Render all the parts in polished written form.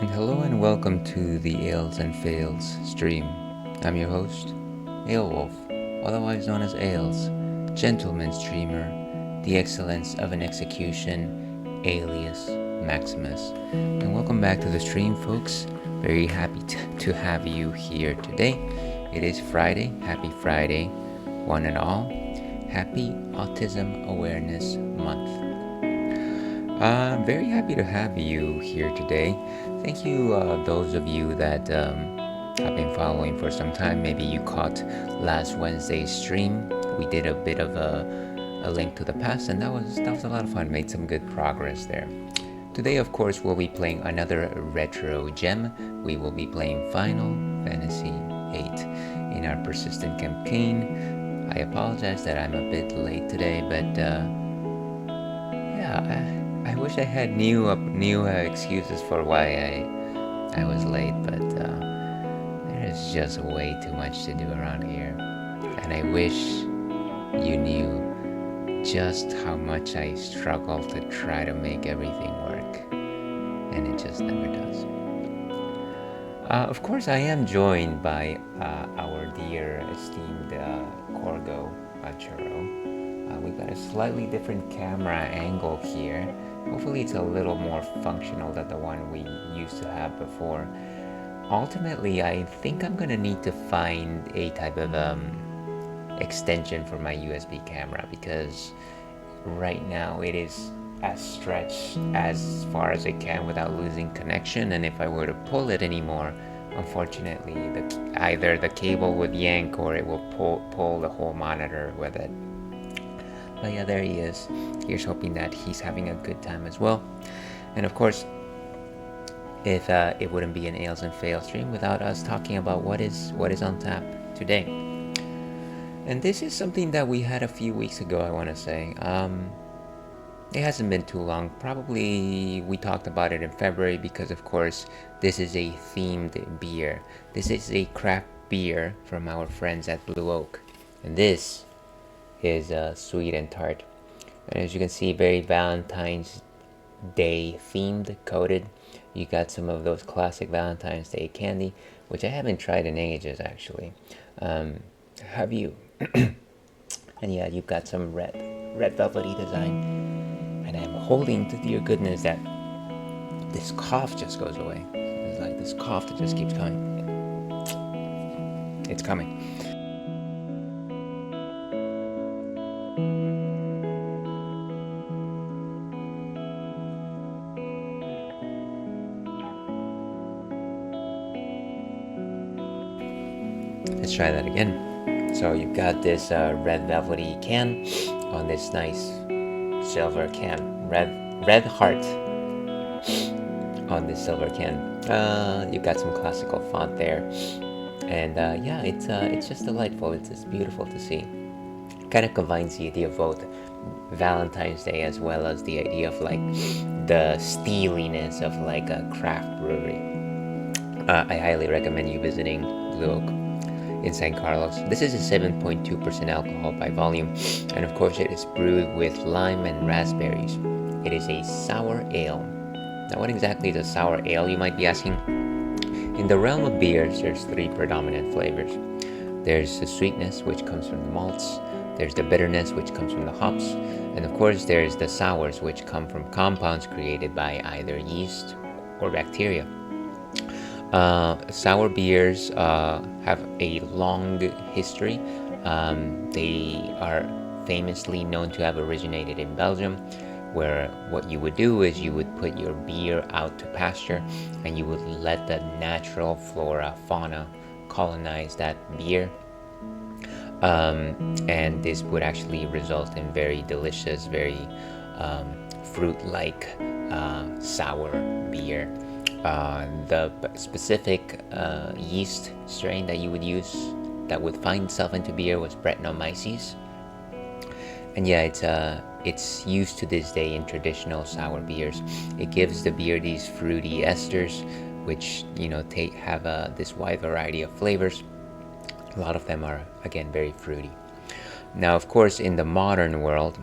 And hello and welcome to the Ales and Fails stream. I'm your host, Alewolf, otherwise known as Ales, gentleman streamer, the excellence of an execution, alias Maximus. And welcome back to the stream, folks. Very happy to have you here today. It is Friday. Happy Friday, one and all. Happy Autism Awareness Month. Very happy to have you here today. Thank you, those of you that have been following for some time. Maybe you caught last Wednesday's stream. We did a bit of a link to the past, and that was a lot of fun. Made some good progress there. Today, of course, we'll be playing another retro gem. We will be playing Final Fantasy VIII in our persistent campaign. I apologize that I'm a bit late today, but yeah. I wish I had new excuses for why I was late, but there is just way too much to do around here, and I wish you knew just how much I struggle to try to make everything work, and it just never does. Of course, I am joined by our dear esteemed Corgo Churro. We've got a slightly different camera angle here. Hopefully it's a little more functional than the one we used to have before. Ultimately, I think I'm gonna need to find a type of extension for my USB camera, because right now it is as stretched as far as it can without losing connection, and if I were to pull it anymore, unfortunately either the cable would yank or it will pull the whole monitor with it. But yeah, there he is. Here's hoping that he's having a good time as well. And of course, if it wouldn't be an Ales and Fail stream without us talking about what is on tap today. And this is something that we had a few weeks ago, I want to say. It hasn't been too long. Probably we talked about it in February because, of course, this is a themed beer. This is a craft beer from our friends at Blue Oak. And this is sweet and tart, and as you can see, very Valentine's Day themed, coated. You got some of those classic Valentine's Day candy, which I haven't tried in ages actually. Have you? And yeah, you've got some red velvety design, and I'm hoping to dear goodness that this cough just goes away. It's like this cough that just keeps coming. It's coming. Let's try that again. So you've got this red velvety can, on this nice silver can, red heart on this silver can. You've got some classical font there, and yeah, it's just delightful. It's just beautiful to see. Kind of combines the idea of both Valentine's Day as well as the idea of like the steeliness of like a craft brewery. I highly recommend you visiting Blue Oak in San Carlos. This is a 7.2% alcohol by volume, and of course it is brewed with lime and raspberries. It is a sour ale. Now, what exactly is a sour ale, you might be asking? In the realm of beers, there's three predominant flavors. There's the sweetness, which comes from the malts. There's the bitterness, which comes from the hops. And of course, there's the sours, which come from compounds created by either yeast or bacteria. Sour beers have a long history. They are famously known to have originated in Belgium, where what you would do is you would put your beer out to pasture and you would let the natural flora, fauna colonize that beer. And this would actually result in very delicious, very fruit-like sour beer. The specific yeast strain that you would use that would find itself into beer was Brettanomyces. And yeah, it's used to this day in traditional sour beers. It gives the beer these fruity esters, which have this wide variety of flavors. A lot of them are, again, very fruity. Now, of course, in the modern world,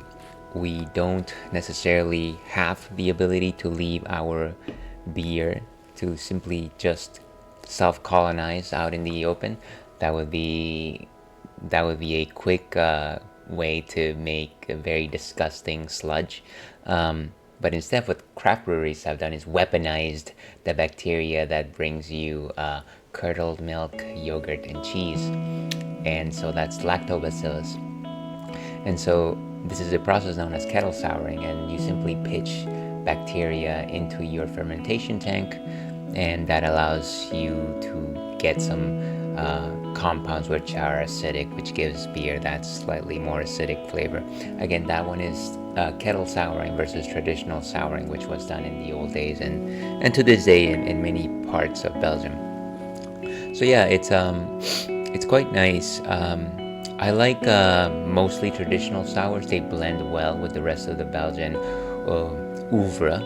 we don't necessarily have the ability to leave our beer to simply just self-colonize out in the open. That would be a quick way to make a very disgusting sludge. But instead, what craft breweries have done is weaponized the bacteria that brings you curdled milk, yogurt, and cheese. And so that's lactobacillus. And so this is a process known as kettle souring, and you simply pitch bacteria into your fermentation tank, and that allows you to get some compounds which are acidic, which gives beer that slightly more acidic flavor. Again, that one is kettle souring versus traditional souring, which was done in the old days and to this day in many parts of Belgium. So yeah, it's quite nice. I like mostly traditional sours. They blend well with the rest of the Belgian oeuvre.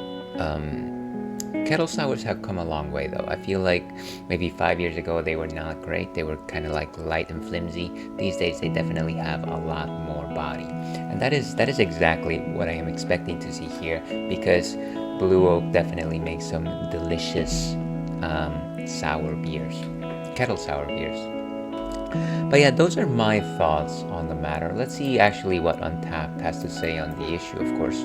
Kettle sours have come a long way, though. I feel like maybe 5 years ago they were not great. They were kind of like light and flimsy. These days they definitely have a lot more body, and that is exactly what I am expecting to see here, because Blue Oak definitely makes some delicious sour beers, kettle sour beers. But yeah, those are my thoughts on the matter. Let's see actually what Untapped has to say on the issue, of course.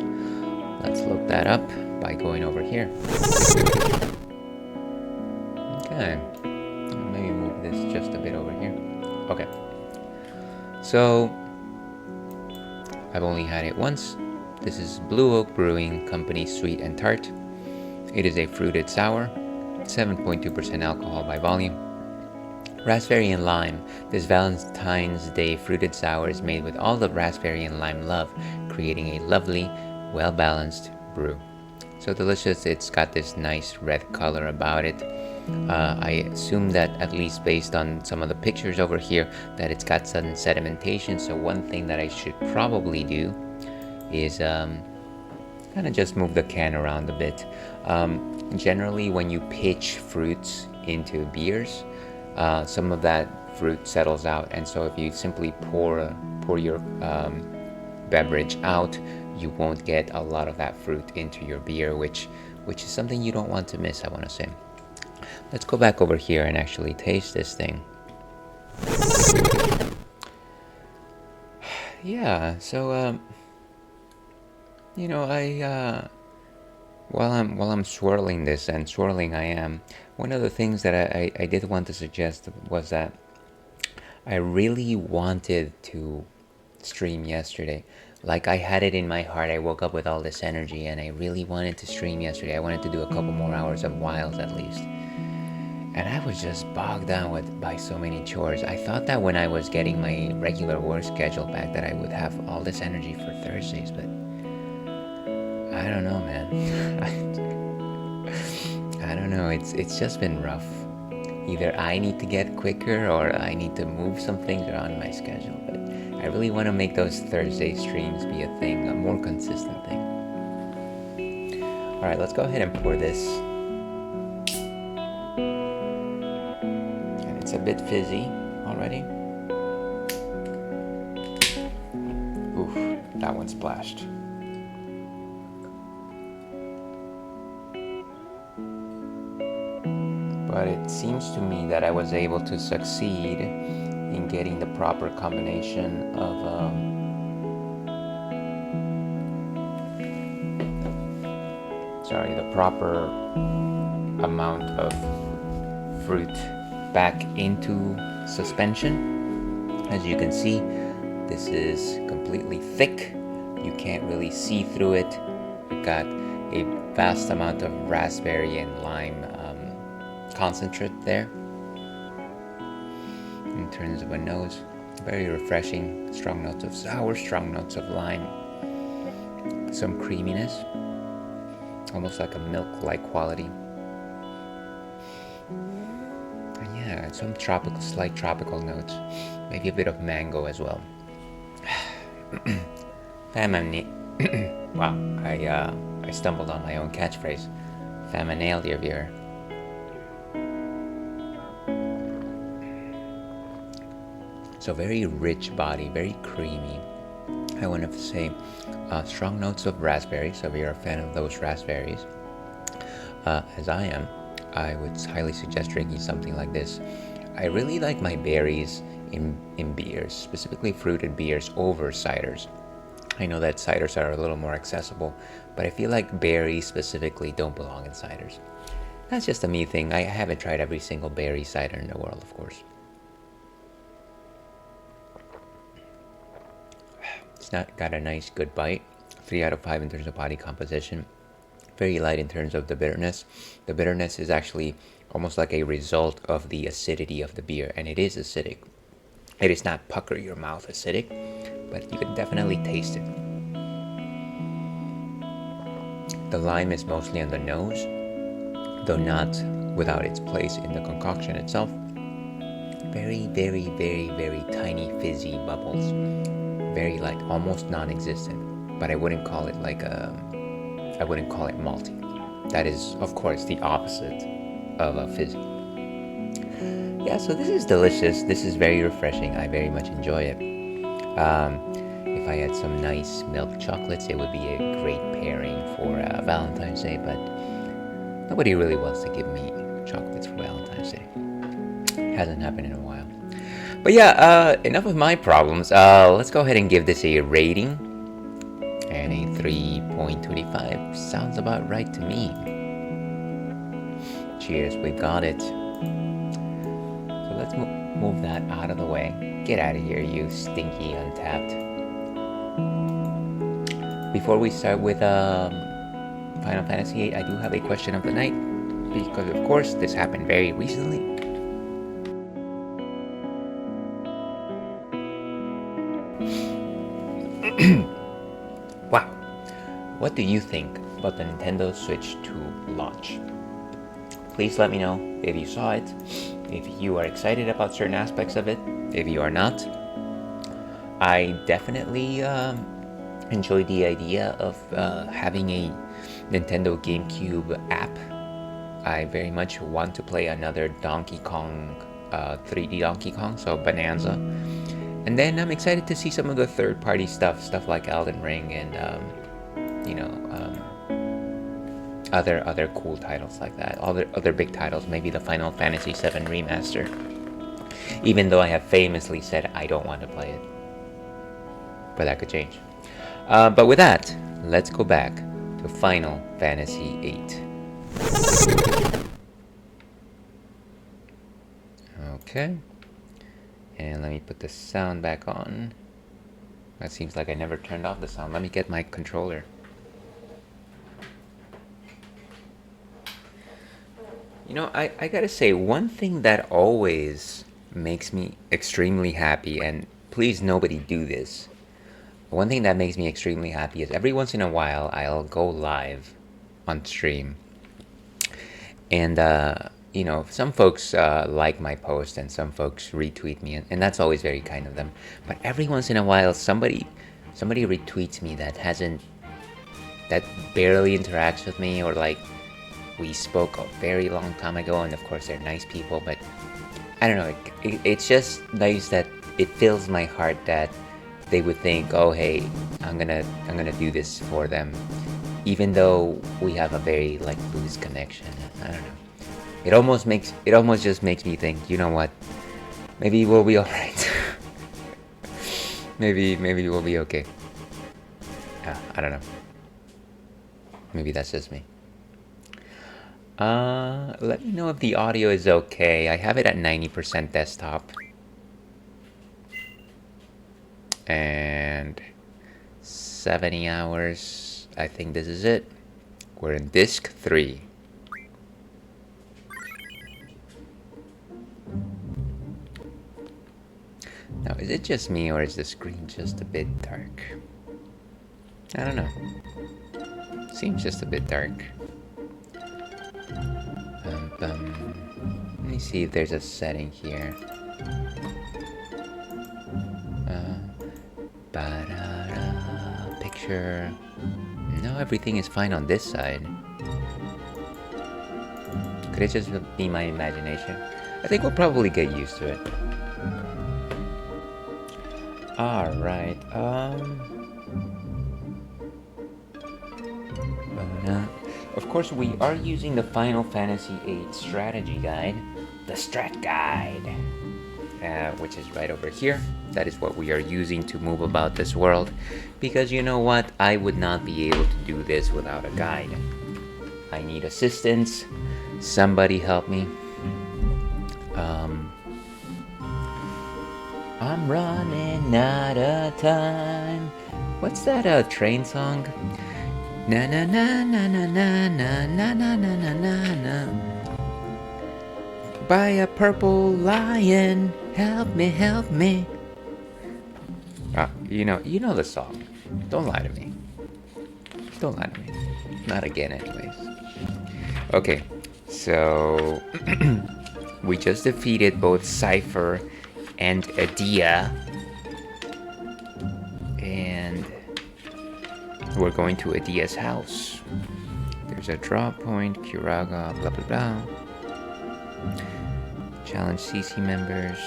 Let's look that up by going over here. Okay, maybe move this just a bit over here. Okay, so I've only had it once. This is Blue Oak Brewing Company Sweet and Tart. It is a fruited sour, 7.2% alcohol by volume. Raspberry and lime. This Valentine's Day fruited sour is made with all the raspberry and lime love, creating a lovely, well-balanced brew. So delicious. It's got this nice red color about it. I assume that, at least based on some of the pictures over here, that it's got some sedimentation. So one thing that I should probably do is kind of just move the can around a bit. Generally, when you pitch fruits into beers, some of that fruit settles out, and so if you simply pour your beverage out, you won't get a lot of that fruit into your beer, which is something you don't want to miss, I want to say. Let's go back over here and actually taste this thing. Yeah, so while I'm swirling this, and swirling I am, one of the things that I did want to suggest was that I really wanted to stream yesterday. Like, I had it in my heart. I woke up with all this energy and I really wanted to stream yesterday. I wanted to do a couple more hours of Wilds at least. And I was just bogged down by so many chores. I thought that when I was getting my regular work schedule back that I would have all this energy for Thursdays, but I don't know, man. I don't know. It's just been rough. Either I need to get quicker or I need to move some things around my schedule. But I really want to make those Thursday streams be a thing, a more consistent thing. All right, let's go ahead and pour this. And it's a bit fizzy already. Oof, that one splashed. But it seems to me that I was able to succeed in getting the proper combination of the proper amount of fruit back into suspension. As you can see, this is completely thick. You can't really see through it. You've got a vast amount of raspberry and lime concentrate there. In terms of a nose, very refreshing, strong notes of sour, strong notes of lime, some creaminess, almost like a milk-like quality. And yeah, some slight tropical notes, maybe a bit of mango as well. Wow, I stumbled on my own catchphrase. Familiar. So very rich body, very creamy. I want to say strong notes of raspberry. So if you're a fan of those raspberries, as I am, I would highly suggest drinking something like this. I really like my berries in beers, specifically fruited beers over ciders. I know that ciders are a little more accessible, but I feel like berries specifically don't belong in ciders. That's just a me thing. I haven't tried every single berry cider in the world, of course. It's got a nice, good bite. 3 out of 5 in terms of body composition. Very light in terms of the bitterness. The bitterness is actually almost like a result of the acidity of the beer, and it is acidic. It is not pucker your mouth acidic, but you can definitely taste it. The lime is mostly on the nose, though not without its place in the concoction itself. Very, very, very, very tiny fizzy bubbles. Very light, almost non-existent, but I wouldn't call it I wouldn't call it malty. That is, of course, the opposite of a fizzy. Yeah, so this is delicious. This is very refreshing. I very much enjoy it. If I had some nice milk chocolates, it would be a great pairing for Valentine's Day, but nobody really wants to give me chocolates for Valentine's Day. Hasn't happened in a while. But yeah, enough of my problems. Let's go ahead and give this a rating. And a 3.25 sounds about right to me. Cheers, we've got it. So let's move that out of the way. Get out of here, you stinky Untapped. Before we start with Final Fantasy VIII, I do have a question of the night. Because, of course, this happened very recently. Wow. What do you think about the Nintendo Switch 2 launch? Please let me know if you saw it, if you are excited about certain aspects of it, if you are not. I definitely enjoyed the idea of having a Nintendo GameCube app. I very much want to play another Donkey Kong, 3D Donkey Kong, so Bonanza. And then I'm excited to see some of the third-party stuff like Elden Ring and other cool titles like that. Other big titles, maybe the Final Fantasy VII remaster. Even though I have famously said I don't want to play it, but that could change. But with that, let's go back to Final Fantasy VIII. Okay. And let me put the sound back on. That seems like I never turned off the sound. Let me get my controller. You know, I gotta say, one thing that always makes me extremely happy, and please nobody do this. One thing that makes me extremely happy is every once in a while I'll go live on stream. And, you know, some folks like my post and some folks retweet me, and that's always very kind of them. But every once in a while somebody retweets me that barely interacts with me, or like we spoke a very long time ago, and of course they're nice people, but I don't know, it's just nice that it fills my heart that they would think, oh hey, I'm gonna do this for them, even though we have a very like loose connection. I don't know. It almost just makes me think, you know what? Maybe we'll be alright. maybe we'll be okay. I don't know. Maybe that's just me. Let me know if the audio is okay. I have it at 90% desktop. And 70 hours. I think this is it. We're in disc 3. Now, is it just me, or is the screen just a bit dark? I don't know. Seems just a bit dark. Let me see if there's a setting here. Picture. No, everything is fine on this side. Could it just be my imagination? I think we'll probably get used to it. Alright, of course, we are using the Final Fantasy VIII strategy guide, the Strat Guide, which is right over here. That is what we are using to move about this world, because you know what? I would not be able to do this without a guide. I need assistance. Somebody help me. I'm running out of time. What's that train song? Na na na na na na na na na na na na na. By a purple lion, help me, help me. You know the song. Don't lie to me. Don't lie to me. Not again, anyways. Okay, so we just defeated both Cypher and Adia, and we're going to Adia's house. There's a drop point, Kiraga, blah blah blah. Challenge CC members.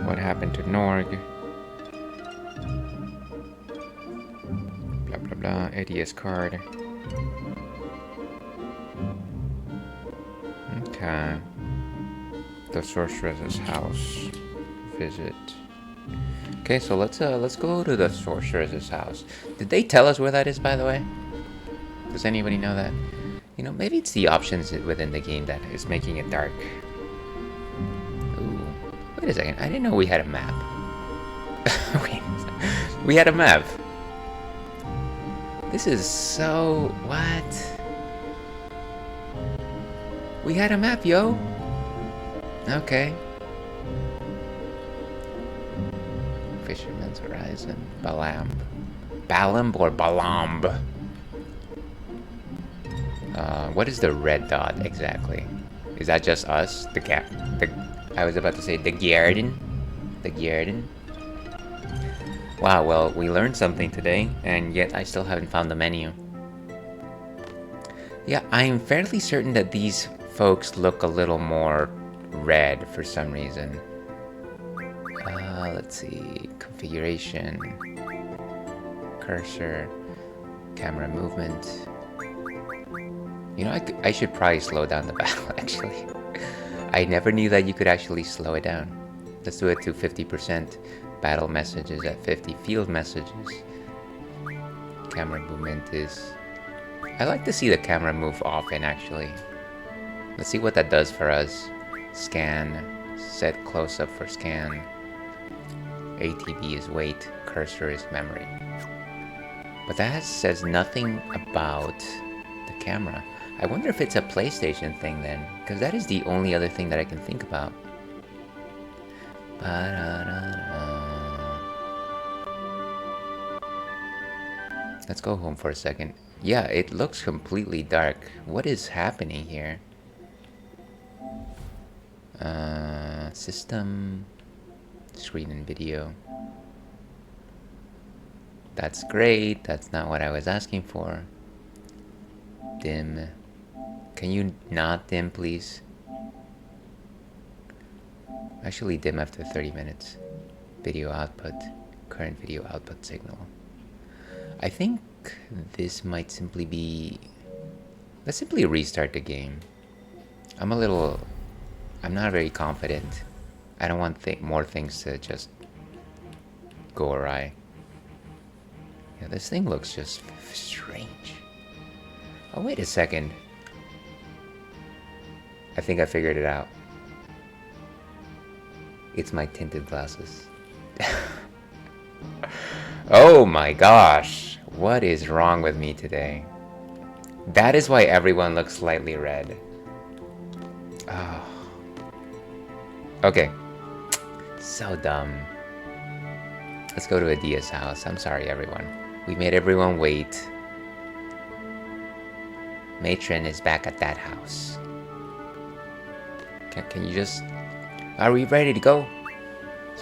What happened to Norg? Blah blah blah. Adia's card. Okay. The sorceress's house. Visit. Okay, so let's go to the sorceress's house. Did they tell us where that is, by the way? Does anybody know that? You know, maybe it's the options within the game that is making it dark. Ooh. Wait a second. I didn't know we had a map. Wait. We had a map. This is so... What? We had a map, yo. Okay. Fisherman's Horizon. Balamb. Balamb or Balamb? What is the red dot exactly? Is that just us? I was about to say the Gierden. The Gierden. Wow, well, we learned something today, and yet I still haven't found the menu. Yeah, I'm fairly certain that these folks look a little more red for some reason. Let's see. Configuration. Cursor. Camera movement. You know, I should probably slow down the battle, actually. I never knew that you could actually slow it down. Let's do it to 50%. Battle messages at 50. Field messages. Camera movement is... I like to see the camera move often, actually. Let's see what that does for us. Scan. Set close-up for scan. ATB is weight. Cursor is memory. But that says nothing about the camera. I wonder if it's a PlayStation thing then, because that is the only other thing that I can think about. Let's go home for a second. Yeah, it looks completely dark. What is happening here? System, screen and video. That's great. That's not what I was asking for. Dim. Can you not dim, please? Actually dim after 30 minutes. Video output. Current video output signal. I think this might simply be... Let's simply restart the game. I'm not very confident. I don't want more things to just go awry. Yeah, this thing looks just strange. Oh, wait a second. I think I figured it out. It's my tinted glasses. Oh my gosh. What is wrong with me today? That is why everyone looks slightly red. Oh. Okay. So dumb. Let's go to Adia's house. I'm sorry, everyone. We made everyone wait. Matron is back at that house. Can you just... Are we ready to go?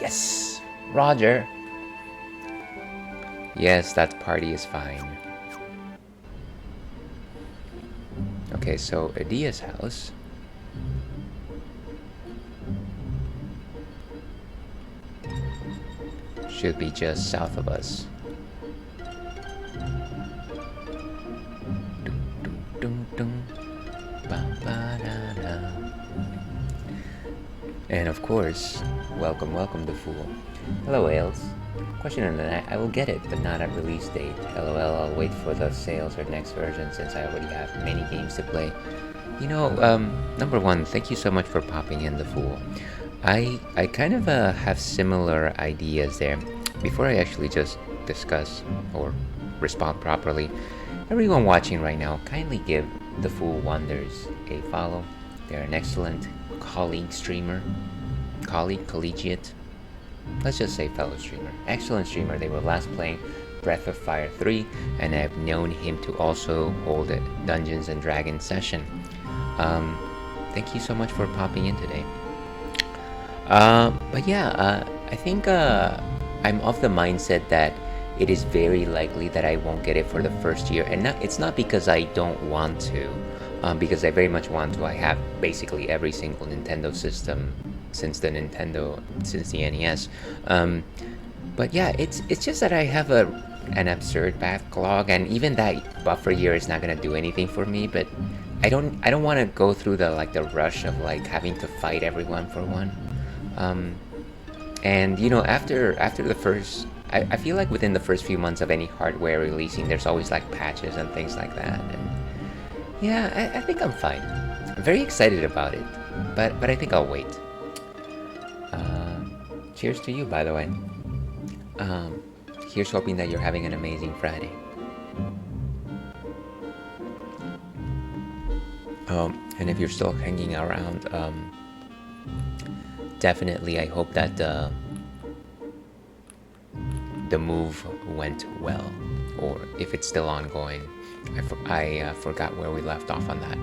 Yes! Roger! Yes, that party is fine. Okay, so Adia's house. Should be just south of us. And of course, welcome the fool. Hello, Ales. Question on the night. I will get it, but not at release date. LOL, I'll wait for the sales or next version since I already have many games to play. You know, number one, thank you so much for popping in, the fool. I kind of have similar ideas there. Before I actually just discuss or respond properly, everyone watching right now, kindly give the Fool Wonders a follow. They're an excellent collegiate, let's just say fellow streamer. Excellent streamer. They were last playing Breath of Fire 3, and I've known him to also hold a Dungeons and Dragons session. Thank you so much for popping in today. But yeah, I think I'm of the mindset that it is very likely that I won't get it for the first year, and it's not because I don't want to, because I very much want to. I have basically every single Nintendo system since the NES. But yeah, it's just that I have an absurd backlog, and even that buffer year is not gonna do anything for me. But I don't want to go through the rush of having to fight everyone for one. And you know, after the first, I feel like within the first few months of any hardware releasing, there's always patches and things like that. And yeah, I think I'm fine. I'm very excited about it, but I think I'll wait. Cheers to you, by the way. Here's hoping that you're having an amazing Friday. And if you're still hanging around, definitely I hope that the move went well, or if it's still ongoing. I forgot where we left off on that.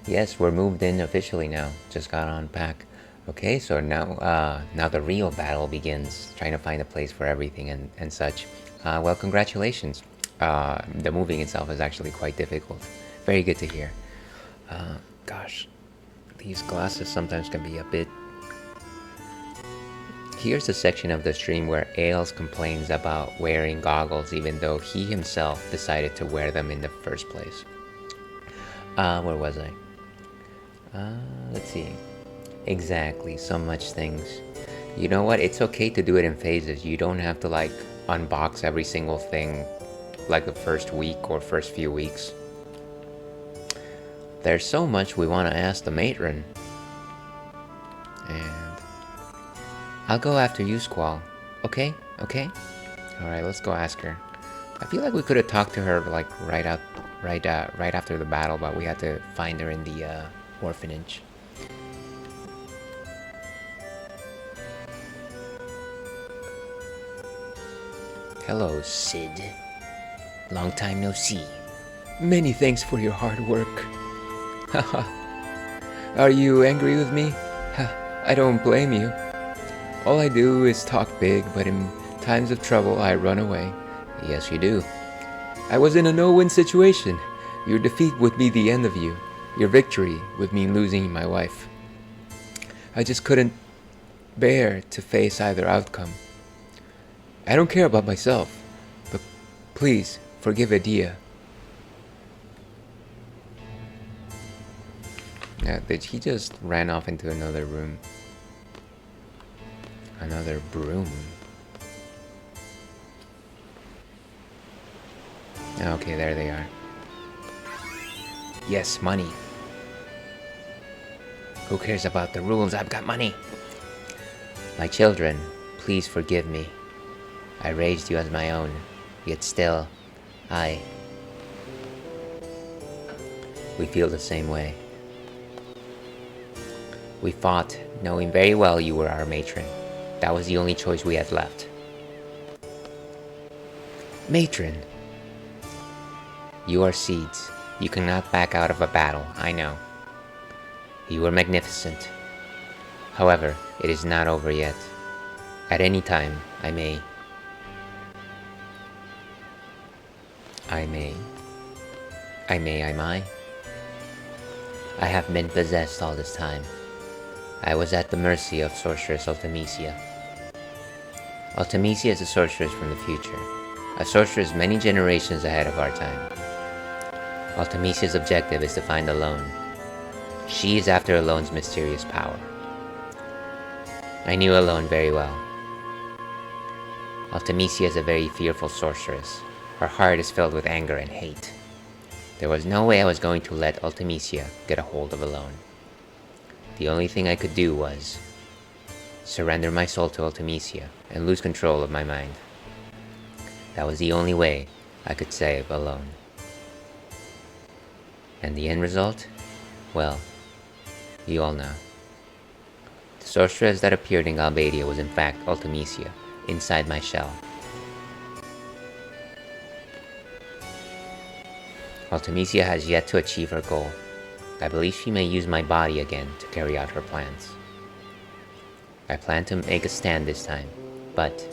Yes, we're moved in officially now. Just got on back. Okay, so now the real battle begins, trying to find a place for everything and such. Well, congratulations. The moving itself is actually quite difficult. Very good to hear. Gosh, these glasses sometimes can be a bit... Here's the section of the stream where Ailes complains about wearing goggles even though he himself decided to wear them in the first place. Where was I? Let's see. Exactly, so much things. You know what? It's okay to do it in phases. You don't have to unbox every single thing the first week or first few weeks. There's so much we want to ask the matron. I'll go after you, Squall. Okay? Okay? Alright, let's go ask her. I feel like we could have talked to her like right after the battle, but we had to find her in the orphanage. Hello, Sid. Long time no see. Many thanks for your hard work. Haha. Are you angry with me? I don't blame you. All I do is talk big, but in times of trouble, I run away. Yes, you do. I was in a no-win situation. Your defeat would be the end of you. Your victory would mean losing my wife. I just couldn't bear to face either outcome. I don't care about myself, but please forgive Adia. Yeah, he just ran off into another room. Another broom. Okay, there they are. Yes, money. Who cares about the rules? I've got money. My children, please forgive me. I raised you as my own, yet still, we feel the same way. We fought, knowing very well you were our matron. That was the only choice we had left. Matron! You are SeeDs. You cannot back out of a battle, I know. You were magnificent. However, it is not over yet. At any time, I may. I have been possessed all this time. I was at the mercy of sorceress Ultimecia. Ultimecia is a sorceress from the future, a sorceress many generations ahead of our time. Ultimecia's objective is to find Alone. She is after Alone's mysterious power. I knew Alone very well. Ultimecia is a very fearful sorceress. Her heart is filled with anger and hate. There was no way I was going to let Ultimecia get a hold of Alone. The only thing I could do was surrender my soul to Ultimecia and lose control of my mind. That was the only way I could save Alone. And the end result? Well, you all know. The sorceress that appeared in Galbadia was in fact Ultimecia, inside my shell. Ultimecia has yet to achieve her goal. I believe she may use my body again to carry out her plans. I plan to make a stand this time, but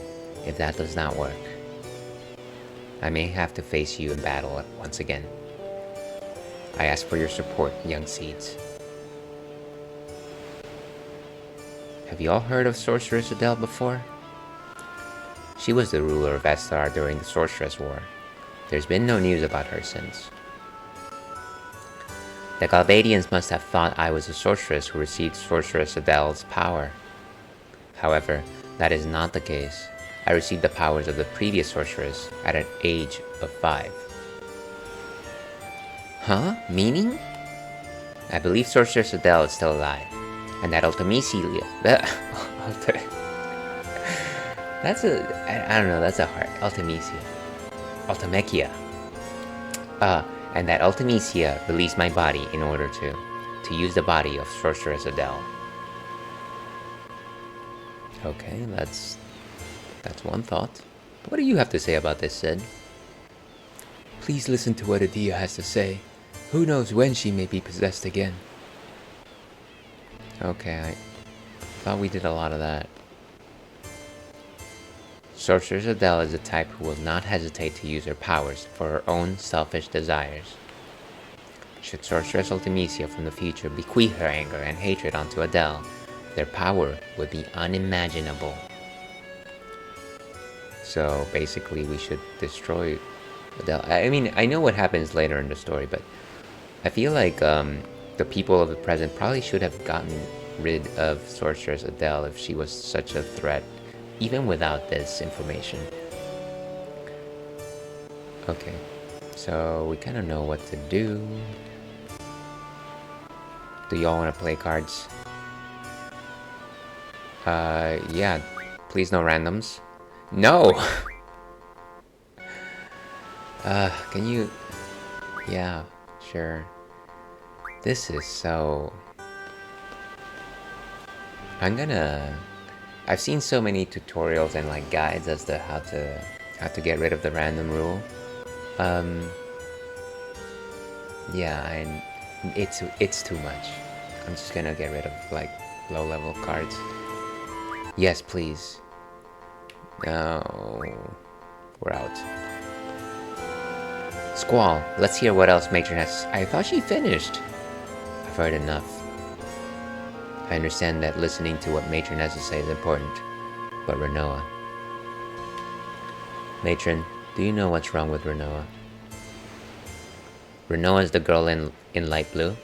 if that does not work, I may have to face you in battle once again. I ask for your support, young SeeDs. Have you all heard of Sorceress Adele before? She was the ruler of Estar during the Sorceress War. There's been no news about her since. The Galbadians must have thought I was a sorceress who received Sorceress Adele's power. However, that is not the case. I received the powers of the previous sorceress at an age of 5. Huh? Meaning? I believe Sorceress Adele is still alive, and that Ultimecia... That's a... I don't know, that's a hard... Ultimecia. And that Ultimecia released my body in order to use the body of Sorceress Adele. Okay, that's one thought. What do you have to say about this, Sid? Please listen to what Adia has to say. Who knows when she may be possessed again. Okay, I thought we did a lot of that. Sorceress Adele is the type who will not hesitate to use her powers for her own selfish desires. Should Sorceress Ultimecia from the future bequeath her anger and hatred onto Adele, their power would be unimaginable. So basically we should destroy Adele. I mean, I know what happens later in the story, but I feel like the people of the present probably should have gotten rid of Sorceress Adele if she was such a threat, even without this information. Okay, so we kind of know what to do. Do y'all want to play cards? Yeah. Please no randoms. No! Can you... Yeah, sure. This is so... I've seen so many tutorials and like guides as to how to get rid of the random rule. Yeah, and it's too much. I'm just gonna get rid of like low-level cards. Yes, please. No, we're out. Squall, let's hear what else Matron has. I thought she finished. I've heard enough. I understand that listening to what Matron has to say is important, but Renoa. Matron, do you know what's wrong with Renoa? Renoa is the girl in light blue?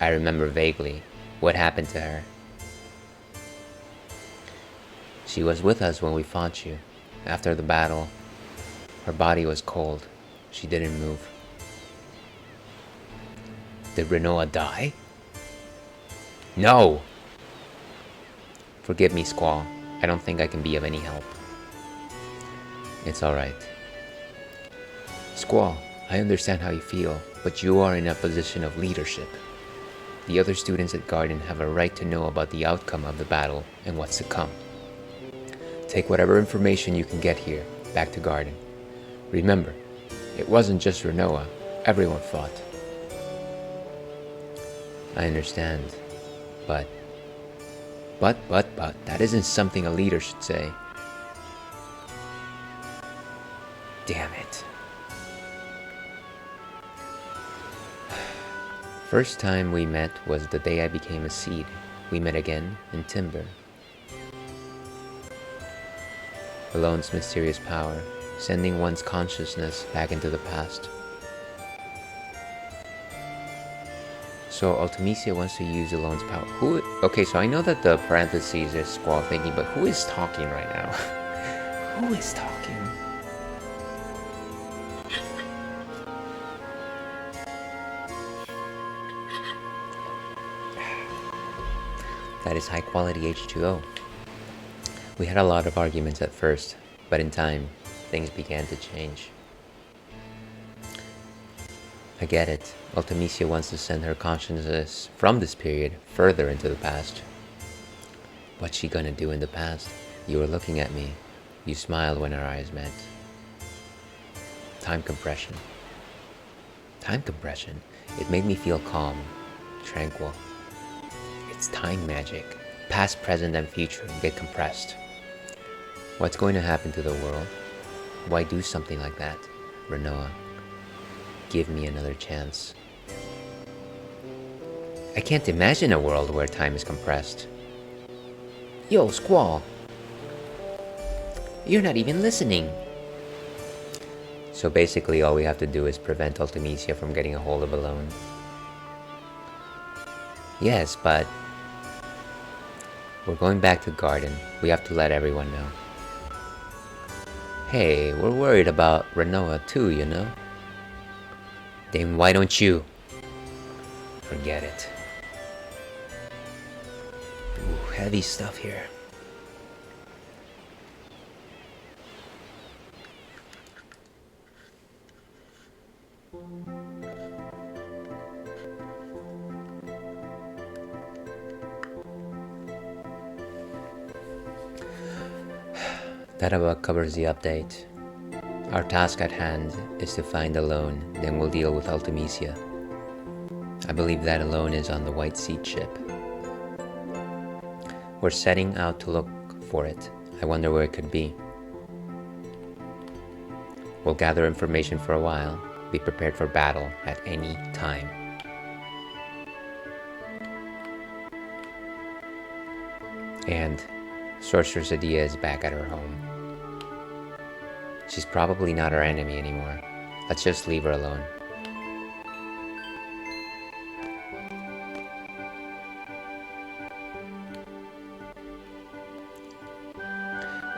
I remember vaguely. What happened to her? She was with us when we fought you. After the battle, her body was cold. She didn't move. Did Renoa die? No! Forgive me, Squall. I don't think I can be of any help. It's alright. Squall, I understand how you feel, but you are in a position of leadership. The other students at Garden have a right to know about the outcome of the battle and what's to come. Take whatever information you can get here, back to Garden. Remember, it wasn't just Renoa. Everyone fought. I understand, but that isn't something a leader should say. Damn it. First time we met was the day I became a seed. We met again in Timber. Alone's mysterious power, sending one's consciousness back into the past. So Ultimecia wants to use Alone's power. Who? Okay, so I know that the parentheses is Squall thinking, but who is talking right now? Who is talking? That is high quality H2O. We had a lot of arguments at first, but in time, things began to change. I get it. Ultimecia wants to send her consciousness from this period further into the past. What's she gonna do in the past? You were looking at me. You smiled when our eyes met. Time compression. Time compression. It made me feel calm, tranquil. It's time magic. Past, present, and future get compressed. What's going to happen to the world? Why do something like that? Renoa, give me another chance. I can't imagine a world where time is compressed. Yo, Squall! You're not even listening! So basically all we have to do is prevent Ultimecia from getting a hold of Alone. Yes, but... we're going back to Garden. We have to let everyone know. Hey, we're worried about Renoa too, you know? Then why don't you? Forget it. Ooh, heavy stuff here. That about covers the update. Our task at hand is to find Alone, then we'll deal with Ultimecia. I believe that Alone is on the White Seed ship. We're setting out to look for it. I wonder where it could be. We'll gather information for a while, be prepared for battle at any time. And Sorceress Adia is back at her home. She's probably not our enemy anymore. Let's just leave her alone.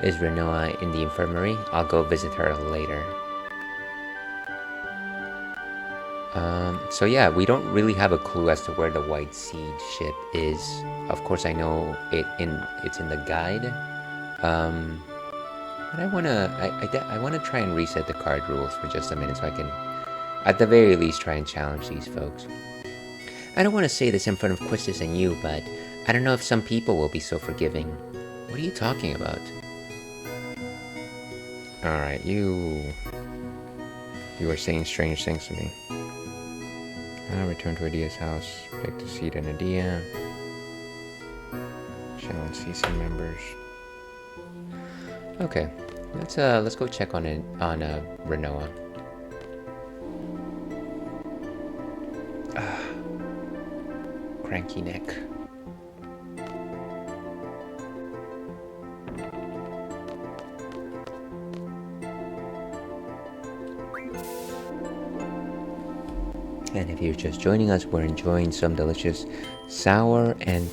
Is Renoa in the infirmary? I'll go visit her later. So yeah, we don't really have a clue as to where the White Seed ship is. Of course, I know it's in the guide. But I wanna try and reset the card rules for just a minute so I can, at the very least, try and challenge these folks. I don't want to say this in front of Quistis and you, but I don't know if some people will be so forgiving. What are you talking about? Alright, you are saying strange things to me. Return to Adia's house, pick the seat in Adia. Challenge season members. Okay, let's go check on Renoa. Cranky neck. And if you're just joining us, we're enjoying some delicious sweet and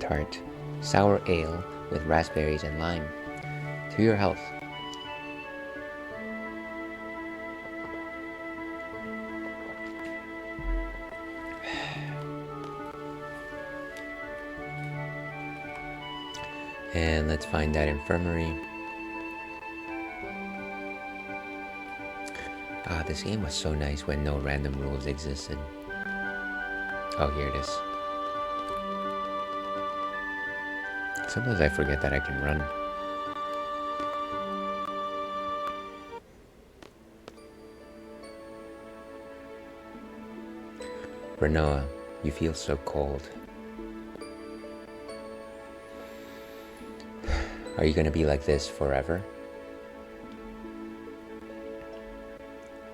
tart sour ale with raspberries and lime. To your health. And let's find that infirmary. This game was so nice when no random rules existed. Oh, here it is. Sometimes I forget that I can run. Renoa, you feel so cold. Are you gonna be like this forever?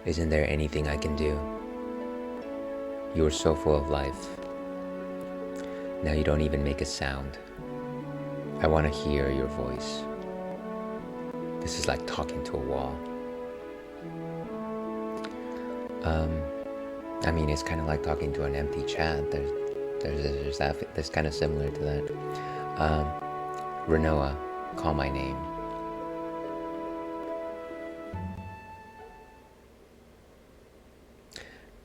Isn't there anything I can do? You are so full of life. Now you don't even make a sound. I want to hear your voice. This is like talking to a wall. I mean, it's kind of like talking to an empty chat. There's kind of similar to that. Renoa, call my name.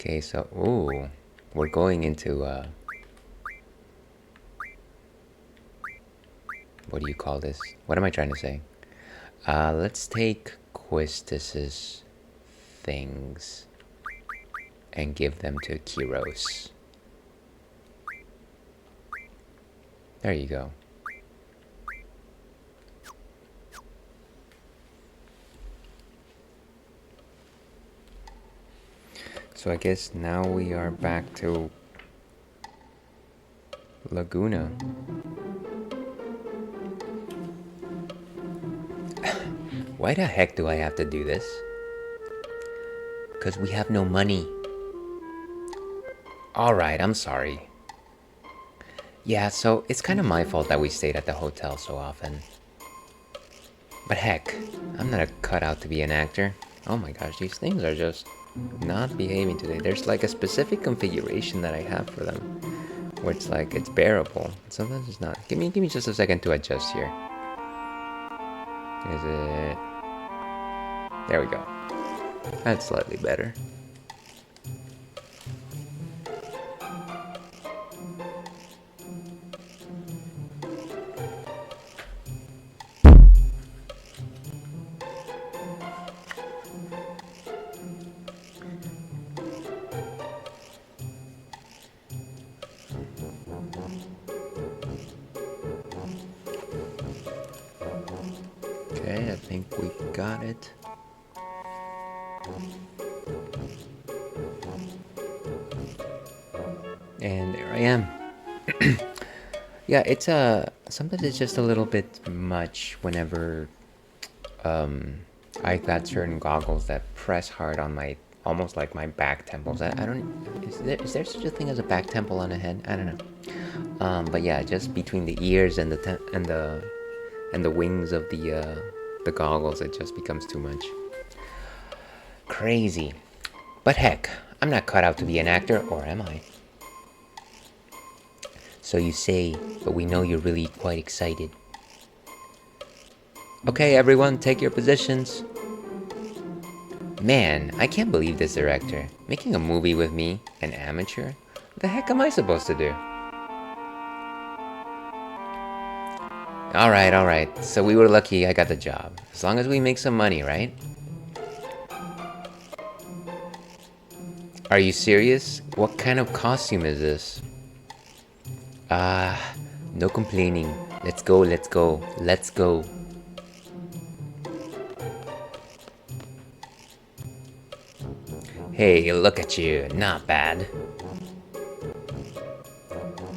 Okay, so, ooh, we're going into, what do you call this? What am I trying to say? Let's take Quistis's things and give them to Kiros. There you go. So I guess now we are back to Laguna. Why the heck do I have to do this? Because we have no money. Alright, I'm sorry. Yeah, so it's kind of my fault that we stayed at the hotel so often. But heck, I'm not cut out to be an actor. Oh my gosh, these things are just not behaving today. There's like a specific configuration that I have for them where it's like it's bearable. Sometimes it's not. Give me just a second to adjust here. Is it? There we go. That's slightly better. Okay, I think we got it. And there I am. Yeah, it's sometimes it's just a little bit much whenever I got certain goggles that press hard on my, almost like my back temples. I don't, is there such a thing as a back temple on a head? I don't know. But yeah, just between the ears and the wings of the goggles, it just becomes too much. Crazy. But heck, I'm not cut out to be an actor, or am I? So you say, but we know you're really quite excited. Okay, everyone, take your positions. Man, I can't believe this director. Making a movie with me, an amateur? What the heck am I supposed to do? Alright. So we were lucky I got the job. As long as we make some money, right? Are you serious? What kind of costume is this? No complaining. Let's go. Hey, look at you. Not bad.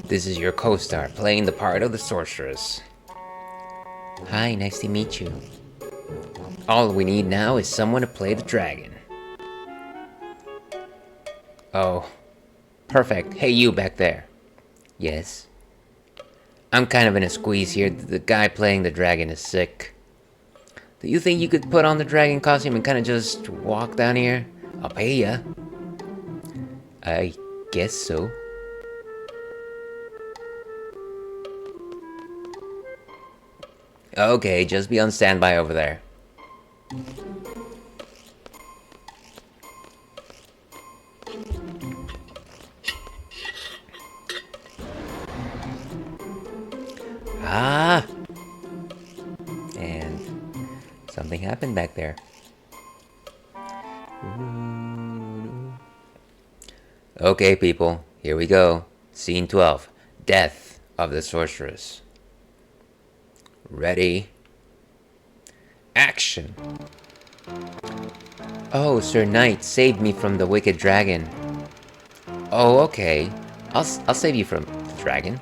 This is your co-star, playing the part of the sorceress. Hi, nice to meet you. All we need now is someone to play the dragon. Oh, perfect. Hey, you back there. Yes? I'm kind of in a squeeze here. The guy playing the dragon is sick. Do you think you could put on the dragon costume and kind of just walk down here? I'll pay ya. I guess so. Okay, just be on standby over there. And something happened back there. Okay, people, here we go. Scene 12. Death of the Sorceress. Ready? Action! Oh, Sir Knight saved me from the wicked dragon. Oh, okay. I'll save you from the dragon.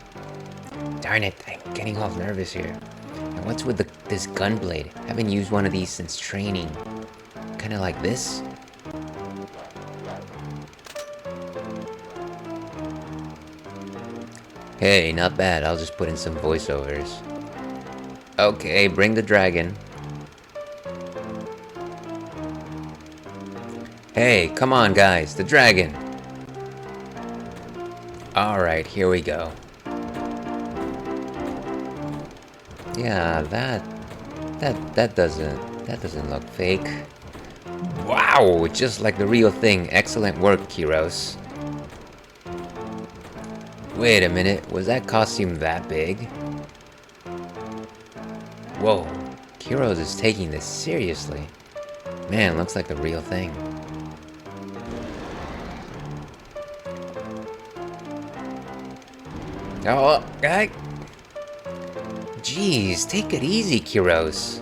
Darn it, I'm getting all nervous here. And what's with this gunblade? Haven't used one of these since training. Kinda like this? Hey, not bad. I'll just put in some voiceovers. Okay, bring the dragon. Hey, come on guys, the dragon. Alright, here we go. Yeah, that doesn't look fake. Wow, just like the real thing. Excellent work, Kiros. Wait a minute, was that costume that big? Whoa, Kiros is taking this seriously. Man, looks like the real thing. Oh, guy. Jeez, take it easy, Kiros.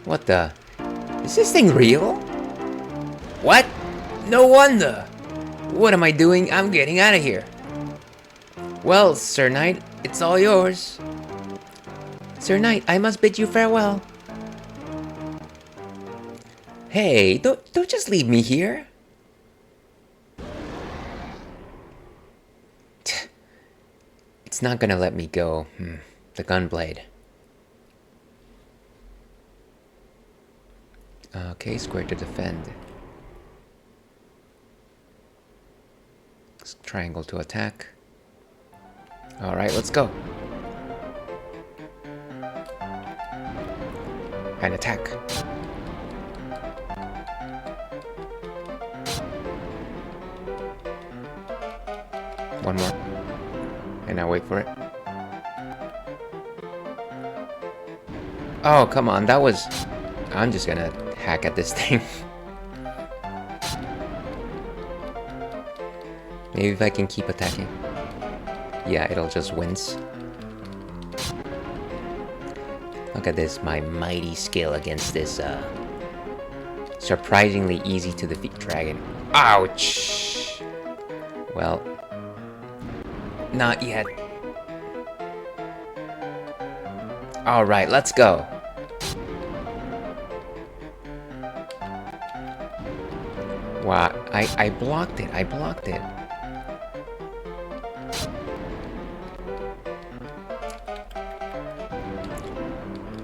What the? Is this thing real? What? No wonder! What am I doing? I'm getting out of here. Well, Sir Knight, it's all yours. Sir Knight, I must bid you farewell. Hey, don't just leave me here. It's not gonna let me go. The gunblade. Okay, square to defend. Triangle to attack. Alright, let's go. And attack. One more. And now wait for it. Oh, come on, that was... I'm just gonna hack at this thing. Maybe if I can keep attacking. Yeah, it'll just wince. Look at this, my mighty skill against this, surprisingly easy to defeat dragon. Ouch! Well, not yet. Alright, let's go. Wow, I blocked it, I blocked it.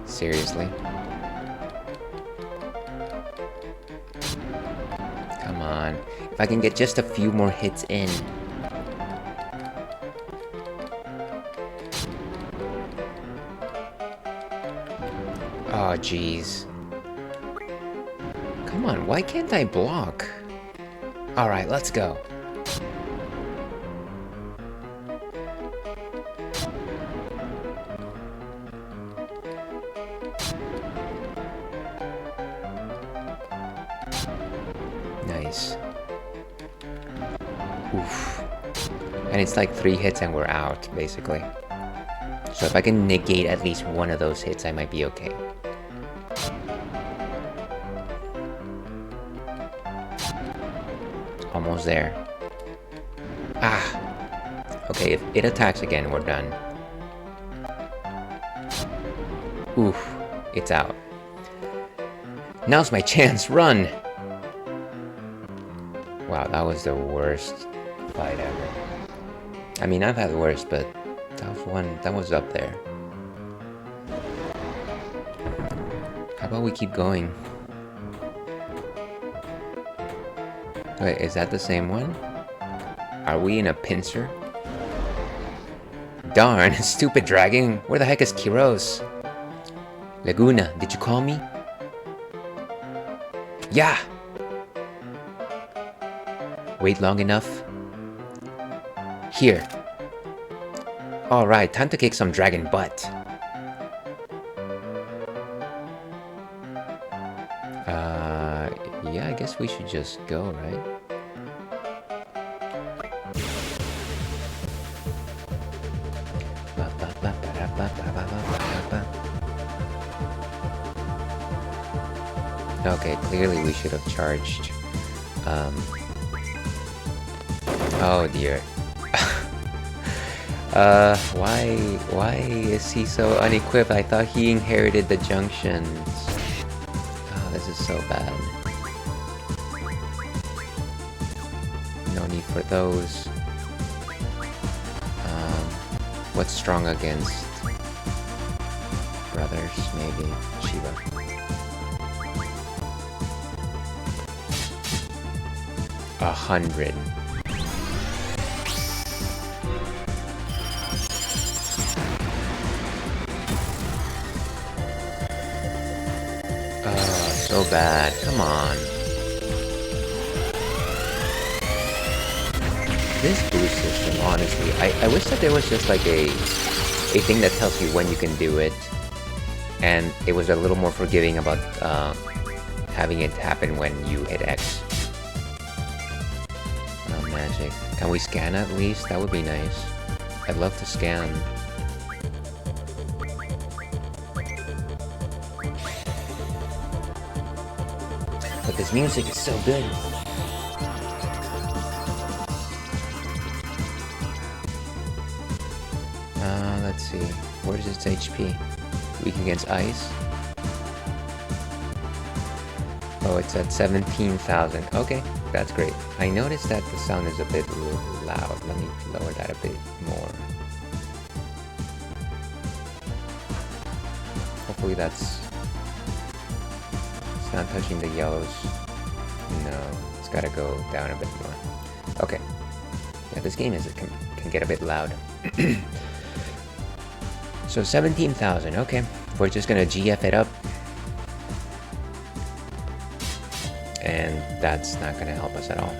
Seriously? Come on. If I can get just a few more hits in. Oh, jeez. Come on, why can't I block? Alright, let's go. Nice. Oof. And it's like 3 hits and we're out, basically. So if I can negate at least one of those hits, I might be okay. Almost there. Ah! Okay, if it attacks again, we're done. Oof. It's out. Now's my chance, run! Wow, that was the worst fight ever. I mean, I've had worse, but that was up there. How about we keep going? Wait, is that the same one? Are we in a pincer? Darn, stupid dragon! Where the heck is Kiros? Laguna, did you call me? Yeah! Wait long enough? Here. Alright, time to kick some dragon butt. Yeah, I guess we should just go, right? Okay, clearly we should have charged. Oh dear. Why is he so unequipped? I thought he inherited the junctions. Oh, this is so bad. No need for those. What's strong against brothers? Maybe Shiva. A 100. So bad. Come on. This boost system, honestly, I wish that there was just like a thing that tells you when you can do it, and it was a little more forgiving about having it happen when you hit X. Oh, magic. Can we scan at least? That would be nice. I'd love to scan. But this music is so good. Let's see. Where's its HP? Weak against ice? Oh, it's at 17,000. Okay, that's great. I noticed that the sound is a bit loud. Let me lower that a bit more. Hopefully that's... It's not touching the yellows. No, it's gotta go down a bit more. Okay. Yeah, this game can get a bit loud. So 17,000, okay. We're just gonna GF it up. And that's not gonna help us at all.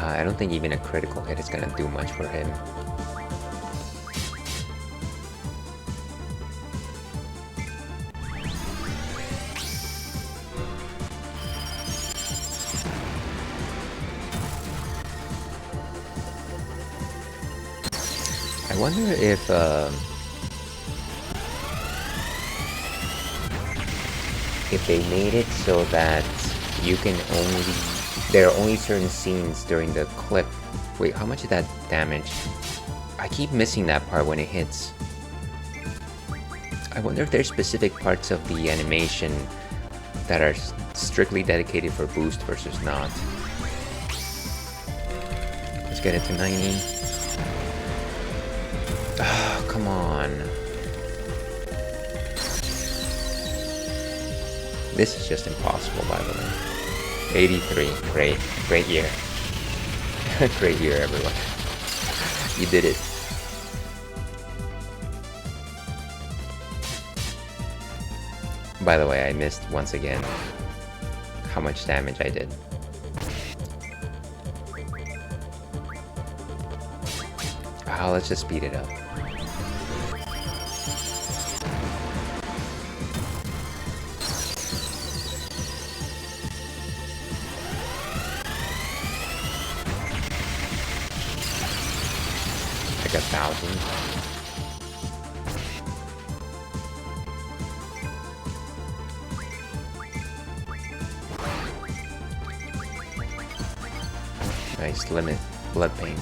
I don't think even a critical hit is gonna do much for him. I wonder if they made it so that you can only... There are only certain scenes during the clip. Wait, how much is that damage? I keep missing that part when it hits. I wonder if there's specific parts of the animation that are strictly dedicated for boost versus not. Let's get it to 90. Oh, come on. This is just impossible, by the way. 83. Great year. Great year, everyone. You did it. By the way, I missed once again how much damage I did. Oh, let's just speed it up. Like 1,000. Nice limit blood pain.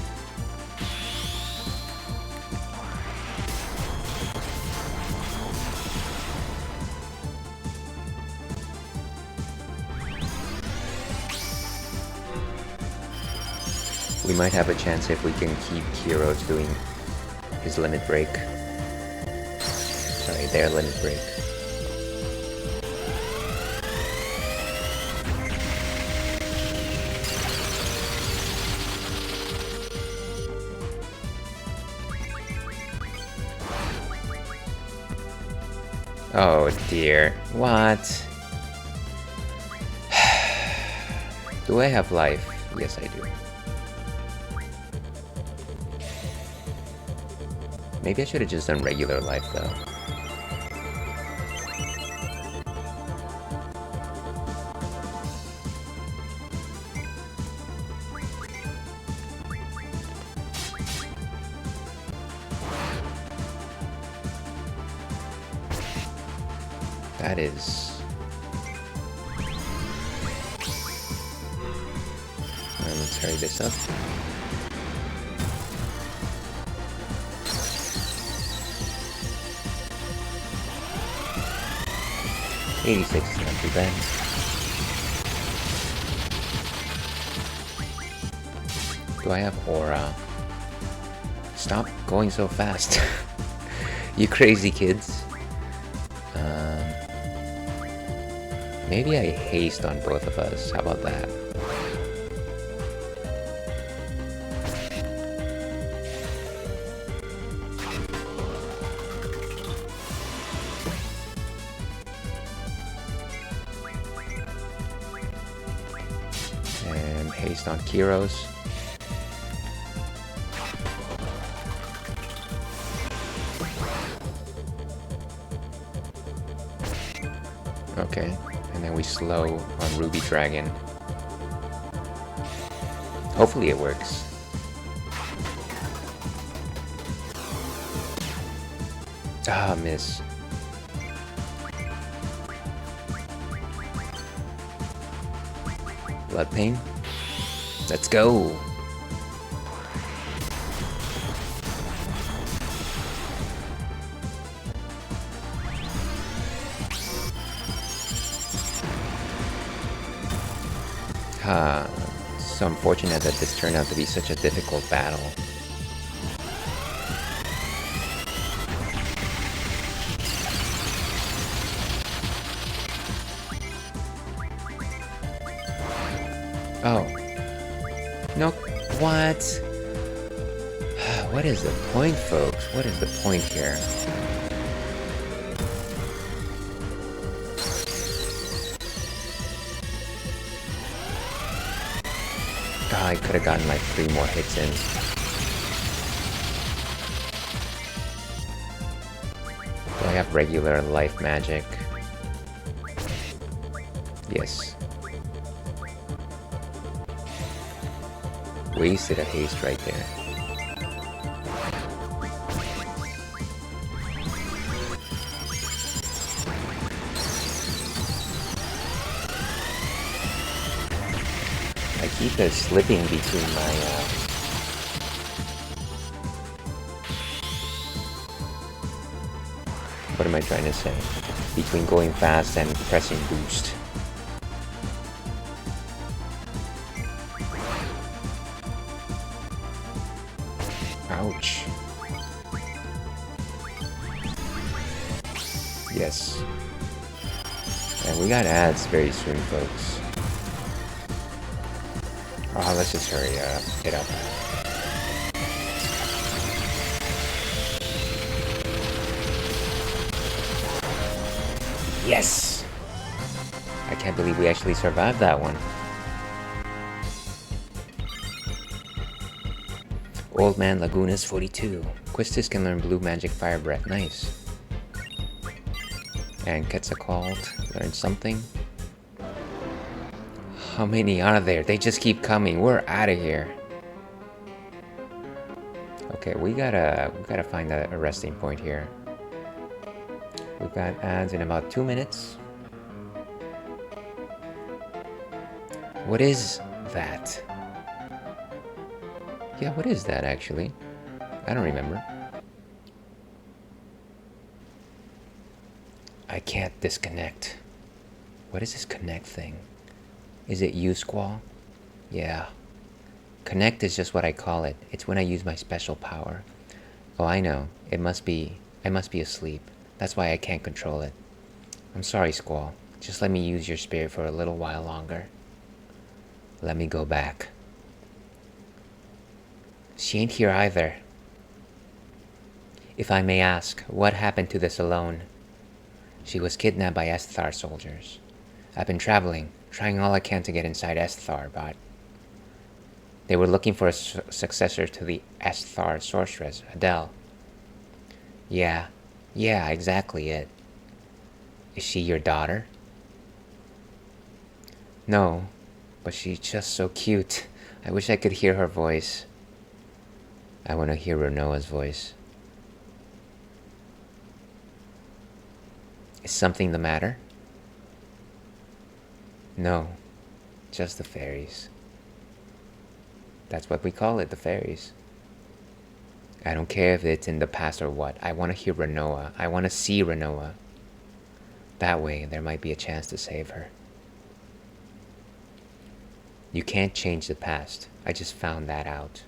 We might have a chance if we can keep Kiro's doing his limit break. Sorry, their limit break. Oh dear, what? Do I have life? Yes, I do. Maybe I should have just done regular life though. That is... let's hurry this up. $86 is not too bad. Do I have aura? Stop going so fast. You crazy kids. Maybe I haste on both of us. How about that? And haste on Kiro's. Okay. And then we slow on Ruby Dragon. Hopefully it works. Ah, miss. Blood pain. Let's go. So unfortunate that this turned out to be such a difficult battle. Oh. No, what? What is the point, folks? What is the point here? I could have gotten like 3 more hits in. Do I have regular life magic? Yes. Wasted a haste right there. I keep slipping between my What am I trying to say? Between going fast and pressing boost. Ouch. Yes. And we got ads very soon, folks. Oh, let's just hurry it up. Yes! I can't believe we actually survived that one. Old Man Laguna's 42. Quistis can learn Blue Magic Fire Breath. Nice. And Quetzalcoatl learned something. How many are there? They just keep coming. We're out of here. Okay, we gotta find a resting point here. We've got ads in about 2 minutes. What is that? Yeah, what is that actually? I don't remember. I can't disconnect. What is this connect thing? Is it you, Squall? Yeah. Connect is just what I call it. It's when I use my special power. Oh, I know. I must be asleep. That's why I can't control it. I'm sorry, Squall. Just let me use your spirit for a little while longer. Let me go back. She ain't here either. If I may ask, what happened to the Salone? She was kidnapped by Esthar soldiers. I've been traveling, trying all I can to get inside Esthar, but they were looking for a successor to the Esthar sorceress, Adele. Yeah, exactly it. Is she your daughter? No, but she's just so cute. I wish I could hear her voice. I want to hear Renoa's voice. Is something the matter? No, just the fairies. That's what we call it, the fairies. I don't care if it's in the past or what. I want to hear Renoa. I want to see Renoa. That way, there might be a chance to save her. You can't change the past. I just found that out.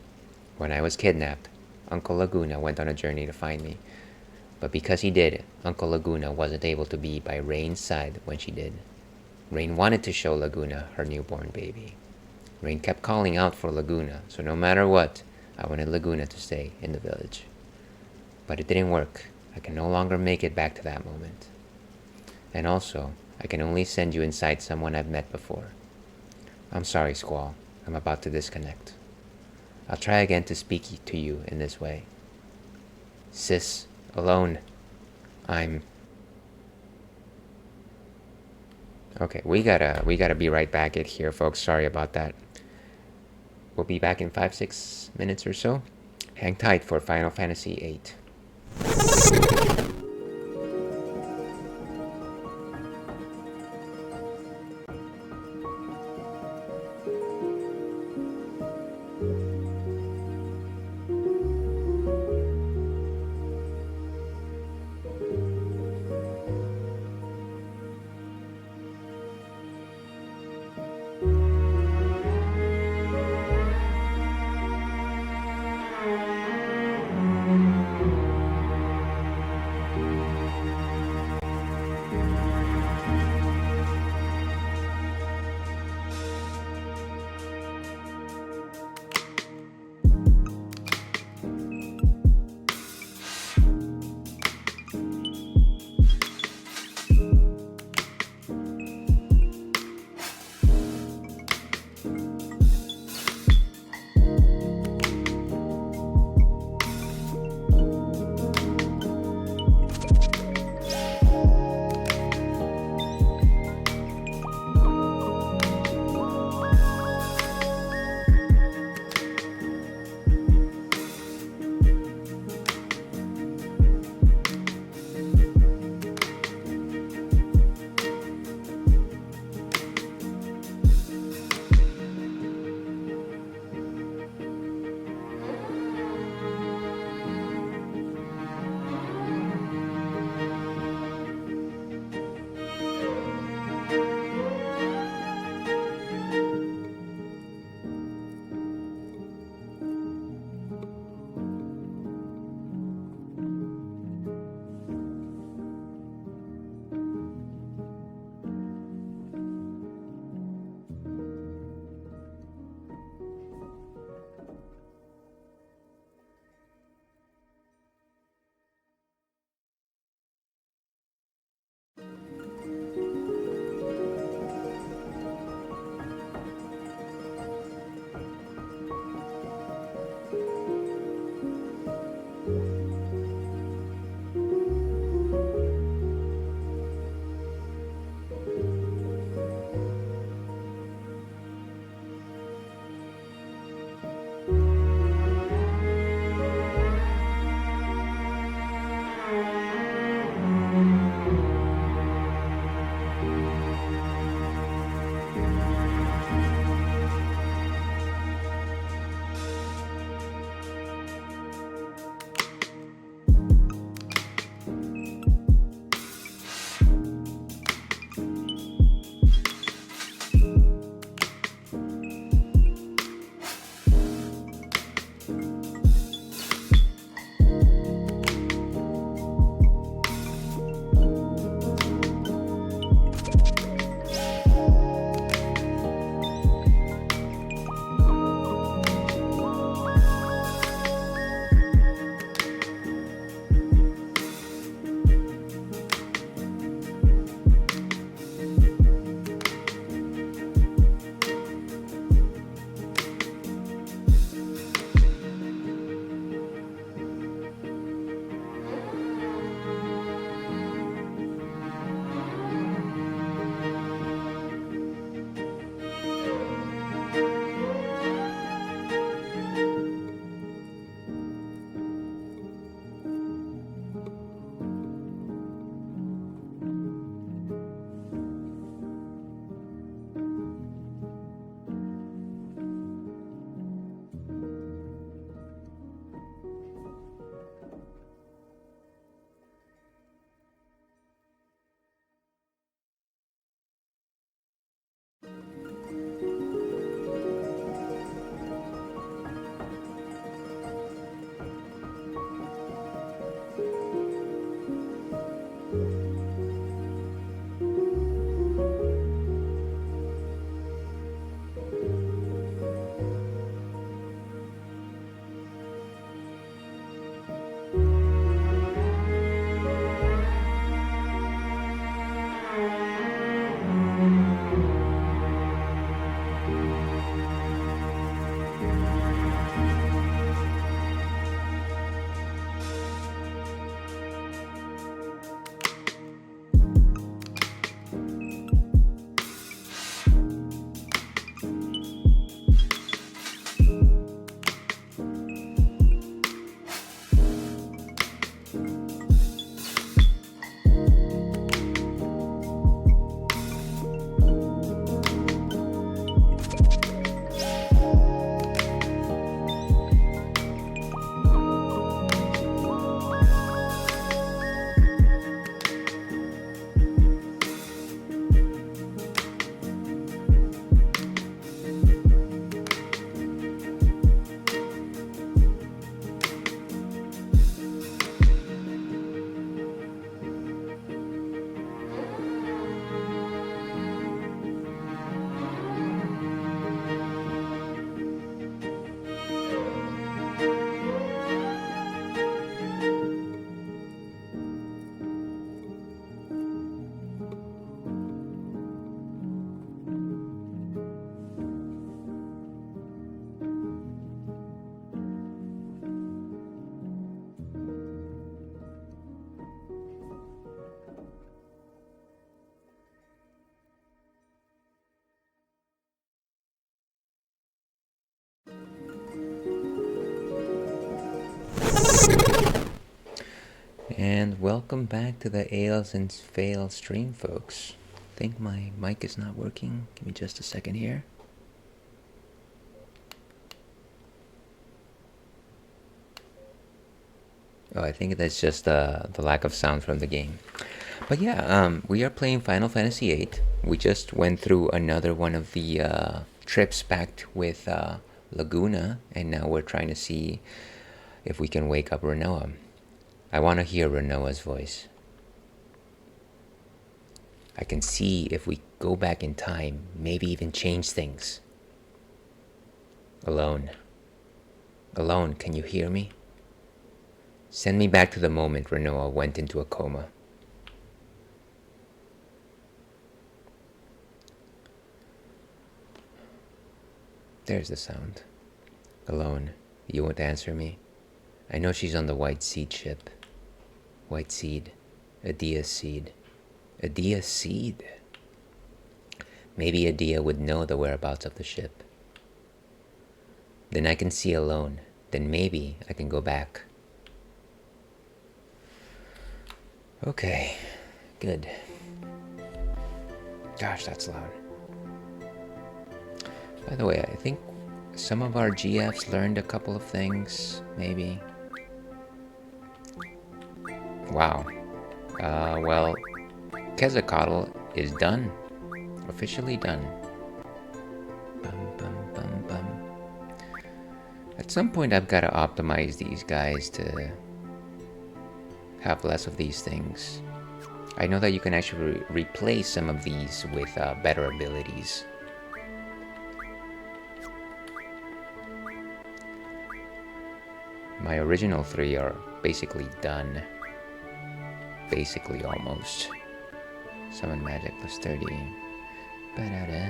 When I was kidnapped, Uncle Laguna went on a journey to find me. But because he did, Uncle Laguna wasn't able to be by Rain's side when she did. Rain wanted to show Laguna her newborn baby. Rain kept calling out for Laguna, so no matter what, I wanted Laguna to stay in the village. But it didn't work. I can no longer make it back to that moment. And also, I can only send you inside someone I've met before. I'm sorry, Squall. I'm about to disconnect. I'll try again to speak to you in this way. Sis, alone. Okay, we gotta be right back at here, folks. Sorry about that. We'll be back in 5-6 minutes or so. Hang tight for Final Fantasy VIII. welcome back to the Ales and Fails stream, folks. Think my mic is not working. Give me just a second here. Oh, I think that's just the lack of sound from the game. But yeah, we are playing Final Fantasy VIII. We just went through another one of the trips back with Laguna, and now we're trying to see if we can wake up Renoa. I want to hear Renoa's voice. I can see if we go back in time, maybe even change things. Alone. Alone, can you hear me? Send me back to the moment Renoa went into a coma. There's the sound. Alone, you won't answer me? I know she's on the White Seed ship. White Seed. Adia's seed. Adia's seed. Maybe Adia would know the whereabouts of the ship. Then I can see Alone. Then maybe I can go back. Okay, good. Gosh, that's loud. By the way, I think some of our GFs learned a couple of things, maybe. Wow. Well, Quetzalcoatl is done. Officially done. Bum, bum, bum, bum. At some point, I've got to optimize these guys to have less of these things. I know that you can actually replace some of these with better abilities. My original 3 are basically done. Basically, almost. Summon magic plus 30. Ba-da-da.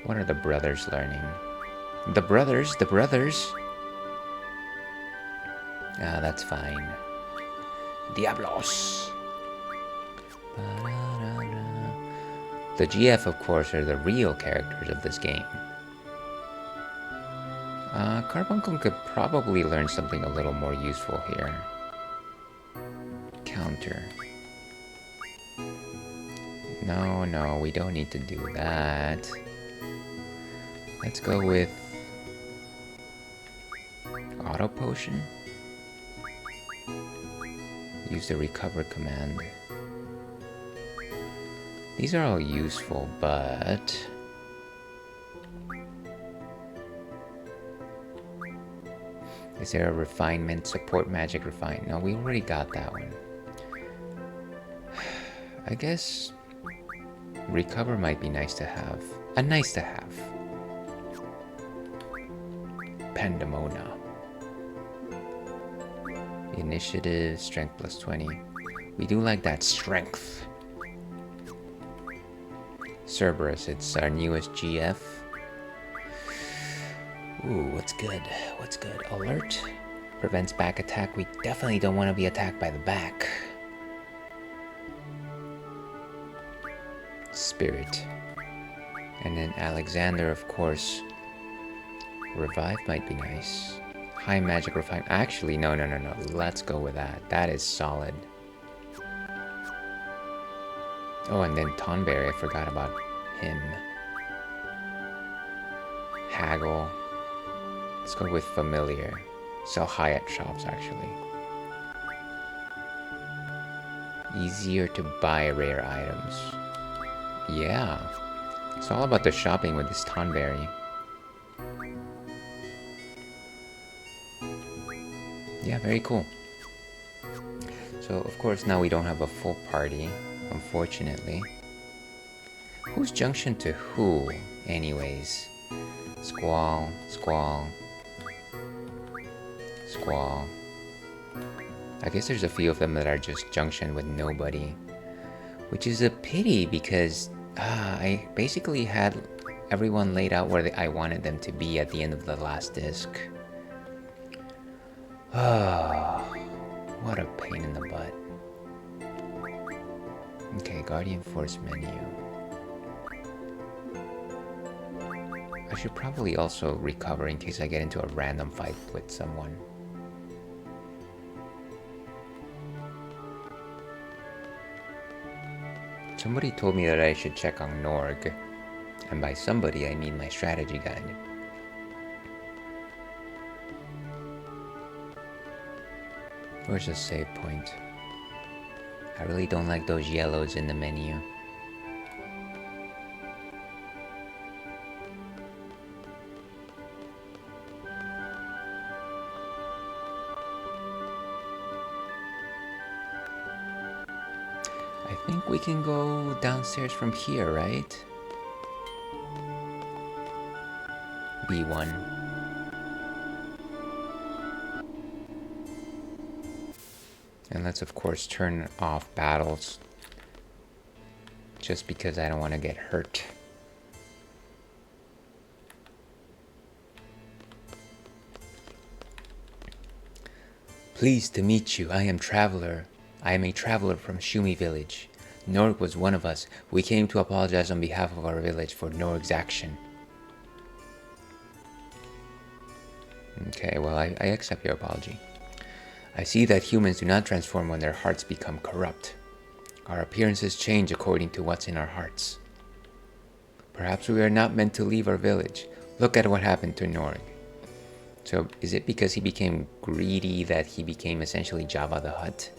What are the brothers learning? The brothers! Ah, that's fine. Diablos! Ba-da-da-da. The GF, of course, are the real characters of this game. Carbuncle could probably learn something a little more useful here. Counter. No, we don't need to do that. Let's go with Auto Potion. Use the recover command. These are all useful, but is there a refinement? Support magic refine? No, we already got that one. I guess recover might be nice to have. A nice to have. Pandemona. Initiative, strength plus 20. We do like that strength. Cerberus, it's our newest GF. Ooh, what's good? What's good? Alert. Prevents back attack. We definitely don't want to be attacked by the back. Spirit. And then Alexander, of course. Revive might be nice. High magic refine. Actually, no. Let's go with that. That is solid. Oh, and then Tonberry. I forgot about him. Haggle. Let's go with familiar. Sell high at shops, actually. Easier to buy rare items. Yeah. It's all about the shopping with this Tonberry. Yeah, very cool. So, of course, now we don't have a full party, unfortunately. Who's junction to who, anyways? Squall. I guess there's a few of them that are just junction with nobody. Which is a pity because I basically had everyone laid out where I wanted them to be at the end of the last disc. Oh, what a pain in the butt. Okay, Guardian Force menu. I should probably also recover in case I get into a random fight with someone. Somebody told me that I should check on Norg, and by somebody I mean my strategy guide. Where's the save point? I really don't like those yellows in the menu. I think we can go downstairs from here, right? B1. And let's of course turn off battles, just because I don't want to get hurt. Pleased to meet you. I am a traveler from Shumi village. Norg was one of us. We came to apologize on behalf of our village for Norg's action. Okay, well, I accept your apology. I see that humans do not transform when their hearts become corrupt. Our appearances change according to what's in our hearts. Perhaps we are not meant to leave our village. Look at what happened to Norg. So, is it because he became greedy that he became essentially Jabba the Hutt?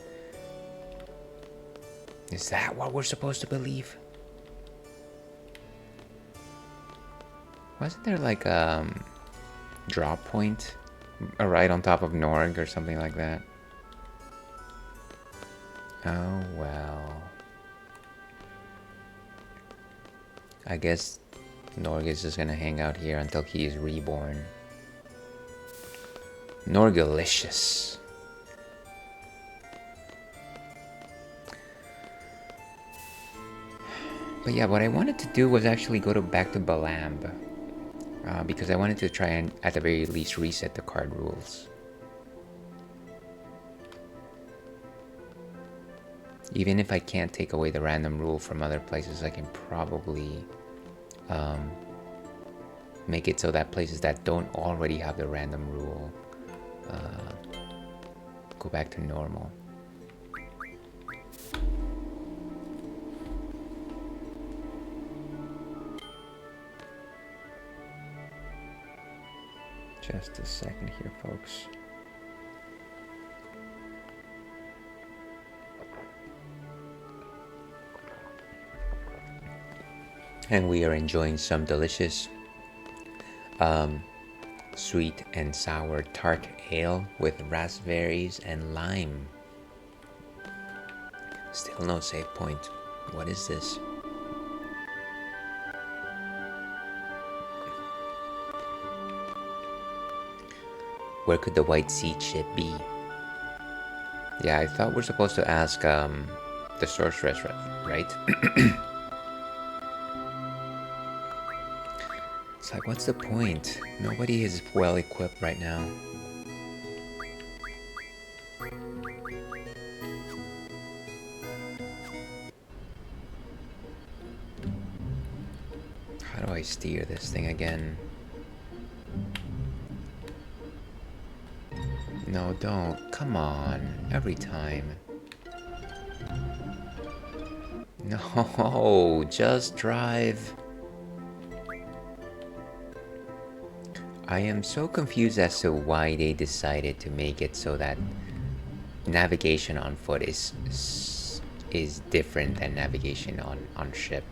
Is that what we're supposed to believe? Wasn't there like a drop point right on top of Norg or something like that? Oh well. I guess Norg is just gonna hang out here until he is reborn. Norgalicious. But yeah, what I wanted to do was actually go back to Balamb. Because I wanted to try and, at the very least, reset the card rules. Even if I can't take away the random rule from other places, I can probably make it so that places that don't already have the random rule go back to normal. Just a second here, folks. And we are enjoying some delicious sweet and sour tart ale with raspberries and lime. Still no save point. What is this? Where could the white seed ship be? Yeah, I thought we're supposed to ask the sorceress, right? It's like, what's the point? Nobody is well equipped right now. How do I steer this thing again? No, don't. Come on. Every time. No, just drive. I am so confused as to why they decided to make it so that navigation on foot is different than navigation on ship.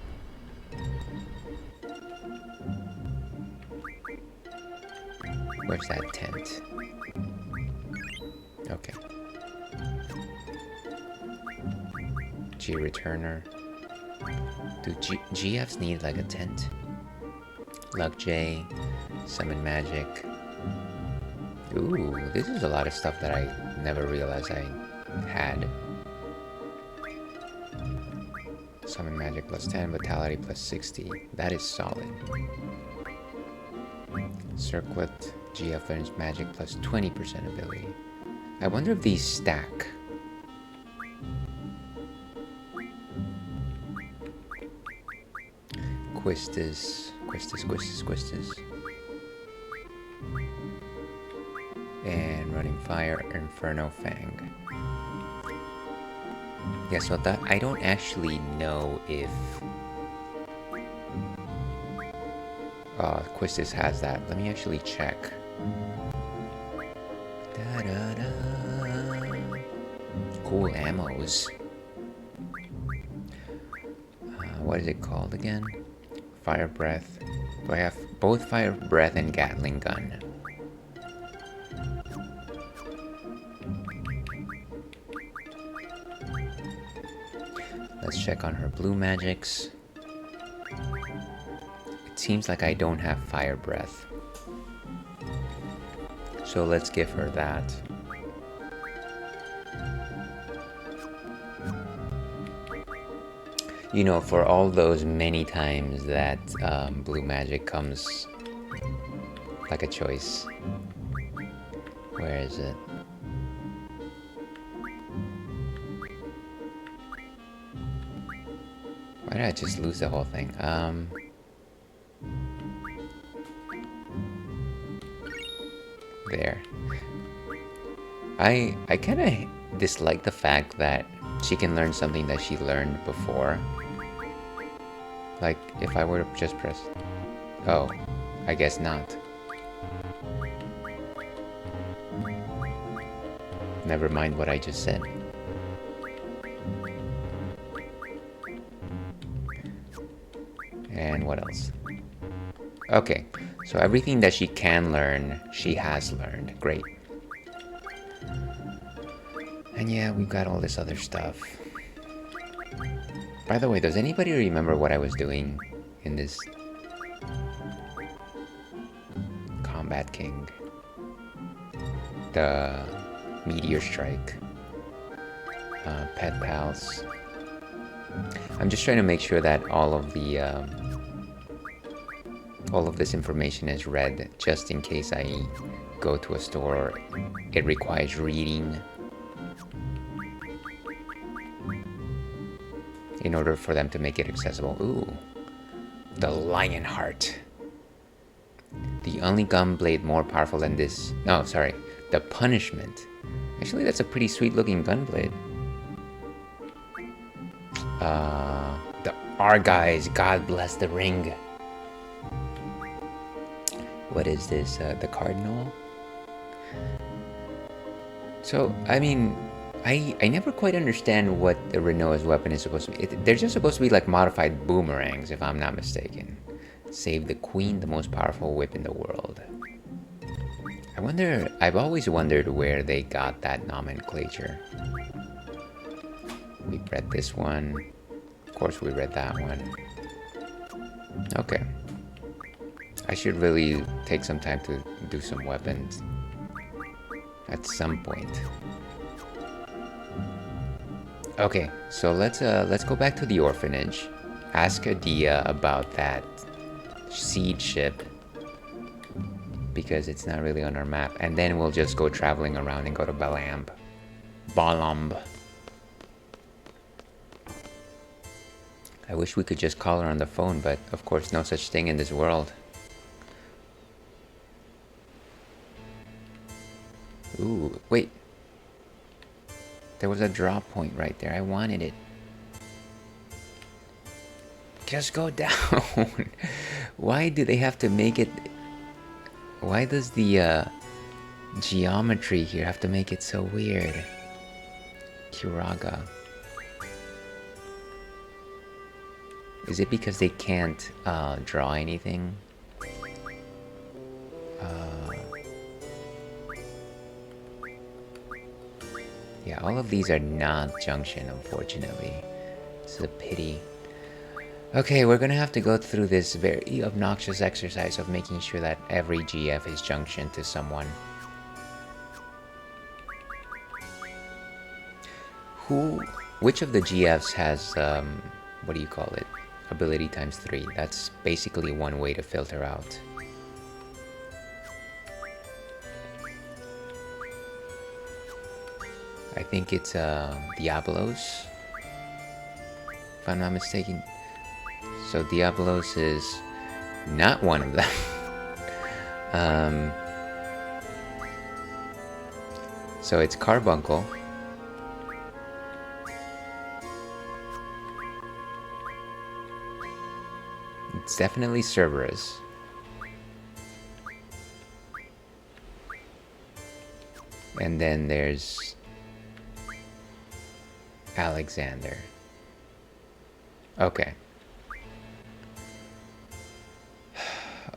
Where's that tent? Okay. G returner. Do GFs need like a tent? Luck J, summon magic. Ooh, this is a lot of stuff that I never realized I had. Summon magic plus 10, vitality plus 60. That is solid. Circlet, GF earns magic plus 20% ability. I wonder if these stack. Quistis. And running fire, Inferno Fang. Yeah, so that I don't actually know if Quistis has that. Let me actually check. Cool ammos. What is it called again? Fire breath. Do I have both fire breath and Gatling gun? Let's check on her blue magics. It seems like I don't have fire breath. So let's give her that. You know, for all those many times that blue magic comes like a choice. Where is it? Why did I just lose the whole thing? There. I kind of dislike the fact that she can learn something that she learned before. Like, if I were to just press... Oh, I guess not. Never mind what I just said. And what else? Okay, so everything that she can learn, she has learned. Great. And yeah, we've got all this other stuff. By the way, does anybody remember what I was doing in this Combat King? The Meteor Strike. Pet Pals. I'm just trying to make sure that all of this information is read, just in case I go to a store it requires reading in order for them to make it accessible. Ooh, the Lionheart. The only gun blade more powerful than this. No, sorry, the Punishment. Actually, that's a pretty sweet looking gun blade. The Argyes, God bless the ring. What is this? The Cardinal? So, I mean, I never quite understand what the Renoa's weapon is supposed to be. They're just supposed to be like modified boomerangs, if I'm not mistaken. Save the Queen, the most powerful whip in the world. I wonder, I've always wondered where they got that nomenclature. We read this one. Of course we read that one. Okay. I should really take some time to do some weapons. At some point. Okay, so let's go back to the orphanage. Ask Adia about that seed ship. Because it's not really on our map. And then we'll just go traveling around and go to Balamb. I wish we could just call her on the phone, but of course no such thing in this world. Ooh, wait. There was a drop point right there. I wanted it. Just go down. Why do they have to make it... Why does the geometry here have to make it so weird? Kiraga. Is it because they can't draw anything? Yeah, all of these are not junction, unfortunately. This is a pity. Okay, we're gonna have to go through this very obnoxious exercise of making sure that every GF is junction to someone. Which of the GFs has, what do you call it? Ability times 3. That's basically one way to filter out. I think it's Diablos, if I'm not mistaken. So Diablos is not one of them. So it's carbuncle. It's definitely Cerberus. And then there's Alexander. Okay.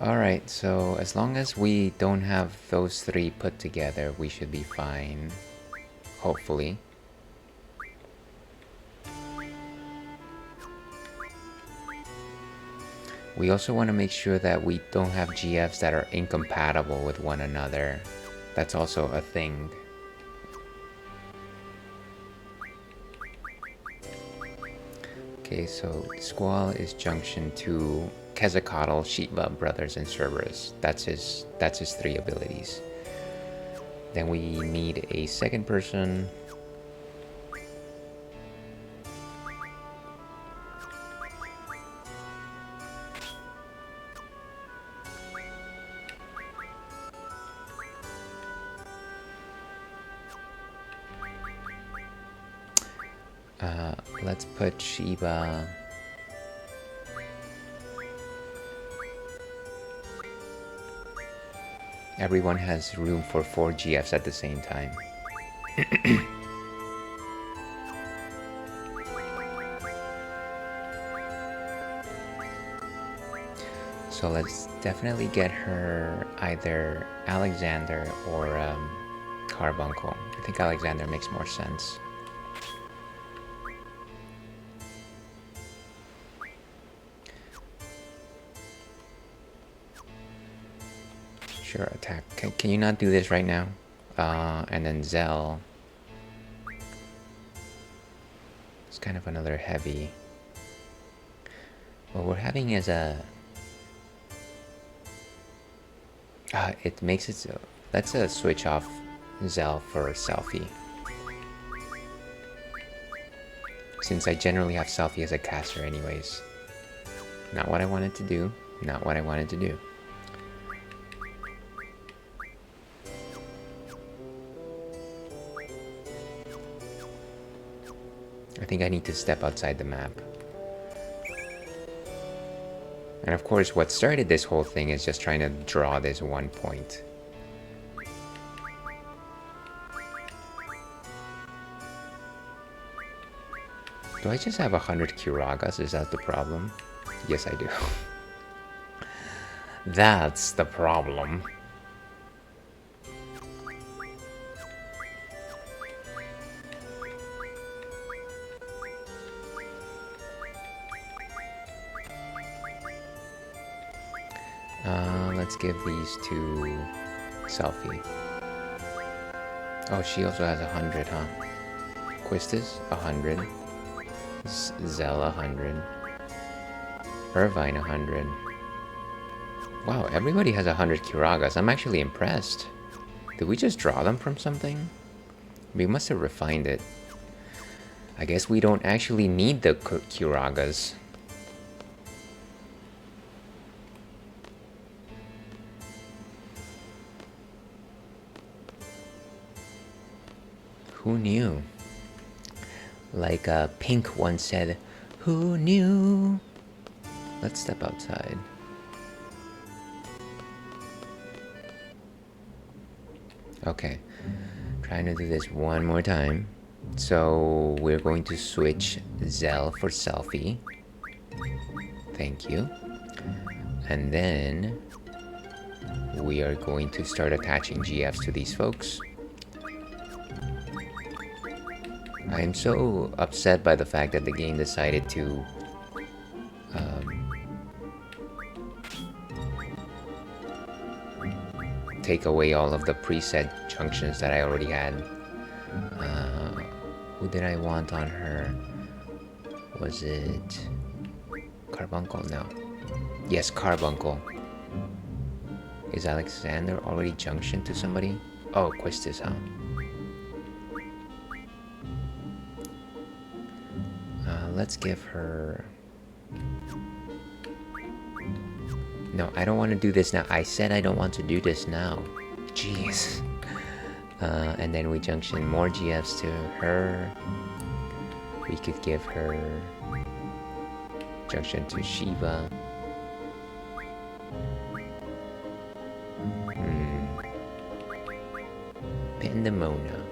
Alright, so as long as we don't have those three put together, we should be fine. Hopefully. We also want to make sure that we don't have GFs that are incompatible with one another. That's also a thing. Okay, so Squall is junction to Quetzalcoatl, Shiva, Brothers, and Cerberus. That's his 3 abilities. Then we need a second person. Let's put Shiva. Everyone has room for 4 GFs at the same time. So let's definitely get her either Alexander or Carbuncle. I think Alexander makes more sense. Sure, attack. Can you not do this right now? And then Zell. It's kind of another heavy. What we're having is a... it makes it so... Let's switch off Zell for Selfie. Since I generally have Selfie as a caster anyways. Not what I wanted to do. Not what I wanted to do. I think I need to step outside the map. And of course, what started this whole thing is just trying to draw this one point. Do I just have 100 Kiragas? Is that the problem? Yes, I do. That's the problem. Let's give these to Selfie. Oh, she also has 100, huh? Quistis, 100. Zell, 100. Irvine, 100. Wow, everybody has 100 Kiragas. I'm actually impressed. Did we just draw them from something? We must have refined it. I guess we don't actually need the Kiragas. Who knew? Like Pink once said, who knew? Let's step outside. Okay, trying to do this one more time. So we're going to switch Zell for Selfie. Thank you. And then we are going to start attaching GFs to these folks. I am so upset by the fact that the game decided to take away all of the preset junctions that I already had. Who did I want on her? Was it Carbuncle? No. Yes, Carbuncle. Is Alexander already junctioned to somebody? Oh, Quistis, huh? Let's give her... No, I don't want to do this now. I said I don't want to do this now. Jeez. And then we junction more GFs to her. We could give her junction to Shiva. Pandemona.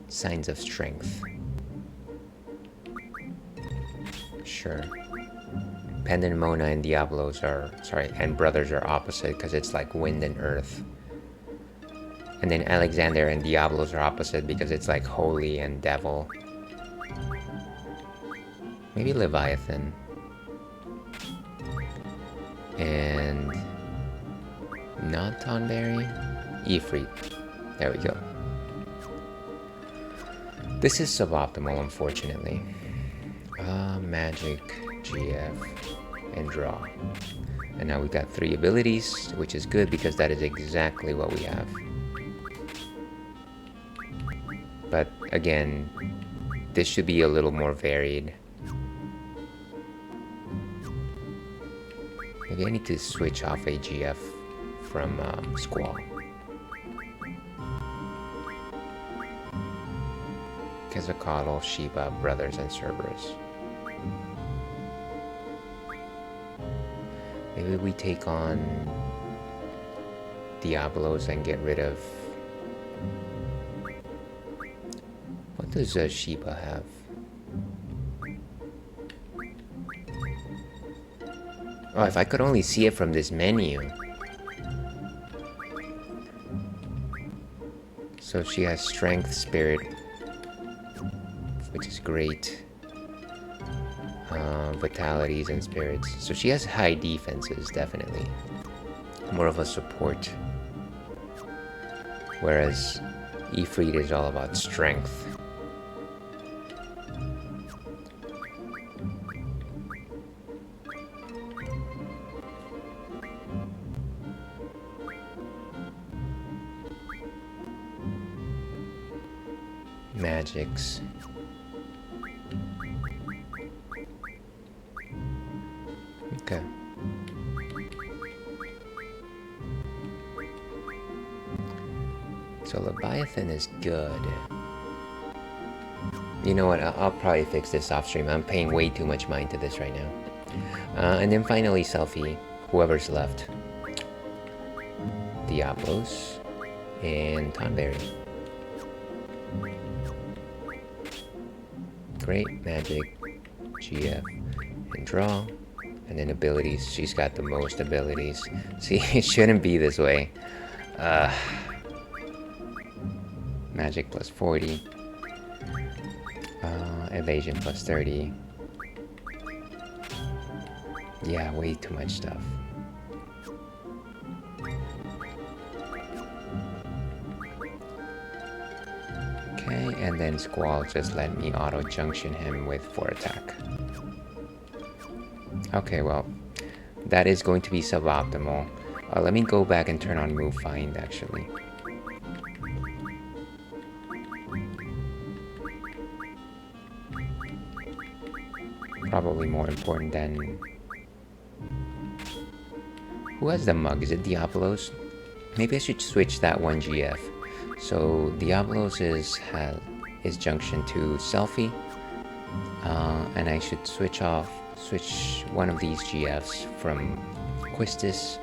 Signs of strength. Sure. Pandemona and Diablos are, and Brothers are opposite because it's like wind and earth. And then Alexander and Diablos are opposite because it's like holy and devil. Maybe Leviathan. And not Tonberry. Ifrit. There we go. This is suboptimal, unfortunately. Magic, GF, and draw. And now we got 3 abilities, which is good because that is exactly what we have. But again, this should be a little more varied. Maybe I need to switch off a GF from Squall. Quetzalcoatl, Shiva, Brothers, and Cerberus. Maybe we take on Diablos and get rid of... What does Shiva have? Oh, if I could only see it from this menu. So she has Strength, Spirit, which is great. Vitalities and spirits. So she has high defenses, definitely. More of a support. Whereas Ifrit is all about strength. Magics. Okay. So Leviathan is good. You know what? I'll probably fix this off stream. I'm paying way too much mind to this right now. And then finally, Selfie. Whoever's left. Diablos and Tonberry. Great. Magic, GF, and draw. And then abilities. She's got the most abilities. See, it shouldn't be this way. Magic plus 40. Evasion plus 30. Yeah, way too much stuff. Okay, and then Squall just let me auto-junction him with 4 attack. Okay, well, that is going to be suboptimal. Let me go back and turn on Move Find, actually. Probably more important than... Who has the mug? Is it Diablos? Maybe I should switch that one GF. So Diablos is junction to Selfie. And I should switch one of these GFs from Quistis.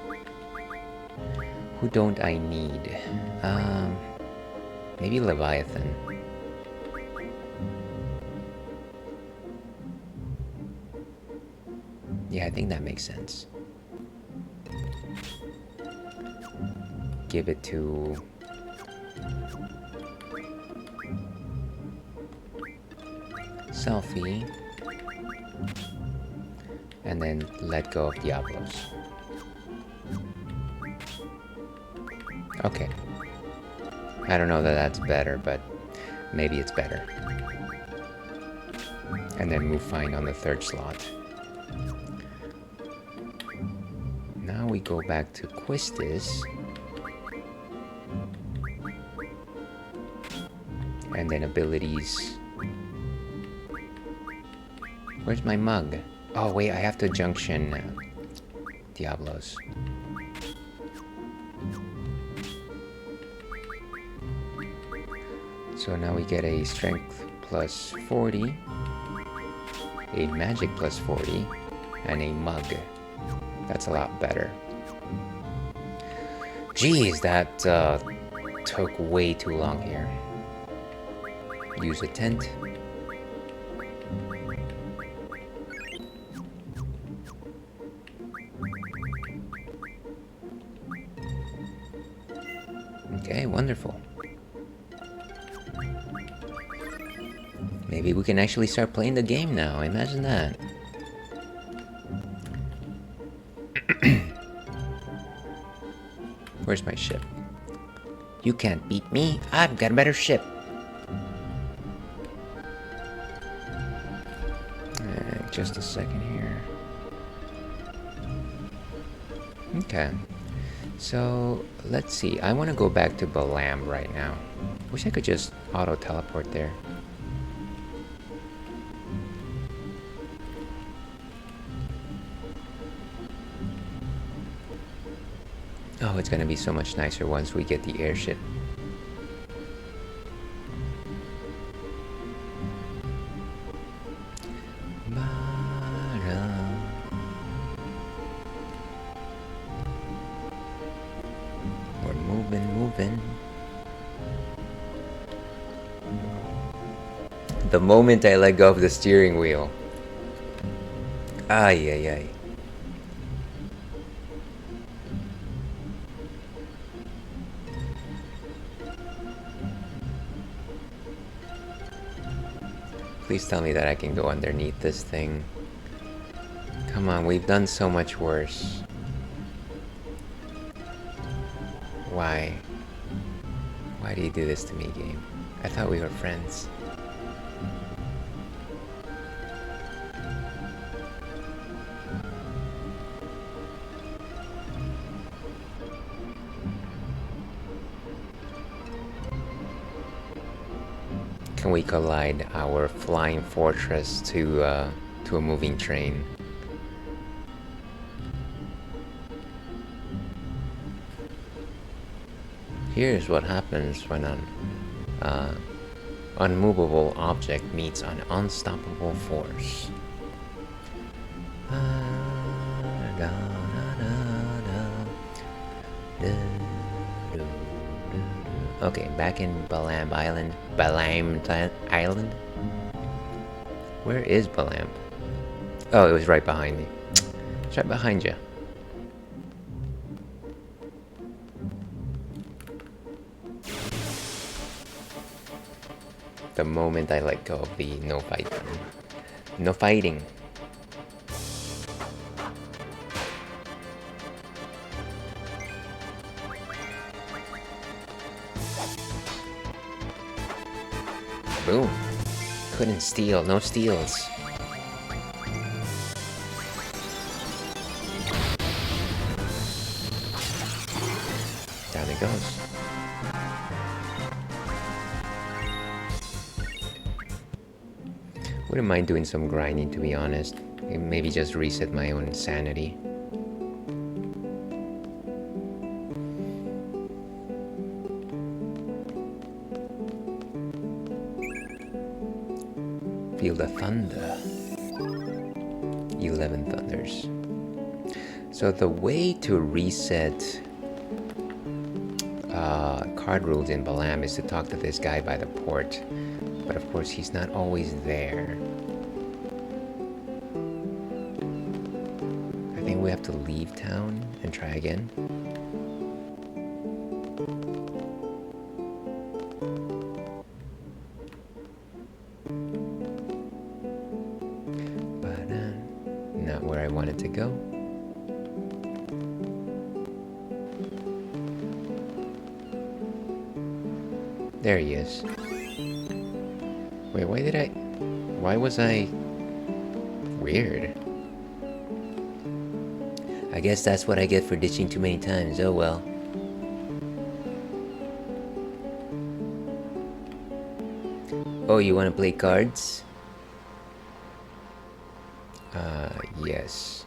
Who don't I need? Maybe Leviathan. Yeah, I think that makes sense. Give it to... Selfie. And then let go of Diablos. Okay. I don't know that that's better, but maybe it's better. And then Move Find on the 3rd slot. Now we go back to Quistis. And then abilities. Where's my mug? Oh wait, I have to junction Diablos. So now we get a strength plus 40, a magic plus 40, and a mug. That's a lot better. Jeez, that took way too long here. Use a tent. Okay, wonderful. Maybe we can actually start playing the game now. Imagine that. Where's my ship? You can't beat me. I've got a better ship. Just a second here. Okay. So, let's see. I want to go back to Balam right now. Wish I could just auto-teleport there. Oh, it's gonna be so much nicer once we get the airship. We're moving. The moment I let go of the steering wheel. Ay, ay, ay. Please tell me that I can go underneath this thing. Come on, we've done so much worse. Why? Why do you do this to me, game? I thought we were friends. Can we collide our flying fortress to a moving train? Here's what happens when an unmovable object meets an unstoppable force. Okay, back in Balam Island. Balam Island? Where is Balam? Oh, it was right behind me. It's right behind you. The moment I let go of the no fight button. No fighting. Boom. Couldn't steal. No steals. Down it goes. Wouldn't mind doing some grinding, to be honest. Maybe just reset my own sanity. Feel the thunder. 11 thunders. So the way to reset card rules in Balam is to talk to this guy by the port. But of course he's not always there. I think we have to leave town and try again. Not where I wanted to go. There he is. Wait, why was I... Weird. I guess that's what I get for ditching too many times, oh well. Oh, you wanna play cards? Yes.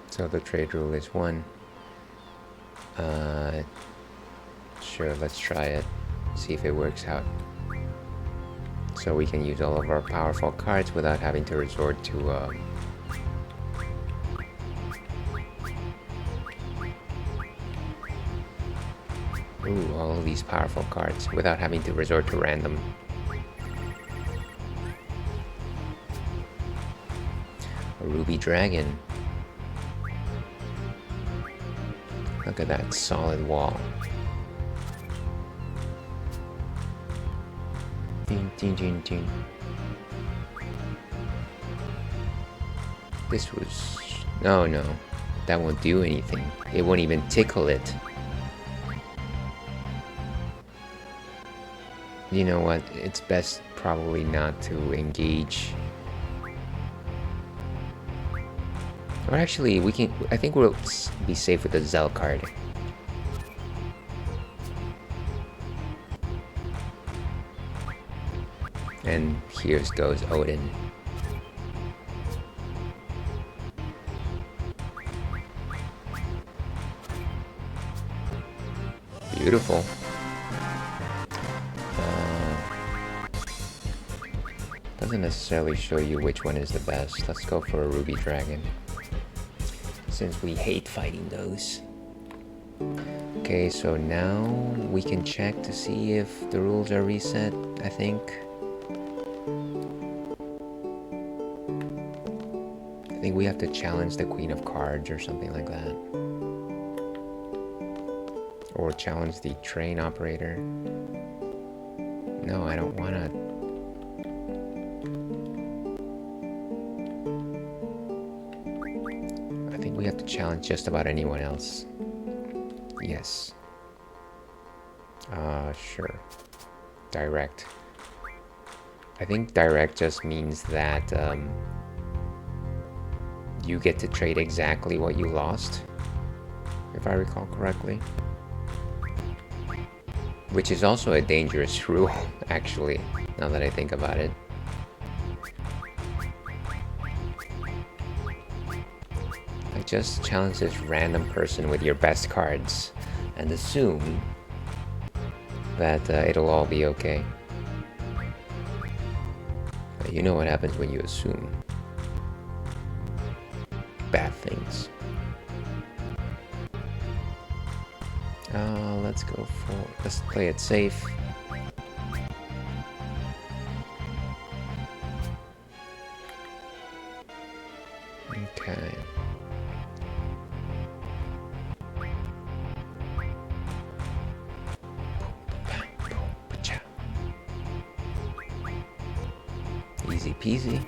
So the trade rule is 1. Sure, let's try it. See if it works out. So we can use all of our powerful cards without having to resort to all of these powerful cards without having to resort to random. A ruby dragon. Look at that solid wall. Ding, ding, ding, ding. This was... No, no. That won't do anything. It won't even tickle it. You know what? It's best probably not to engage. Or actually, we can... I think we'll be safe with the Zell card. And here goes Odin. Beautiful. Doesn't necessarily show you which one is the best. Let's go for a ruby dragon, since we hate fighting those. Okay, so now we can check to see if the rules are reset, I think. I think we have to challenge the Queen of Cards or something like that. Or challenge the train operator. No, I don't wanna. I think we have to challenge just about anyone else. Yes. Sure. Direct. I think direct just means that you get to trade exactly what you lost, if I recall correctly. Which is also a dangerous rule, actually, now that I think about it. Like, just challenge this random person with your best cards and assume that it'll all be okay. But you know what happens when you assume bad things. Let's play it safe. Okay. Easy peasy.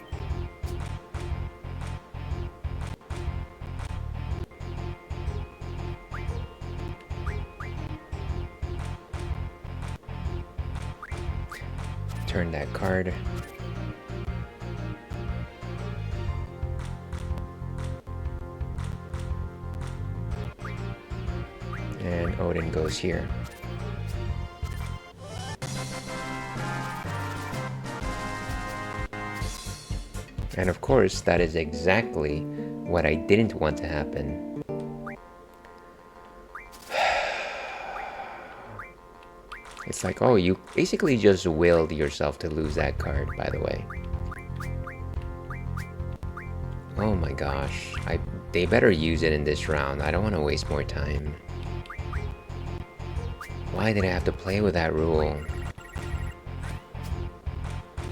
Turn that card. And Odin goes here. And of course, that is exactly what I didn't want to happen. It's like, oh, you basically just willed yourself to lose that card, by the way. Oh my gosh. They better use it in this round. I don't want to waste more time. Why did I have to play with that rule?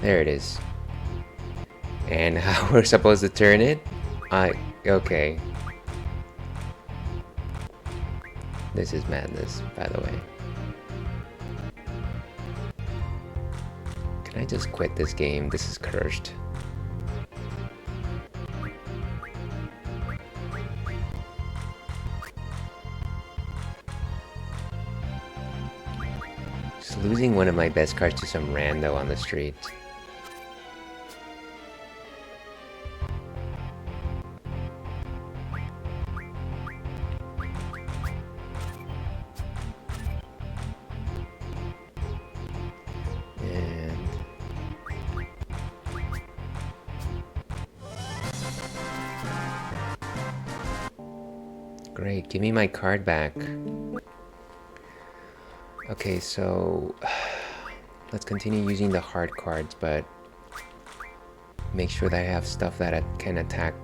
There it is. And how we're supposed to turn it? Okay. This is madness, by the way. Can I just quit this game? This is cursed. Just losing one of my best cards to some rando on the street. Great, give me my card back. Okay, so let's continue using the hard cards, but make sure that I have stuff that can attack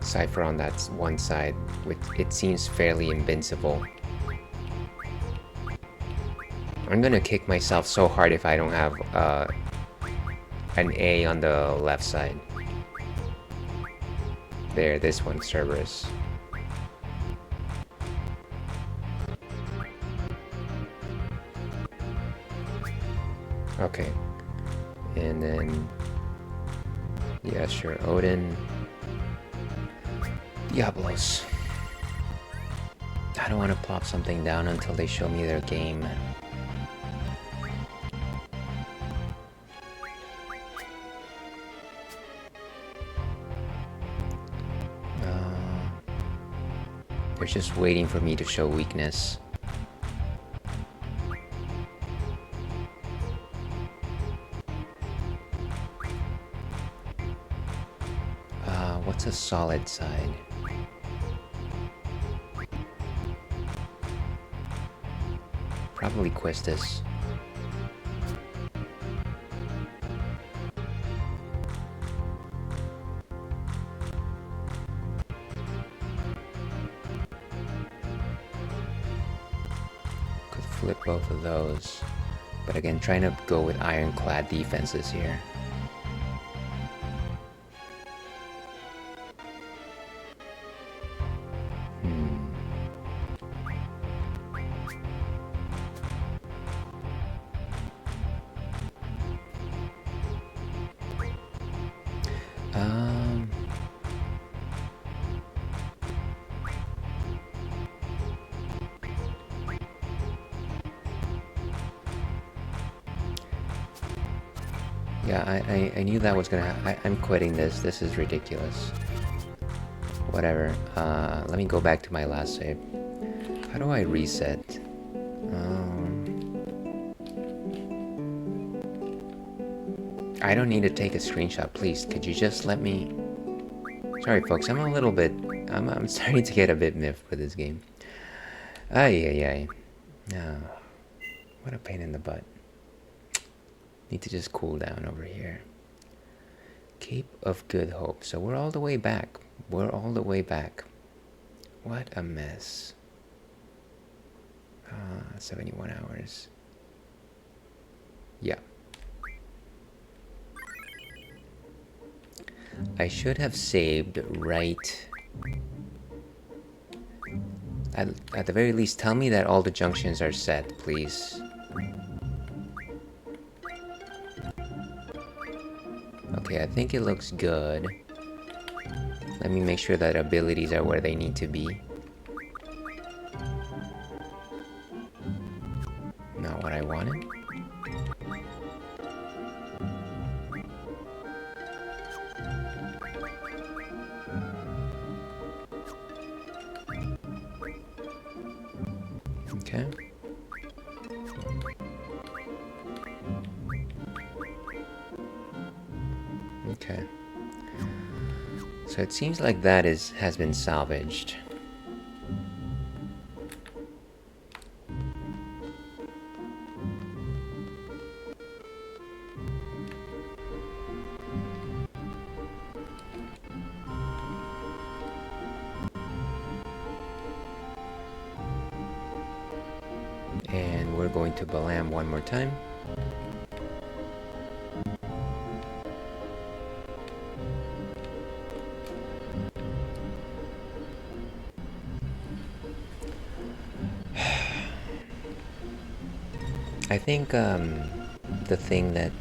Cypher on that one side, which it seems fairly invincible. I'm gonna kick myself so hard if I don't have an A on the left side. There, this one, Cerberus. Okay. And then, yeah, sure, Odin. Diablos. I don't want to plop something down until they show me their game. They're just waiting for me to show weakness. What's a solid side? Probably Quistis. Could flip both of those. But again, trying to go with ironclad defenses here. Yeah, I knew that was gonna happen. I'm quitting this. This is ridiculous. Whatever. Let me go back to my last save. How do I reset? I don't need to take a screenshot, please. Could you just let me... Sorry, folks. I'm a little bit... I'm starting to get a bit miffed with this game. Ay. No. What a pain in the butt. Need to just cool down over here. Cape of Good Hope. So we're all the way back. We're all the way back. What a mess. 71 hours. Yeah. I should have saved right... At the very least, tell me that all the junctions are set, please. Okay, I think it looks good. Let me make sure that abilities are where they need to be. Not what I wanted. Okay. Okay. So it seems like that has been salvaged. And we're going to Balam one more time. I think the thing that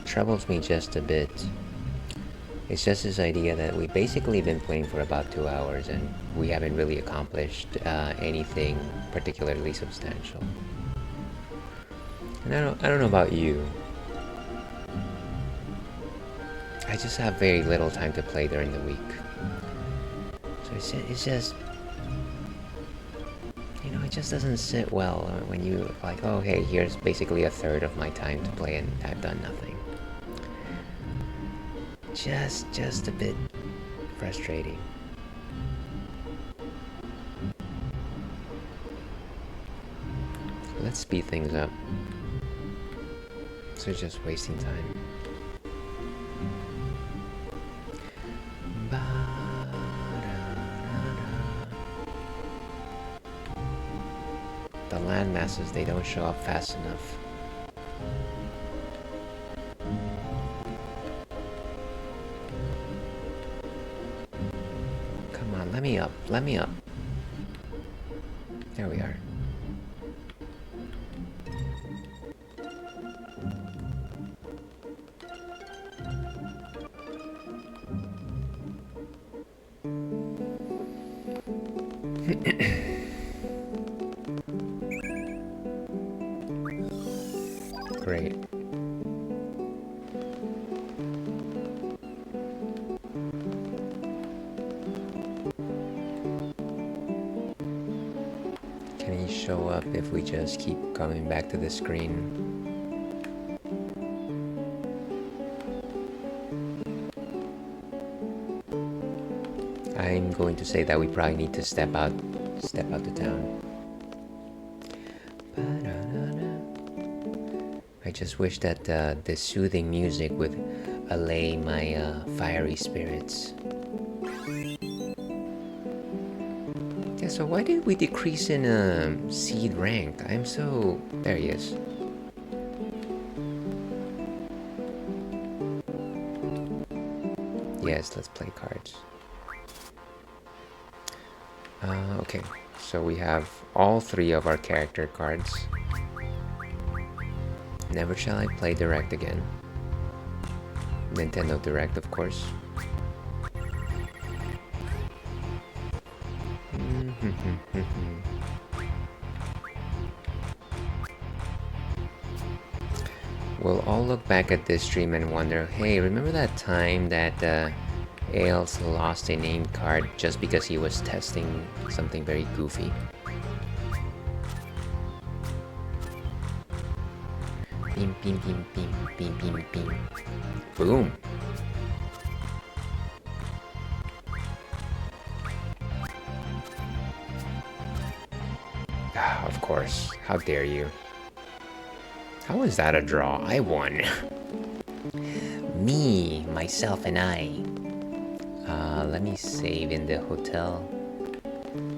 troubles me just a bit is just this idea that we've basically been playing for about 2 hours and we haven't really accomplished anything particularly substantial. And I don't know about you. I just have very little time to play during the week. So it's just... You know, it just doesn't sit well when you like, oh hey, here's basically a third of my time to play and I've done nothing. Just a bit Frustrating. Let's speed things up. So just wasting time. The land masses, they don't show up fast enough. Come on, let me up, let me up. There we are. Great. Can he show up if we just keep coming back to the screen? I'm going to say that we probably need to step out to town. I just wish that the soothing music would allay my fiery spirits. Yeah, so why did we decrease in seed rank? I'm so... There he is. Yes, let's play cards. Okay, so we have all 3 of our character cards. Never shall I play Direct again. Nintendo Direct, of course. We'll all look back at this stream and wonder, hey, remember that time that Ailes lost a named card just because he was testing something very goofy? Beam, beam, beam, beam, beam, beam, beam. Boom. Ah, of course. How dare you? How was that a draw? I won. Me, myself, and I. Let me save in the hotel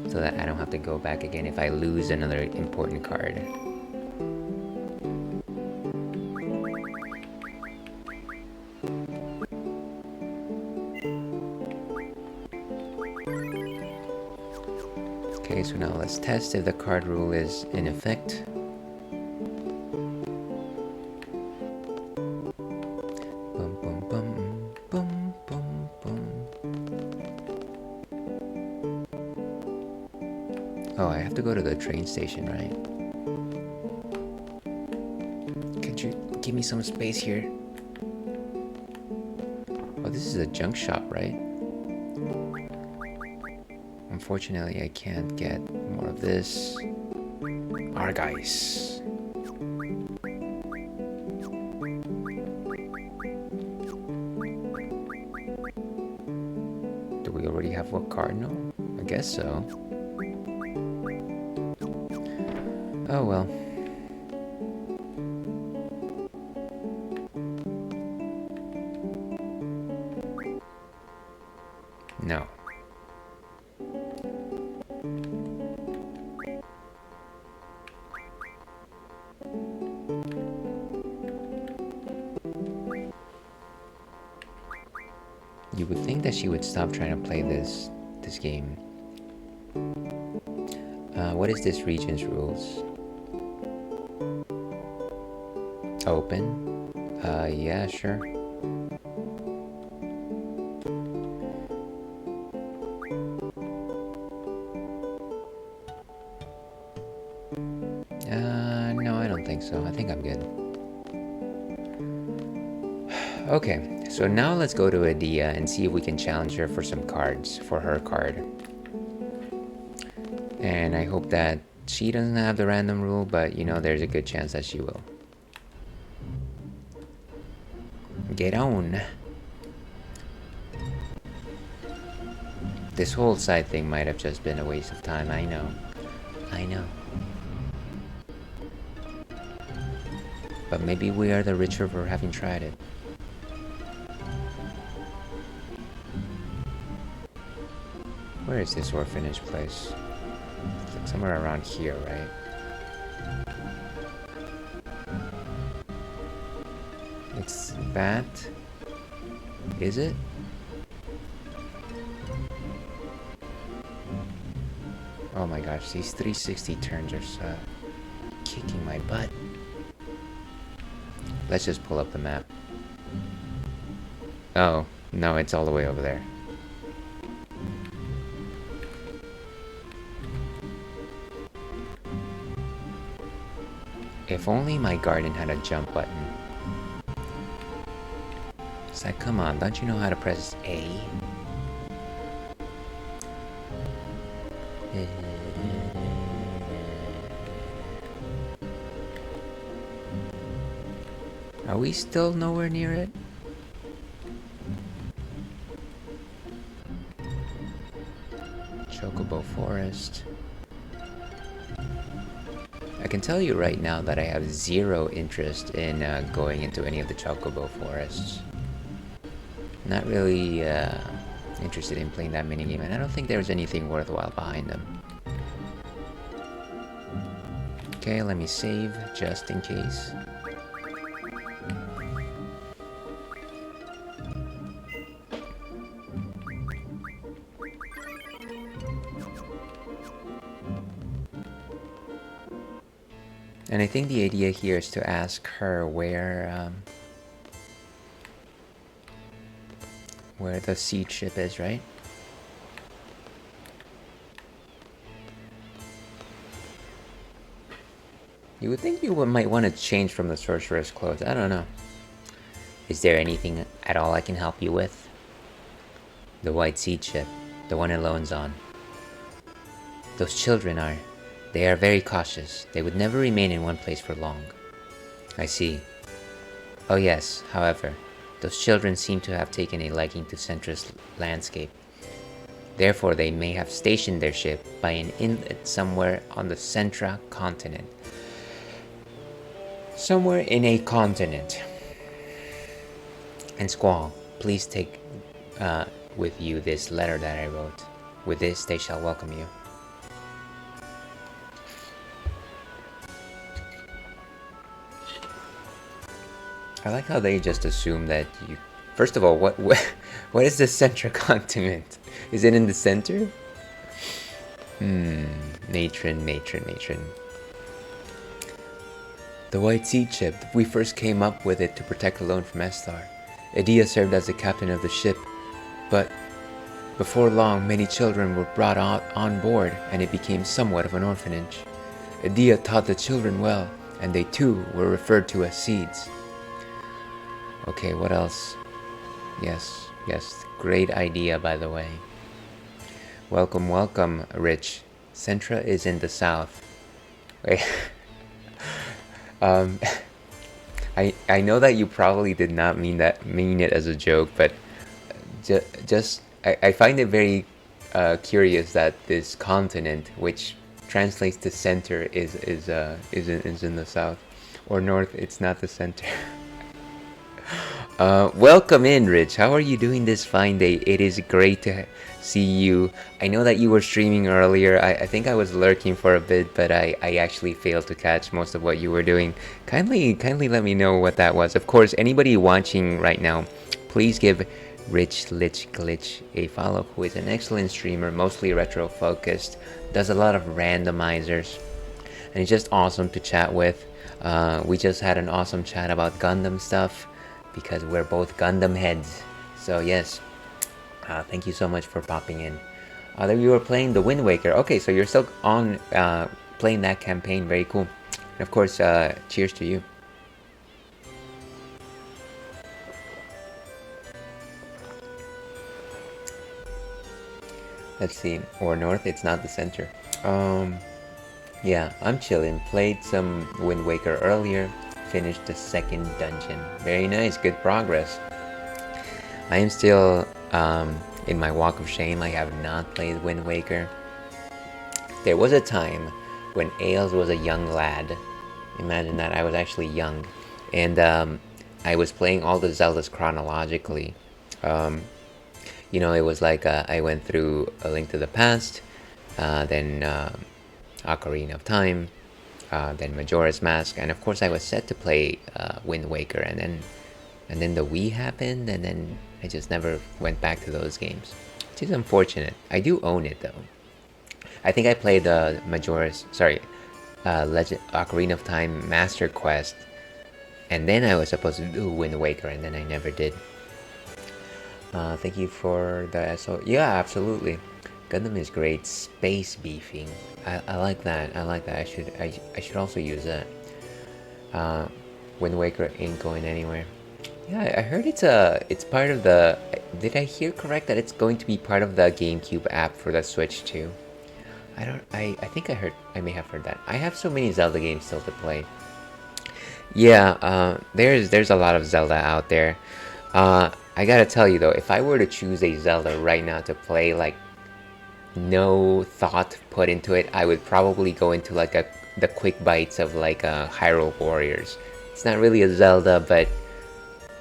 so that I don't have to go back again if I lose another important card. Okay, so now let's test if the card rule is in effect. Bum, bum, bum, bum, bum, bum. Oh, I have to go to the train station, right? Could you give me some space here? Oh, this is a junk shop, right? Unfortunately, I can't get more of this. Argyce. Do we already have a cardinal? I guess so. Oh well. No. You would think that she would stop trying to play this game. What is this region's rules? Open? Yeah, sure. No, I don't think so. I think I'm good. Okay, so now let's go to Adia and see if we can challenge her for some cards, for her card. And I hope that she doesn't have the random rule, but you know, there's a good chance that she will. Get on. This whole side thing might have just been a waste of time, I know. I know. But maybe we are the richer for having tried it. Where is this orphanage place? It's like somewhere around here, right? It's that? Is it? Oh my gosh, these 360 turns are so kicking my butt. Let's just pull up the map. Oh, no, it's all the way over there. If only my garden had a jump button. It's like, come on, don't you know how to press A? Are we still nowhere near it? Chocobo Forest. I can tell you right now that I have zero interest in going into any of the Chocobo Forests. Not really interested in playing that minigame, and I don't think there's anything worthwhile behind them. Okay, let me save just in case. And I think the idea here is to ask her where the seed ship is, right? You would think you might want to change from the sorcerer's clothes. I don't know. Is there anything at all I can help you with? The white seed ship, the one Alone's on. Those children are... They are very cautious. They would never remain in one place for long. I see. Oh yes, however, those children seem to have taken a liking to Centra's landscape. Therefore, they may have stationed their ship by an inlet somewhere on the Centra continent. Somewhere in a continent. And Squall, please take with you this letter that I wrote. With this, they shall welcome you. I like how they just assume that you... First of all, what is the Centra continent? Is it in the center? Matron. The White Seed Ship. We first came up with it to protect Alone from Esthar. Edea served as the captain of the ship, but before long, many children were brought on board, and it became somewhat of an orphanage. Edea taught the children well, and they too were referred to as SeeDs. Okay, what else? Yes, great idea, by the way. Welcome, Rich. Centra is in the south. Wait. I know that you probably did not mean it as a joke, but I find it very curious that this continent, which translates to center, is in the south or north. It's not the center. Welcome in, Rich. How are you doing this fine day? It is great to see you. I know that you were streaming earlier. I think I was lurking for a bit, but I actually failed to catch most of what you were doing. Kindly let me know what that was. Of course, anybody watching right now, please give Rich Lich Glitch a follow, who is an excellent streamer, mostly retro focused, does a lot of randomizers, and he's just awesome to chat with. We just had an awesome chat about Gundam stuff, because we're both Gundam heads. So yes, thank you so much for popping in. You were playing the Wind Waker. Okay, so you're still on playing that campaign. Very cool. And of course, cheers to you. Let's see. Or north, it's not the center. Yeah, I'm chilling. Played some Wind Waker earlier. Finished the second dungeon. Very nice, good progress. I am still in my walk of shame, I have not played Wind Waker. There was a time when Ailes was a young lad. Imagine that, I was actually young. And I was playing all the Zeldas chronologically. You know, it was like I went through A Link to the Past, then Ocarina of Time, then Majora's Mask, and of course I was set to play Wind Waker, and then the Wii happened, and then I just never went back to those games, which is unfortunate. I do own it though. I think I played Ocarina of Time Master Quest, and then I was supposed to do Wind Waker, and then I never did. Thank you for the SO. Yeah, absolutely. Gundam is great. Space beefing. I like that. I like that. I should also use that. Wind Waker ain't going anywhere. Yeah, I heard it's part of the. Did I hear correct that it's going to be part of the GameCube app for the Switch too? I think I may have heard that. I have so many Zelda games still to play. Yeah, there's a lot of Zelda out there. I gotta tell you though, if I were to choose a Zelda right now to play, like no thought put into it, I would probably go into like the quick bites of like Hyrule Warriors. It's not really a Zelda, but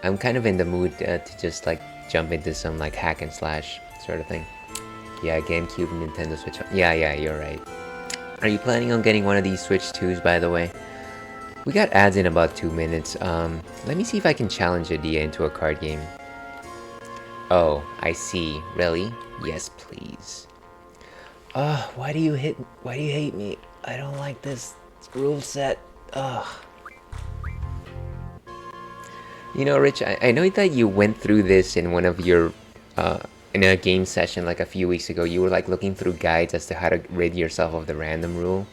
I'm kind of in the mood to just like jump into some like hack and slash sort of thing. Yeah, GameCube, Nintendo Switch. Yeah, you're right. Are you planning on getting one of these Switch 2s, by the way? We got ads in about 2 minutes. Let me see if I can challenge Adia into a card game. Oh, I see. Really? Yes, please. Why do you hate me? I don't like this rule set. Ugh. You know, Rich, I know that you went through this in one of your, in a game session like a few weeks ago. You were like looking through guides as to how to rid yourself of the random rule.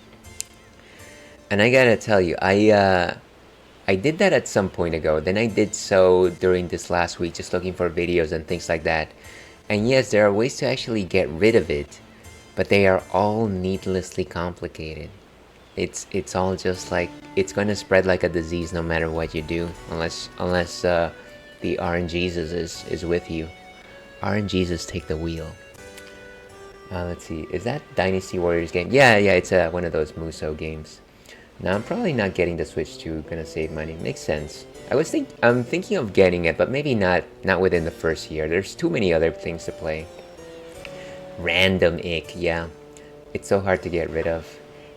And I gotta tell you, I did that at some point ago. Then I did so during this last week, just looking for videos and things like that. And yes, there are ways to actually get rid of it, but they are all needlessly complicated. It's all just like, it's going to spread like a disease no matter what you do, unless the RNGesus is with you. RNGesus take the wheel. Let's see, is that Dynasty Warriors game? Yeah, it's one of those Muso games. Now I'm probably not getting the Switch 2, gonna save money. Makes sense. I'm thinking of getting it, but maybe not within the first year. There's too many other things to play. Random ick, yeah. It's so hard to get rid of.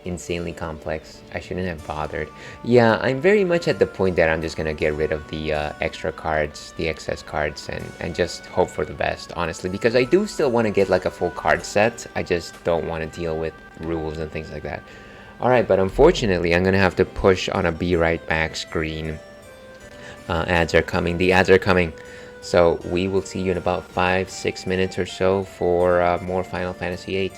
Insanely complex. I shouldn't have bothered. Yeah, I'm very much at the point that I'm just gonna get rid of the extra cards, the excess cards, and just hope for the best, honestly, because I do still want to get like a full card set. I just don't want to deal with rules and things like that. Alright, but unfortunately, I'm gonna have to push on a be right back screen. Ads are coming. The ads are coming. So we will see you in about 5-6 minutes or so for more Final Fantasy VIII.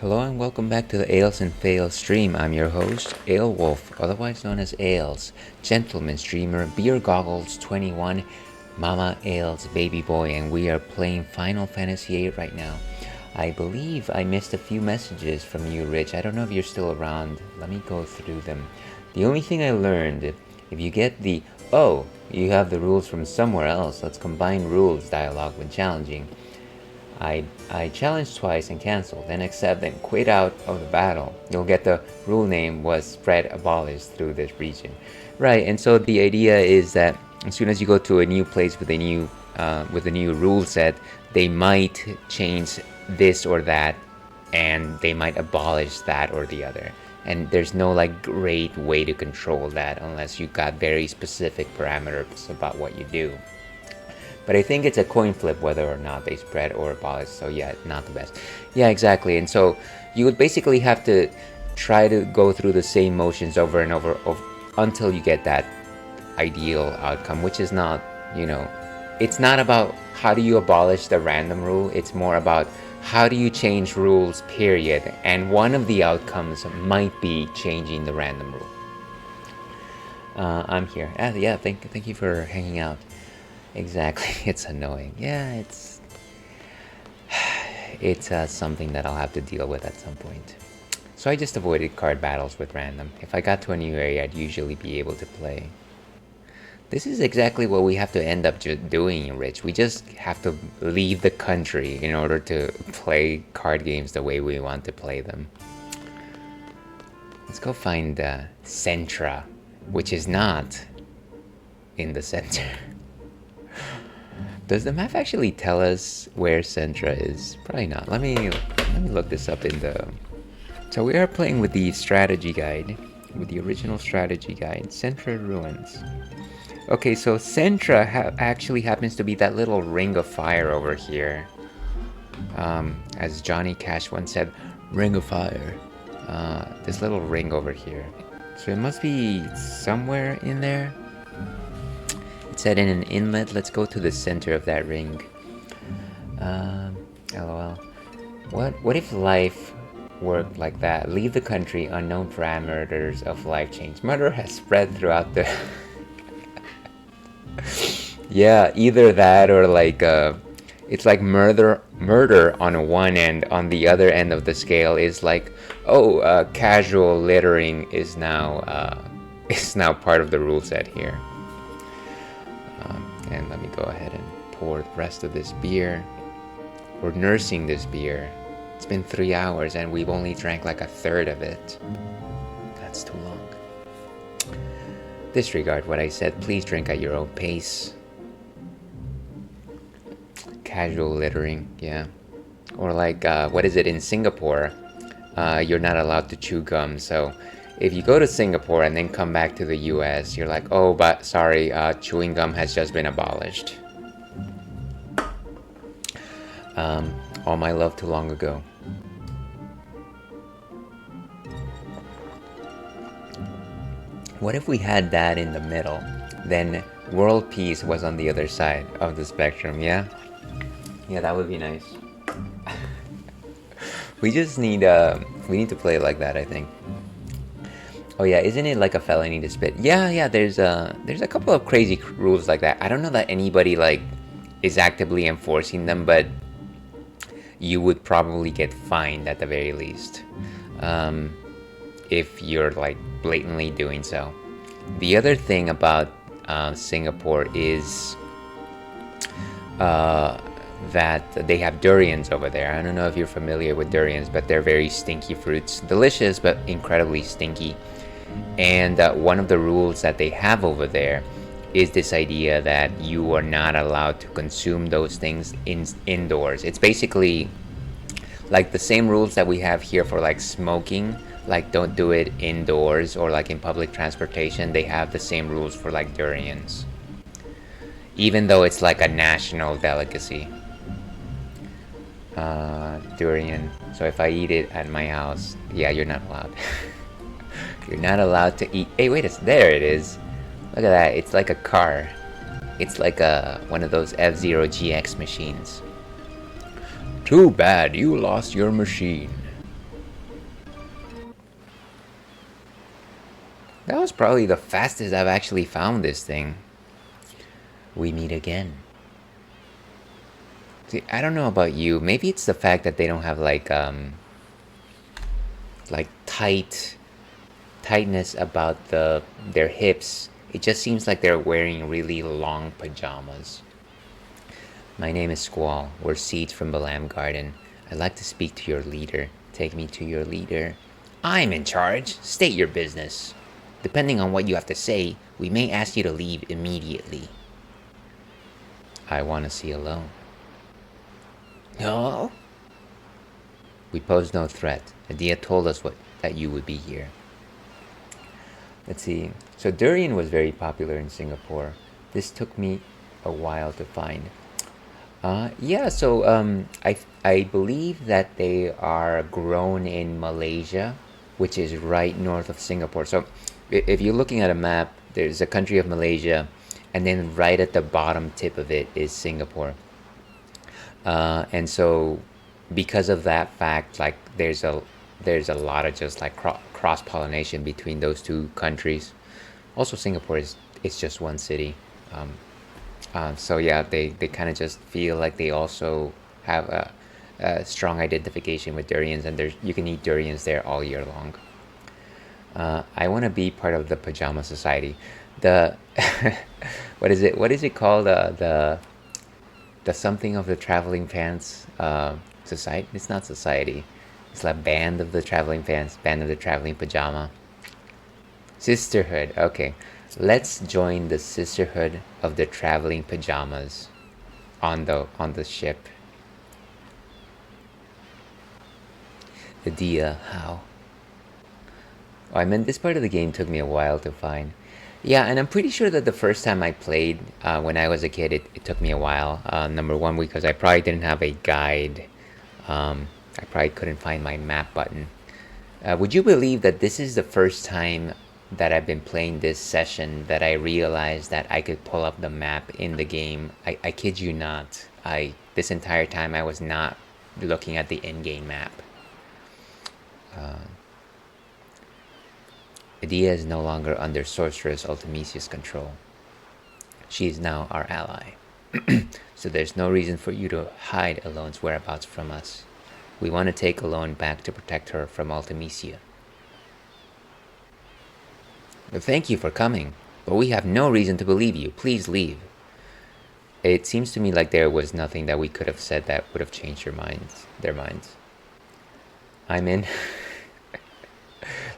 Hello and welcome back to the Ales and Fails stream. I'm your host, Ale Wolf, otherwise known as Ales, gentleman streamer, beer goggles 21, Mama Ales baby boy, and we are playing Final Fantasy VIII right now. I believe I missed a few messages from you, Rich. I don't know if you're still around. Let me go through them. The only thing I learned, if you get the, oh, you have the rules from somewhere else, let's combine rules dialogue when challenging. I challenged twice and canceled, then accept, then quit out of the battle. You'll get the rule name was spread abolished through this region. Right, and so the idea is that as soon as you go to a new place with a new rule set, they might change this or that, and they might abolish that or the other. And there's no like great way to control that unless you got very specific parameters about what you do. But I think it's a coin flip whether or not they spread or abolish, so yeah, not the best. Yeah, exactly, and so you would basically have to try to go through the same motions over and over until you get that ideal outcome, which is not, you know, it's not about how do you abolish the random rule, it's more about how do you change rules, period, and one of the outcomes might be changing the random rule. I'm here. Yeah, thank you for hanging out. Exactly, it's annoying. Yeah, it's something that I'll have to deal with at some point. So I just avoided card battles with random. If I got to a new area, I'd usually be able to play. This is exactly what we have to end up doing, Rich. We just have to leave the country in order to play card games the way we want to play them. Let's go find Centra, which is not in the center. Does the map actually tell us where Centra is? Probably not. Let me look this up in the... So we are playing with the strategy guide, with the original strategy guide, Centra Ruins. Okay, so Centra actually happens to be that little ring of fire over here. As Johnny Cash once said, ring of fire. This little ring over here. So it must be somewhere in there. It's set in an inlet. Let's go to the center of that ring. LOL. What if life worked like that? Leave the country, unknown parameters of life change. Murder has spread throughout the... Yeah, either that or like it's like murder on one end. On the other end of the scale is like, oh, casual littering is now part of the rule set here. And let me go ahead and pour the rest of this beer. We're nursing this beer. It's been 3 hours and we've only drank like a third of it. That's too long. Disregard what I said. Please drink at your own pace. Casual littering, yeah. Or like, what is it in Singapore? You're not allowed to chew gum, so if you go to Singapore and then come back to the US, you're like, oh, but sorry, chewing gum has just been abolished. All my love too long ago. What if we had that in the middle? Then world peace was on the other side of the spectrum, yeah? Yeah, that would be nice. We just need, we need to play it like that, I think. Oh yeah, isn't it like a felony to spit? Yeah, there's a couple of crazy rules like that. I don't know that anybody like is actively enforcing them, but you would probably get fined at the very least if you're like blatantly doing so. The other thing about Singapore is that they have durians over there. I don't know if you're familiar with durians, but they're very stinky fruits. Delicious, but incredibly stinky. And one of the rules that they have over there is this idea that you are not allowed to consume those things indoors. It's basically like the same rules that we have here for like smoking, like don't do it indoors or like in public transportation. They have the same rules for like durians, even though it's like a national delicacy. Durian. So if I eat it at my house, yeah, you're not allowed. You're not allowed to eat. Hey, wait, there it is. Look at that. It's like a car. It's like one of those F-Zero GX machines. Too bad you lost your machine. That was probably the fastest I've actually found this thing. We meet again. See, I don't know about you. Maybe it's the fact that they don't have like tightness about their hips. It just seems like they're wearing really long pajamas. My name is Squall. We're SeeDs from the Lamb Garden. I'd like to speak to your leader. Take me to your leader. I'm in charge. State your business. Depending on what you have to say, we may ask you to leave immediately. I want to see alone. No? We pose no threat. Adia told us that you would be here. Let's see. So durian was very popular in Singapore. This took me a while to find. Yeah, so I believe that they are grown in Malaysia, which is right north of Singapore. So if you're looking at a map, there's a country of Malaysia, and then right at the bottom tip of it is Singapore. And so because of that fact, like there's a lot of just like cross pollination between those two countries. Also, Singapore is just one city. So yeah, they kind of just feel like they also have a strong identification with durians, and you can eat durians there all year long. I want to be part of the pajama society. The what is it called? The something of the traveling pants society. It's not society. It's like band of the traveling pants, band of the traveling pajama. Sisterhood. Okay. Let's join the sisterhood of the traveling pajamas on the ship. Adia, how? Oh, I mean, this part of the game took me a while to find. Yeah, and I'm pretty sure that the first time I played when I was a kid, it took me a while. Number one, because I probably didn't have a guide. I probably couldn't find my map button. Would you believe that this is the first time that I've been playing this session that I realized that I could pull up the map in the game? I kid you not. This entire time I was not looking at the in-game map. Adia is no longer under Sorceress Ultimisia's control. She is now our ally. So there's no reason for you to hide Alone's whereabouts from us. We want to take Alone back to protect her from Ultimisia. Thank you for coming, but we have no reason to believe you. Please leave. It seems to me like there was nothing that we could have said that would have changed their minds. I'm in.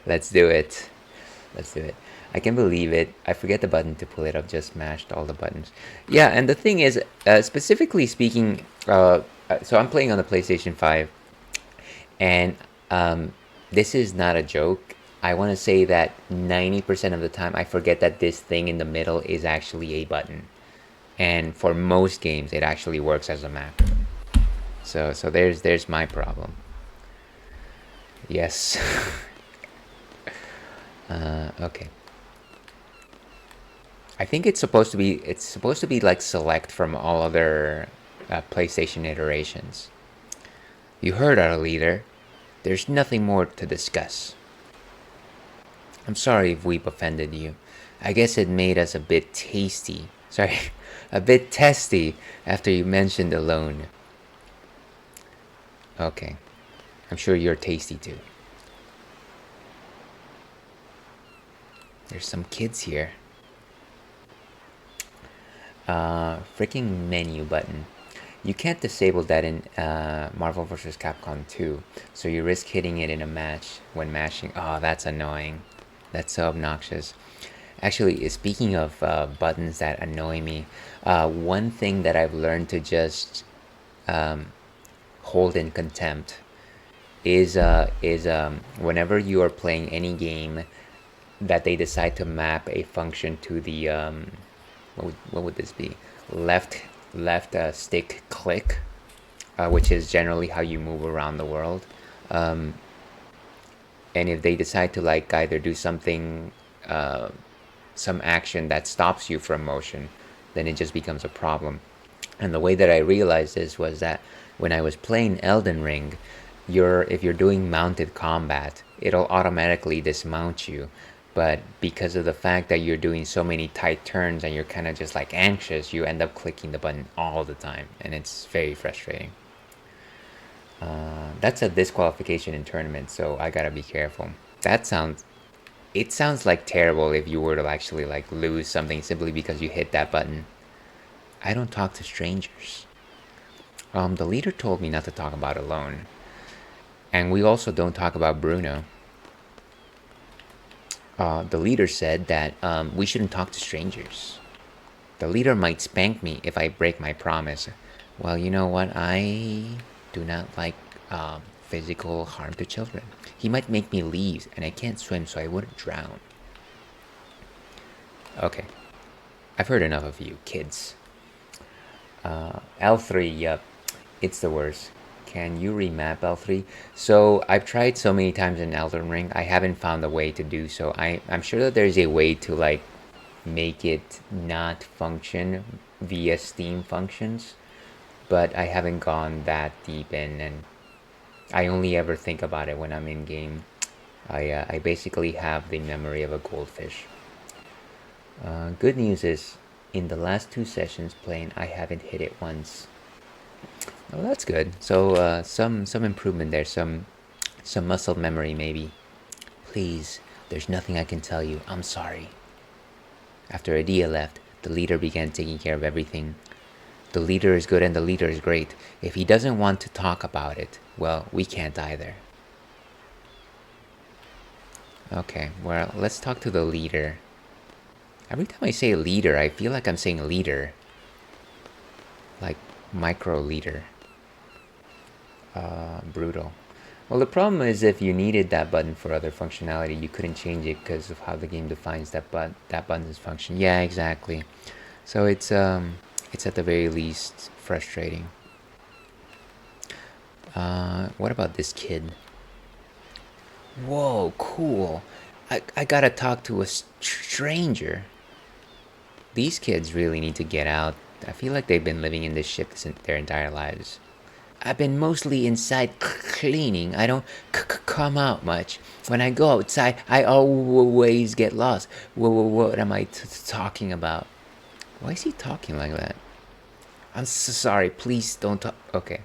Let's do it. I can believe it. I forget the button to pull it up, just mashed all the buttons. Yeah, and the thing is, specifically speaking, so I'm playing on the PlayStation 5, and this is not a joke. I want to say that 90% of the time I forget that this thing in the middle is actually a button. And for most games, it actually works as a map. So there's my problem. Yes. Okay. I think it's supposed to be like select from all other PlayStation iterations. You heard our leader. There's nothing more to discuss. I'm sorry if we've offended you. I guess it made us a bit testy after you mentioned Alone. Okay. I'm sure you're tasty too. There's some kids here. Freaking menu button. You can't disable that in Marvel vs. Capcom 2, so you risk hitting it in a match when mashing. Oh, that's annoying. That's so obnoxious. Actually, speaking of buttons that annoy me, one thing that I've learned to just hold in contempt is whenever you are playing any game that they decide to map a function to the what would this be? Left stick click, which is generally how you move around the world. And if they decide to like either do something, some action that stops you from motion, then it just becomes a problem. And the way that I realized this was that when I was playing Elden Ring, if you're doing mounted combat, it'll automatically dismount you. but because of the fact that you're doing so many tight turns and you're kind of just like anxious, you end up clicking the button all the time, and it's very frustrating. That's a disqualification in tournaments, so I gotta be careful. It sounds like terrible if you were to actually like lose something simply because you hit that button. I don't talk to strangers. The leader told me not to talk about alone. And we also don't talk about Bruno. The leader said that we shouldn't talk to strangers. The leader might spank me if I break my promise. Well, you know what? I do not like physical harm to children. He might make me leave, and I can't swim, so I wouldn't drown. Okay. I've heard enough of you, kids. L3, yep. It's the worst. Can you remap L3? So I've tried so many times in Elden Ring, I haven't found a way to do so. I'm sure that there's a way to like make it not function via Steam functions, but I haven't gone that deep in, and I only ever think about it when I'm in game. I basically have the memory of a goldfish. Good news is, in the last 2 sessions playing, I haven't hit it once. Oh, that's good. So some improvement there, some muscle memory maybe. Please, there's nothing I can tell you. I'm sorry. After Adia left, the leader began taking care of everything. The leader is good and the leader is great. If he doesn't want to talk about it, well, we can't either. Okay, well, let's talk to the leader. Every time I say leader, I feel like I'm saying leader. Like micro leader. Brutal. Well, the problem is if you needed that button for other functionality, you couldn't change it because of how the game defines that button's function. Yeah, exactly. So it's at the very least frustrating. What about this kid? Whoa, cool. I gotta talk to a stranger. These kids really need to get out. I feel like they've been living in this ship their entire lives. I've been mostly inside cleaning. I don't come out much. When I go outside, I always get lost. What am I talking about? Why is he talking like that? I'm so sorry. Please don't talk. Okay.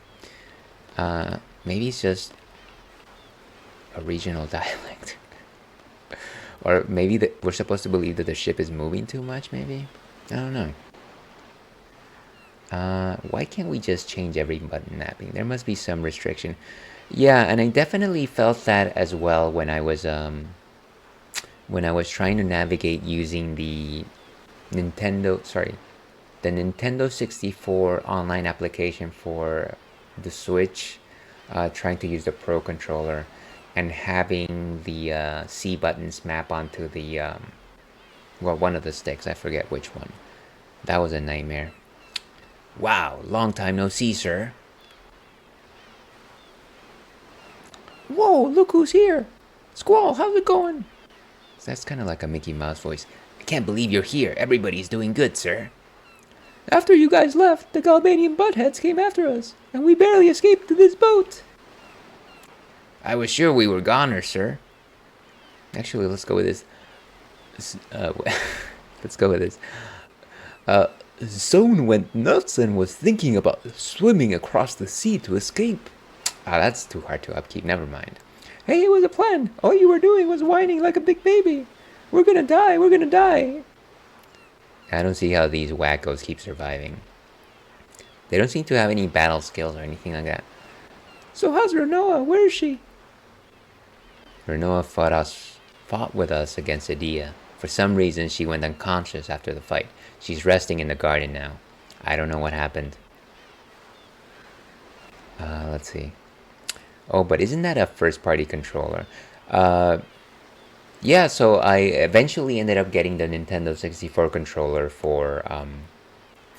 Maybe it's just a regional dialect. Or maybe we're supposed to believe that the ship is moving too much, maybe? I don't know. Why can't we just change every button mapping? There must be some restriction. Yeah, and I definitely felt that as well when I was trying to navigate using the Nintendo 64 online application for the Switch, trying to use the Pro controller and having the C buttons map onto the one of the sticks. I forget which one. That was a nightmare. Wow, long time no see, sir. Whoa, look who's here. Squall, how's it going? So that's kind of like a Mickey Mouse voice. I can't believe you're here. Everybody's doing good, sir. After you guys left, the Galbanian buttheads came after us, and we barely escaped to this boat. I was sure we were goners, sir. Actually, let's go with this. Let's go with this. Zone went nuts and was thinking about swimming across the sea to escape. That's too hard to upkeep. Never mind. Hey, it was a plan. All you were doing was whining like a big baby. We're gonna die. We're gonna die. I don't see how these wackos keep surviving. They don't seem to have any battle skills or anything like that. So how's Renoa? Where is she? Renoa fought with us against Adia. For some reason, she went unconscious after the fight. She's resting in the garden now. I don't know what happened. Let's see. Oh, but isn't that a first-party controller? Yeah, so I eventually ended up getting the Nintendo 64 controller for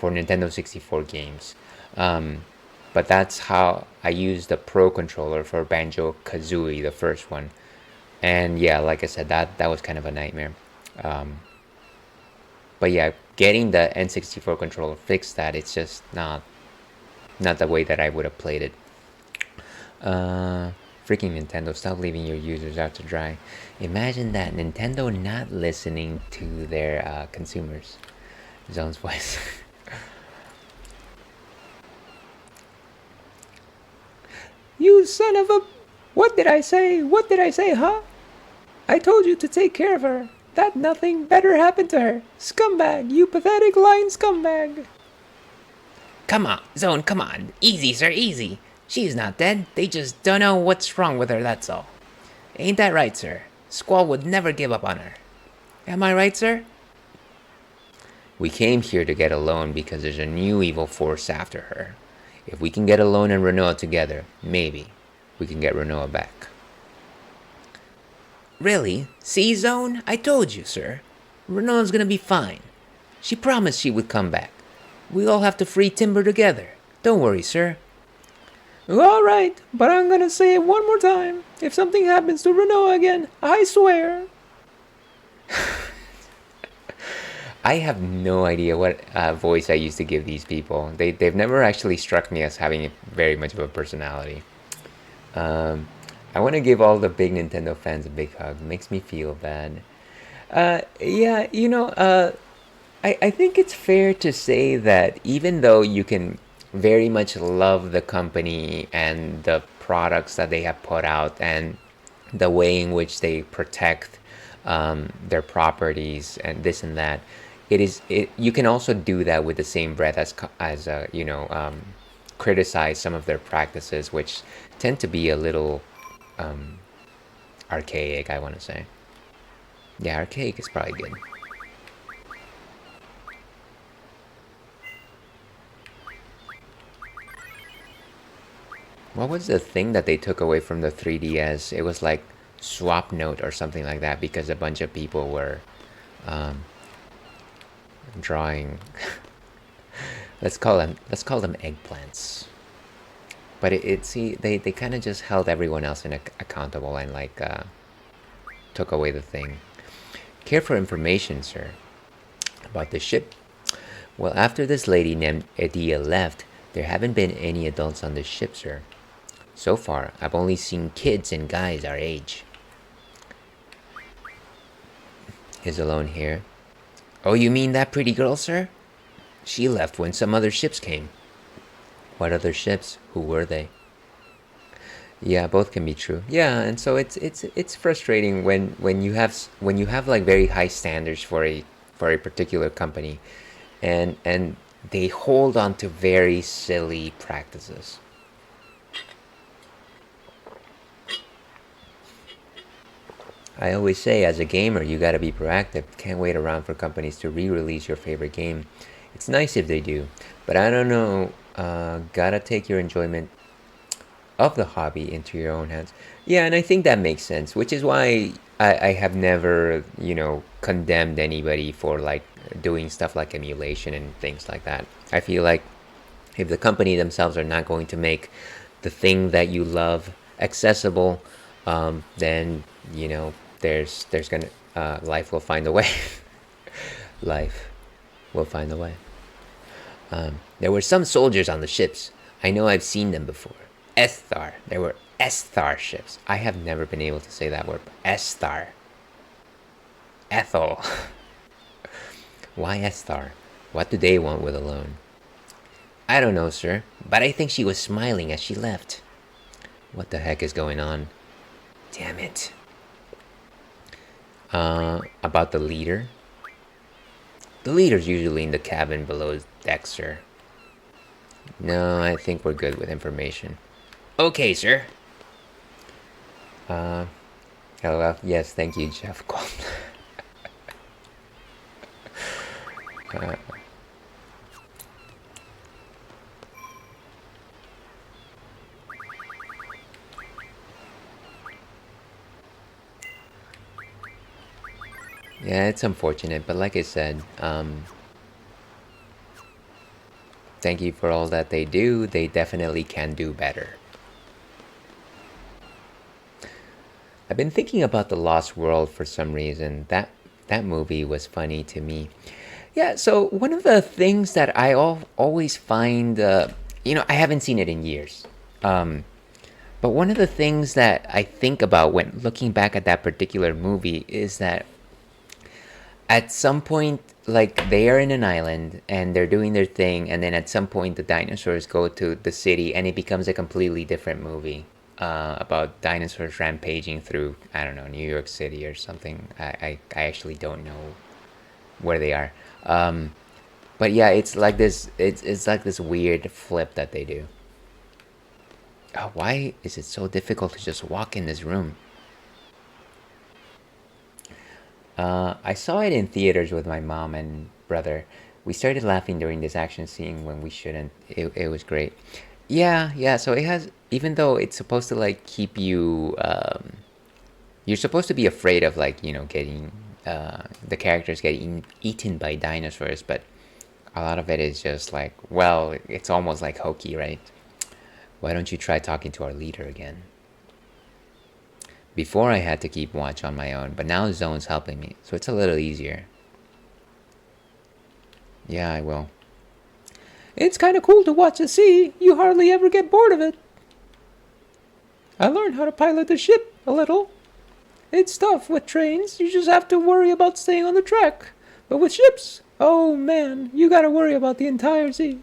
Nintendo 64 games. But that's how I used the Pro controller for Banjo-Kazooie, the first one. And yeah, like I said, that was kind of a nightmare. But yeah, getting the N64 controller fixed that. It's just not the way that I would have played it. Freaking Nintendo, stop leaving your users out to dry. Imagine that, Nintendo not listening to their consumers. Zone's voice. You son of a... What did I say? What did I say, huh? I told you to take care of her. That nothing better happened to her. Scumbag, you pathetic lying scumbag. Come on, Zone, come on. Easy, sir, easy. She's not dead. They just don't know what's wrong with her, that's all. Ain't that right, sir? Squall would never give up on her. Am I right, sir? We came here to get a loan because there's a new evil force after her. If we can get a loan and Renoa together, maybe we can get Renoa back. Really? See, Zone? I told you, sir. Renoa's gonna be fine. She promised she would come back. We all have to free Timber together. Don't worry, sir. All right, but I'm gonna say it one more time. If something happens to Renoa again, I swear. I have no idea what voice I used to give these people. They've never actually struck me as having very much of a personality. I want to give all the big Nintendo fans a big hug. It makes me feel bad. Yeah, you know, I think it's fair to say that even though you can very much love the company and the products that they have put out and the way in which they protect their properties and this and that, you can also do that with the same breath as criticize some of their practices, which tend to be a little archaic, I want to say. Yeah, archaic is probably good. What was the thing that they took away from the 3DS? It was like Swap Note or something like that, because a bunch of people were drawing let's call them eggplants. But they kind of just held everyone else accountable and like took away the thing. Care for information, sir. About the ship? Well, after this lady named Edia left, there haven't been any adults on the ship, sir. So far, I've only seen kids and guys our age. Is alone here. Oh, you mean that pretty girl, sir? She left when some other ships came. What other ships? Who were they? Yeah, both can be true. Yeah, and so it's frustrating when you have like very high standards for a particular company, and they hold on to very silly practices. I always say, as a gamer, you gotta be proactive. Can't wait around for companies to re-release your favorite game. It's nice if they do, but I don't know. Gotta take your enjoyment of the hobby into your own hands. Yeah, and I think that makes sense, which is why I have never, condemned anybody for like doing stuff like emulation and things like that. I feel like if the company themselves are not going to make the thing that you love accessible, then there's gonna life will find a way. Life will find a way. There were some soldiers on the ships. I know I've seen them before. Esthar. There were Esthar ships. I have never been able to say that word. Esthar. Ethel. Why Esthar? What do they want with a loan? I don't know, sir, but I think she was smiling as she left. What the heck is going on? Damn it. About the leader? The leader's usually in the cabin below deck, sir. No, I think we're good with information. Okay, sir. Hello. Yes, thank you, Jeff. Yeah, it's unfortunate, but like I said, thank you for all that they do. They definitely can do better. I've been thinking about The Lost World for some reason. That movie was funny to me. Yeah, so one of the things that I always find, I haven't seen it in years. But one of the things that I think about when looking back at that particular movie is that at some point, like, they are in an island and they're doing their thing, and then at some point the dinosaurs go to the city and it becomes a completely different movie about dinosaurs rampaging through, I don't know, New York City or something. I actually don't know where they are. But yeah, it's like this. It's like this weird flip that they do. Oh, why is it so difficult to just walk in this room? I saw it in theaters with my mom and brother. We started laughing during this action scene when we shouldn't. It was great. Yeah, yeah. So it has, even though it's supposed to like keep you, you're supposed to be afraid of, like, getting the characters getting eaten by dinosaurs, but a lot of it is just like, well, it's almost like hokey, right? Why don't you try talking to our leader again? Before I had to keep watch on my own, but now Zone's helping me, so it's a little easier. Yeah, I will. It's kind of cool to watch the sea. You hardly ever get bored of it. I learned how to pilot the ship a little. It's tough with trains. You just have to worry about staying on the track. But with ships, oh man, you gotta worry about the entire sea.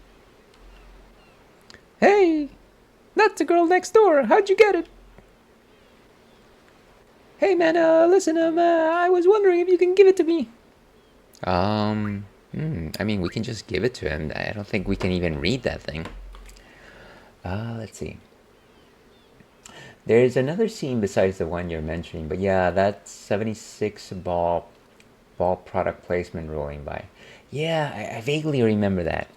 Hey, that's the girl next door. How'd you get it? Hey man, listen, I was wondering if you can give it to me. I mean, we can just give it to him. I don't think we can even read that thing. Let's see. There's another scene besides the one you're mentioning, but yeah, that's 76 ball product placement rolling by. Yeah, I vaguely remember that.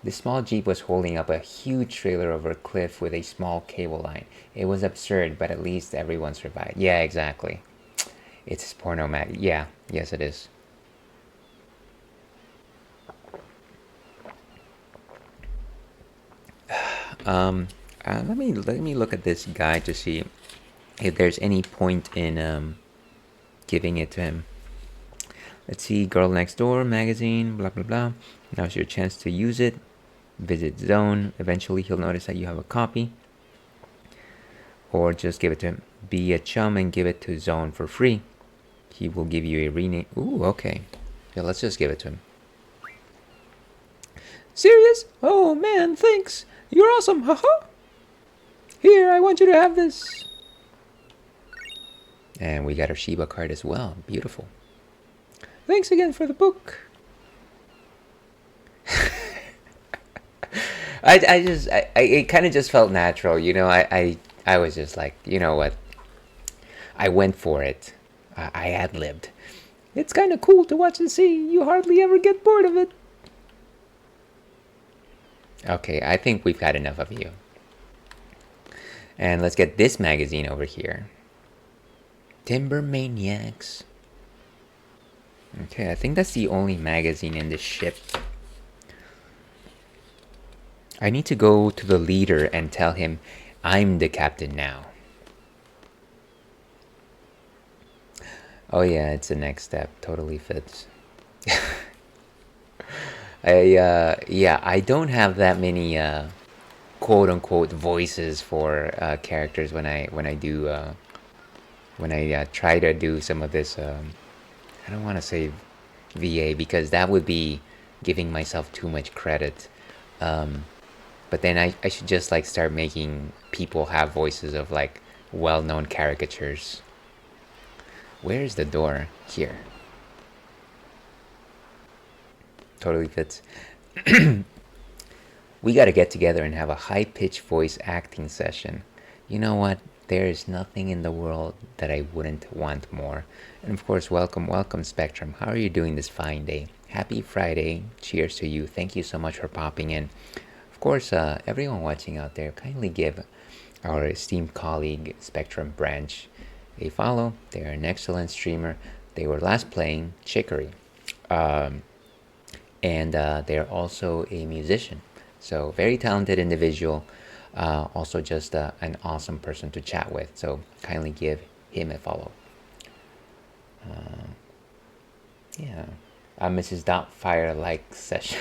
The small jeep was holding up a huge trailer over a cliff with a small cable line. It was absurd, but at least everyone survived. Yeah, exactly. It's porno mag. Yeah, yes, it is. Let me look at this guy to see if there's any point in giving it to him. Let's see, Girl Next Door magazine, blah blah blah. Now's your chance to use it. Visit Zone. Eventually, he'll notice that you have a copy. Or just give it to him. Be a chum and give it to Zone for free. He will give you a rename. Ooh, okay. Yeah, let's just give it to him. Serious? Oh man, thanks. You're awesome, haha. Here, I want you to have this. And we got our Shiba card as well. Beautiful. Thanks again for the book. It kind of just felt natural, I was just like, you know what? I went for it. I ad-libbed. It's kind of cool to watch and see. You hardly ever get bored of it. Okay, I think we've had enough of you. And let's get this magazine over here. Timber Maniacs. Okay, I think that's the only magazine in this ship. I need to go to the leader and tell him I'm the captain now. Oh yeah, it's the next step. Totally fits. I don't have that many quote unquote voices for characters when I try to do some of this. I don't want to say VA because that would be giving myself too much credit. But then I should just like start making people have voices of like well-known caricatures. Where's the door? Here. Totally fits. We gotta get together and have a high-pitched voice acting session. You know what? There is nothing in the world that I wouldn't want more. And of course, welcome Spectrum. How are you doing this fine day? Happy Friday. Cheers to you. Thank you so much for popping in. Of course, everyone watching out there, kindly give our esteemed colleague Spectrum Branch a follow. They're an excellent streamer. They were last playing Chicory. And they're also a musician. So very talented individual. Also just an awesome person to chat with. So kindly give him a follow. Yeah. Mrs. Doubtfire like session.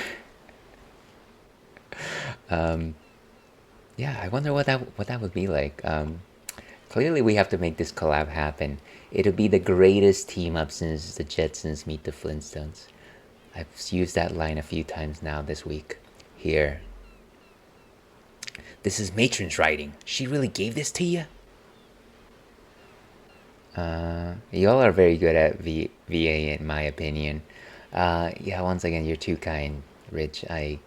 Yeah, Yeah, I wonder what that would be like. Clearly, we have to make this collab happen. It'll be the greatest team up since the Jetsons meet the Flintstones. I've used that line a few times now this week. Here. This is Matron's writing. She really gave this to you? Y'all are very good at VA in my opinion. Yeah, once again, you're too kind, Rich. I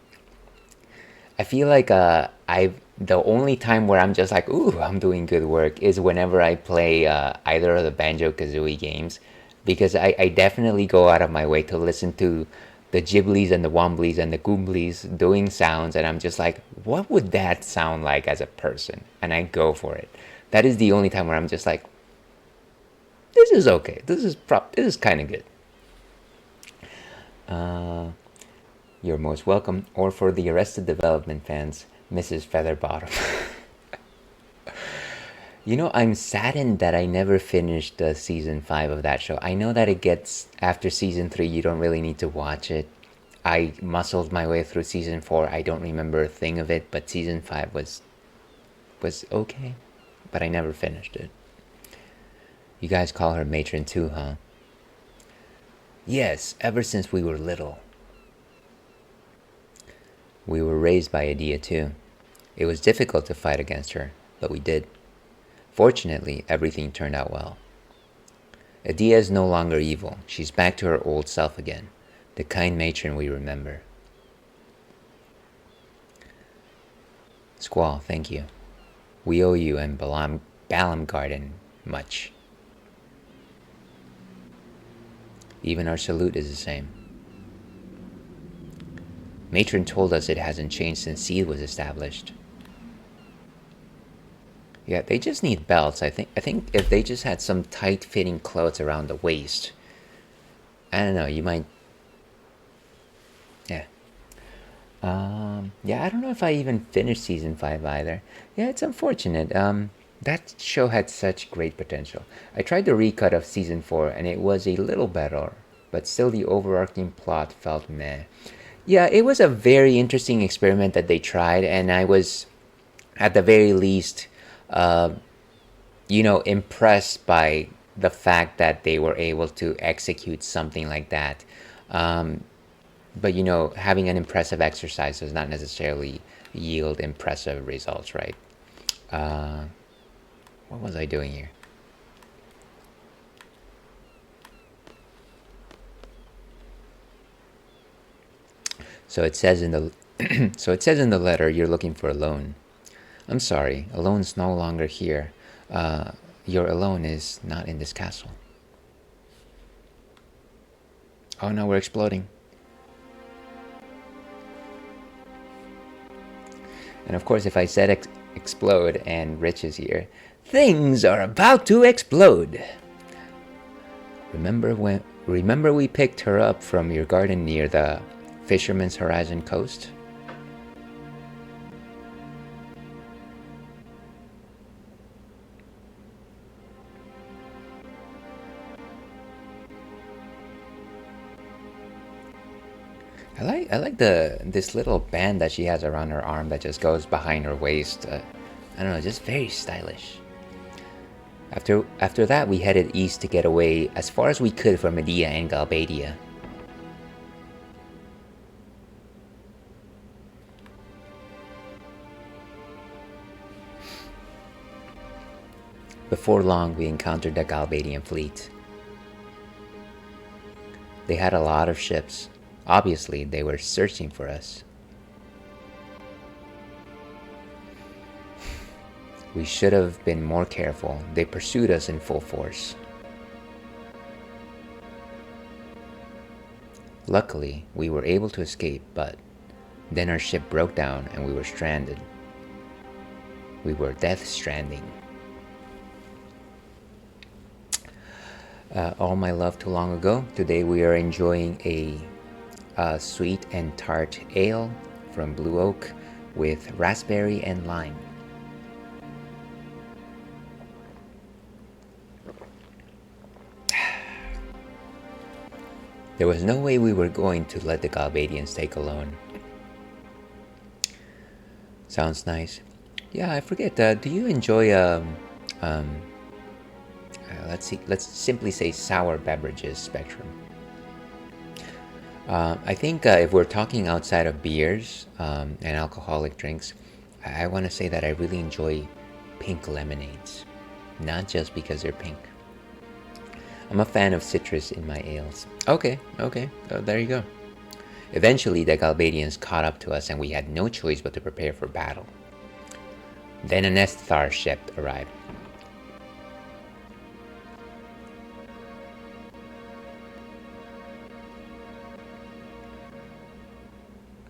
feel like the only time where I'm just like, ooh, I'm doing good work is whenever I play either of the Banjo-Kazooie games, because I definitely go out of my way to listen to the Ghiblies and the Womblies and the Goomblies doing sounds, and I'm just like, what would that sound like as a person? And I go for it. That is the only time where I'm just like, this is okay. This is kind of good. You're most welcome. Or for the Arrested Development fans, Mrs. Featherbottom. You know, I'm saddened that I never finished season 5 of that show. I know that it gets, after season 3, you don't really need to watch it. I muscled my way through season 4. I don't remember a thing of it, but season 5 was okay. But I never finished it. You guys call her Matron too, huh? Yes, ever since we were little. We were raised by Adia too. It was difficult to fight against her, but we did. Fortunately, everything turned out well. Adia is no longer evil. She's back to her old self again, the kind matron we remember. Squall, thank you. We owe you and Balam Garden much. Even our salute is the same. Matron told us it hasn't changed since SeeD was established. Yeah, they just need belts. I think if they just had some tight-fitting clothes around the waist, I don't know, you might. Yeah. Yeah, I don't know if I even finished season 5 either. Yeah, it's unfortunate. That show had such great potential. I tried the recut of season 4 and it was a little better, but still the overarching plot felt meh. Yeah, it was a very interesting experiment that they tried, and I was, at the very least, impressed by the fact that they were able to execute something like that. But having an impressive exercise does not necessarily yield impressive results, right? What was I doing here? So it says in the letter you're looking for a loan. I'm sorry, a loan's no longer here. Your alone is not in this castle. Oh no, we're exploding. And of course, if I said explode and Rich is here, things are about to explode. Remember we picked her up from your garden near the Fisherman's Horizon coast? I like this little band that she has around her arm that just goes behind her waist. I don't know, just very stylish. After that, we headed east to get away as far as we could from Medea and Galbadia. Before long, we encountered the Galbadian fleet. They had a lot of ships. Obviously, they were searching for us. We should have been more careful. They pursued us in full force. Luckily, we were able to escape, but then our ship broke down and we were stranded. We were death stranding. All my love too long ago. Today we are enjoying a sweet and tart ale from Blue Oak with raspberry and lime. There was no way we were going to let the Galbadians take a loan. Sounds nice. Yeah, I forget. Do you enjoy um, let's see, let's simply say sour beverages spectrum? I think if we're talking outside of beers and alcoholic drinks, I want to say that I really enjoy pink lemonades, not just because they're pink. I'm a fan of citrus in my ales. Okay, okay, there you go. Eventually, the Galbadians caught up to us, and we had no choice but to prepare for battle. Then an Esthar ship arrived.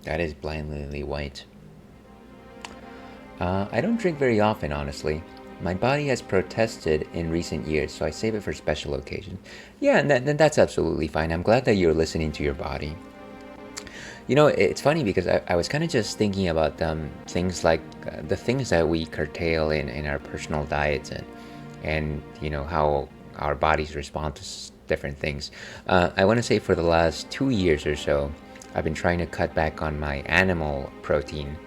That is blindly white. I don't drink very often, honestly. My body has protested in recent years, so I save it for special occasions. Yeah, and that's absolutely fine. I'm glad that you're listening to your body. You know, it's funny because I was kind of just thinking about things like the things that we curtail in our personal diets and you know, how our bodies respond to different things. I want to say for the last 2 years or so, I've been trying to cut back on my animal protein.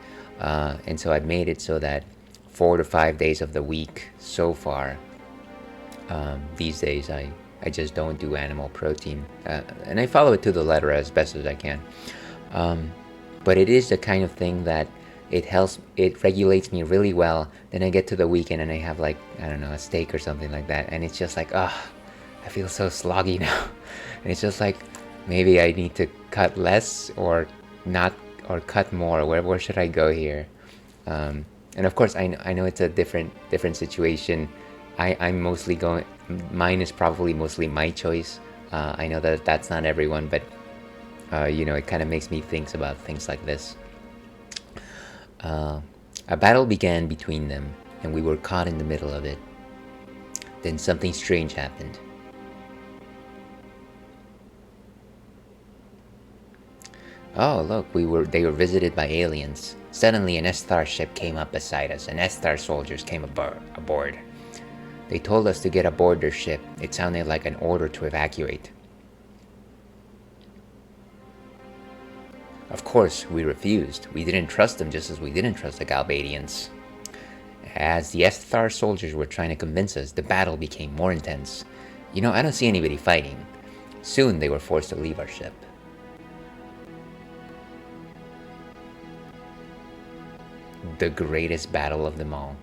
And so I've made it so that 4 to 5 days of the week so far, these days, I just don't do animal protein. And I follow it to the letter as best as I can. But it is the kind of thing that it regulates me really well. Then I get to the weekend and I have, like, I don't know, a steak or something like that, and it's just like, I feel so sloggy now. And it's just like, maybe I need to cut less or not, or cut more. Where should I go here? And of course, I know it's a different situation. I'm mostly going, mine is probably mostly my choice. I know that that's not everyone, but you know, it kind of makes me think about things like this. A battle began between them, and we were caught in the middle of it. Then something strange happened. Oh, look, they were visited by aliens. Suddenly, an Esthar ship came up beside us, and Esthar soldiers came aboard. They told us to get aboard their ship. It sounded like an order to evacuate. Of course, we refused. We didn't trust them, just as we didn't trust the Galbadians. As the Esthar soldiers were trying to convince us, the battle became more intense. You know, I don't see anybody fighting. Soon they were forced to leave our ship. The greatest battle of them all.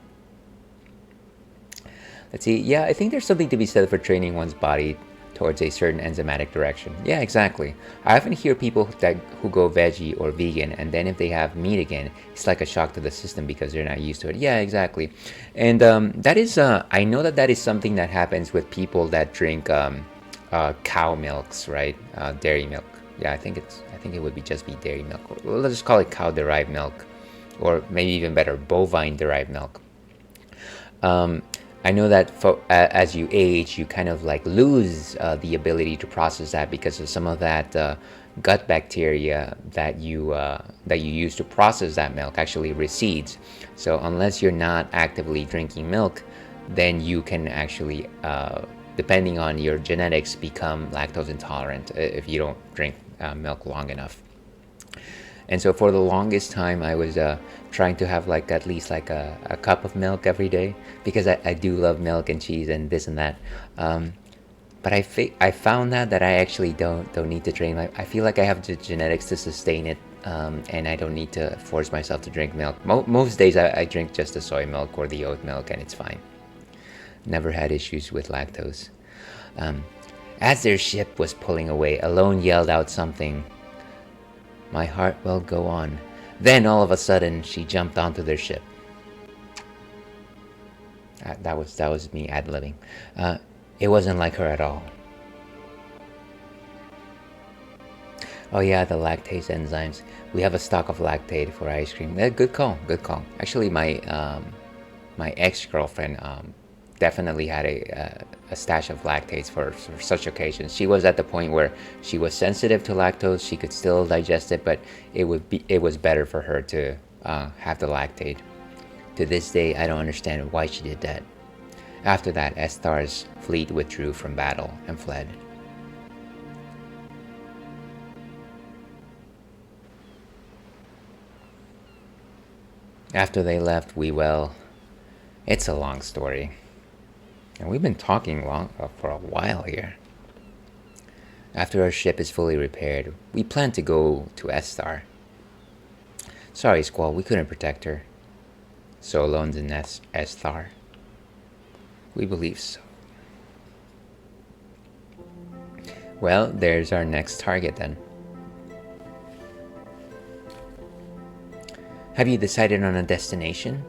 Let's see, yeah, I think there's something to be said for training one's body towards a certain enzymatic direction. Yeah, exactly. I often hear people who go veggie or vegan, and then if they have meat again, it's like a shock to the system because they're not used to it. Yeah, exactly. And that is, I know that is something that happens with people that drink cow milks, right? Dairy milk. Yeah, I think it would just be dairy milk. Let's just call it cow-derived milk, or maybe even better, bovine-derived milk. I know that as you age, you kind of like lose the ability to process that because of some of that gut bacteria that you use to process that milk actually recedes. So unless you're not actively drinking milk, then you can actually, depending on your genetics, become lactose intolerant if you don't drink milk long enough. And so for the longest time, I was trying to have like at least like a cup of milk every day because I do love milk and cheese and this and that. But I found that I actually don't need to drink. I feel like I have the genetics to sustain it, and I don't need to force myself to drink milk. Most days I drink just the soy milk or the oat milk, and it's fine. Never had issues with lactose. As their ship was pulling away, Alone yelled out something. My heart will go on. Then all of a sudden, she jumped onto their ship. That was me ad-libbing. It wasn't like her at all. Oh yeah, the lactase enzymes. We have a stock of lactate for ice cream. Good call. Actually, my ex-girlfriend definitely had a stash of lactates for such occasions. She was at the point where she was sensitive to lactose. She could still digest it, but it was better for her to have the lactate. To this day, I don't understand why she did that. After that, Esthar's fleet withdrew from battle and fled. After they left, well, it's a long story. And we've been talking for a while here. After our ship is fully repaired, we plan to go to S-Star. Sorry, Squall, we couldn't protect her. So alone's in S-Star. We believe so. Well, there's our next target then. Have you decided on a destination?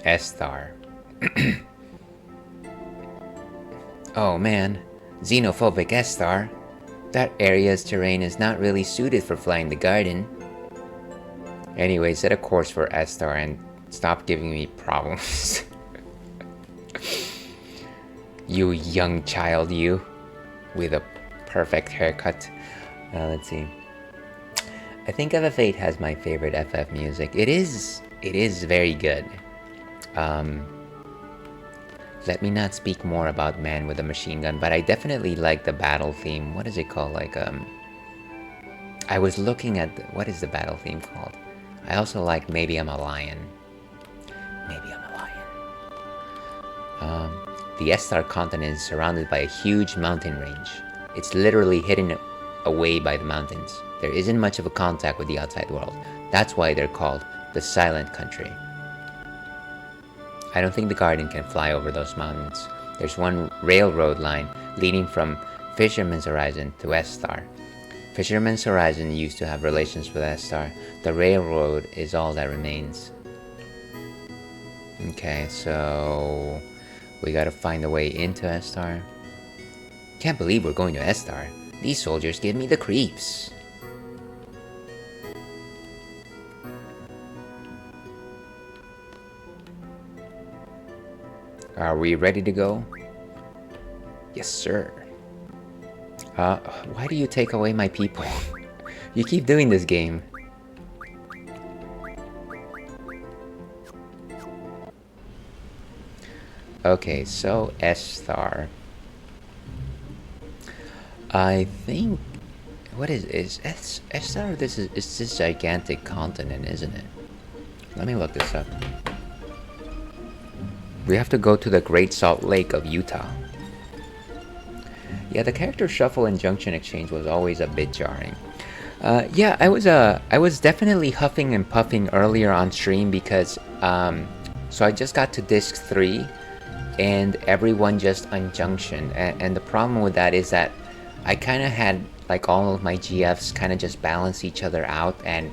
S-Star. Oh man, xenophobic S-Star. That area's terrain is not really suited for flying the garden. Anyway, set a course for S-Star and stop giving me problems. You young child, you. With a perfect haircut. Let's see. I think FF8 has my favorite FF music. It is very good. Let me not speak more about Man with a Machine Gun, but I definitely like the battle theme. What is it called? Like, I was looking at, what is the battle theme called? I also like Maybe I'm a Lion. Maybe I'm a Lion. The S-Star continent is surrounded by a huge mountain range. It's literally hidden away by the mountains. There isn't much of a contact with the outside world. That's why they're called the Silent Country. I don't think the garden can fly over those mountains. There's one railroad line leading from Fisherman's Horizon to S-Star. Fisherman's Horizon used to have relations with S-Star. The railroad is all that remains. Okay, so we gotta find a way into S-Star. Can't believe we're going to S-Star. These soldiers give me the creeps. Are we ready to go? Yes, sir. Why do you take away my people? You keep doing this game. Okay, so S-Star. I think... What is S-Star? It's this gigantic continent, isn't it? Let me look this up. We have to go to the Great Salt Lake of Utah. Yeah, the character shuffle and junction exchange was always a bit jarring. Yeah, I was definitely huffing and puffing earlier on stream because so I just got to disc 3 and everyone just unjunctioned, and the problem with that is that I kind of had like all of my GFs kind of just balance each other out, and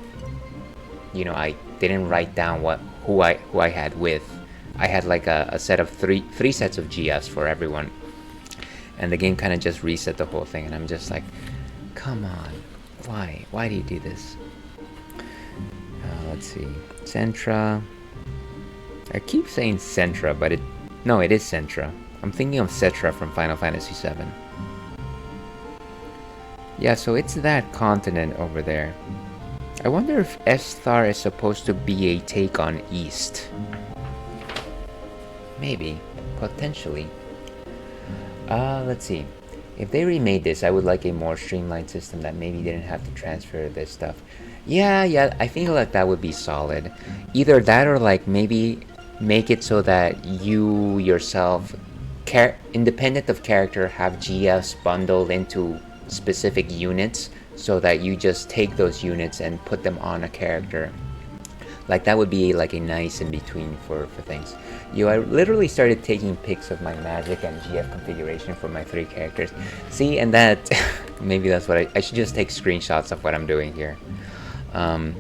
you know, I didn't write down who I had with. I had like a set of three sets of GFs for everyone, and the game kind of just reset the whole thing, and I'm just like, come on, why do you do this? Let's see, Centra. I keep saying Centra, but it is Centra. I'm thinking of Cetra from Final Fantasy VII. Yeah, so it's that continent over there. I wonder if S-Star is supposed to be a take on East. Maybe, potentially. Let's see. If they remade this, I would like a more streamlined system that maybe didn't have to transfer this stuff. Yeah, I feel like that would be solid. Either that or like maybe make it so that you yourself, independent of character, have GFs bundled into specific units so that you just take those units and put them on a character. Like that would be like a nice in between for things. I literally started taking pics of my magic and GF configuration for my 3 characters. See, and that maybe that's what I should just take screenshots of what I'm doing here,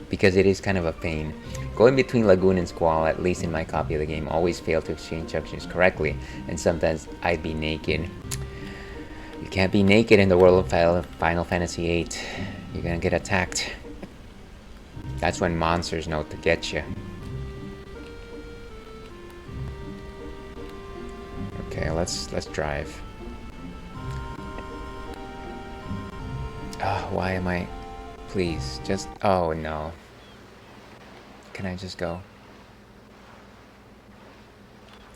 because it is kind of a pain. Going between Laguna and Squall, at least in my copy of the game, always failed to exchange junctions correctly, and sometimes I'd be naked. You can't be naked in the world of Final Fantasy VIII. You're gonna get attacked. That's when monsters know to get you. Okay, let's drive. Why am I... Please, just... Oh, no. Can I just go?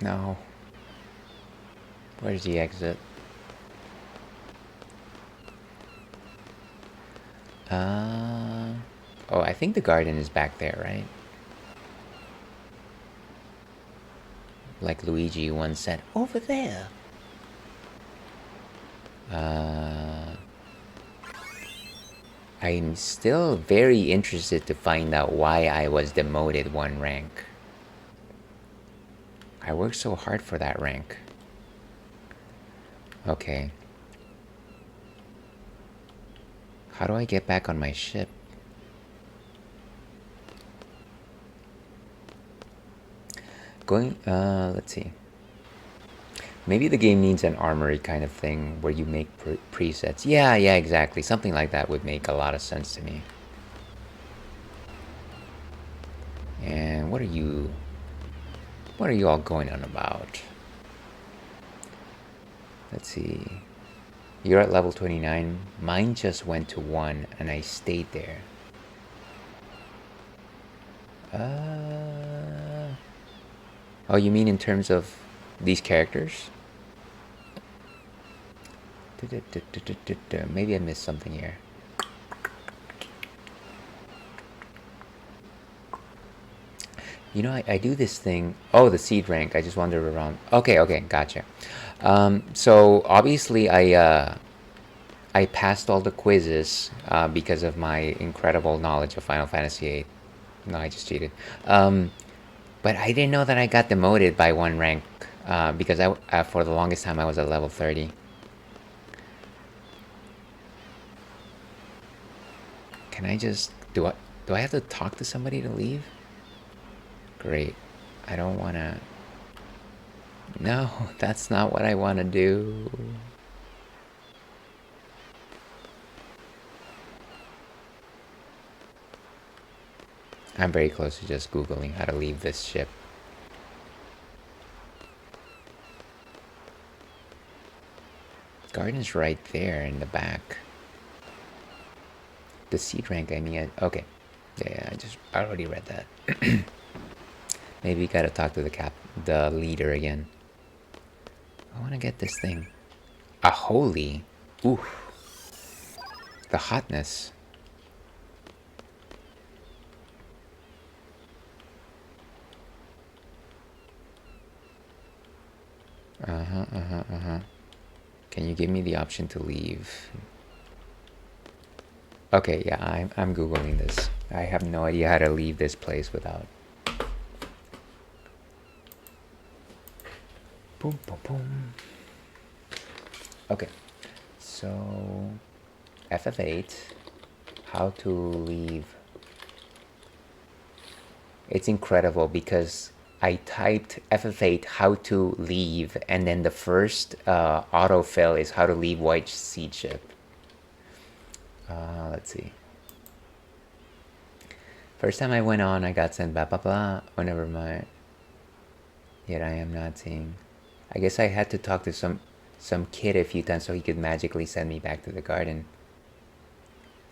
No. Where's the exit? Oh, I think the garden is back there, right? like Luigi once said, over there. I'm still very interested to find out why I was demoted 1 rank. I worked so hard for that rank. Okay. How do I get back on my ship? Let's see. Maybe the game needs an armory kind of thing where you make presets. Yeah, exactly. Something like that would make a lot of sense to me. And what are you all going on about? Let's see. You're at level 29. Mine just went to 1 and I stayed there. Oh, you mean in terms of these characters? Maybe I missed something here. You know, I do this thing. Oh, the seed rank. I just wandered around. Okay, gotcha. So obviously I passed all the quizzes because of my incredible knowledge of Final Fantasy VIII. No, I just cheated. But I didn't know that I got demoted by 1 rank because for the longest time I was at level 30. Can I just do I have to talk to somebody to leave? Great. I don't want to. No, that's not what I want to do. I'm very close to just Googling how to leave this ship. Garden's right there in the back. The seed rank, I mean, okay. Yeah, I already read that. Maybe you gotta talk to the leader again. I wanna get this thing. A holy. Ooh. The hotness. Can you give me the option to leave? Okay, yeah, I'm Googling this. I have no idea how to leave this place without. Boom, boom, boom. Okay, so FF8, how to leave. It's incredible because I typed FF8 how to leave, and then the first autofill is how to leave White Seed Ship. Let's see. First time I went on, I got sent blah blah blah. Oh, never mind. Yet I am not seeing. I guess I had to talk to some kid a few times so he could magically send me back to the garden.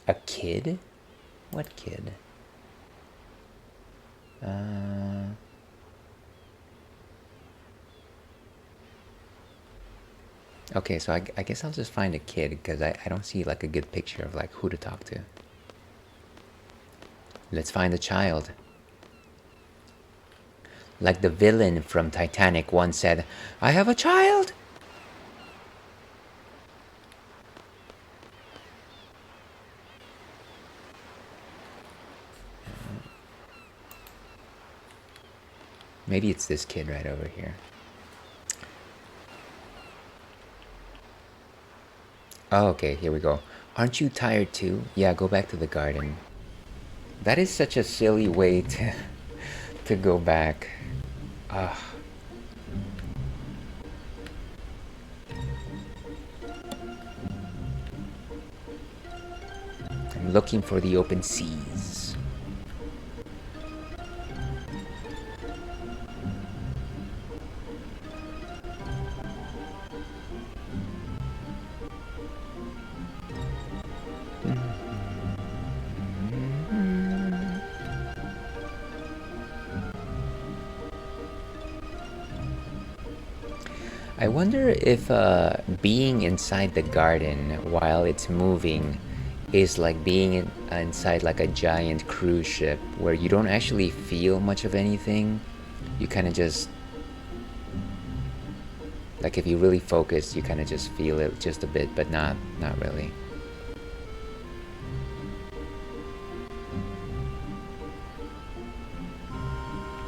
A kid? What kid? Okay, so I guess I'll just find a kid because I don't see like a good picture of like who to talk to. Let's find a child. Like the villain from Titanic once said, I have a child! Maybe it's this kid right over here. Oh, okay, here we go. Aren't you tired too? Yeah, go back to the garden. That is such a silly way to go back. Ugh. I'm looking for the open seas. I wonder if being inside the garden while it's moving is like being inside like a giant cruise ship where you don't actually feel much of anything. You kind of just Like if you really focus, you kind of just feel it just a bit, but not really.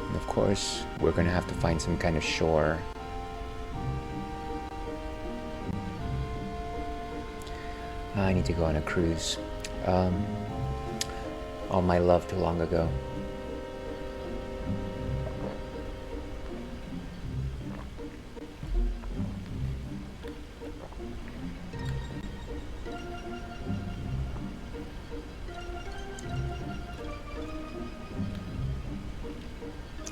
And of course, we're gonna have to find some kind of shore. I need to go on a cruise. All my love too long ago.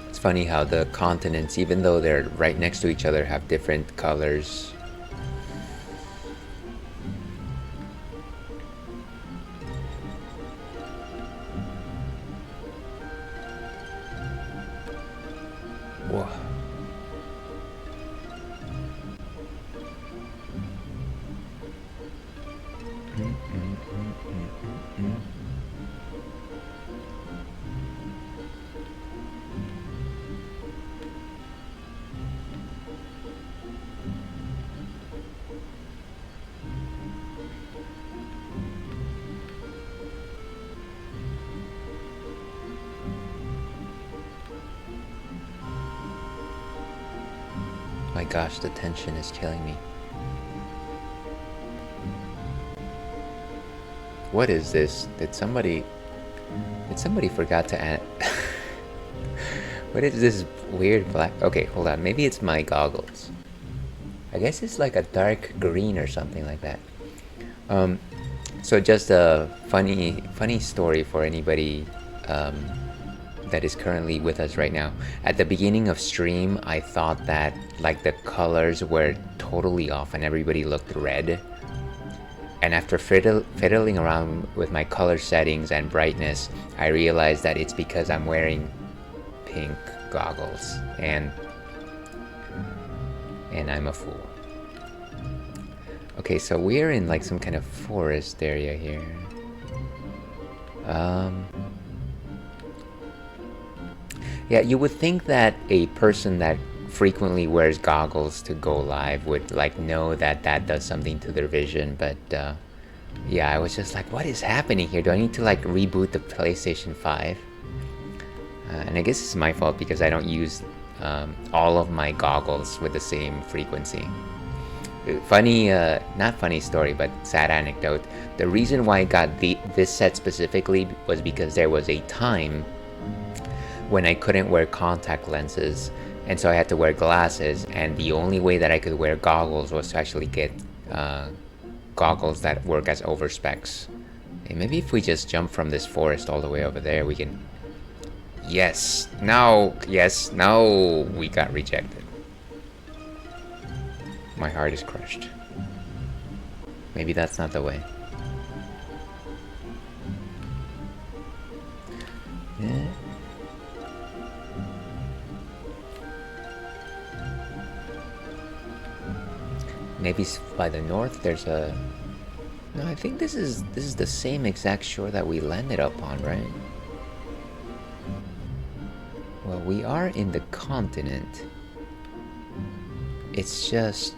It's funny how the continents, even though they're right next to each other, have different colors. Whoa. My gosh, the tension is killing me. What is this? Did somebody forgot to add? What is this weird black? Okay, hold on. Maybe it's my goggles. I guess it's like a dark green or something like that. So just a funny story for anybody that is currently with us right now. At the beginning of stream, I thought that like the colors were totally off and everybody looked red. And after fiddling around with my color settings and brightness, I realized that it's because I'm wearing pink goggles and I'm a fool. Okay, so we're in like some kind of forest area here. Yeah, you would think that a person that frequently wears goggles to go live would like know that that does something to their vision, but yeah, I was just like, what is happening here? Do I need to like reboot the PlayStation 5? And I guess it's my fault because I don't use all of my goggles with the same frequency. Funny, not funny story, but sad anecdote. The reason why I got this set specifically was because there was a time when I couldn't wear contact lenses, and so I had to wear glasses, and the only way that I could wear goggles was to actually get goggles that work as over specs. Hey, maybe if we just jump from this forest all the way over there, we can... Yes, now we got rejected. My heart is crushed. Maybe that's not the way. Yeah. Maybe by the north there's a... No, I think this is the same exact shore that we landed up on, right? Well, we are in the continent. It's just...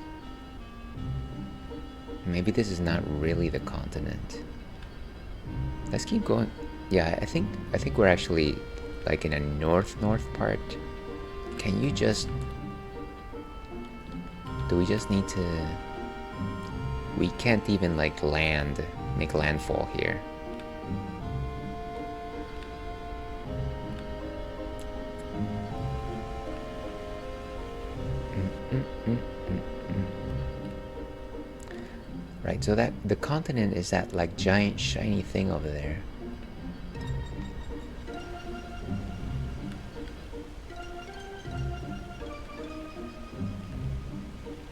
Maybe this is not really the continent. Let's keep going. Yeah, I think we're actually like in a north part. Can you just... Do we just need to... We can't even like make landfall here. Right, so that the continent is that like giant shiny thing over there.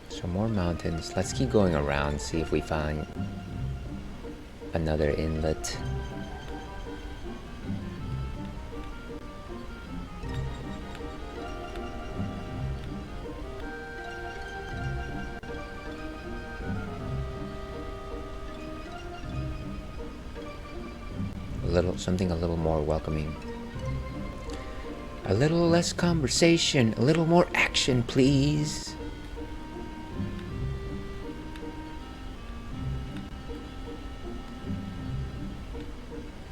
So more mountains. Let's keep going around, see if we find another inlet. Something a little more welcoming. A little less conversation, a little more action, please.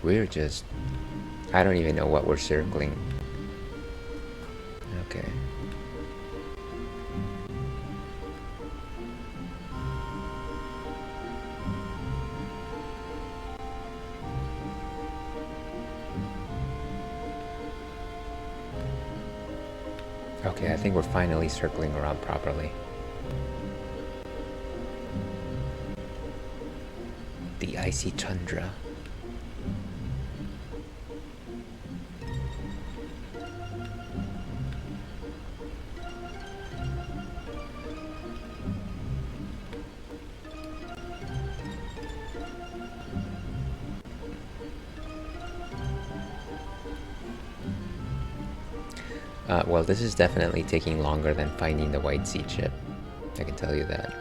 we're just... I don't even know what we're circling. Okay. Okay, I think we're finally circling around properly. The icy tundra. Well, this is definitely taking longer than finding the white sea chip. I can tell you that.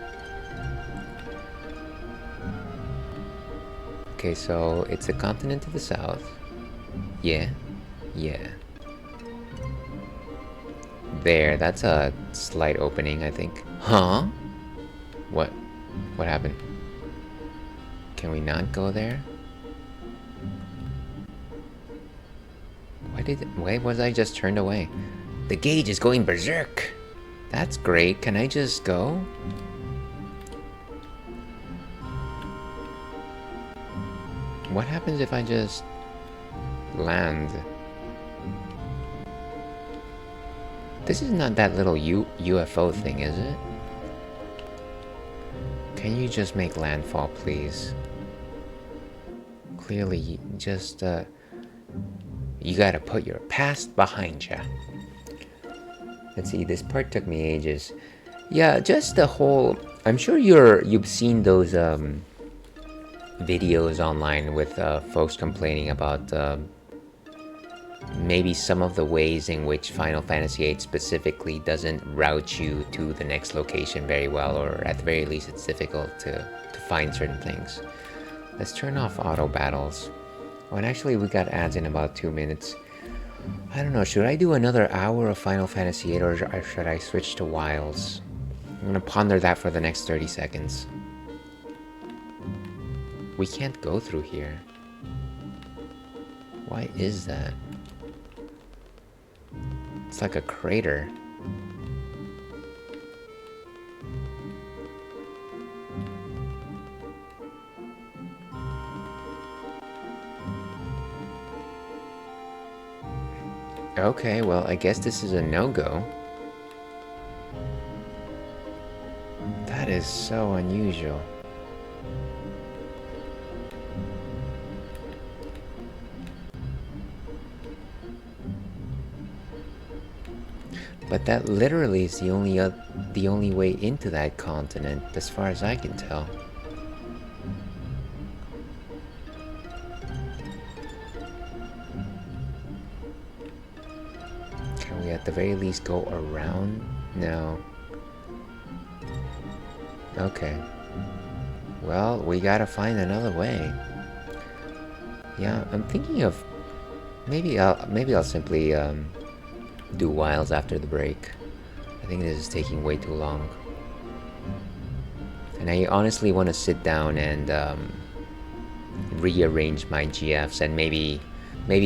Okay, so it's a continent to the south. Yeah. Yeah. There, that's a slight opening, I think. Huh? What? What happened? Can we not go there? Why was I just turned away? The gauge is going berserk! That's great, can I just go? What happens if I just land? This is not that little UFO thing, is it? Can you just make landfall, please? Clearly, just, you gotta put your past behind ya. Let's see, this part took me ages. Yeah, just the whole... I'm sure you've seen those videos online with folks complaining about maybe some of the ways in which Final Fantasy VIII specifically doesn't route you to the next location very well, or at the very least it's difficult to find certain things. Let's turn off auto battles. Oh, and actually we got ads in about 2 minutes. I don't know, should I do another hour of Final Fantasy VIII or should I switch to Wilds? I'm gonna ponder that for the next 30 seconds. We can't go through here. Why is that? It's like a crater. Okay, well, I guess this is a no-go. That is so unusual. But that literally is the only way into that continent, as far as I can tell. Can we at the very least go around? No. Okay. Well, we gotta find another way. Yeah, I'm thinking of maybe I'll simply do Wilds after the break. I think this is taking way too long. And I honestly want to sit down and rearrange my GFs and maybe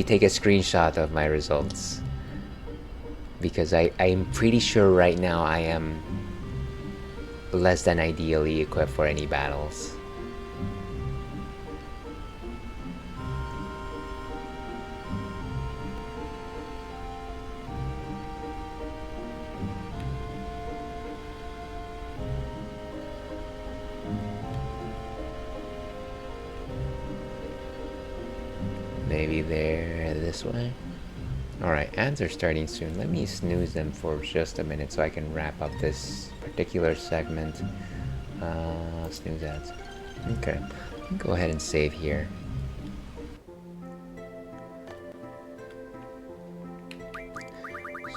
take a screenshot of my results. Because I'm pretty sure right now I am less than ideally equipped for any battles. Maybe they're this way? Alright, ads are starting soon. Let me snooze them for just a minute so I can wrap up this particular segment. Snooze ads. Okay, go ahead and save here.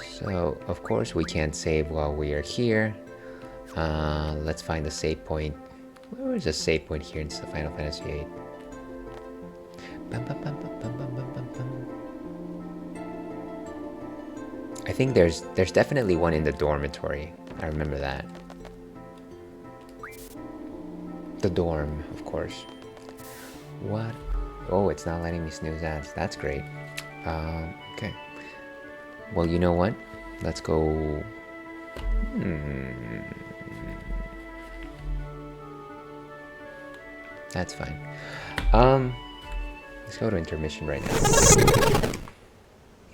So, of course, we can't save while we are here. Let's find the save point. Where is the save point here in Final Fantasy VIII? I think there's definitely one in the dormitory. I remember that. The dorm, of course. What Oh, it's not letting me snooze ads. That's great. Okay. Well, you know what? Let's go... That's fine. Let's go to intermission right now.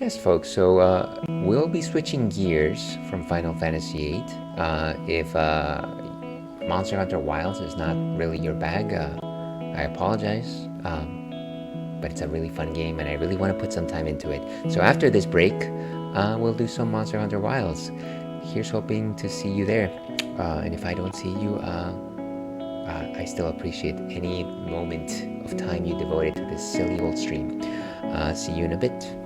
Yes, folks, so we'll be switching gears from Final Fantasy VIII. If Monster Hunter Wilds is not really your bag, I apologize. But it's a really fun game and I really want to put some time into it. So after this break, we'll do some Monster Hunter Wilds. Here's hoping to see you there. And if I don't see you, I still appreciate any moment of time you devoted to this silly old stream. See you in a bit.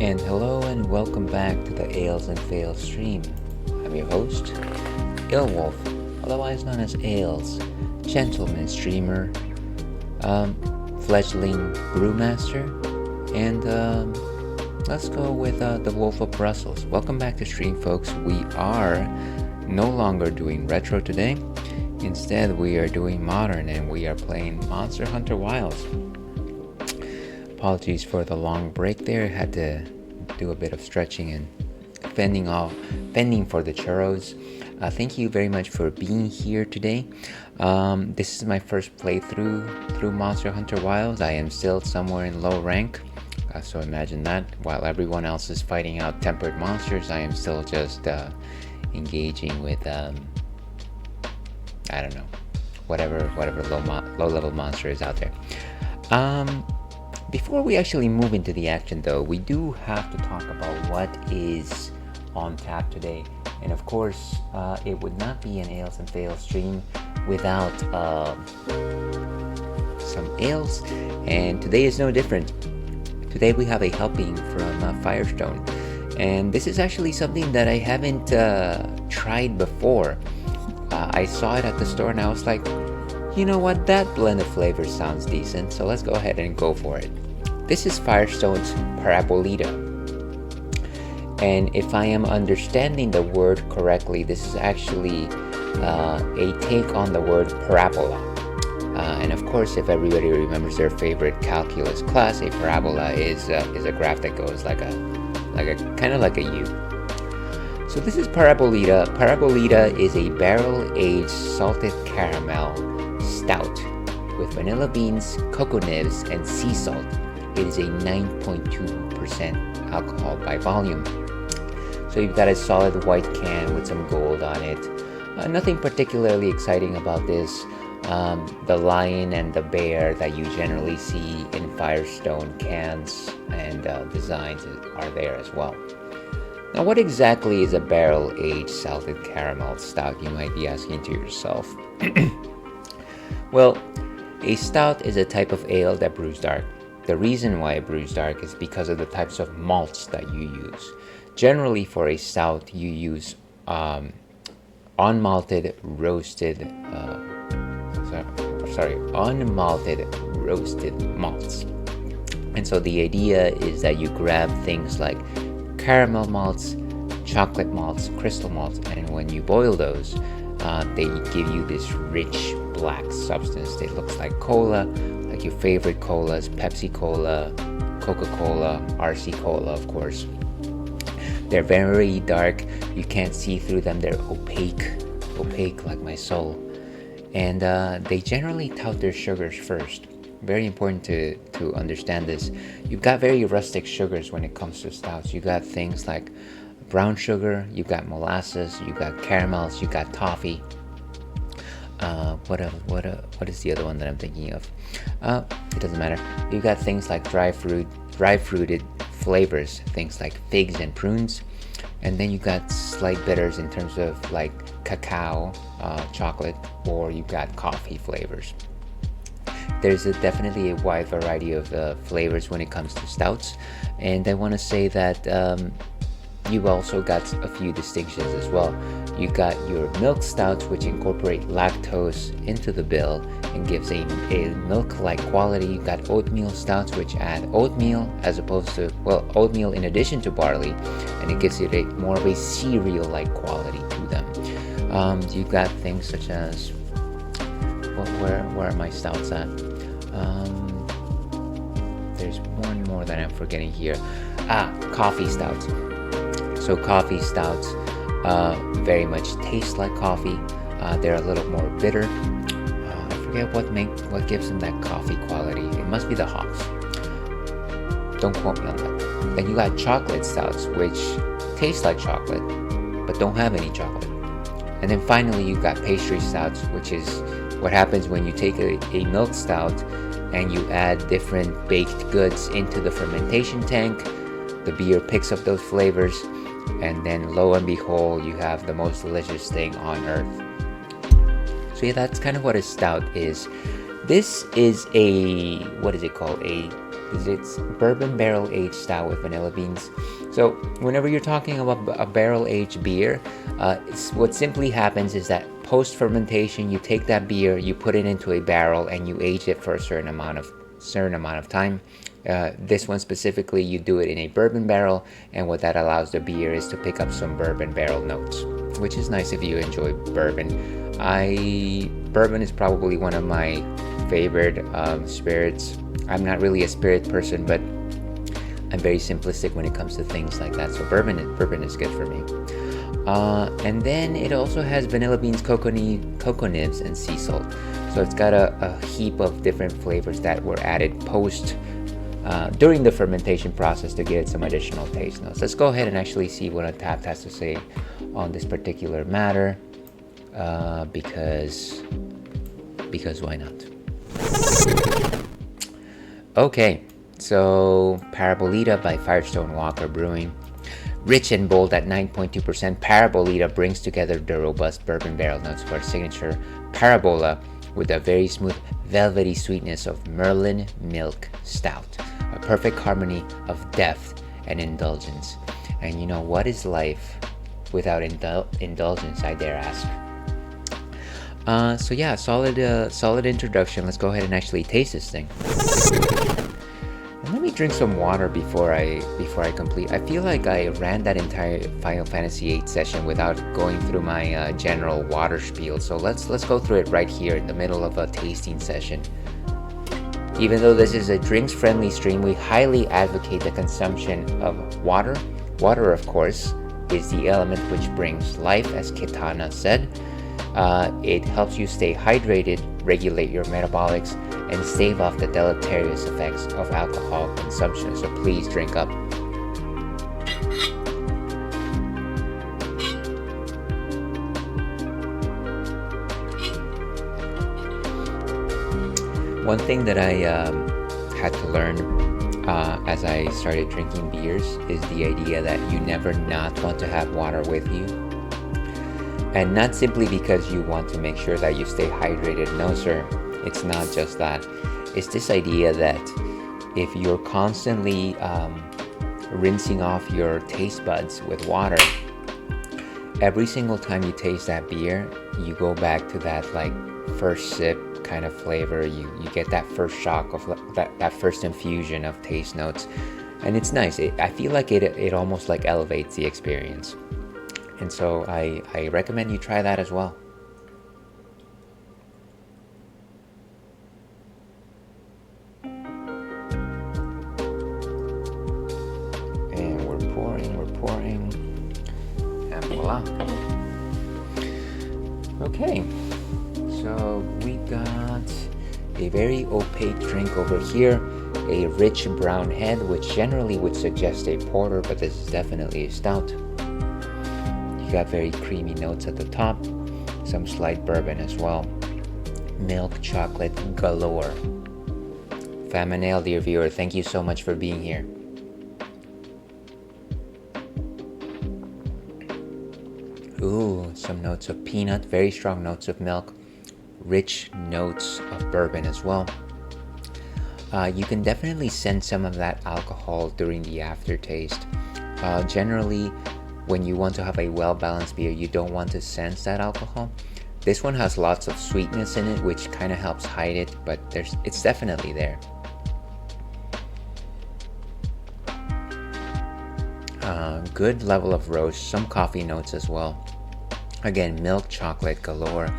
And hello and welcome back to the Ales and Fails stream. I'm your host, Alewolf, otherwise known as Ales, gentleman streamer, fledgling brewmaster, and let's go with the Wolf of Brussels. Welcome back to stream, folks. We are no longer doing retro today. Instead, we are doing modern, and we are playing Monster Hunter Wilds. Apologies for the long break there. Had to do a bit of stretching and fending for the churros. Thank you very much for being here today. This is my first playthrough through Monster Hunter Wilds. I am still somewhere in low rank, so imagine that. While everyone else is fighting out tempered monsters, I am still just engaging with I don't know, whatever low level monster is out there. Before we actually move into the action, though, we do have to talk about what is on tap today. And of course, it would not be an Ales and Fails stream without some ales, and today is no different. Today we have a helping from Firestone, and this is actually something that I haven't tried before. I saw it at the store and I was like, you know what, that blend of flavors sounds decent, so let's go ahead and go for it. This is Firestone's Parabolita. And if I am understanding the word correctly, this is actually a take on the word parabola. And of course, if everybody remembers their favorite calculus class, a parabola is a graph that goes like a kind of like a U. So this is Parabolita. Parabolita is a barrel-aged salted caramel stout with vanilla beans, cocoa nibs, and sea salt. It is a 9.2% alcohol by volume. So you've got a solid white can with some gold on it. Nothing particularly exciting about this. The lion and the bear that you generally see in Firestone cans and designs are there as well. Now, what exactly is a barrel-aged salted caramel stout, you might be asking to yourself. Well, a stout is a type of ale that brews dark. The reason why it brews dark is because of the types of malts that you use. Generally, for a stout, you use unmalted roasted malts. And so the idea is that you grab things like caramel malts, chocolate malts, crystal malts, and when you boil those, they give you this rich black substance that looks like cola, like your favorite colas, Pepsi Cola, Coca-Cola, RC Cola, of course. They're very dark. You can't see through them. They're opaque like my soul. And they generally tout their sugars first. Very important to understand this. You've got very rustic sugars when it comes to stouts. You got things like brown sugar, you got molasses, you got caramels, you got toffee. What is the other one that I'm thinking of? It doesn't matter. You got things like dry fruited flavors, things like figs and prunes, and then you got slight bitters in terms of like cacao, chocolate, or you got coffee flavors. There's definitely a wide variety of flavors when it comes to stouts, and I want to say that you've also got a few distinctions as well. You got your milk stouts, which incorporate lactose into the bill and gives a milk-like quality. You got oatmeal stouts, which add oatmeal as opposed to, well, oatmeal in addition to barley, and it gives it more of a cereal-like quality to them. You got things such as, where are my stouts at? There's one more that I'm forgetting here. Coffee stouts. So coffee stouts very much taste like coffee. They're a little more bitter. I forget what gives them that coffee quality. It must be the hops. Don't quote me on that. Then you got chocolate stouts, which taste like chocolate, but don't have any chocolate. And then finally you got pastry stouts, which is what happens when you take a milk stout and you add different baked goods into the fermentation tank. The beer picks up those flavors, and then lo and behold, you have the most delicious thing on earth. So yeah, that's kind of what a stout is. This is a, what is it called? is it's bourbon barrel aged stout with vanilla beans. So whenever you're talking about a barrel aged beer, what simply happens is that post fermentation, you take that beer, you put it into a barrel, and you age it for a certain amount of time. This one specifically, you do it in a bourbon barrel, and what that allows the beer is to pick up some bourbon barrel notes, which is nice if you enjoy bourbon. Bourbon is probably one of my favorite spirits. I'm not really a spirit person, but I'm very simplistic when it comes to things like that. So bourbon is good for me. And then it also has vanilla beans, cocoa nibs, and sea salt. So it's got a heap of different flavors that were added during the fermentation process to give it some additional taste notes. Let's go ahead and actually see what Untappd has to say on this particular matter, because why not? Okay, so Parabolita by Firestone Walker Brewing. Rich and bold at 9.2%, Parabolita brings together the robust bourbon barrel notes for its signature Parabola with a very smooth, velvety sweetness of Merlin Milk Stout. A perfect harmony of depth and indulgence. And you know, what is life without indulgence, I dare ask? So yeah, solid introduction. Let's go ahead and actually taste this thing. And let me drink some water before I complete. I feel like I ran that entire Final Fantasy VIII session without going through my general water spiel. So let's go through it right here in the middle of a tasting session. Even though this is a drinks-friendly stream, we highly advocate the consumption of water. Water, of course, is the element which brings life, as Kitana said. It helps you stay hydrated, regulate your metabolics, and stave off the deleterious effects of alcohol consumption. So please drink up. One thing that I had to learn as I started drinking beers is the idea that you never not want to have water with you. And not simply because you want to make sure that you stay hydrated. No, sir. It's not just that. It's this idea that if you're constantly rinsing off your taste buds with water, every single time you taste that beer, you go back to that like first sip kind of flavor. You get that first shock of that first infusion of taste notes, and it's nice. I feel like it almost like elevates the experience. And so I recommend you try that as well. And we're pouring, and voila. Okay, so we got a very opaque drink over here, a rich brown head, which generally would suggest a porter, but this is definitely a stout. You got very creamy notes at the top, some slight bourbon as well. Milk chocolate galore. Famanel, dear viewer, thank you so much for being here. Ooh, some notes of peanut, very strong notes of milk, rich notes of bourbon as well. You can definitely sense some of that alcohol during the aftertaste. Generally, when you want to have a well-balanced beer, you don't want to sense that alcohol. This one has lots of sweetness in it, which kind of helps hide it, but it's definitely there. Good level of roast, some coffee notes as well. Again, milk chocolate galore,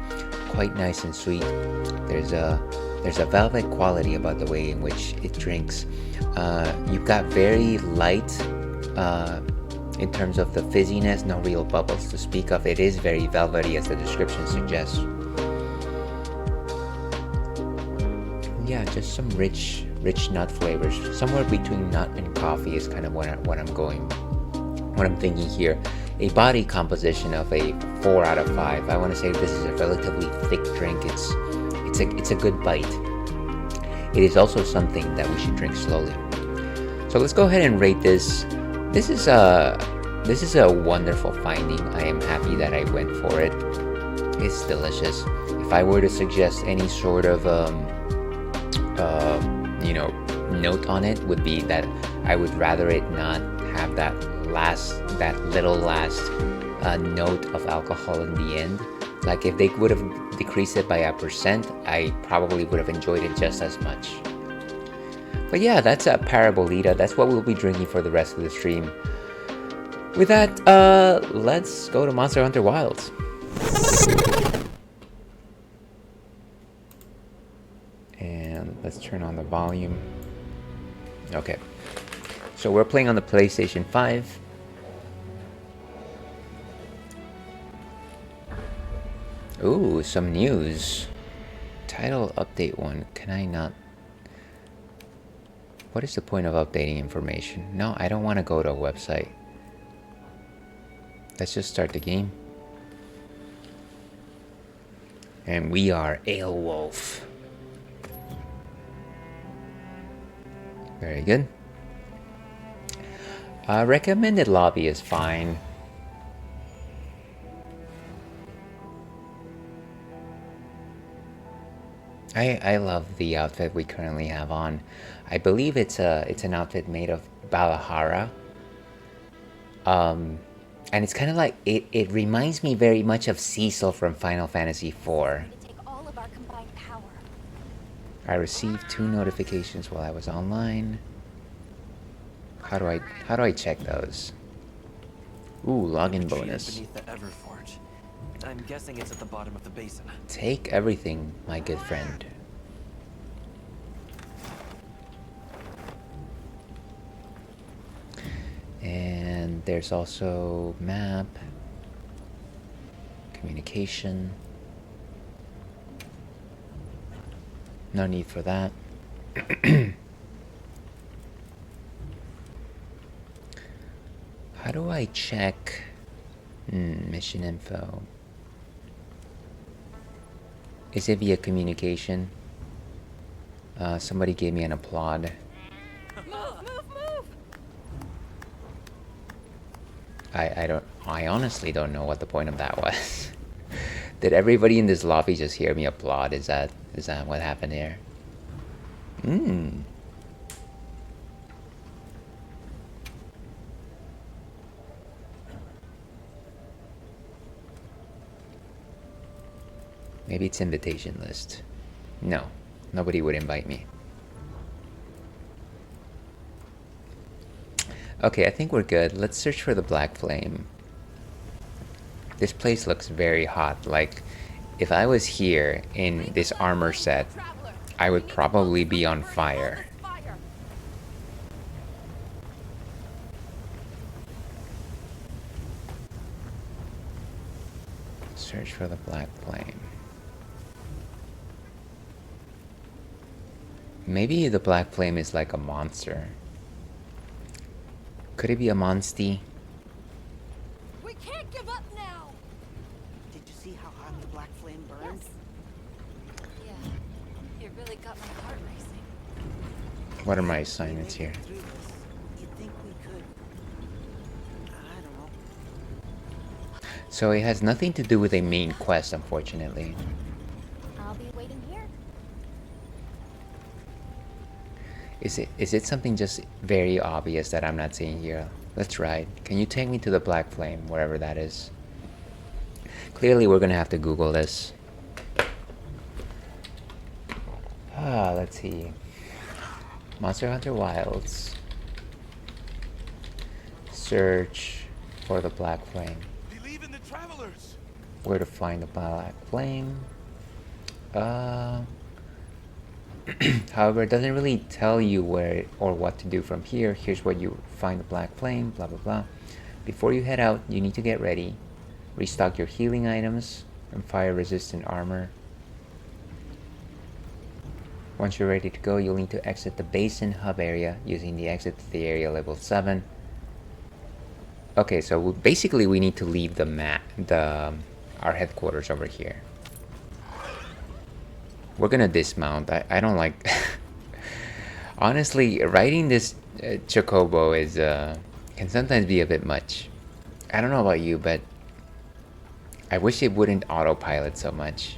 quite nice and sweet. There's a velvet quality about the way in which it drinks. You've got very light in terms of the fizziness, no real bubbles to speak of. It is very velvety, as the description suggests. Yeah, just some rich nut flavors. Somewhere between nut and coffee is kind of what I'm thinking here. A body composition of a 4 out of 5. I want to say this is a relatively thick drink. It's a good bite. It is also something that we should drink slowly. So let's go ahead and rate this. This is a wonderful finding. I am happy that I went for it. It's delicious. If I were to suggest any sort of note on it would be that I would rather it not have that little last note of alcohol in the end. Like if they would have decreased it by 1%, I probably would have enjoyed it just as much. But yeah, that's a Parabolita. That's what we'll be drinking for the rest of the stream. With that, let's go to Monster Hunter Wilds. And let's turn on the volume. Okay. So we're playing on the PlayStation 5. Ooh, some news. Title update 1. Can I not? What is the point of updating information? No, I don't want to go to a website. Let's just start the game. And we are Aelwolf. Very good. Recommended lobby is fine. I love the outfit we currently have on. I believe it's an outfit made of Balahara. And it's kind of like it reminds me very much of Cecil from Final Fantasy IV. I received 2 notifications while I was online. How do I check those? Ooh, login bonus. I'm guessing it's at the bottom of the basin. Take everything, my good friend. And there's also map, communication. No need for that. How do I check mission info? Is it via communication? Somebody gave me an applaud. I honestly don't know what the point of that was. Did everybody in this lobby just hear me applaud? Is that what happened here? Maybe it's invitation list. No, nobody would invite me. Okay, I think we're good. Let's search for the Black Flame. This place looks very hot. Like, if I was here in this armor set, I would probably be on fire. Search for the Black Flame. Maybe the Black Flame is like a monster. Could it be a monstie? We can't give up now. Did you see how hot the Black Flame burned? Yes. Yeah, it really got my heart racing. What are my assignments here? You'd think we could. I don't know. So it has nothing to do with a main quest, unfortunately. I'll be waiting here. Is it something just very obvious that I'm not seeing here? Let's ride. Can you take me to the Black Flame, wherever that is? Clearly we're gonna have to Google this. Let's see. Monster Hunter Wilds. Search for the Black Flame. Believe in the travelers. Where to find the Black Flame? However, it doesn't really tell you where or what to do from here. Here's where you find the Black Flame, blah blah blah. Before you head out, you need to get ready. Restock your healing items and fire-resistant armor. Once you're ready to go, you'll need to exit the basin hub area using the exit to the area level 7. Okay, so basically we need to leave our headquarters over here. We're gonna dismount. I don't like... Honestly, riding this Chocobo is can sometimes be a bit much. I don't know about you, but I wish it wouldn't autopilot so much.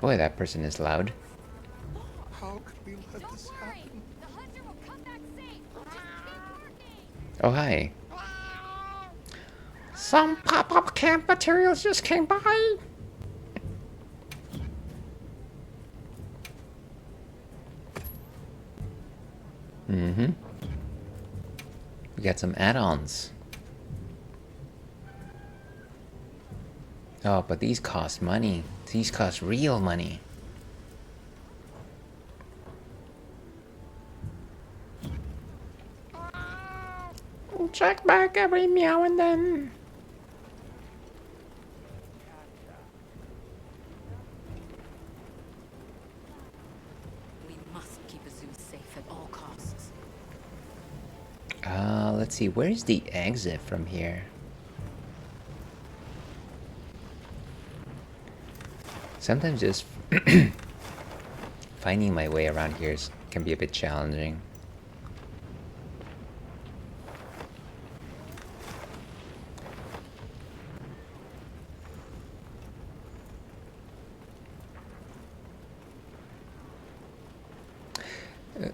Boy, that person is loud. How could we let Don't this worry. happen? The hunter will come back safe. Just keep working. Oh, hi. Some pop-up camp materials just came by. Mm-hmm. We got some add-ons. Oh, but these cost money. These cost real money. Check back every meow and then. We must keep a zoo safe at all costs. Let's see. Where's the exit from here? Sometimes just finding my way around here can be a bit challenging.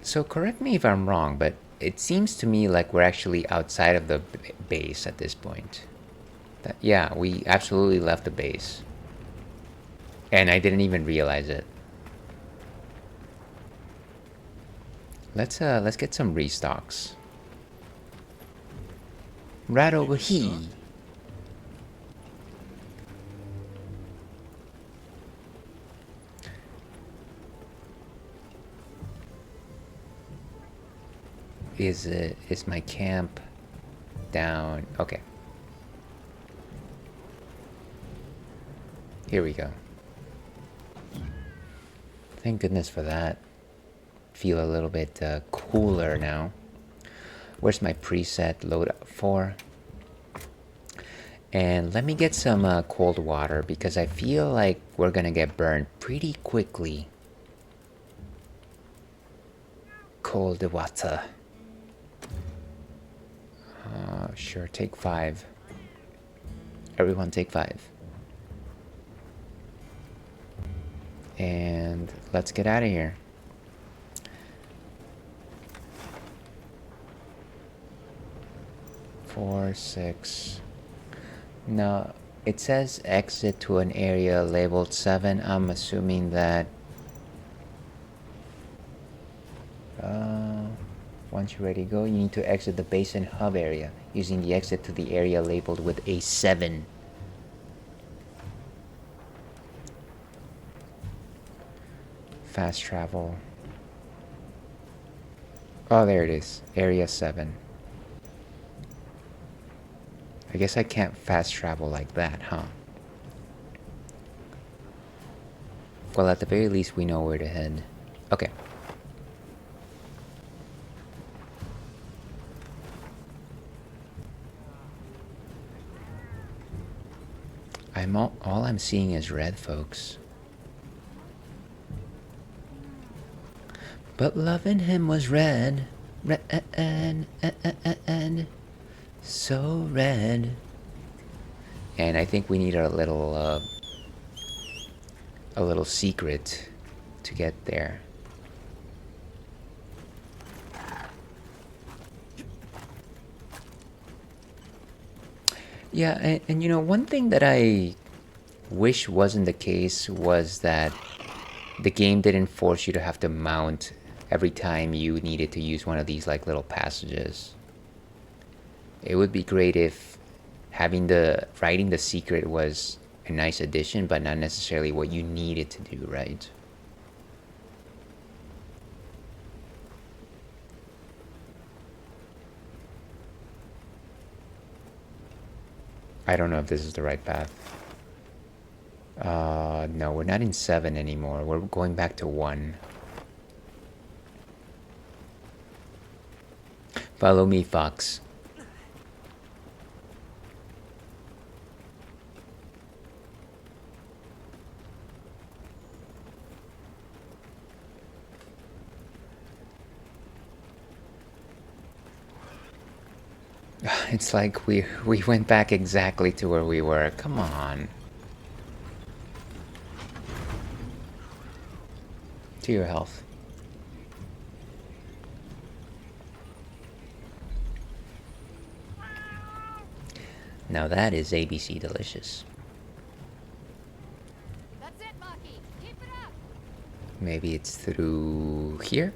So correct me if I'm wrong, but it seems to me like we're actually outside of the base at this point. Yeah, we absolutely left the base. And I didn't even realize it. Let's get some restocks. Right over here. Is my camp down? Okay. Here we go. Thank goodness for that. Feel a little bit cooler now. Where's my preset load up for? And let me get some cold water because I feel like we're gonna get burned pretty quickly. Cold water. Sure, take 5. Everyone take 5. And let's get out of here. Four, 6. No, it says exit to an area labeled 7. I'm assuming that once you're ready to go, you need to exit the base and hub area using the exit to the area labeled with a 7. Fast travel. Oh, there it is. Area 7. I guess I can't fast travel like that, huh? Well, at the very least, we know where to head. Okay. All I'm seeing is red, folks. But loving him was red, so red. And I think we need a little secret to get there. Yeah, and you know, one thing that I wish wasn't the case was that the game didn't force you to have to mount every time you needed to use one of these like little passages. It would be great if writing the secret was a nice addition, but not necessarily what you needed to do, right? I don't know if this is the right path. No, we're not in 7 anymore. We're going back to 1. Follow me, Fox. It's like we went back exactly to where we were. Come on. To your health. Now that is ABC delicious. That's it, Maki. Keep it up. Maybe it's through here?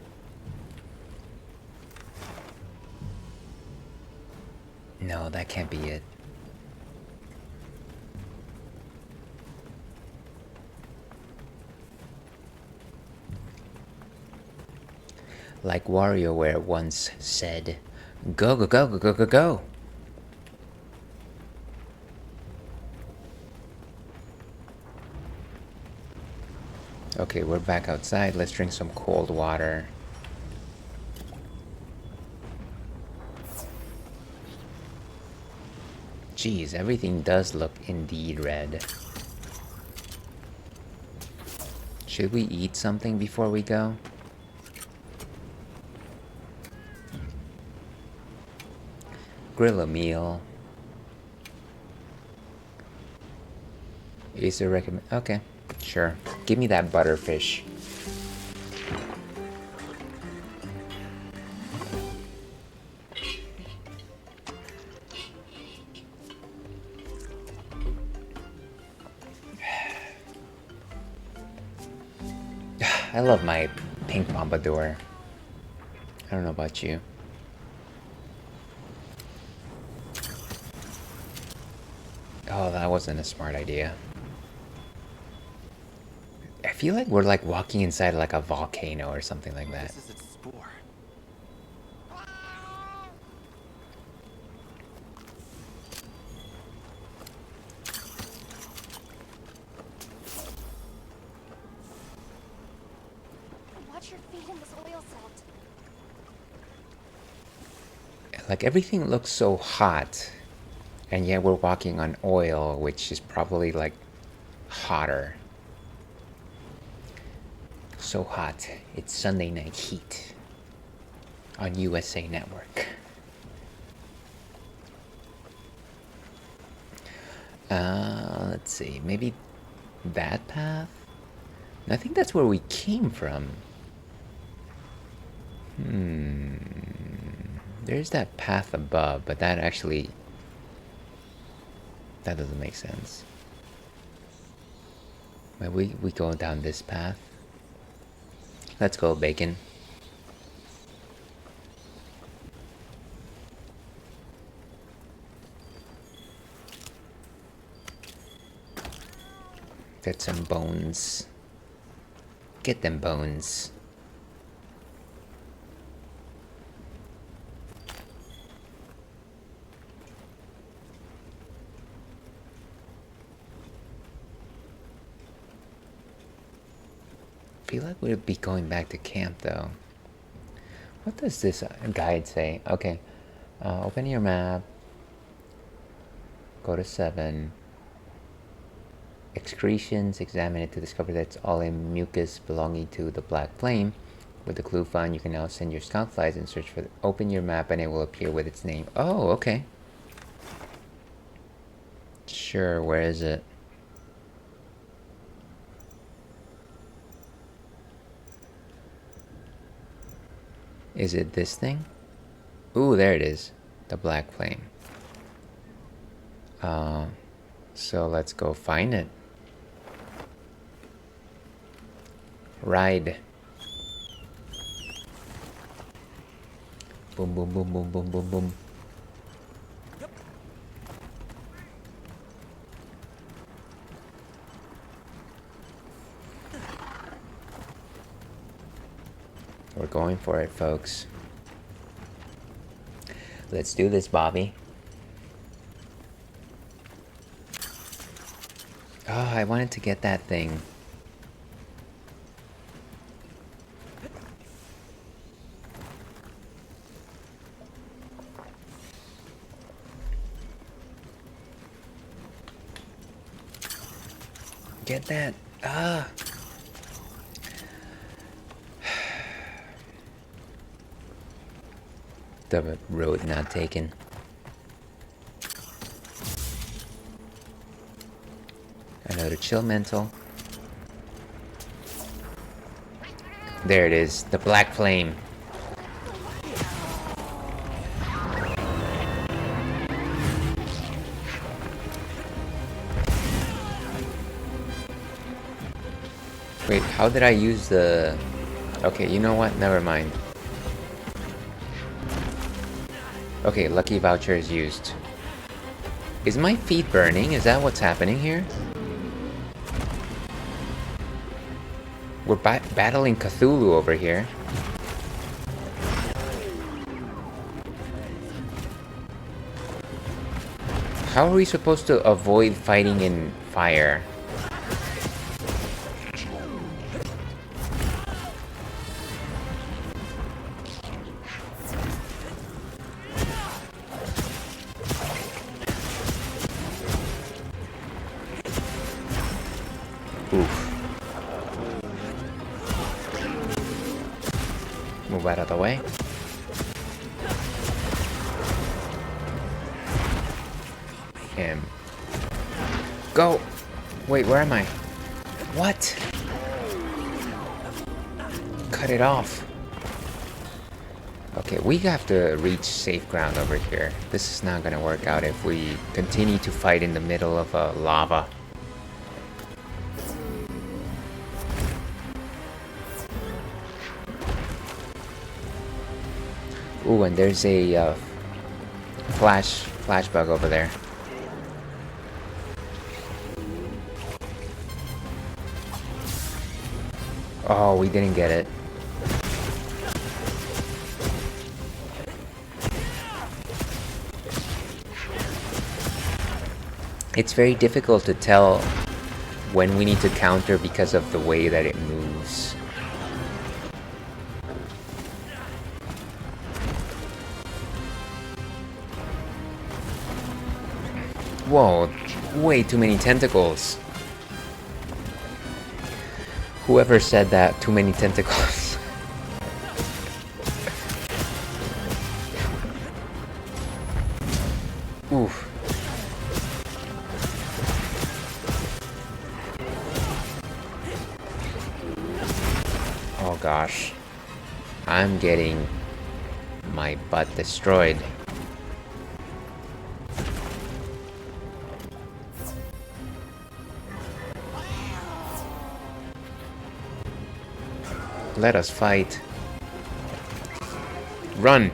No, that can't be it. Like WarioWare once said, go, go, go, go, go, go, go. Okay, we're back outside. Let's drink some cold water. Geez, everything does look indeed red. Should we eat something before we go? Grill a meal. Is there recommend? Okay, sure. Give me that butterfish. I love my pink pompadour. I don't know about you. Oh, that wasn't a smart idea. I feel like we're like walking inside like a volcano or something like that. This is its spore. Watch your feet in this oil salt. Like everything looks so hot, and yet we're walking on oil, which is probably like hotter. So hot, it's Sunday Night Heat on USA Network. Let's see, maybe that path? I think that's where we came from. There's that path above, but that actually... that doesn't make sense. Maybe we go down this path. Let's go, Bacon. Get some bones. Get them bones. I feel like we'll be going back to camp though. What does this guide say? Okay, open your map. Go to 7. Excretions, examine it to discover that it's all in mucus belonging to the black flame. With the clue found, you can now send your scout flies and search for it. Open your map and it will appear with its name. Oh, okay. Sure, where is it? Is it this thing? Ooh, there it is. The black flame. So let's go find it. Ride. Boom, boom, boom, boom, boom, boom, boom. Yep. We're going for it, folks. Let's do this, Bobby. Oh, I wanted to get that thing. Get that. Ah. The road not taken. Another chill mental. There it is, the black flame. Wait, how did I use the... Okay, you know what? Never mind. Okay, lucky voucher is used. Is my feet burning? Is that what's happening here? We're battling Cthulhu over here. How are we supposed to avoid fighting in fire? Move out of the way. And go! Wait, where am I? What? Cut it off. Okay, we have to reach safe ground over here. This is not gonna work out if we continue to fight in the middle of lava. Ooh, and there's a flash bug over there. Oh, we didn't get it. It's very difficult to tell when we need to counter because of the way that it moves. Whoa, way too many tentacles. Whoever said that, too many tentacles. Oof. Oh gosh. I'm getting my butt destroyed. Let us fight. Run!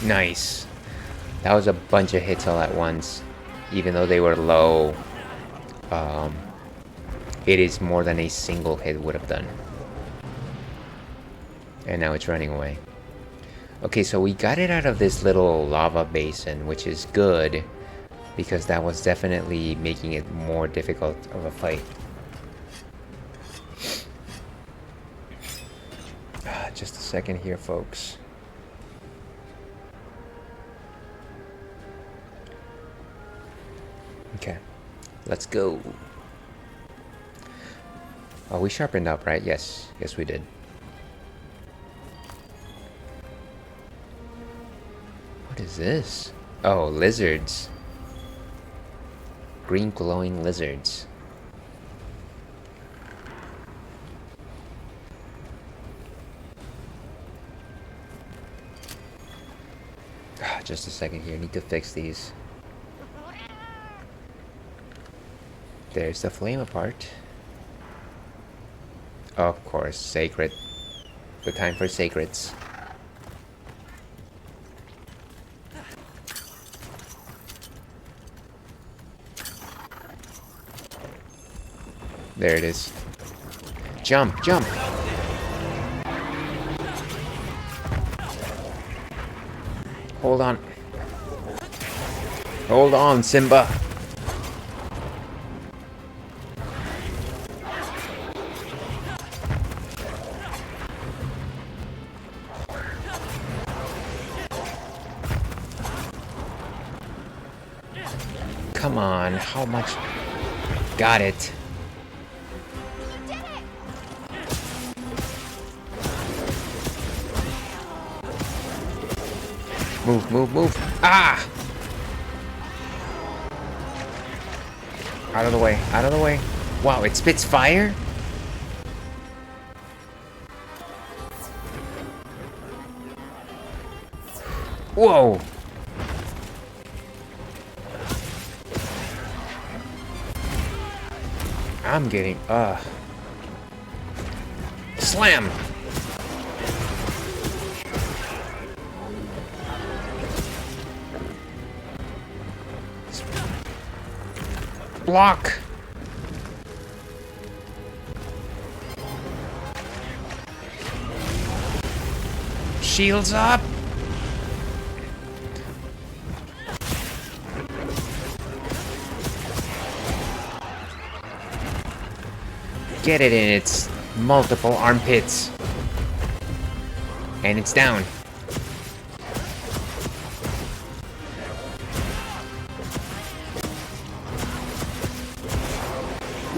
Nice. That was a bunch of hits all at once. Even though they were low, it is more than a single hit would have done. And now it's running away. Okay, so we got it out of this little lava basin, which is good, because that was definitely making it more difficult of a fight. Just a second here, folks. Okay, let's go. Oh, we sharpened up, right? Yes, yes we did. What is this? Oh, lizards. Green glowing lizards. Just a second here, need to fix these. There's the flame apart. Of course, sacred. The time for sacreds. There it is. Jump, jump! Hold on. Hold on, Simba! Come on, how much? Got it. Move, move, move. Ah! Out of the way, out of the way. Wow, it spits fire? Whoa! I'm getting, Slam! Block! Shields up! Get it in its multiple armpits. And it's down.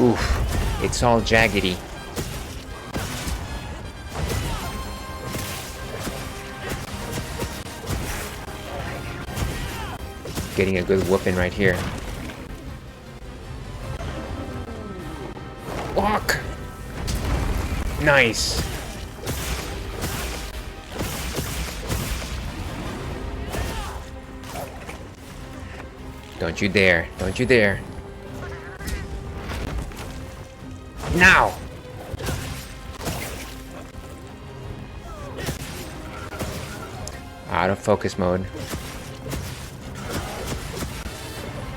Oof, it's all jaggedy. Getting a good whooping right here. Walk! Nice! Don't you dare, don't you dare. Now! Out of focus mode.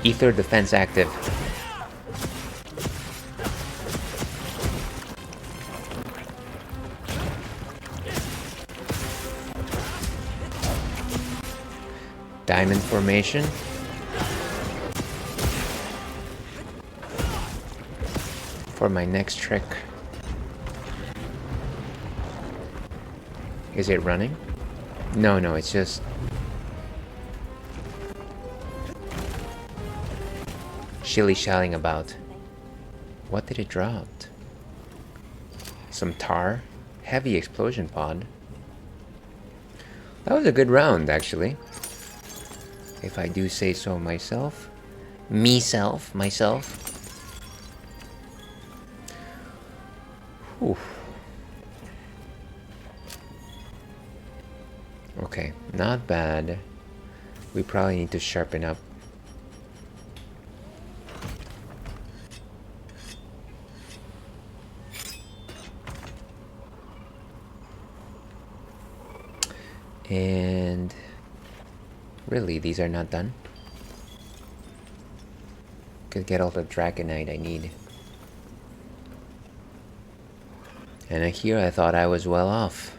Ether defense active. Diamond formation. For my next trick. Is it running? No, no, it's just... shilly-shallying about. What did it drop? Some tar? Heavy explosion pod. That was a good round, actually. If I do say so myself. Myself. Whew. Okay, not bad. We probably need to sharpen up. And really, these are not done. Could get all the dragonite I need. And here I thought I was well off.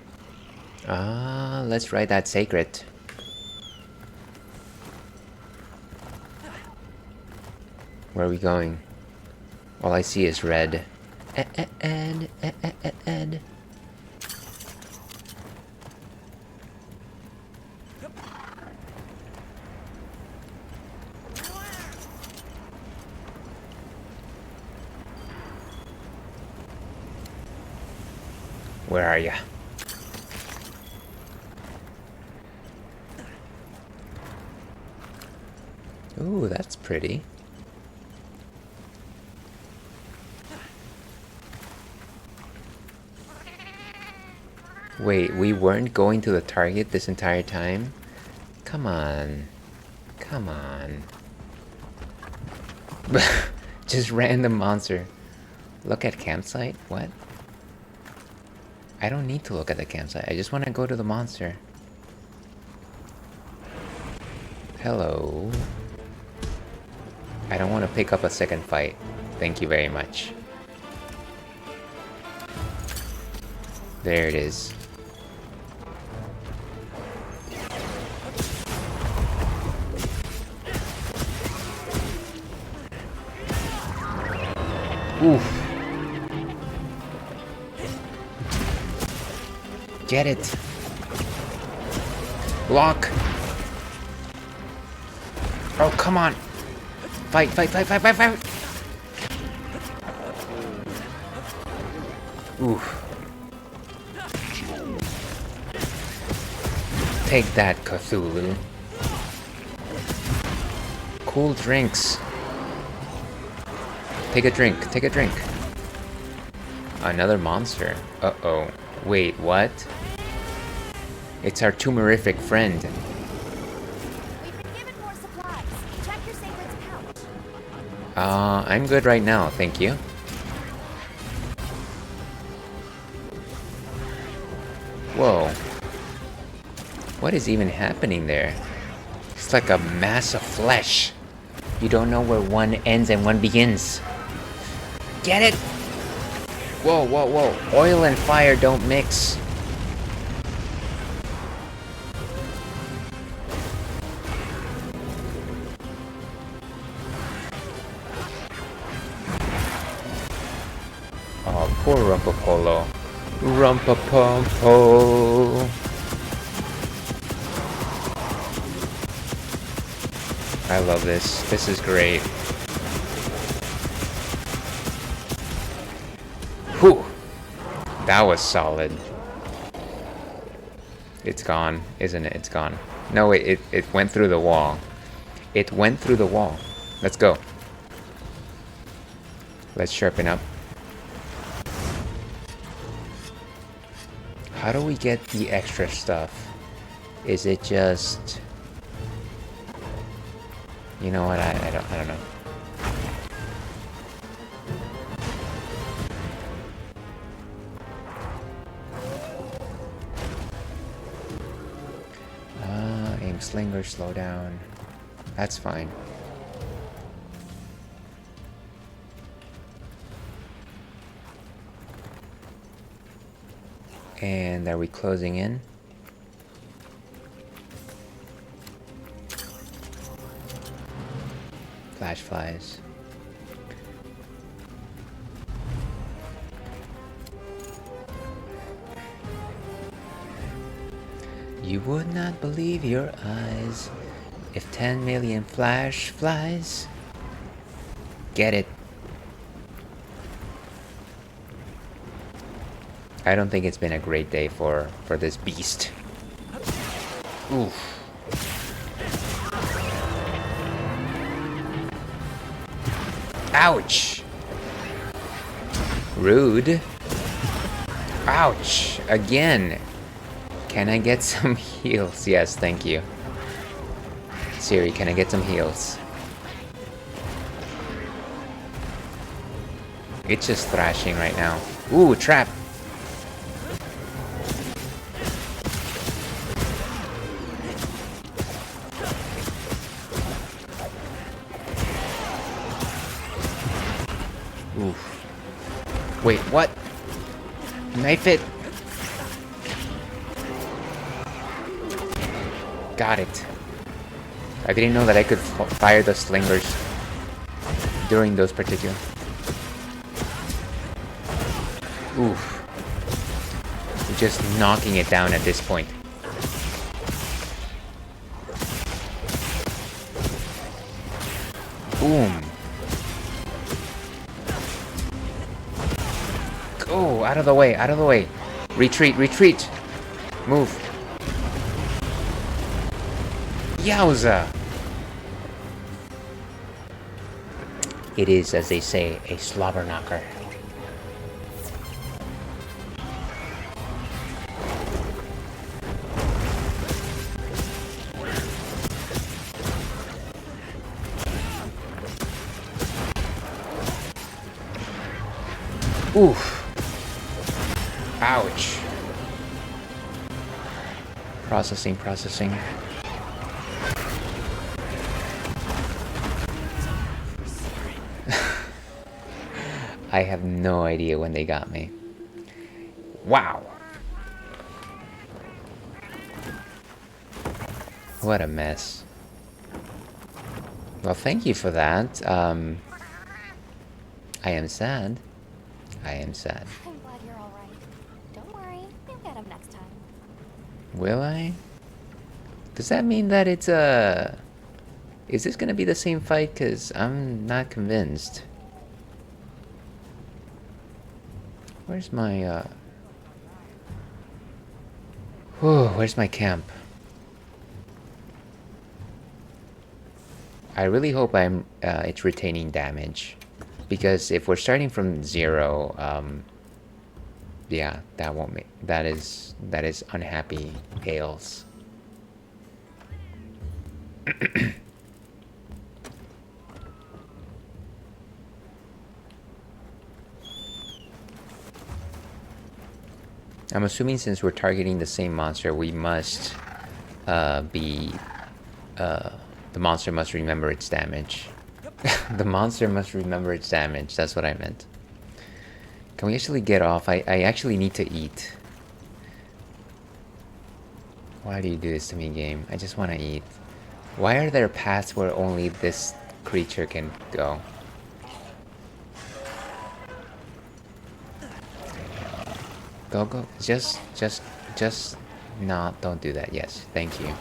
Ah, let's write that sacred. Where are we going? All I see is red. Ed. Where are ya? Ooh, that's pretty. Wait, we weren't going to the target this entire time? Come on. Come on. Just random monster. Look at campsite? What? I don't need to look at the campsite. I just want to go to the monster. Hello. I don't want to pick up a second fight. Thank you very much. There it is. Oof. Get it. Block. Oh, come on. Fight. Oof. Take that, Cthulhu. Cool drinks. Take a drink. Take a drink. Another monster. Uh-oh. Wait, what? It's our tumorific friend. We've been given more supplies. Check your savings pouch. I'm good right now, thank you. Whoa. What is even happening there? It's like a mass of flesh. You don't know where one ends and one begins. Get it? Whoa, whoa, whoa. Oil and fire don't mix. Oh, poor Rumpapolo. Rumpapompo. I love this. This is great. Whew. That was solid. It's gone, isn't it? It's gone. No, it went through the wall. It went through the wall. Let's go. Let's sharpen up. How do we get the extra stuff? Is it just... You know what? I don't know. Aim slinger, slow down. That's fine. And are we closing in? Flash flies. You would not believe your eyes if 10 million flash flies. Get it. I don't think it's been a great day for this beast. Oof. Ouch! Rude. Ouch! Again! Can I get some heals? Yes, thank you. Siri, can I get some heals? It's just thrashing right now. Ooh, trap! Oof. Wait, what? Knife it! Got it. I didn't know that I could fire the slingers during those particular... Oof. We're just knocking it down at this point. Boom. Oh, out of the way, out of the way. Retreat, retreat. Move. Yowza. It is, as they say, a slobber knocker. Oof. Ouch. Processing, processing. I have no idea when they got me. Wow. What a mess. Well, thank you for that. I am sad. I am sad. I'm glad you're all right. Don't worry, you'll get him next time. Will I? Does that mean that it's a... Is this gonna be the same fight? Because I'm not convinced. Where's my, where's my camp? I really hope it's retaining damage. Because if we're starting from 0, yeah, that won't make that is unhappy Gales. I'm assuming since we're targeting the same monster, we must the monster must remember its damage. The monster must remember its damage. That's what I meant. Can we actually get off? I actually need to eat. Why do you do this to me, game? I just want to eat. Why are there paths where only this creature can go? Go. Just not. Don't do that. Yes, thank you.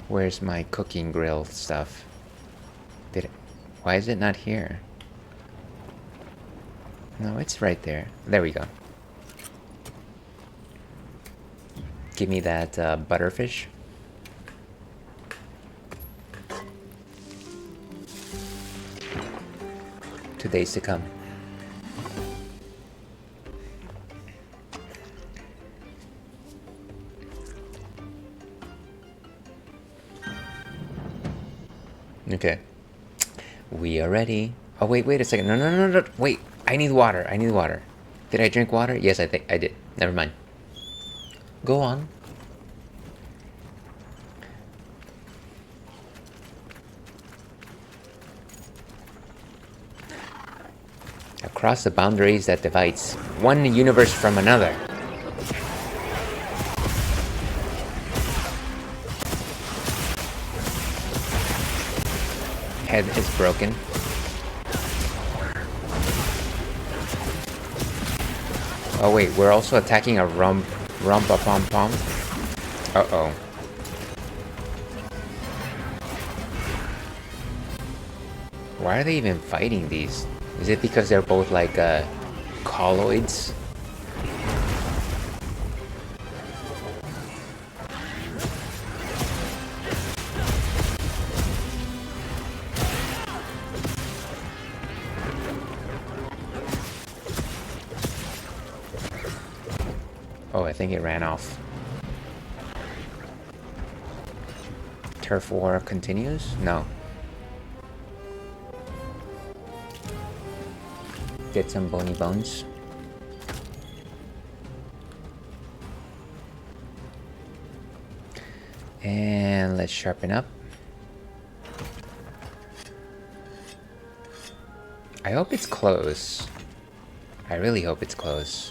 Where's my cooking grill stuff? Why is it not here? No, it's right there. There we go. Give me that butterfish. To days to come. Okay. We are ready. Oh, wait a second. No. Wait. I need water. Did I drink water? Yes, I think I did. Never mind. Go on. Across the boundaries that divides one universe from another. Head is broken. Oh wait, we're also attacking a rumpa-pom-pom. Uh-oh. Why are they even fighting these? Is it because they're both like colloids? Oh, I think it ran off. Turf war continues? No. Get some bony bones. And let's sharpen up. I hope it's close. I really hope it's close.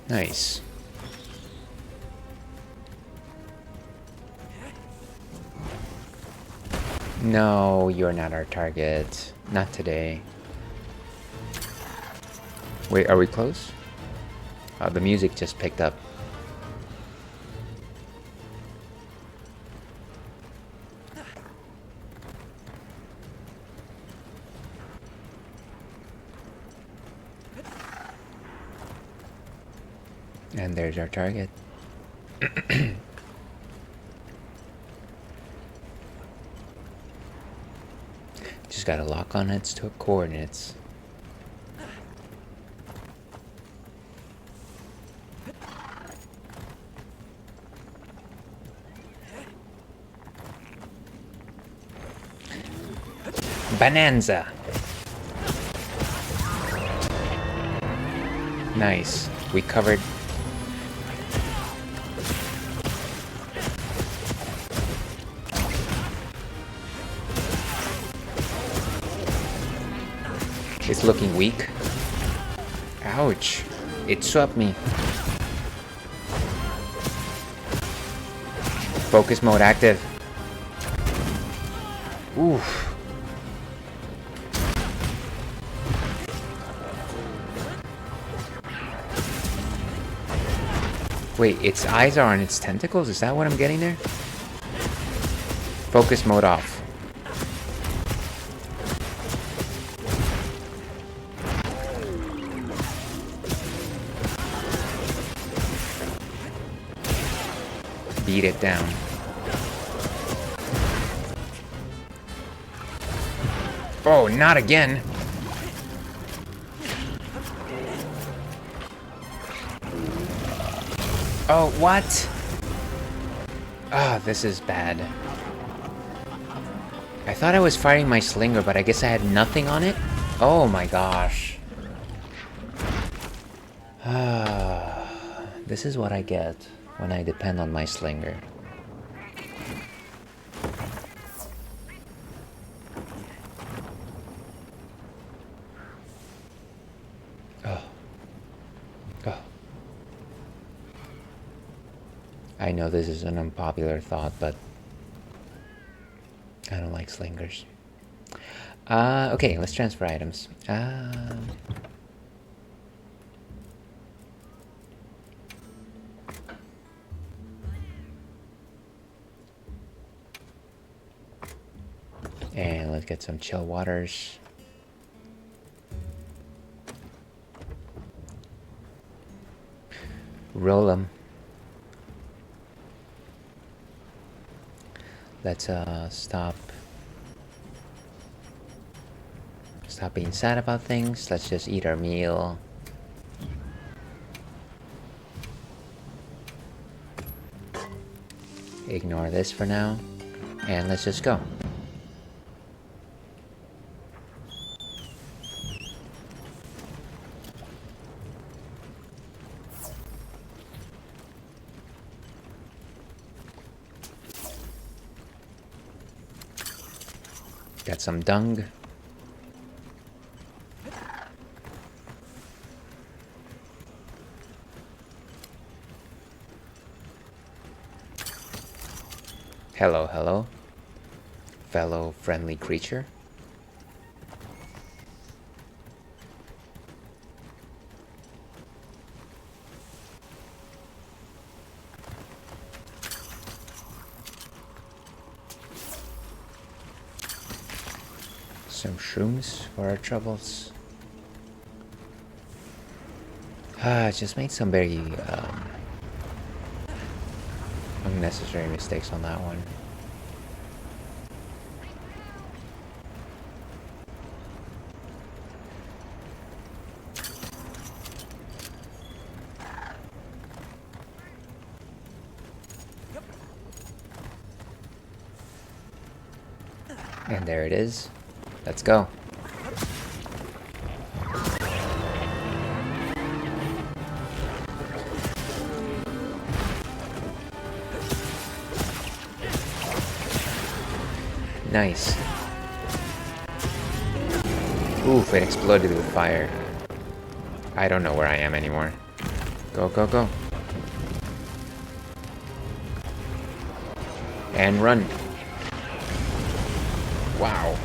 Nice. No, you're not our target. Not today. Wait, are we close? The music just picked up. And there's our target. Just gotta lock on its coordinates. Bonanza! Nice. We covered. It's looking weak. Ouch. It swapped me. Focus mode active. Oof. Wait, its eyes are on its tentacles? Is that what I'm getting there? Focus mode off. Beat it down. Oh, not again! Oh, what? Ah, this is bad. I thought I was firing my slinger, but I guess I had nothing on it? Oh my gosh. Ah, this is what I get when I depend on my slinger. Oh. Oh. I know this is an unpopular thought, but I don't like slingers. Okay, let's transfer items. And let's get some chill waters. Roll them. Let's stop being sad about things. Let's just eat our meal. Ignore this for now, and let's just go. Got some dung. Hello, hello, fellow friendly creature. Some shrooms for our troubles. Just made some very unnecessary mistakes on that one. And there it is. Let's go. Nice. Oof, it exploded with fire. I don't know where I am anymore. Go, go, go. And run. Wow.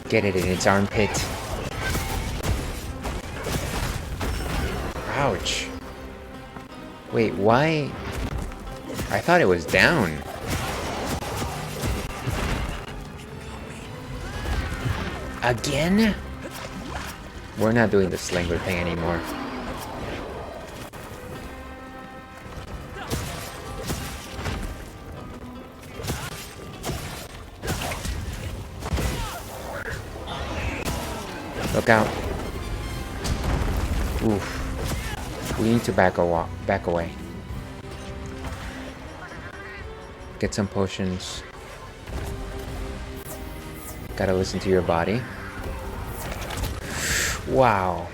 Get it in its armpit. Ouch. Wait, why? I thought it was down. Again? We're not doing the slinger thing anymore. Look out. Oof. We need to back away. Get some potions. Gotta listen to your body. Wow.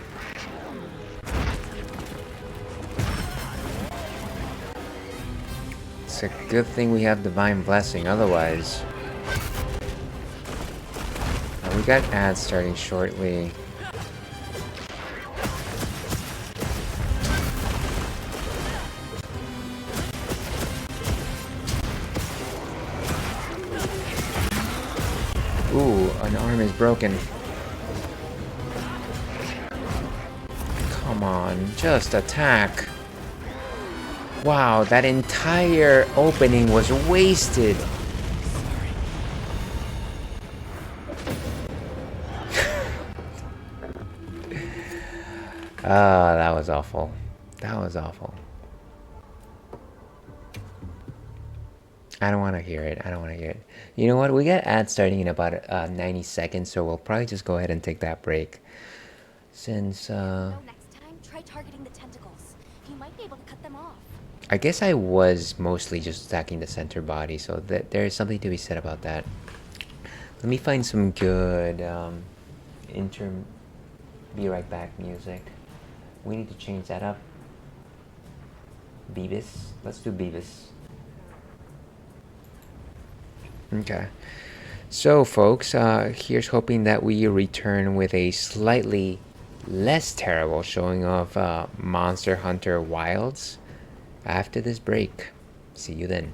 It's a good thing we have Divine Blessing, otherwise... we got ads starting shortly. Ooh, an arm is broken. Come on, just attack. Wow, that entire opening was wasted. Ah, that was awful. That was awful. I don't want to hear it. I don't want to hear it. You know what? We got ads starting in about 90 seconds, so we'll probably just go ahead and take that break. Since, Next time, try targeting the tentacles. You might be able to cut them off. I guess I was mostly just attacking the center body, so that there is something to be said about that. Let me find some good be right back music. We need to change that up. Beavis. Let's do Beavis. Okay. So, folks, here's hoping that we return with a slightly less terrible showing of Monster Hunter Wilds after this break. See you then.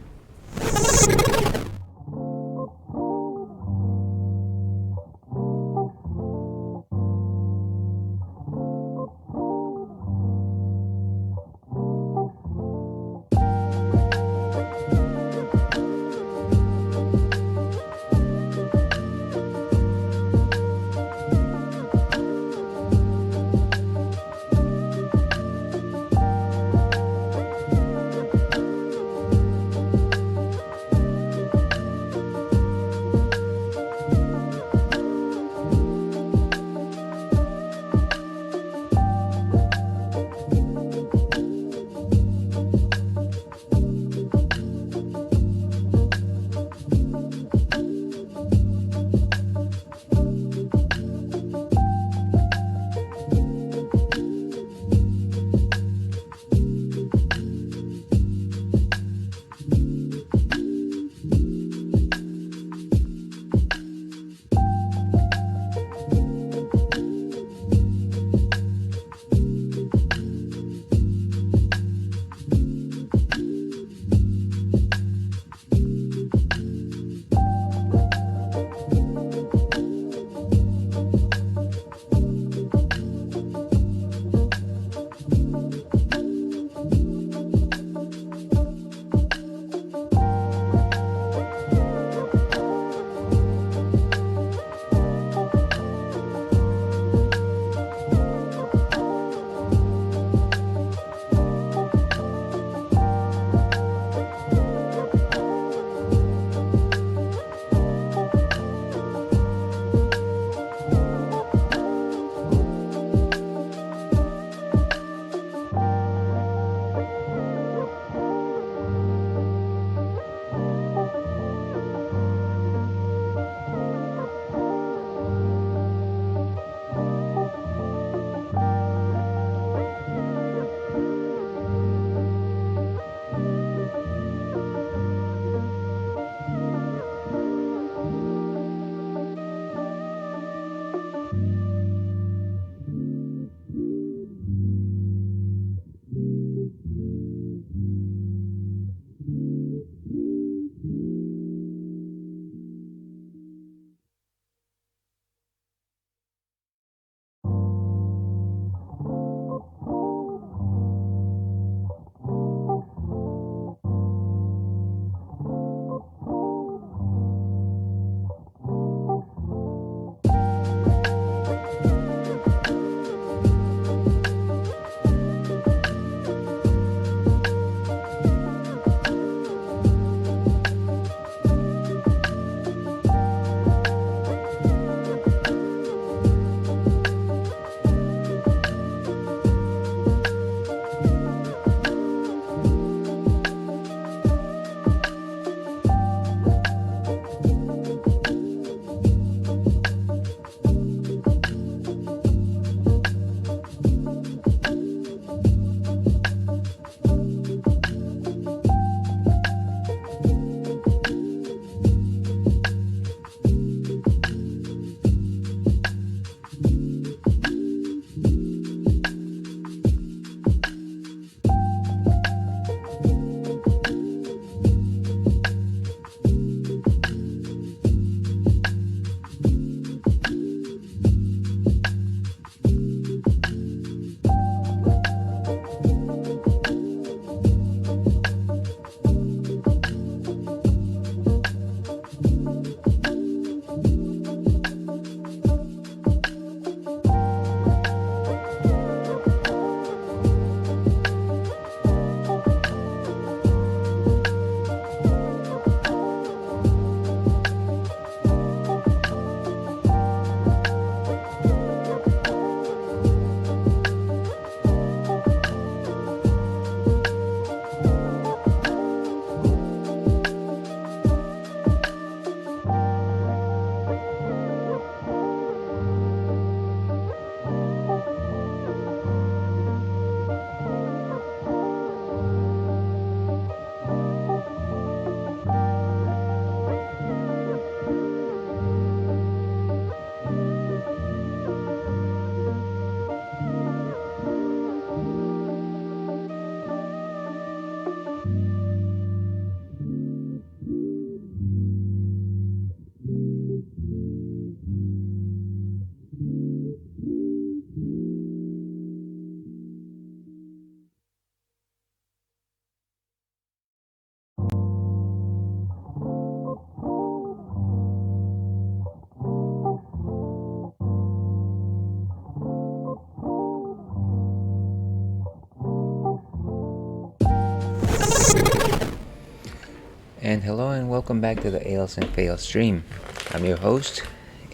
welcome back to the Ales and Fails stream. I'm your host,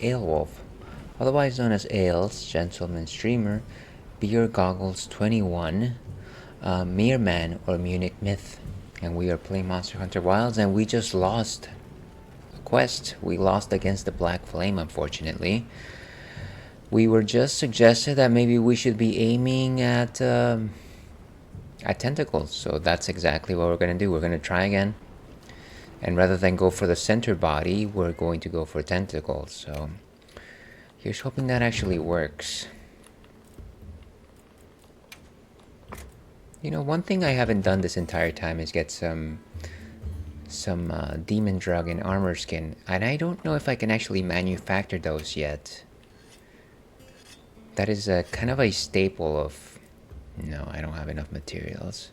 Alewolf, otherwise known as Ales, Gentleman Streamer, Beer Goggles 21, Mere Man or Munich Myth, and we are playing Monster Hunter Wilds, and we just lost a quest. We lost against the Black Flame, unfortunately. We were just suggested that maybe we should be aiming at tentacles, so that's exactly what we're going to do. We're going to try again, and rather than go for the center body, we're going to go for tentacles. So here's hoping that actually works. You know, one thing I haven't done this entire time is get some demon drug and armor skin, and I don't know if I can actually manufacture those yet. That is a kind of a staple of... No, I don't have enough materials.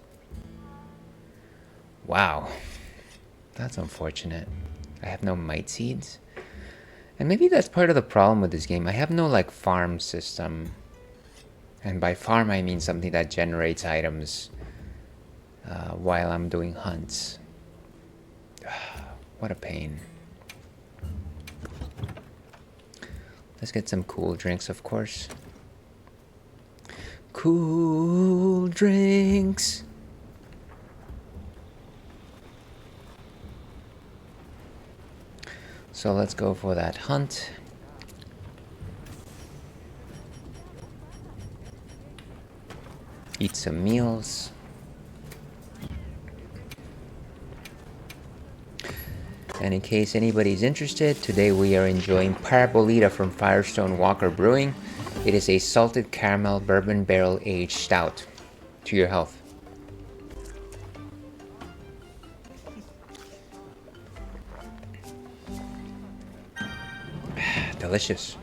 Wow. That's unfortunate. I have no might seeds. And maybe that's part of the problem with this game. I have no like farm system. And by farm I mean something that generates items while I'm doing hunts. What a pain. Let's get some cool drinks, of course. Cool drinks. So let's go for that hunt. Eat some meals. And in case anybody's interested, today we are enjoying Parabolita from Firestone Walker Brewing. It is a salted caramel bourbon barrel aged stout. To your health. Delicious.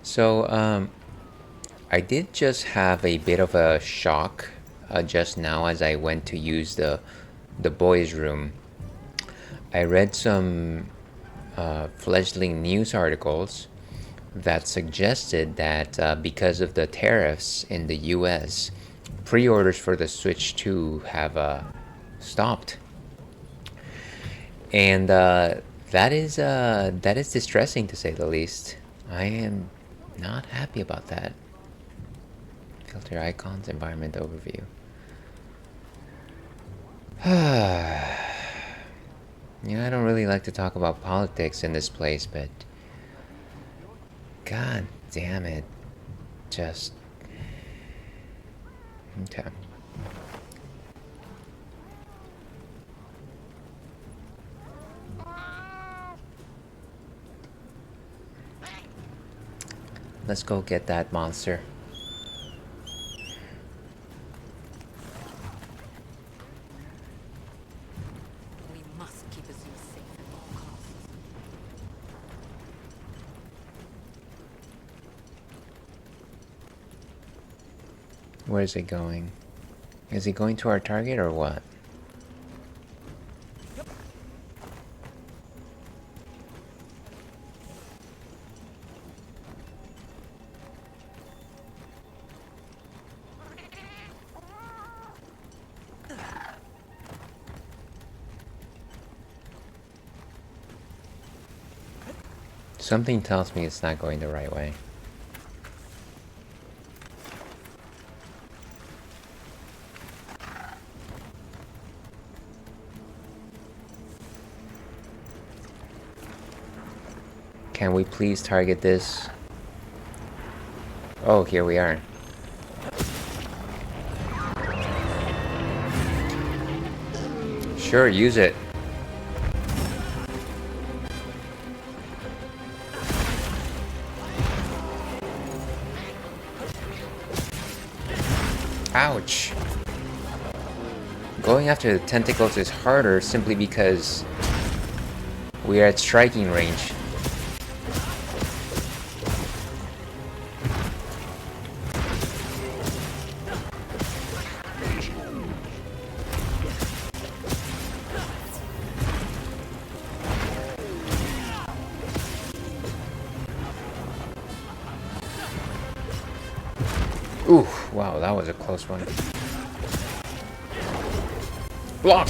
So, I did just have a bit of a shock just now as I went to use the boys' room. I read some fledgling news articles that suggested that because of the tariffs in the US, pre-orders for the Switch 2 have stopped. And that is distressing, to say the least. I am not happy about that. Filter icons, environment overview. You know, I don't really like to talk about politics in this place, but god damn it. Just... Okay. Let's go get that monster. We must keep Azul safe at all costs. Where is it going? Is it going to our target or what? Something tells me it's not going the right way. Can we please target this? Oh, here we are. Sure, use it. Ouch. Going after the tentacles is harder simply because we are at striking range. Ooh, wow, that was a close one. Block!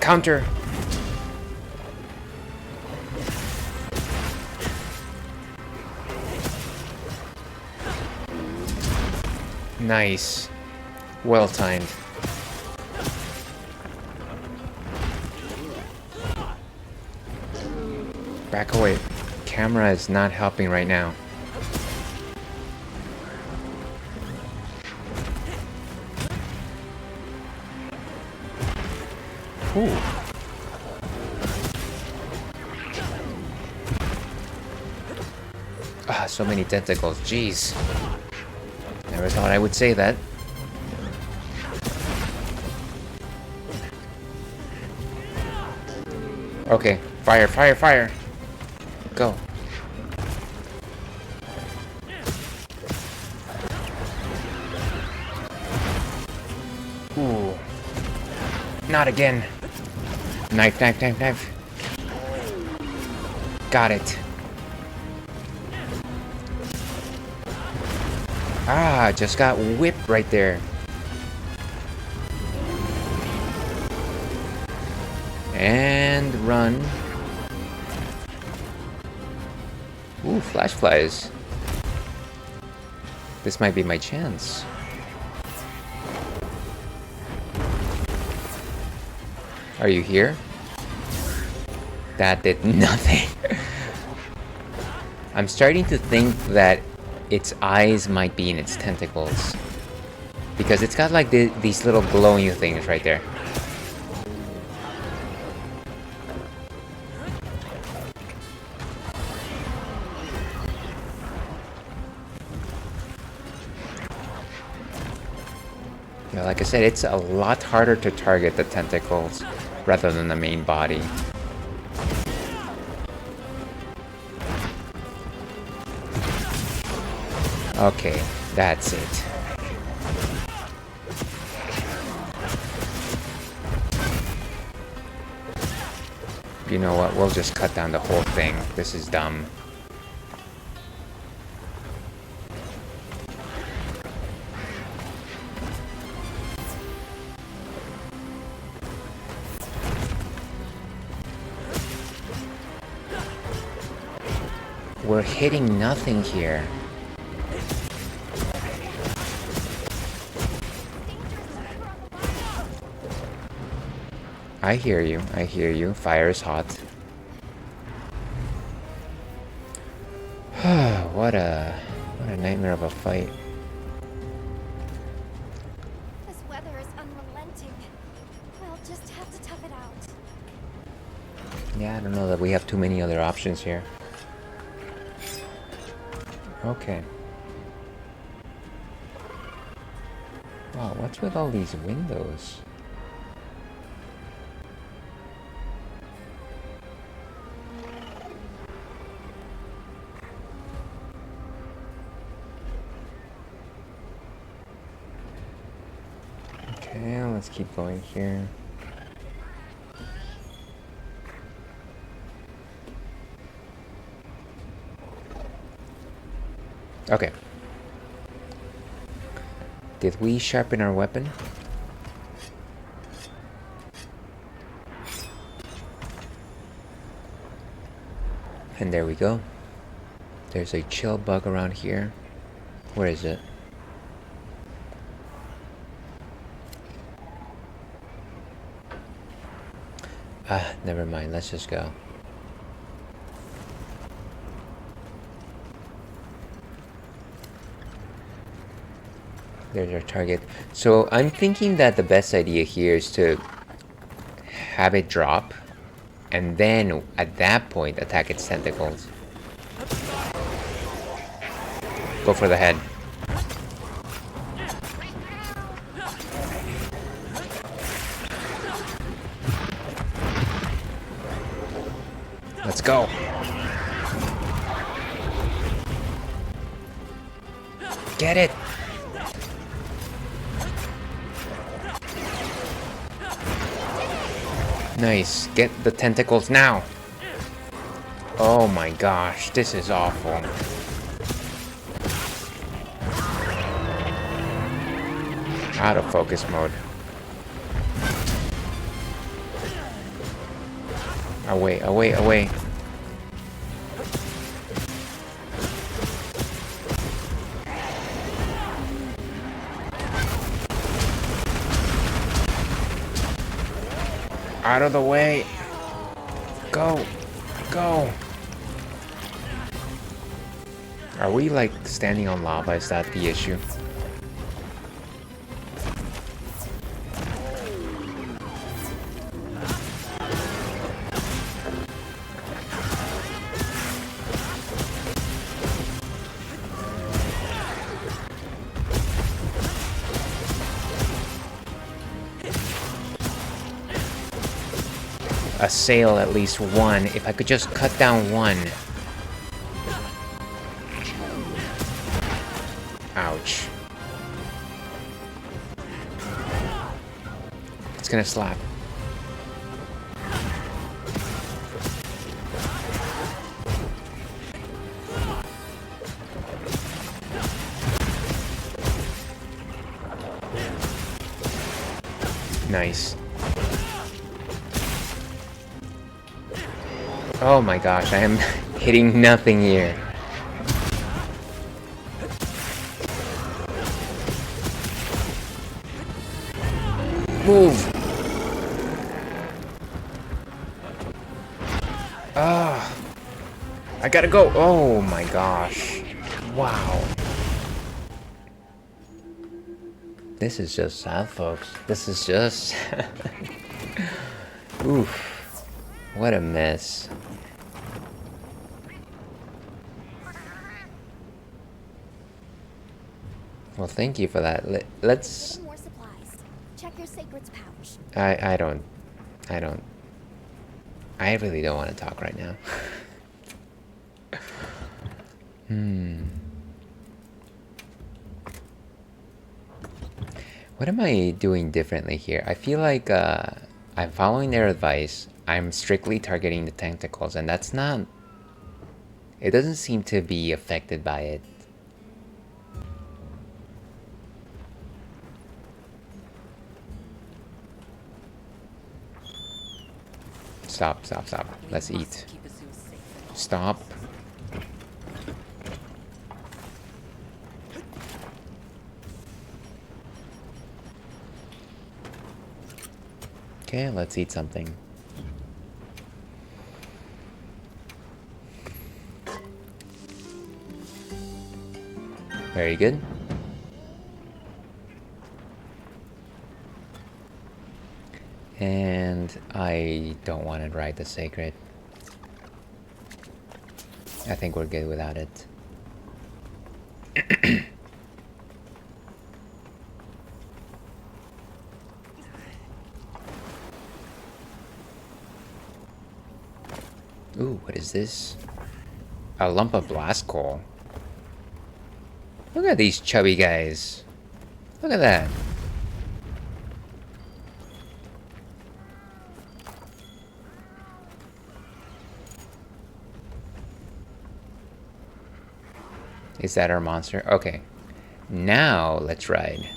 Counter. Nice. Well timed. Back away. Camera is not helping right now. Ooh. Ah, so many tentacles. Jeez. Never thought I would say that. Okay. Fire, fire, fire. Go. Ooh. Not again. Knife, knife, knife, knife. Got it. Ah, just got whipped right there. And run. Ooh, flash flies. This might be my chance. Are you here? That did nothing. I'm starting to think that its eyes might be in its tentacles. Because it's got like these little glowing things right there. Yeah, like I said, it's a lot harder to target the tentacles rather than the main body. Okay, that's it. You know what? We'll just cut down the whole thing. This is dumb. We're hitting nothing here. I hear you. I hear you. Fire is hot. What a nightmare of a fight. This weather is unrelenting. We'll just have to tough it out. Yeah, I don't know that we have too many other options here. Okay. Wow, what's with all these windows? Okay, let's keep going here. Okay. Did we sharpen our weapon? And there we go. There's a chill bug around here. Where is it? Ah, never mind. Let's just go. There's our target. So I'm thinking that the best idea here is to have it drop and then at that point attack its tentacles. Go for the head. Let's go. Get it. Nice. Get the tentacles now. Oh my gosh, this is awful. Out of focus mode. Away, away, away. Out of the way. Go. Go. Are we like standing on lava? Is that the issue? Assail at least one. If I could just cut down one. Ouch. It's gonna slap. Nice. Oh my gosh, I am hitting nothing here. Move! Ah! I gotta go! Oh my gosh. Wow. This is just sad, folks. This is just... Oof. What a mess. Well, thank you for that. Let's... More supplies. Check your sacred's pouch. I really don't want to talk right now. What am I doing differently here? I feel like I'm following their advice. I'm strictly targeting the tentacles, and that's not... It doesn't seem to be affected by it. Stop, stop, stop. Let's eat. Stop. Okay, let's eat something. Very good. And I don't want to ride the sacred. I think we're good without it. Ooh, what is this? A lump of blast coal. Look at these chubby guys. Look at that. Is that our monster? Okay. Now let's ride.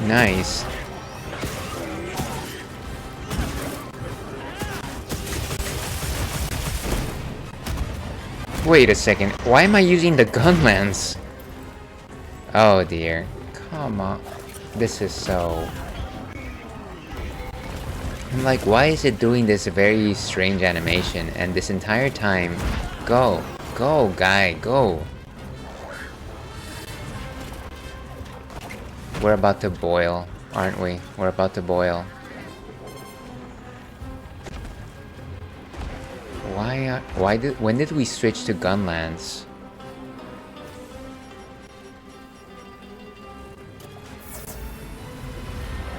Nice. Wait a second. Why am I using the gun lance? Oh dear. Come on. This is so... I'm like, why is it doing this very strange animation? And this entire time... Go. Go, guy. Go. We're about to boil, aren't we? We're about to boil. When did we switch to gun lance?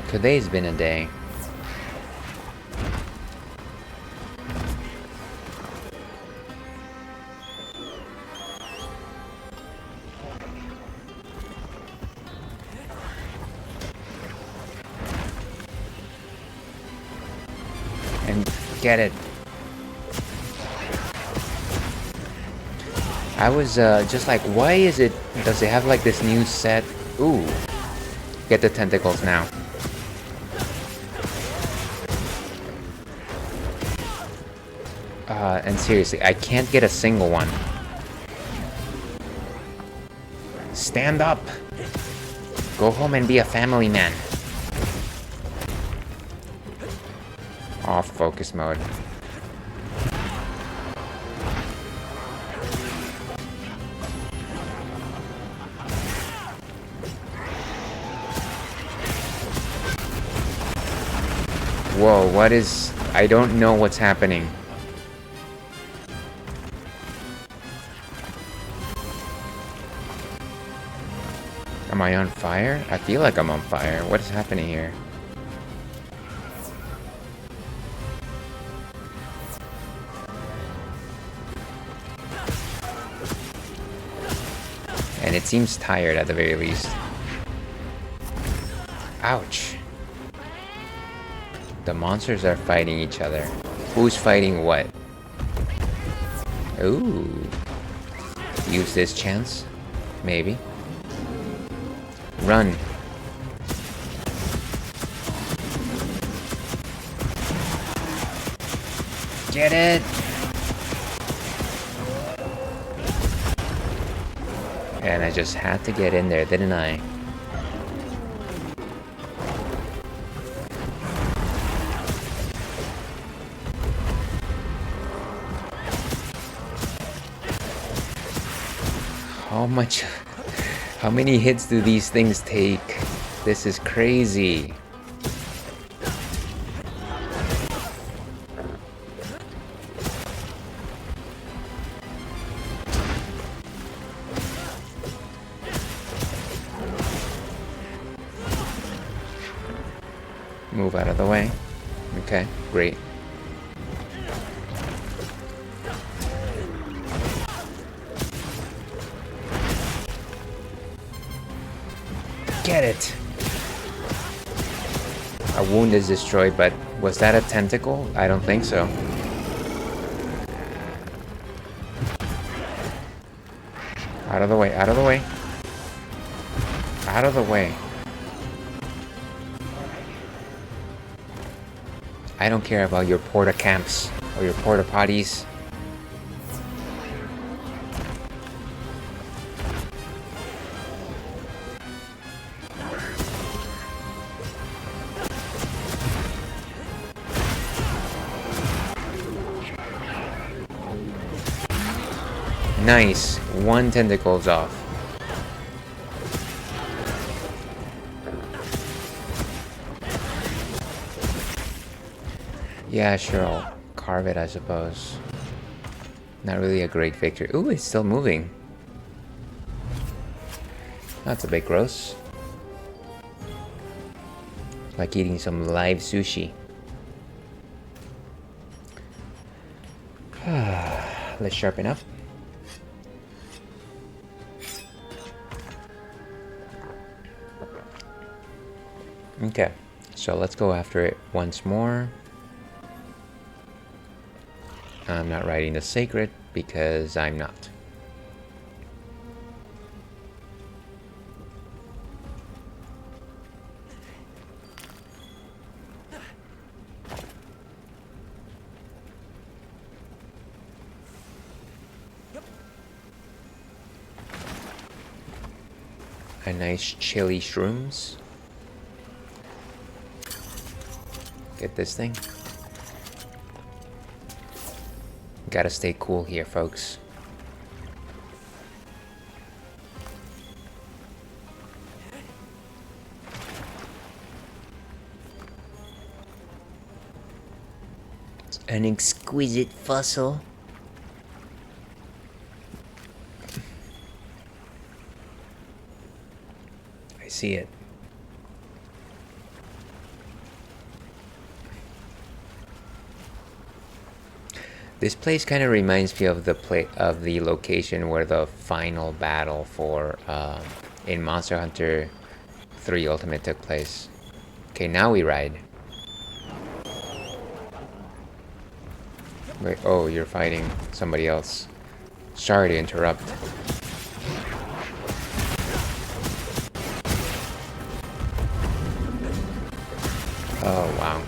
Today's been a day. And Get it. I was just like, why is it, does it have like this new set? Ooh. Get the tentacles now. And seriously, I can't get a single one. Stand up. Go home and be a family man. Off focus mode. Whoa, what is... I don't know what's happening. Am I on fire? I feel like I'm on fire. What is happening here? And it seems tired at the very least. Ouch. The monsters are fighting each other. Who's fighting what? Ooh. Use this chance? Maybe. Run. Get it! And I just had to get in there, didn't I? How many hits do these things take? This is crazy. Move out of the way. Okay, great. Get it! A wound is destroyed, but was that a tentacle? I don't think so. Out of the way, out of the way. Out of the way. I don't care about your porta camps or your porta potties. Nice. One tentacle's off. Yeah, sure, I'll carve it, I suppose. Not really a great victory. Ooh, it's still moving. That's a bit gross. Like eating some live sushi. Let's sharpen up. Okay, so let's go after it once more. I'm not writing the sacred because I'm not. A nice chili shrooms. Get this thing. Gotta stay cool here, folks. It's an exquisite fossil. I see it. This place kind of reminds me of the location where the final battle for in Monster Hunter 3 Ultimate took place. Okay, now we ride. Wait, oh, you're fighting somebody else. Sorry to interrupt. Oh, wow.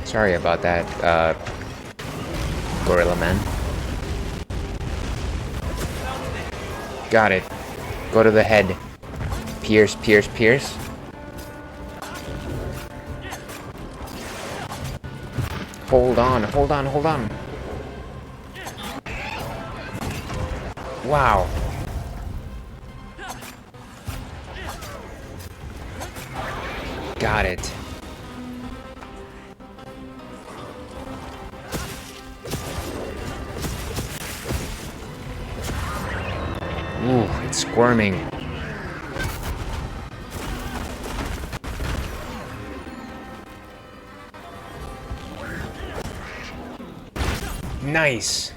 Sorry about that, Gorilla Man. Got it. Go to the head. Pierce, pierce, pierce. Hold on, hold on, hold on. Wow. Got it. Ooh, it's squirming. Nice.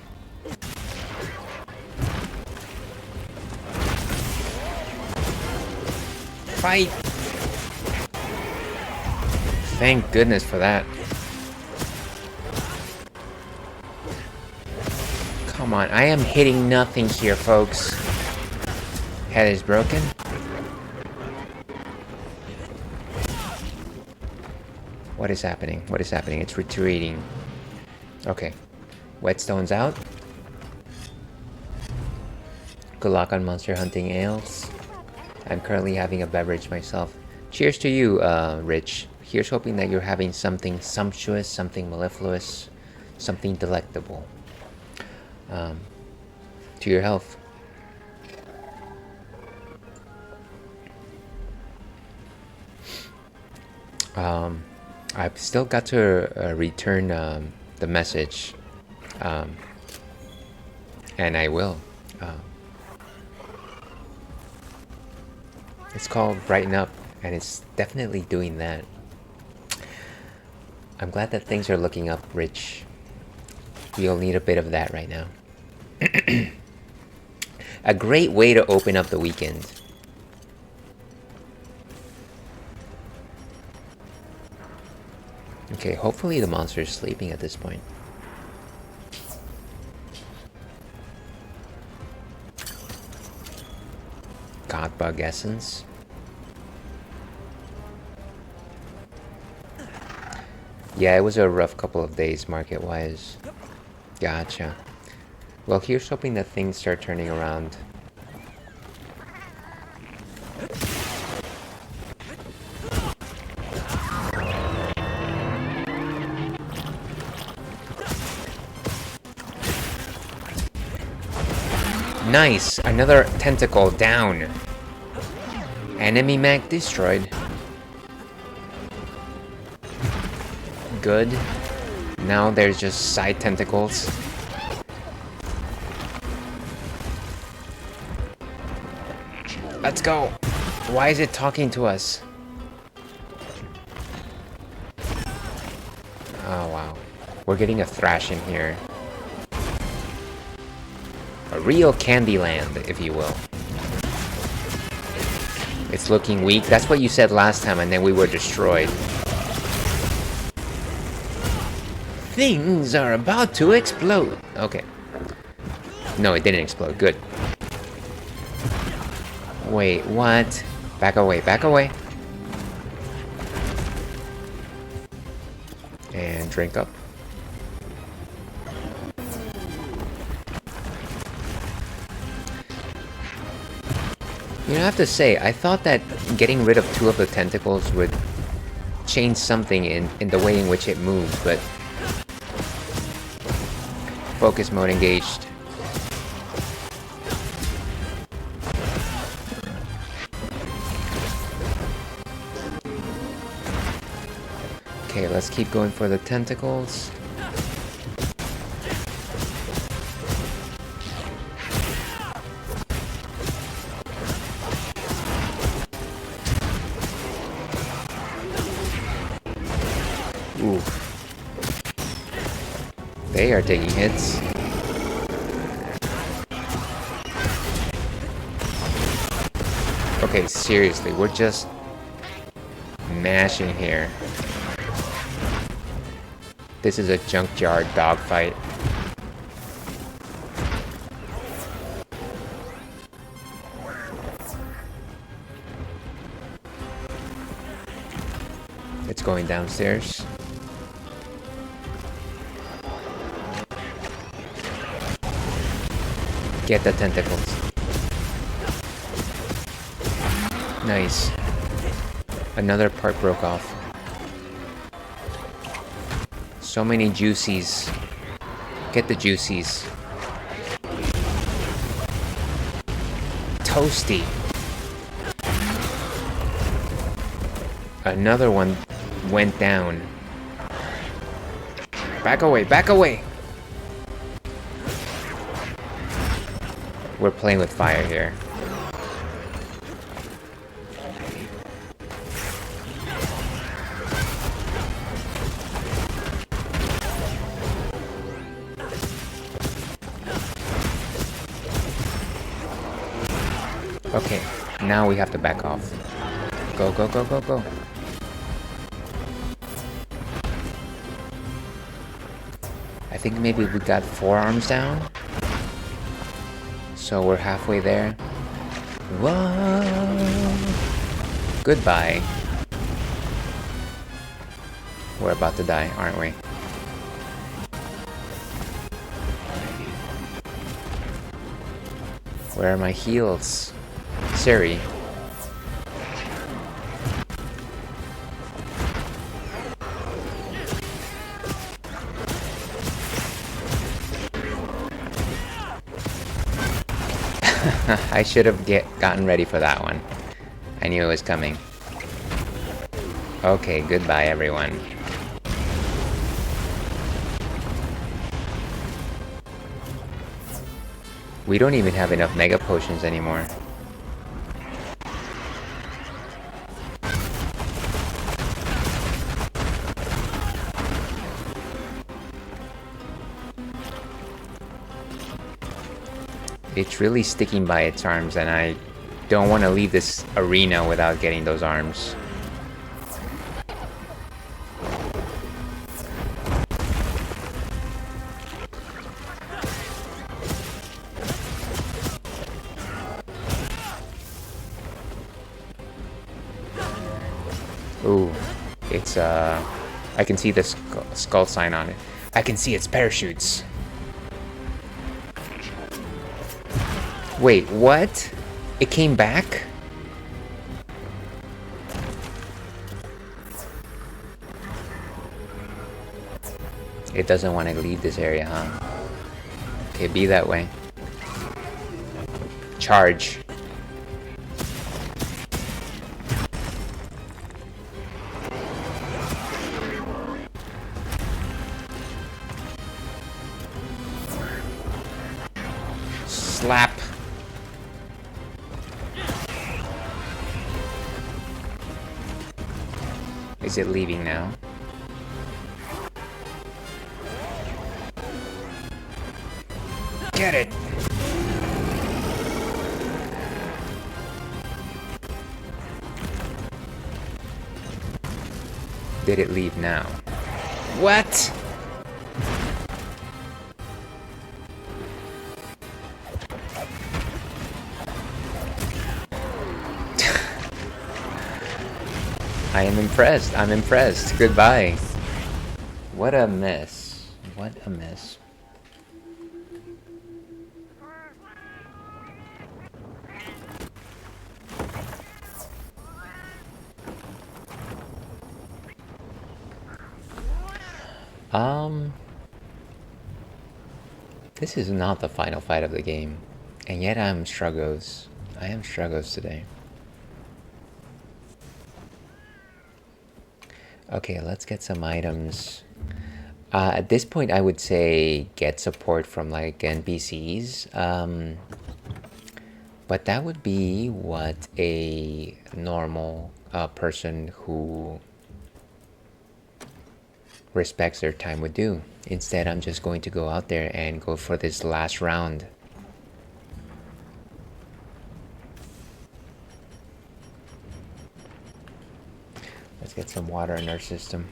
Fight. Thank goodness for that. Come on, I am hitting nothing here, folks. Head is broken. What is happening? What is happening? It's retreating. Okay. Whetstone's out. Good luck on monster hunting ales. I'm currently having a beverage myself. Cheers to you, Rich. Here's hoping that you're having something sumptuous, something mellifluous, something delectable. To your health. I've still got to return the message, and I will. It's called Brighten Up, and it's definitely doing that. I'm glad that things are looking up, Rich. We'll need a bit of that right now. A great way to open up the weekend. Okay, hopefully the monster is sleeping at this point. Godbug essence. Yeah, it was a rough couple of days market-wise. Gotcha. Well, here's hoping that things start turning around. Nice! Another tentacle down. Enemy mech destroyed. Good. Now there's just side tentacles. Let's go! Why is it talking to us? Oh wow. We're getting a thrashing here. A real Candyland, if you will. It's looking weak. That's what you said last time, and then we were destroyed. Things are about to explode. Okay. No, it didn't explode. Good. Wait, what? Back away, back away. And drink up. You know, I have to say, I thought that getting rid of 2 of the tentacles would change something in the way in which it moves, but... Focus mode engaged. Okay, let's keep going for the tentacles. Oof. They are taking hits. Okay, seriously, we're just mashing here. This is a junkyard dogfight. It's going downstairs. Get the tentacles. Nice. Another part broke off. So many juicies. Get the juicies. Toasty. Another one went down. Back away, back away! We're playing with fire here. Okay, now we have to back off. Go, go, go, go, go. I think maybe we got 4 arms down. So we're halfway there. Whoa! Goodbye. We're about to die, aren't we? Where are my heals? Siri. I should have gotten ready for that one. I knew it was coming. Okay, goodbye everyone. We don't even have enough mega potions anymore. It's really sticking by its arms, and I don't want to leave this arena without getting those arms. Ooh, it's I can see the skull sign on it. I can see its parachutes. Wait, what? It came back? It doesn't want to leave this area, huh? Okay, be that way. Charge. Slap. Is it leaving now? Get it! Did it leave now? What? I am impressed. I'm impressed. Goodbye. What a mess. What a mess. This is not the final fight of the game, and yet I am struggles. I am struggles today. Okay, let's get some items. At this point, I would say get support from like NPCs. But that would be what a normal person who respects their time would do. Instead, I'm just going to go out there and go for this last round. Let's Let's get some water in our system.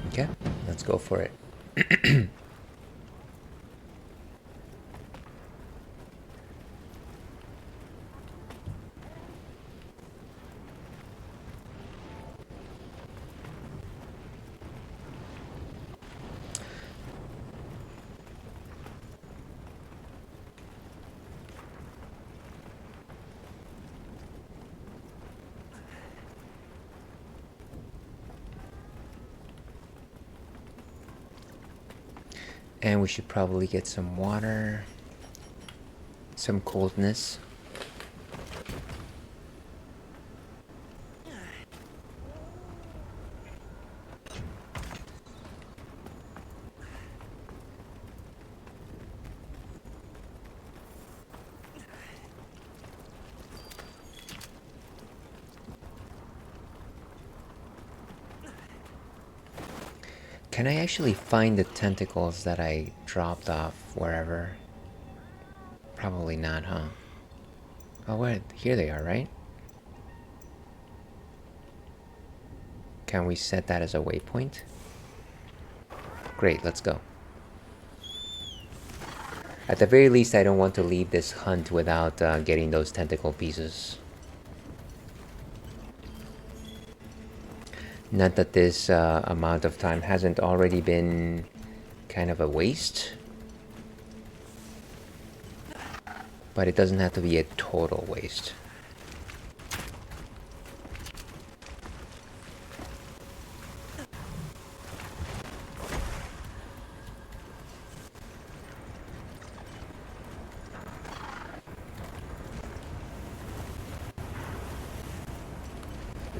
Okay, let's go for it. And we should probably get some water, some coldness. Can I actually find the tentacles that I dropped off wherever? Probably not, huh? Oh, wait, here they are, right? Can we set that as a waypoint? Great, let's go. At the very least, I don't want to leave this hunt without getting those tentacle pieces. Not that this amount of time hasn't already been kind of a waste. But it doesn't have to be a total waste.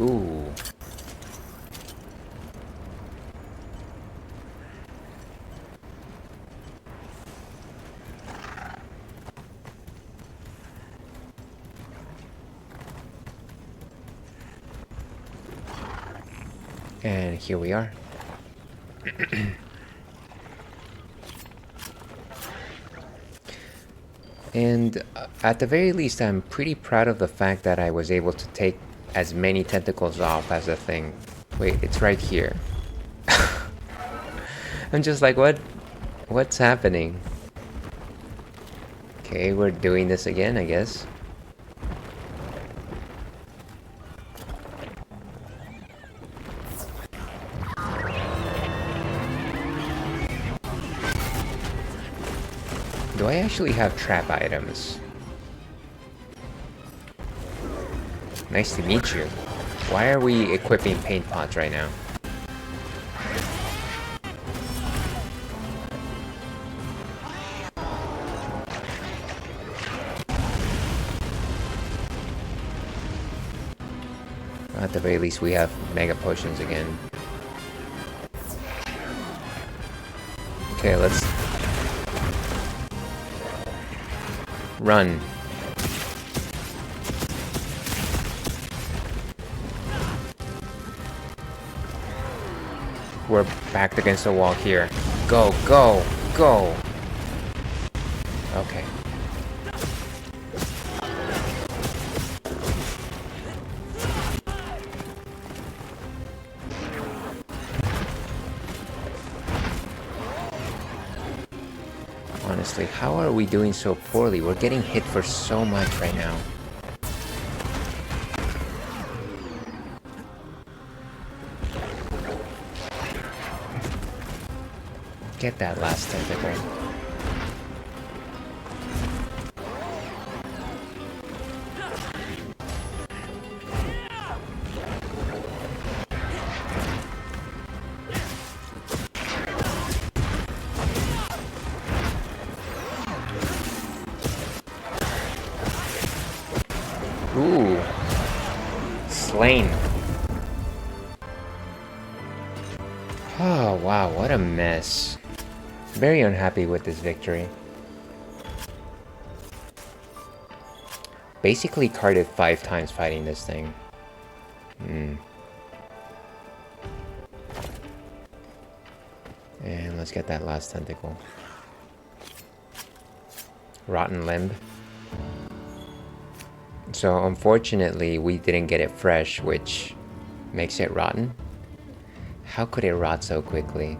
Ooh. And here we are. And at the very least, I'm pretty proud of the fact that I was able to take as many tentacles off as a thing. Wait, it's right here. I'm just like, what's happening? Okay, we're doing this again, I guess. Do I actually have trap items? Nice to meet you. Why are we equipping paint pots right now? At the very least, we have mega potions again. Okay, let's run. We're backed against the wall here. Go, go, go! Okay. Honestly, how are we doing so poorly? We're getting hit for so much right now. Get that last tentacle. Ooh. Slain. Oh, wow, what a mess. Very unhappy with this victory. Basically carded 5 times fighting this thing. And let's get that last tentacle. Rotten limb. So unfortunately we didn't get it fresh, which makes it rotten. How could it rot so quickly?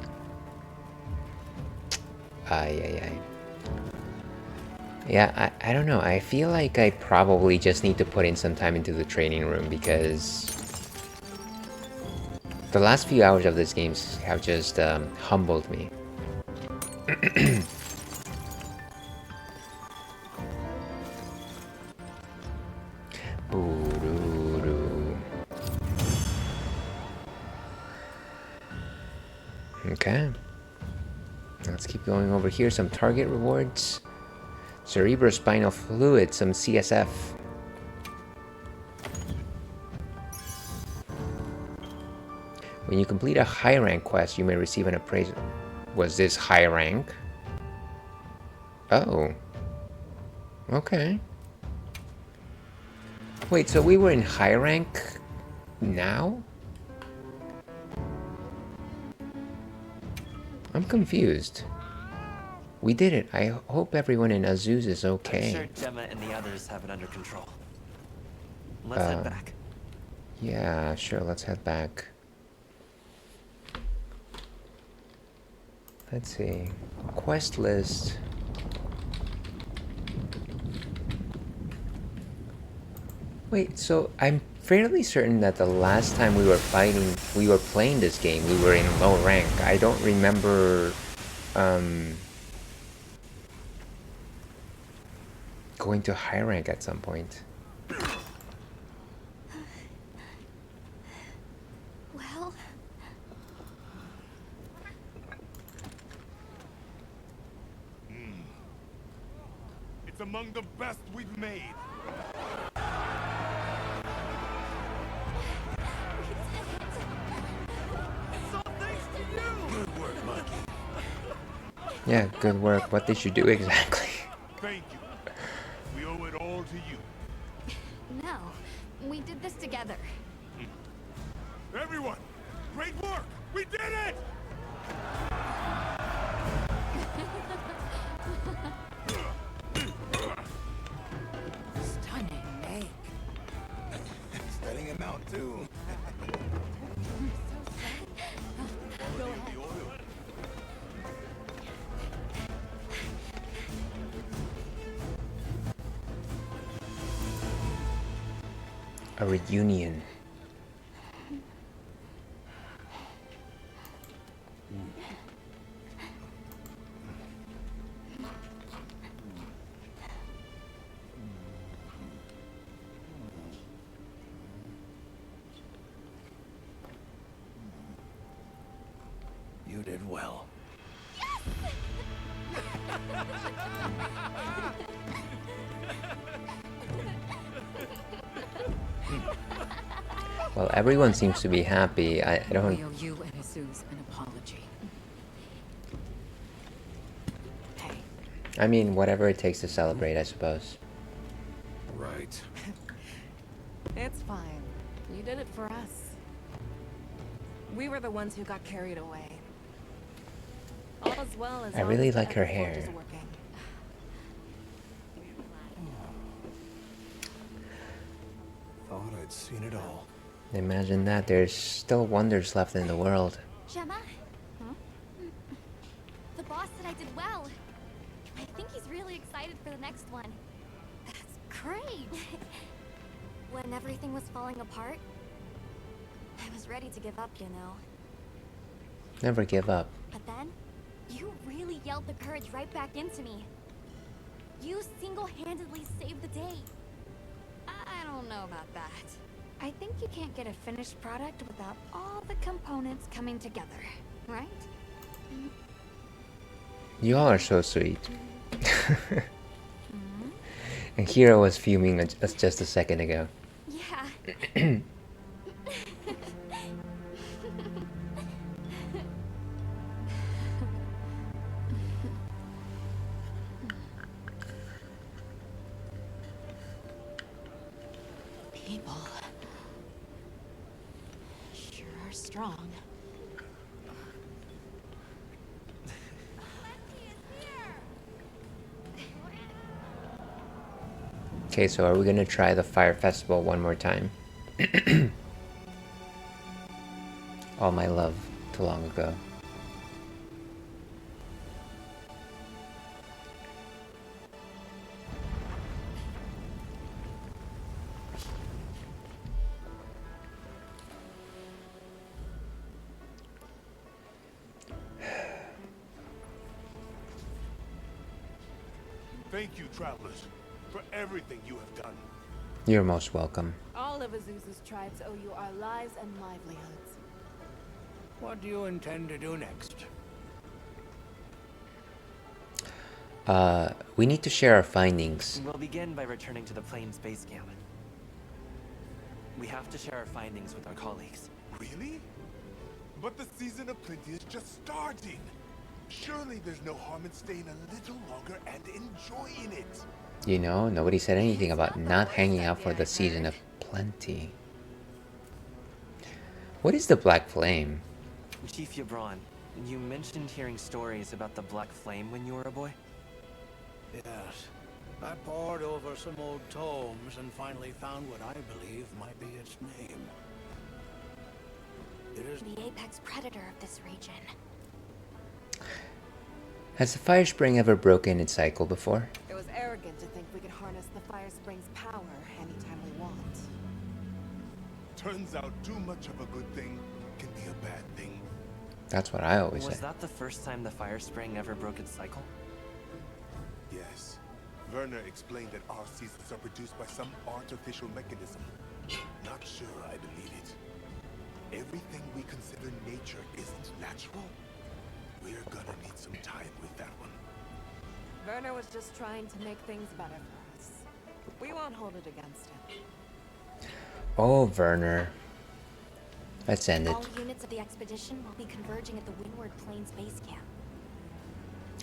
Ay. Yeah, I don't know. I feel like I probably just need to put in some time into the training room because the last few hours of this game have just humbled me. Okay. Let's keep going over here. Some target rewards. Cerebrospinal fluid, some CSF. When you complete a high rank quest, you may receive an appraisal. Was this high rank? Oh. Okay. Wait, so we were in high rank now? I'm confused. We did it. I hope everyone in Azuz is okay. I'm sure Gemma and the others have it under control. Let's head back. Yeah, sure, let's head back. Let's see. Quest list. Wait, so I'm fairly certain that the last time we were playing this game, we were in low rank. I don't remember going to high rank at some point. Well, It's among the best we've made. It's all thanks to you. Good work, monkey. Yeah, good work. What did you do exactly? Thank you. We owe it all to you. no. We did this together. Everyone, great work. We did it. Stunning make. Studying him out too. A reunion. You did well. Well, everyone seems to be happy. I don't... We owe you and Jesus an apology. Hey. I mean, whatever it takes to celebrate, I suppose. Right. It's fine. You did it for us. We were the ones who got carried away. All as well as I really like her hair. Thought I'd seen it all. Imagine that. There's still wonders left in the world. Gemma? Huh? The boss said I did well. I think he's really excited for the next one. That's great. When everything was falling apart, I was ready to give up, you know. Never give up. But then, you really yelled the courage right back into me. You single-handedly saved the day. I don't know about that. I think you can't get a finished product without all the components coming together, right? You all are so sweet. And Hiro was fuming just a second ago. Yeah. strong. Okay, so are we gonna try the Fire Festival one more time? All my love to long ago. Thank you, travelers, for everything you have done. You're most welcome. All of Azusa's tribes owe you our lives and livelihoods. What do you intend to do next? We need to share our findings. We'll begin by returning to the plane's base camp. We have to share our findings with our colleagues. Really? But the season of plenty is just starting. Surely there's no harm in staying a little longer and enjoying it. You know, nobody said anything about not hanging out for the season of plenty. What is the Black Flame? Chief Yabron, you mentioned hearing stories about the Black Flame when you were a boy? Yes. I pored over some old tomes and finally found what I believe might be its name. It is The apex predator of this region. Has the Fire Spring ever broken its cycle before? It was arrogant to think we could harness the Fire Spring's power anytime we want. Turns out too much of a good thing can be a bad thing. That's what I always Was say. that the first time the Fire Spring ever broke its cycle? Yes. Werner explained that our seasons are produced by some artificial mechanism. Not sure I believe it. Everything we consider nature isn't natural. We're gonna need some time with that one. Werner was just trying to make things better for us. We won't hold it against him. Oh, Werner. Let's end it. All units of the expedition will be converging at the Windward Plains base camp.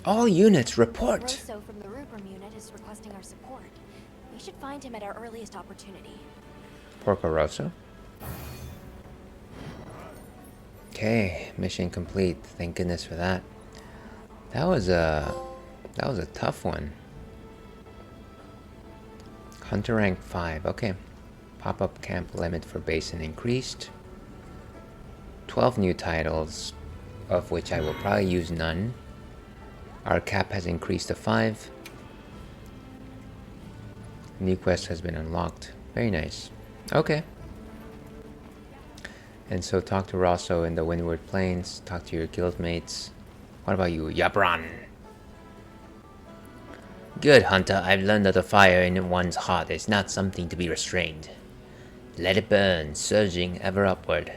All units report. Rosso from the Rubrum unit is requesting our support. We should find him at our earliest opportunity. Porco Rosso. Okay, mission complete. Thank goodness for that. That was a tough one. Hunter rank 5. Okay. Pop-up camp limit for basin increased. 12 new titles, of which I will probably use none. Our cap has increased to 5. New quest has been unlocked. Very nice. Okay. And so talk to Rosso in the Windward Plains. Talk to your guildmates. What about you, Yabron? Good, Hunter. I've learned that the fire in one's heart is not something to be restrained. Let it burn, surging ever upward.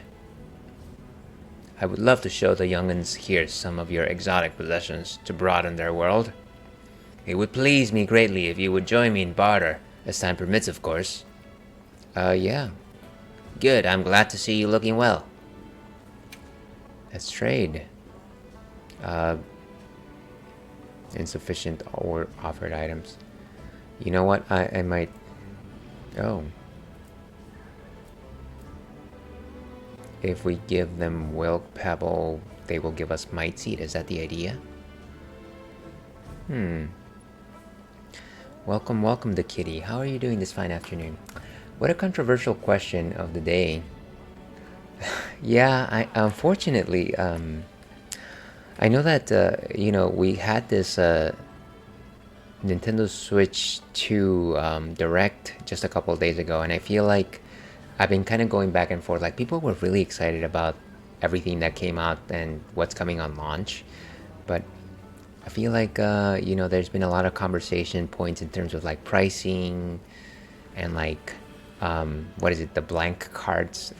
I would love to show the young'uns here some of your exotic possessions to broaden their world. It would please me greatly if you would join me in barter, as time permits, of course. Yeah. Good, I'm glad to see you looking well. Let's trade. Insufficient or offered items. You know what? I might... Oh. If we give them Wilk Pebble, they will give us Might Seed. Is that the idea? Welcome, welcome to Kitty. How are you doing this fine afternoon? What a controversial question of the day. Yeah, I unfortunately, I know that, you know, we had this Nintendo Switch 2 Direct just a couple of days ago, and I feel like I've been kind of going back and forth. Like, people were really excited about everything that came out and what's coming on launch, but I feel like, you know, there's been a lot of conversation points in terms of like pricing and like, what is it, the blank cards?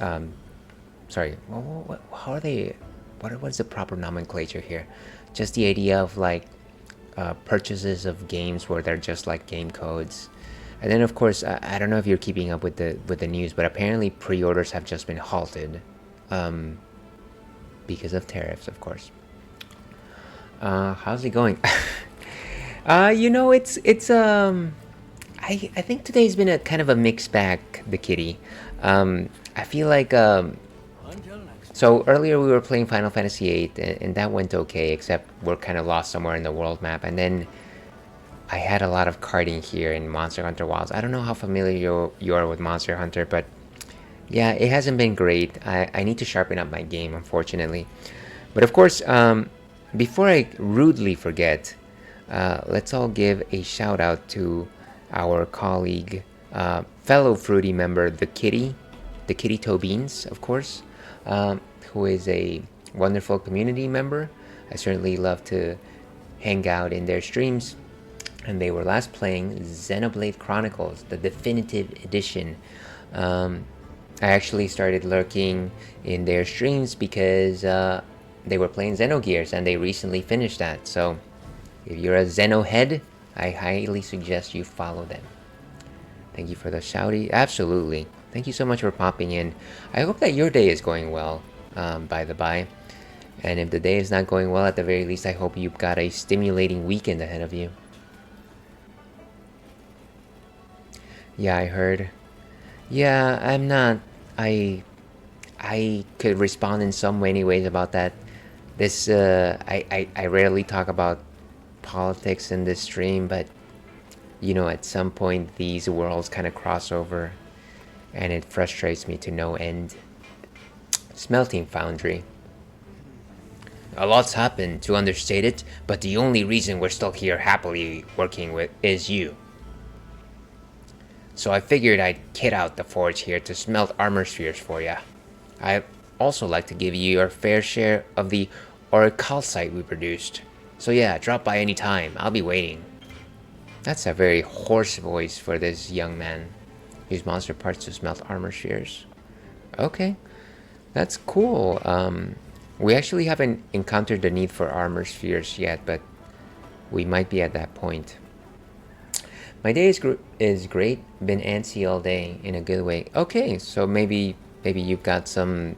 Sorry, how are they, what is the proper nomenclature here? Just the idea of like purchases of games where they're just like game codes. And then of course, I don't know if you're keeping up with the news, but apparently pre-orders have just been halted because of tariffs, of course. How's it going? You know, it's I think today's been a kind of a mixed bag, the kitty. I feel like until next So earlier we were playing Final Fantasy VIII, and that went okay, except we're kind of lost somewhere in the world map. And then I had a lot of karting here in Monster Hunter Wilds. I don't know how familiar you are with Monster Hunter, but yeah, it hasn't been great. I need to sharpen up my game, unfortunately. But of course, before I rudely forget, let's all give a shout out to our colleague, fellow Fruity member, the Kitty Tobins, of course, who is a wonderful community member. I certainly love to hang out in their streams, and they were last playing Xenoblade Chronicles, the definitive edition. I actually started lurking in their streams because they were playing Xenogears, and they recently finished that. So if you're a Xeno head, I highly suggest you follow them. Thank you for the shouty. Absolutely. Thank you so much for popping in. I hope that your day is going well, by the by. And if the day is not going well, at the very least, I hope you've got a stimulating weekend ahead of you. Yeah, I heard. Yeah, I'm not... I could respond in so many ways about that. This, I rarely talk about politics in this stream, but you know, at some point these worlds kind of cross over, and it frustrates me to no end. Smelting Foundry. A lot's happened, to understate it, but the only reason we're still here happily working with is you. So I figured I'd kit out the forge here to smelt armor spheres for ya. I'd also like to give you your fair share of the orichalcite we produced. So yeah, drop by any time. I'll be waiting. That's a very hoarse voice for this young man. Use monster parts to smelt armor spheres. Okay, that's cool. We actually haven't encountered the need for armor spheres yet, but we might be at that point. My day is great. Been antsy all day in a good way. Okay, so maybe you've got some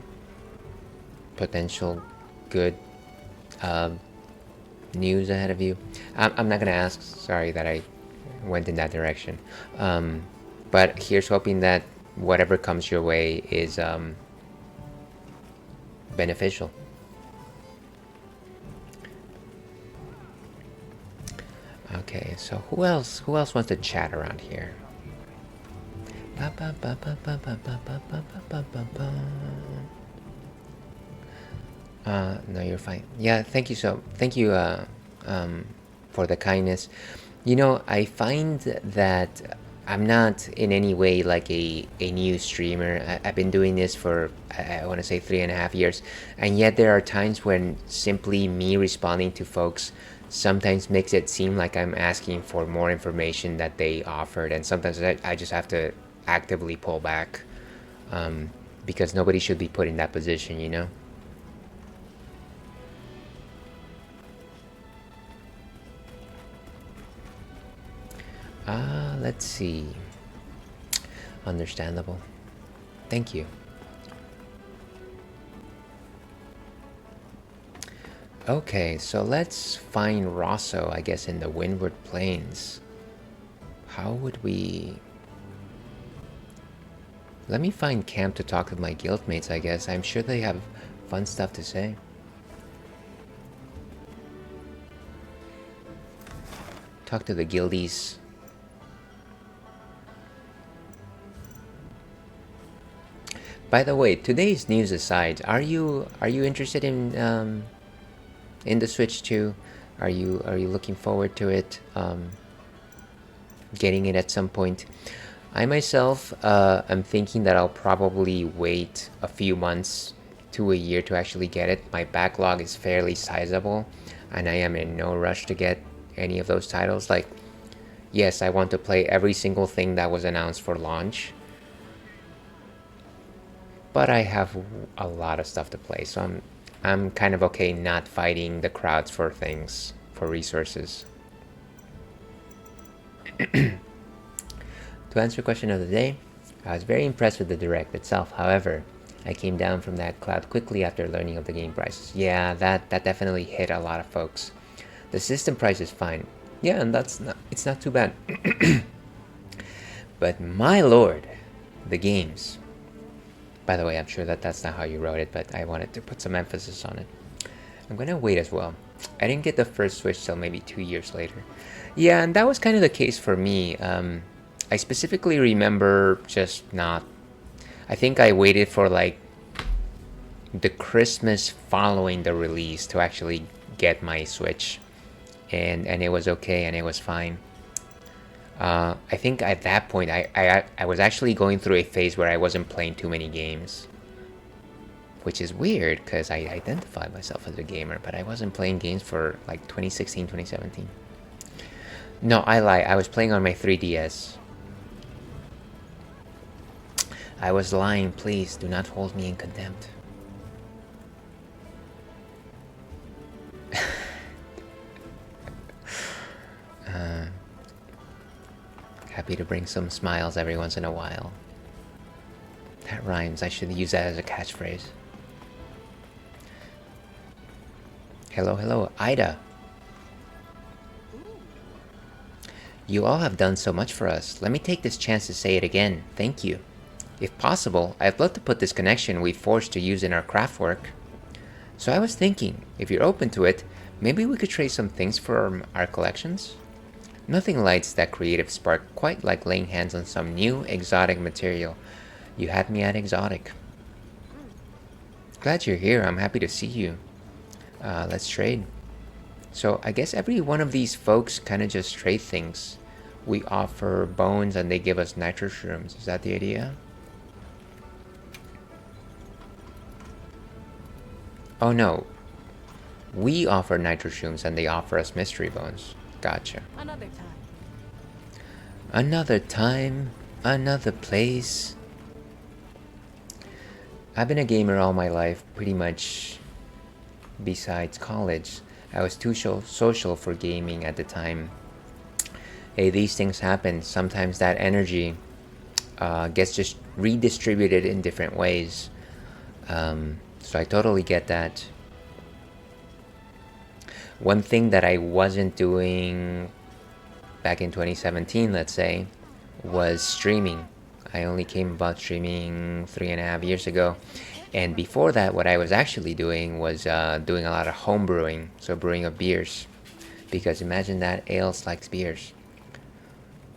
potential good news ahead of you. I'm not gonna ask. Sorry that I went in that direction. But here's hoping that whatever comes your way is beneficial. Okay, so who else wants to chat around here? No, you're fine. Yeah, thank you for the kindness. You know, I find that I'm not in any way like a new streamer. I've been doing this for, I want to say 3.5 years, and yet there are times when simply me responding to folks sometimes makes it seem like I'm asking for more information that they offered, and sometimes I just have to actively pull back, because nobody should be put in that position, you know? Let's see. Understandable. Thank you. Okay, so let's find Rosso, I guess, in the Windward Plains. How would we... Let me find camp to talk with my guildmates, I guess. I'm sure they have fun stuff to say. Talk to the guildies. By the way, today's news aside, are you interested in the Switch 2? Are you looking forward to it? Getting it at some point? I myself am thinking that I'll probably wait a few months to a year to actually get it. My backlog is fairly sizable, and I am in no rush to get any of those titles. Like, yes, I want to play every single thing that was announced for launch, but I have a lot of stuff to play, so I'm kind of okay not fighting the crowds for things, for resources. To answer the question of the day, I was very impressed with the Direct itself. However, I came down from that cloud quickly after learning of the game prices. Yeah, that definitely hit a lot of folks. The system price is fine. Yeah, and it's not too bad. But my lord, the games. By the way, I'm sure that that's not how you wrote it, but I wanted to put some emphasis on it. I'm gonna wait as well. I didn't get the first Switch till maybe 2 years later. Yeah, and that was kind of the case for me. I specifically remember just not... I think I waited for like the Christmas following the release to actually get my Switch. And it was okay, and it was fine. I think at that point, I was actually going through a phase where I wasn't playing too many games. Which is weird, because I identify myself as a gamer, but I wasn't playing games for like 2016, 2017. No, I lie. I was playing on my 3DS. I was lying. Please, do not hold me in contempt. Happy to bring some smiles every once in a while. That rhymes. I should use that as a catchphrase. Hello, hello, Ida. You all have done so much for us. Let me take this chance to say it again. Thank you. If possible, I'd love to put this connection we've forged to use in our craft work. So I was thinking, if you're open to it, maybe we could trade some things from our collections? Nothing lights that creative spark quite like laying hands on some new, exotic material. You had me at exotic. Glad you're here. I'm happy to see you. Let's trade. So I guess every one of these folks kind of just trade things. We offer bones and they give us nitro shrooms. Is that the idea? Oh no. We offer nitro shrooms and they offer us mystery bones. Gotcha. Another time. Another time, another place. I've been a gamer all my life, pretty much. Besides college, I was too social for gaming at the time. Hey, these things happen. Sometimes that energy gets just redistributed in different ways. So I totally get that. One thing that I wasn't doing back in 2017, let's say, was streaming. I only came about streaming 3.5 years ago. And before that, what I was actually doing was doing a lot of home brewing, so brewing of beers. Because imagine that, ales likes beers.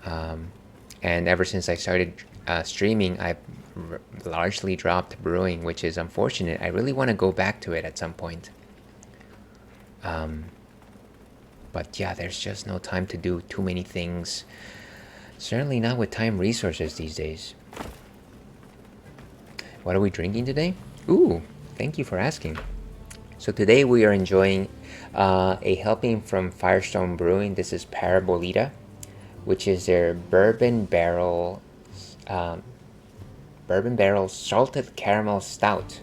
And ever since I started streaming, I've largely dropped brewing, which is unfortunate. I really want to go back to it at some point. But yeah, there's just no time to do too many things. Certainly not with time resources these days. What are we drinking today? Ooh, thank you for asking. So today we are enjoying a helping from Firestone Brewing. This is Parabolita, which is their bourbon barrel salted caramel stout.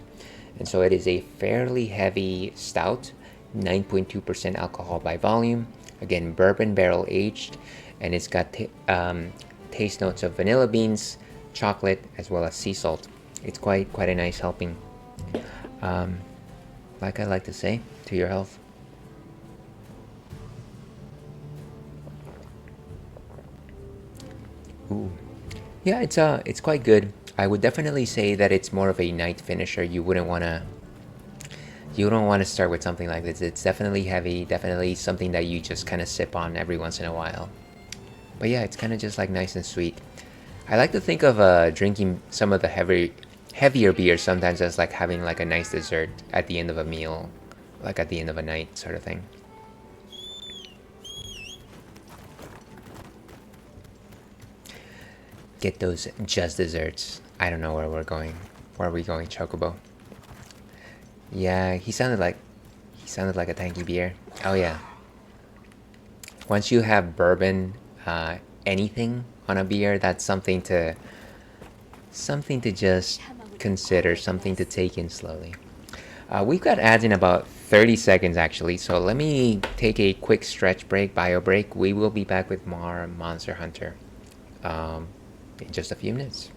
And so it is a fairly heavy stout, 9.2% alcohol by volume. Again, bourbon barrel aged, and it's got taste notes of vanilla beans, chocolate, as well as sea salt. It's quite a nice helping. Like I like to say, to your health. Ooh, yeah, it's quite good. I would definitely say that it's more of a night finisher. You don't want to start with something like this. It's definitely heavy, definitely something that you just kind of sip on every once in a while. But yeah, it's kind of just like nice and sweet. I like to think of drinking some of the heavier beers sometimes as like having like a nice dessert at the end of a meal, like at the end of a night sort of thing. Get those just desserts. I don't know where we're going. Where are we going, Chocobo? Yeah, he sounded like a tanky beer. Oh yeah. Once you have bourbon, anything on a beer, that's something to just consider, something to take in slowly. We've got ads in about 30 seconds actually, so let me take a quick stretch break, bio break. We will be back with more Monster Hunter in just a few minutes.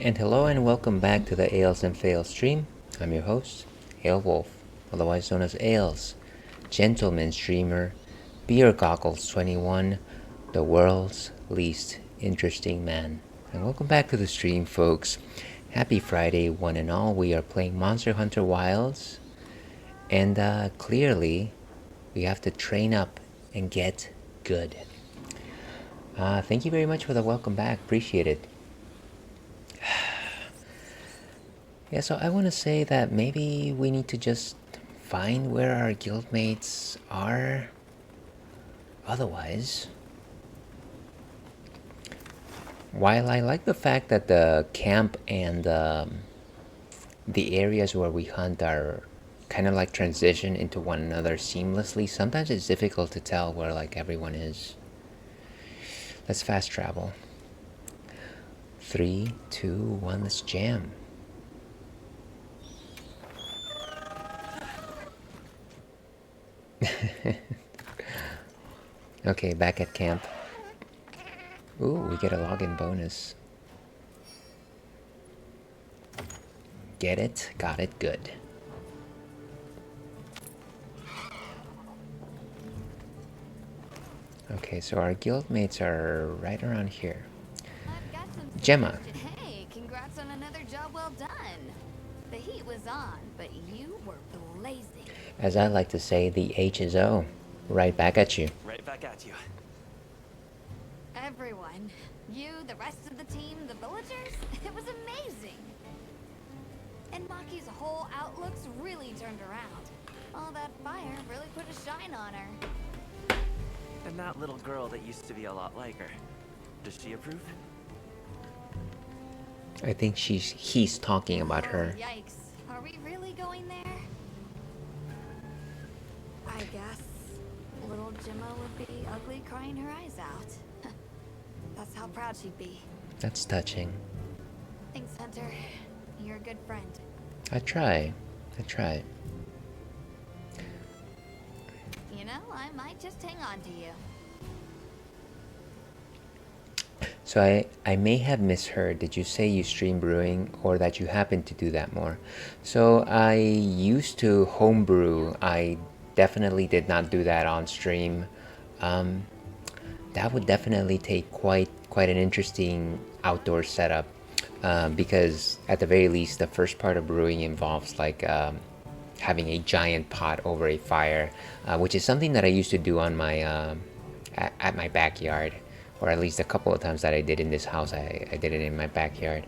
And hello and welcome back to the Ales and Fails stream. I'm your host, Ale Wolf, otherwise known as Ales, gentleman streamer, Beer Goggles 21, the world's least interesting man. And welcome back to the stream, folks. Happy Friday, one and all. We are playing Monster Hunter Wilds, and clearly we have to train up and get good. Thank you very much for the welcome back. Appreciate it. Yeah, so I want to say that maybe we need to just find where our guildmates are. Otherwise, while I like the fact that the camp and the areas where we hunt are kind of like transition into one another seamlessly, sometimes it's difficult to tell where like everyone is. Let's fast travel. 3, 2, 1, let's jam. Okay, back at camp. Ooh, we get a login bonus. Get it? Got it, good. Okay, so our guildmates are right around here. Gemma. Hey, congrats on another job well done. The heat was on, but you were blazing. As I like to say, the H is O. Right back at you. Right back at you. Everyone. You, the rest of the team, the villagers. It was amazing. And Maki's whole outlook's really turned around. All that fire really put a shine on her. And that little girl that used to be a lot like her. Does she approve? I think he's talking about her. Yikes. Are we really going there? I guess little Gemma would be ugly crying her eyes out. That's how proud she'd be. That's touching. Thanks, Hunter. You're a good friend. I try. You know, I might just hang on to you. So I may have misheard. Did you say you stream brewing or that you happen to do that more? So I used to homebrew. I definitely did not do that on stream. That would definitely take quite an interesting outdoor setup, because at the very least the first part of brewing involves like having a giant pot over a fire, which is something that I used to do on my at my backyard, or at least a couple of times that I did in this house. I did it in my backyard.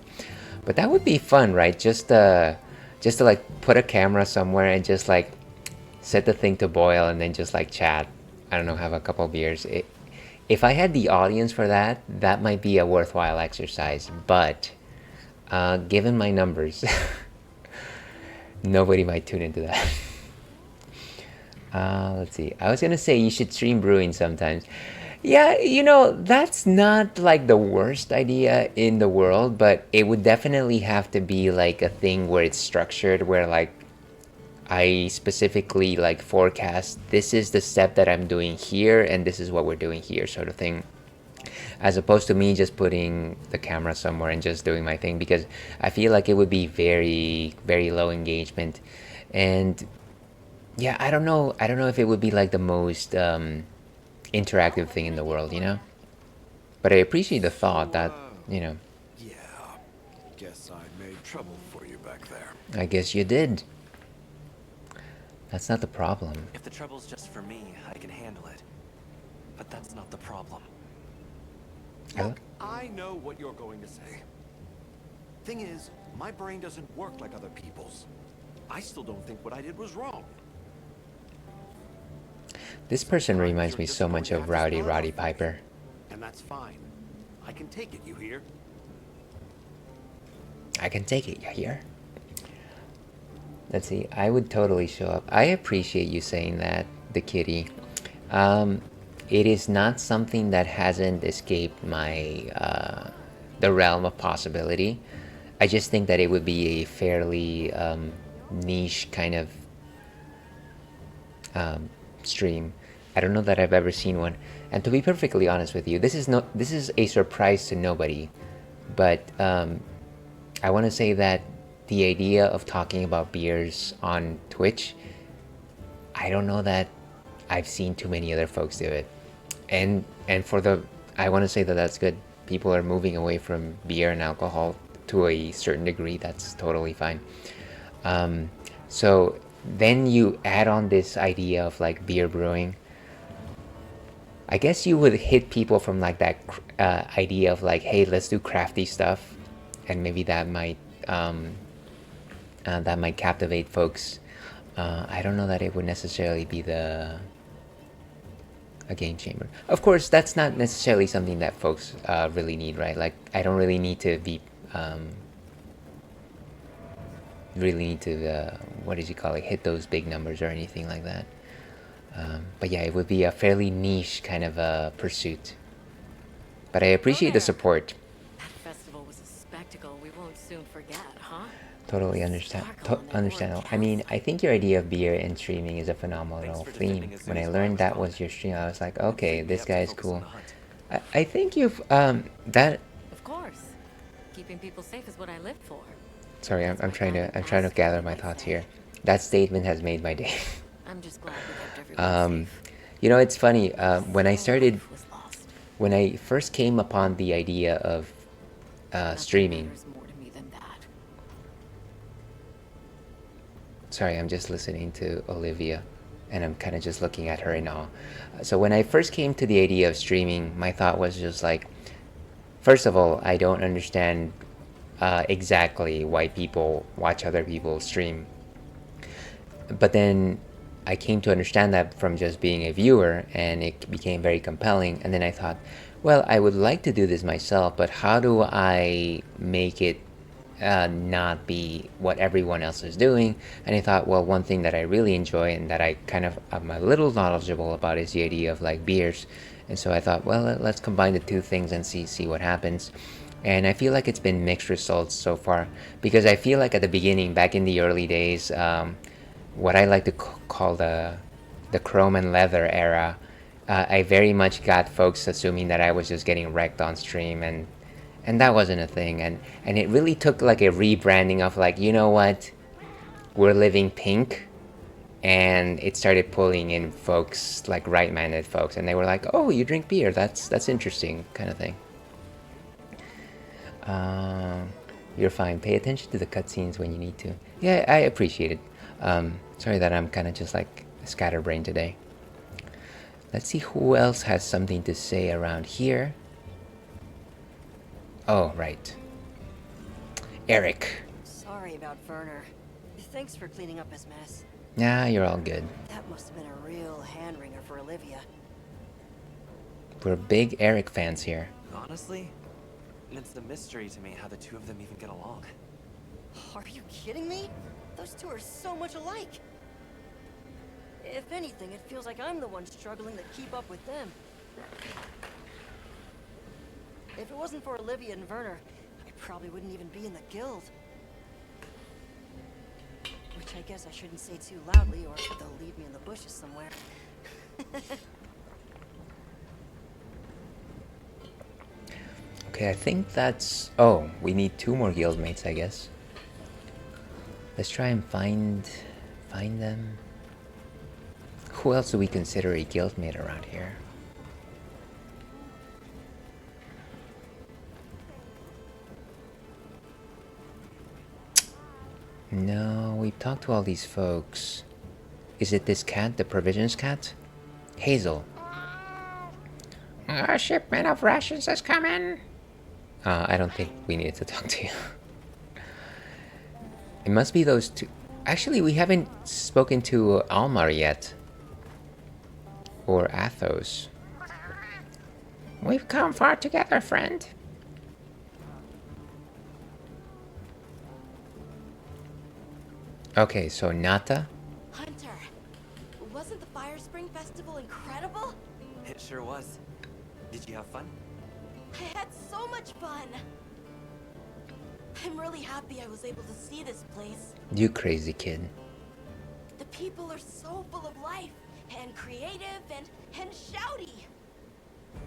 But that would be fun, right? Just to like put a camera somewhere and just like set the thing to boil and then just like chat. I don't know, have a couple of beers. If I had the audience for that, that might be a worthwhile exercise. But given my numbers, nobody might tune into that. Let's see. I was gonna say you should stream brewing sometimes. Yeah, you know, that's not like the worst idea in the world, but it would definitely have to be like a thing where it's structured, where like I specifically like forecast this is the step that I'm doing here and this is what we're doing here, sort of thing, as opposed to me just putting the camera somewhere and just doing my thing, because I feel like it would be very low engagement. And yeah, I don't know if it would be like the most interactive thing in the world, you know, but I appreciate the thought that, you know. Yeah, guess I made trouble for you back there. I guess you did. That's not the problem. If the trouble's just for me, I can handle it. But that's not the problem. Look, I know what you're going to say. Thing is, my brain doesn't work like other people's. I still don't think what I did was wrong. This person reminds me so much of Roddy Piper. And that's fine. I can take it, you hear? I can take it, you hear? Let's see, I would totally show up. I appreciate you saying that, the kitty. It is not something that hasn't escaped my the realm of possibility. I just think that it would be a fairly niche kind of stream. I don't know that I've ever seen one. And to be perfectly honest with you, this is a surprise to nobody. But I want to say that the idea of talking about beers on Twitch, I don't know that I've seen too many other folks do it. And for the, I want to say that that's good. People are moving away from beer and alcohol to a certain degree. That's totally fine. So then you add on this idea of like beer brewing. I guess you would hit people from like that idea of like, hey, let's do crafty stuff, and maybe that might captivate folks. I don't know that it would necessarily be a game chamber. Of course, that's not necessarily something that folks really need, right? Like, I don't really need to be what did you call it, hit those big numbers or anything like that. But yeah, it would be a fairly niche kind of a pursuit. But I appreciate the support. That festival was a spectacle we won't soon forget, huh? Totally understandable. I mean, I think your idea of beer and streaming is a phenomenal theme. When I learned that was your stream, I was like, okay, this guy's cool. I think you've that. Of course, keeping people safe is what I live for. Sorry, I'm trying to gather my thoughts here. That statement has made my day. I'm just glad we kept everyone safe. You know, it's funny. When I first came upon the idea of streaming. Sorry, I'm just listening to Olivia, and I'm kind of just looking at her in awe. So when I first came to the idea of streaming, my thought was just like, first of all, I don't understand exactly why people watch other people stream. But then I came to understand that from just being a viewer, and it became very compelling. And then I thought, well, I would like to do this myself, but how do I make it not be what everyone else is doing? And I thought, well, one thing that I really enjoy and that I kind of am a little knowledgeable about is the idea of like beers. And so I thought, well, let's combine the two things and see what happens. And I feel like it's been mixed results so far, because I feel like at the beginning, back in the early days, what I like to call the chrome and leather era, I very much got folks assuming that I was just getting wrecked on stream, and that wasn't a thing. And it really took like a rebranding of like, you know what, we're living pink, and it started pulling in folks, like right-minded folks, and they were like, oh, you drink beer, that's interesting, kind of thing. You're fine. Pay attention to the cutscenes when you need to. Yeah, I appreciate it. Sorry that I'm kind of just like scatterbrained today. Let's see who else has something to say around here. Oh, right. Eric. Sorry about Werner. Thanks for cleaning up his mess. Nah, you're all good. That must have been a real hand-wringer for Olivia. We're big Eric fans here. Honestly, it's a mystery to me how the two of them even get along. Are you kidding me? Those two are so much alike. If anything, it feels like I'm the one struggling to keep up with them. If it wasn't for Olivia and Werner, I probably wouldn't even be in the guild. Which I guess I shouldn't say too loudly, or they'll leave me in the bushes somewhere. Okay, I think that's... Oh, we need 2 more guildmates, I guess. Let's try and find them. Who else do we consider a guildmate around here? No, we've talked to all these folks. Is it this cat, the provisions cat? Hazel. A shipment of rations has come in. I don't think we needed to talk to you. It must be those two. Actually, we haven't spoken to Almar yet. Or Athos. We've come far together, friend. Okay, so Nata. Hunter, wasn't the Fire Spring Festival incredible? It sure was. Did you have fun? I had so much fun. I'm really happy I was able to see this place. You crazy kid. The people are so full of life and creative and shouty.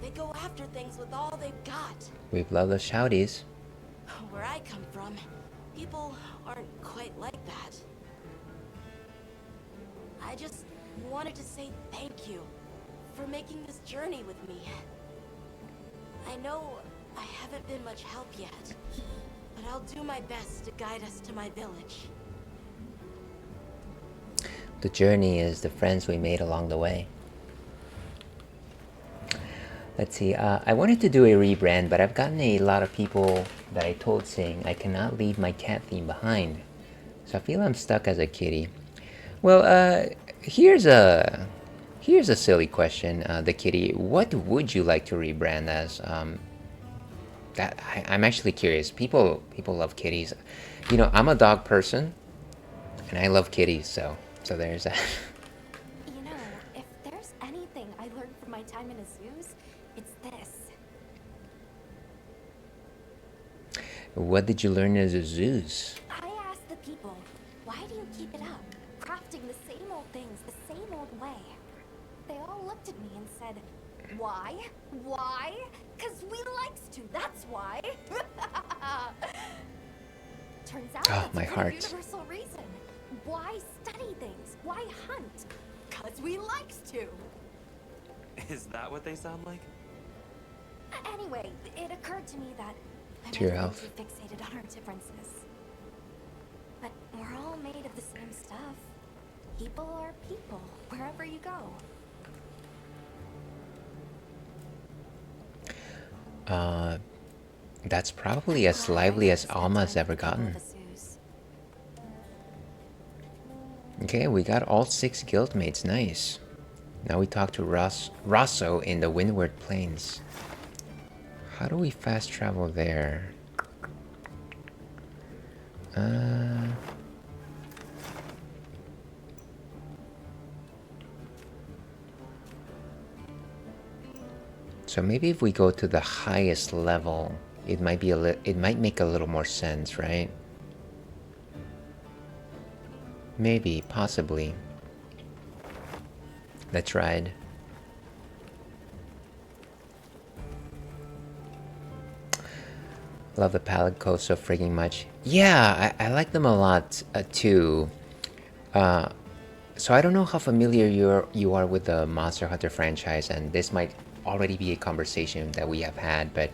They go after things with all they've got. We love the shouties. Where I come from, People aren't quite like that. I just wanted to say thank you for making this journey with me. I know I haven't been much help yet, but I'll do my best to guide us to my village. The journey is the friends we made along the way. Let's see, I wanted to do a rebrand, but I've gotten a lot of people that I told saying I cannot leave my cat theme behind. So I feel I'm stuck as a kitty. Well, here's a silly question, the kitty. What would you like to rebrand as? I'm actually curious. People love kitties. You know, I'm a dog person, and I love kitties, so there's that. You know, if there's anything I learned from my time in a zoos, it's this. What did you learn as a zoos? I asked the people, why do you keep it up? Crafting the same old things, the same old way. They all looked at me and said, why? Why? 'Cause we likes to, that's why. Turns out that's my a pretty heart. universal reason. Why study things? Why hunt? 'Cause we likes to. Is that what they sound like? Anyway, it occurred to me that I To your might have health. been too fixated on our differences. But we're all made of the same stuff. People are people, wherever you go. That's probably as lively as Alma's ever gotten. Okay, we got all 6 guildmates, nice. Now we talk to Rosso in the Windward Plains. How do we fast travel there? So maybe if we go to the highest level, it might be it might make a little more sense, right? Maybe, possibly. Let's ride. Love the Palicos so frigging much. Yeah, I like them a lot too. So I don't know how familiar you are with the Monster Hunter franchise, and this might already be a conversation that we have had, but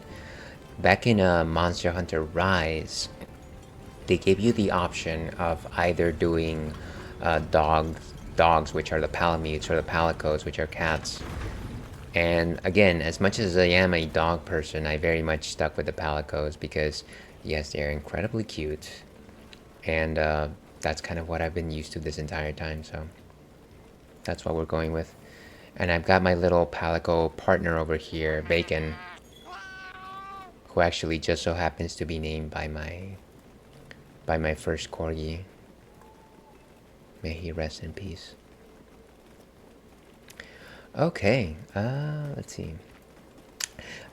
back in Monster Hunter Rise, they gave you the option of either doing dogs, which are the Palamutes, or the Palicos, which are cats. And again, as much as I am a dog person, I very much stuck with the Palicos because, yes, they're incredibly cute. And that's kind of what I've been used to this entire time, so that's what we're going with. And I've got my little Palico partner over here, Bacon, who actually just so happens to be named by my first corgi. May he rest in peace. Okay, let's see.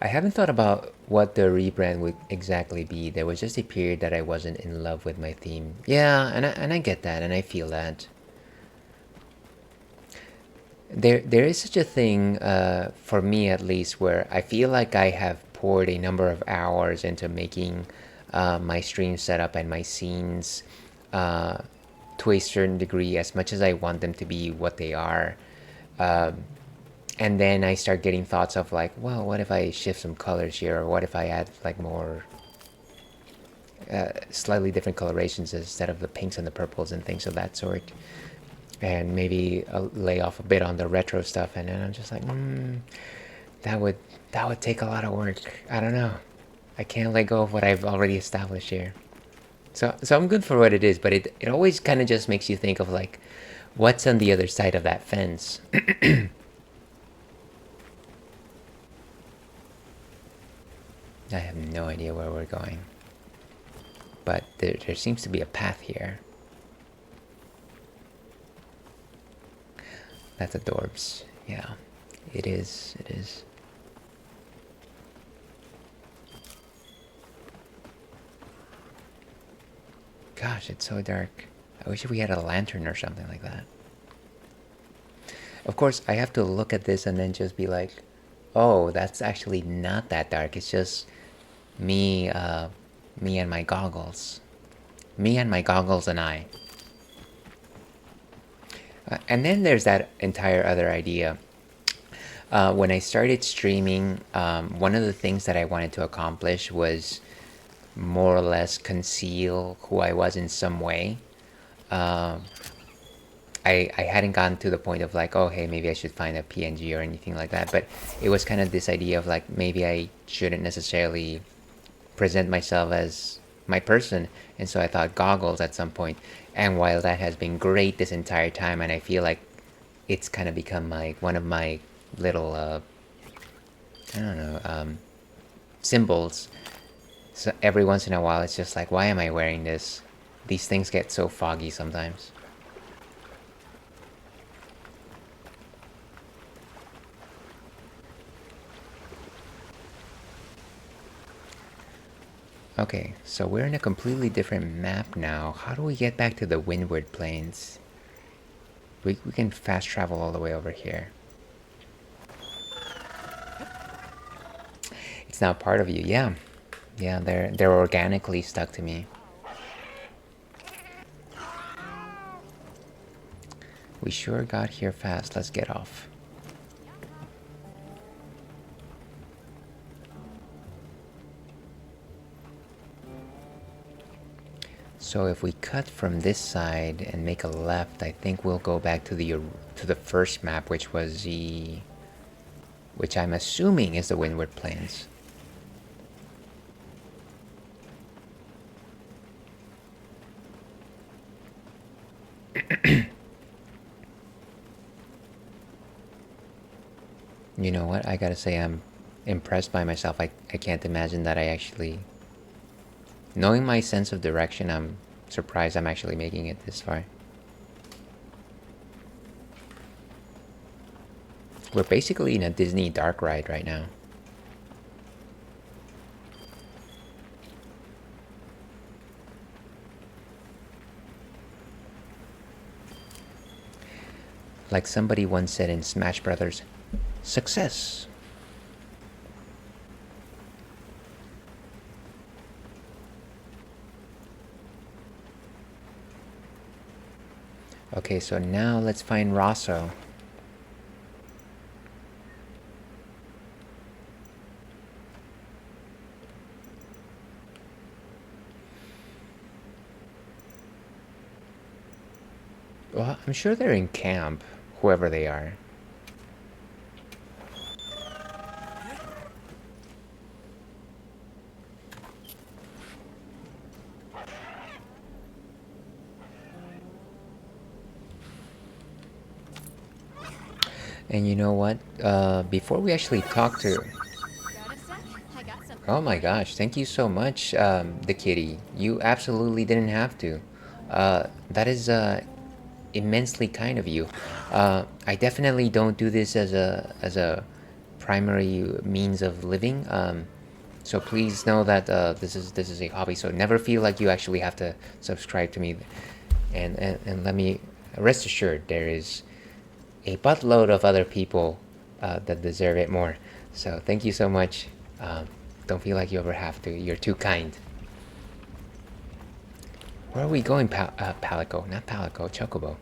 I haven't thought about what the rebrand would exactly be. There was just a period that I wasn't in love with my theme. Yeah, and I get that, and I feel that. There is such a thing, for me at least, where I feel like I have poured a number of hours into making my stream setup and my scenes to a certain degree, as much as I want them to be what they are. And then I start getting thoughts of like, well, what if I shift some colors here, or what if I add like more slightly different colorations instead of the pinks and the purples and things of that sort, and maybe lay off a bit on the retro stuff. And then I'm just like, that would take a lot of work. I don't know. I can't let go of what I've already established here. So I'm good for what it is, but it always kind of just makes you think of like, what's on the other side of that fence? I have no idea where we're going, but there seems to be a path here. That's adorbs. Yeah, it is. It is. Gosh, it's so dark. I wish we had a lantern or something like that. Of course, I have to look at this and then just be like, oh, that's actually not that dark. It's just me and my goggles. Me and my goggles and I. And then there's that entire other idea. When I started streaming, one of the things that I wanted to accomplish was more or less conceal who I was in some way. I hadn't gotten to the point of like, oh, hey, maybe I should find a PNG or anything like that. But it was kind of this idea of like, maybe I shouldn't necessarily present myself as my person. And so I thought goggles at some point. And while that has been great this entire time, and I feel like it's kind of become like one of my little, I don't know, symbols. So every once in a while, it's just like, why am I wearing this? These things get so foggy sometimes. Okay, so we're in a completely different map now. How do we get back to the Windward Plains? We can fast travel all the way over here. It's now part of you, yeah. Yeah, they're organically stuck to me. We sure got here fast. Let's get off. So if we cut from this side and make a left, I think we'll go back to the first map, which was which I'm assuming is the Windward Plains. You know what? I gotta say I'm impressed by myself. I can't imagine that I actually... Knowing my sense of direction, I'm surprised I'm actually making it this far. We're basically in a Disney dark ride right now. Like somebody once said in Smash Brothers, success! Okay, so now let's find Rosso. Well, I'm sure they're in camp, whoever they are. And you know what? Before we actually talk to... Oh my gosh, thank you so much, the kitty. You absolutely didn't have to. That is immensely kind of you. I definitely don't do this as a primary means of living. So please know that this is a hobby. So never feel like you actually have to subscribe to me. And let me rest assured, there is a buttload of other people that deserve it more. So thank you so much. Don't feel like you ever have to. You're too kind. Where are we going, Palico? Not Palico, Chocobo.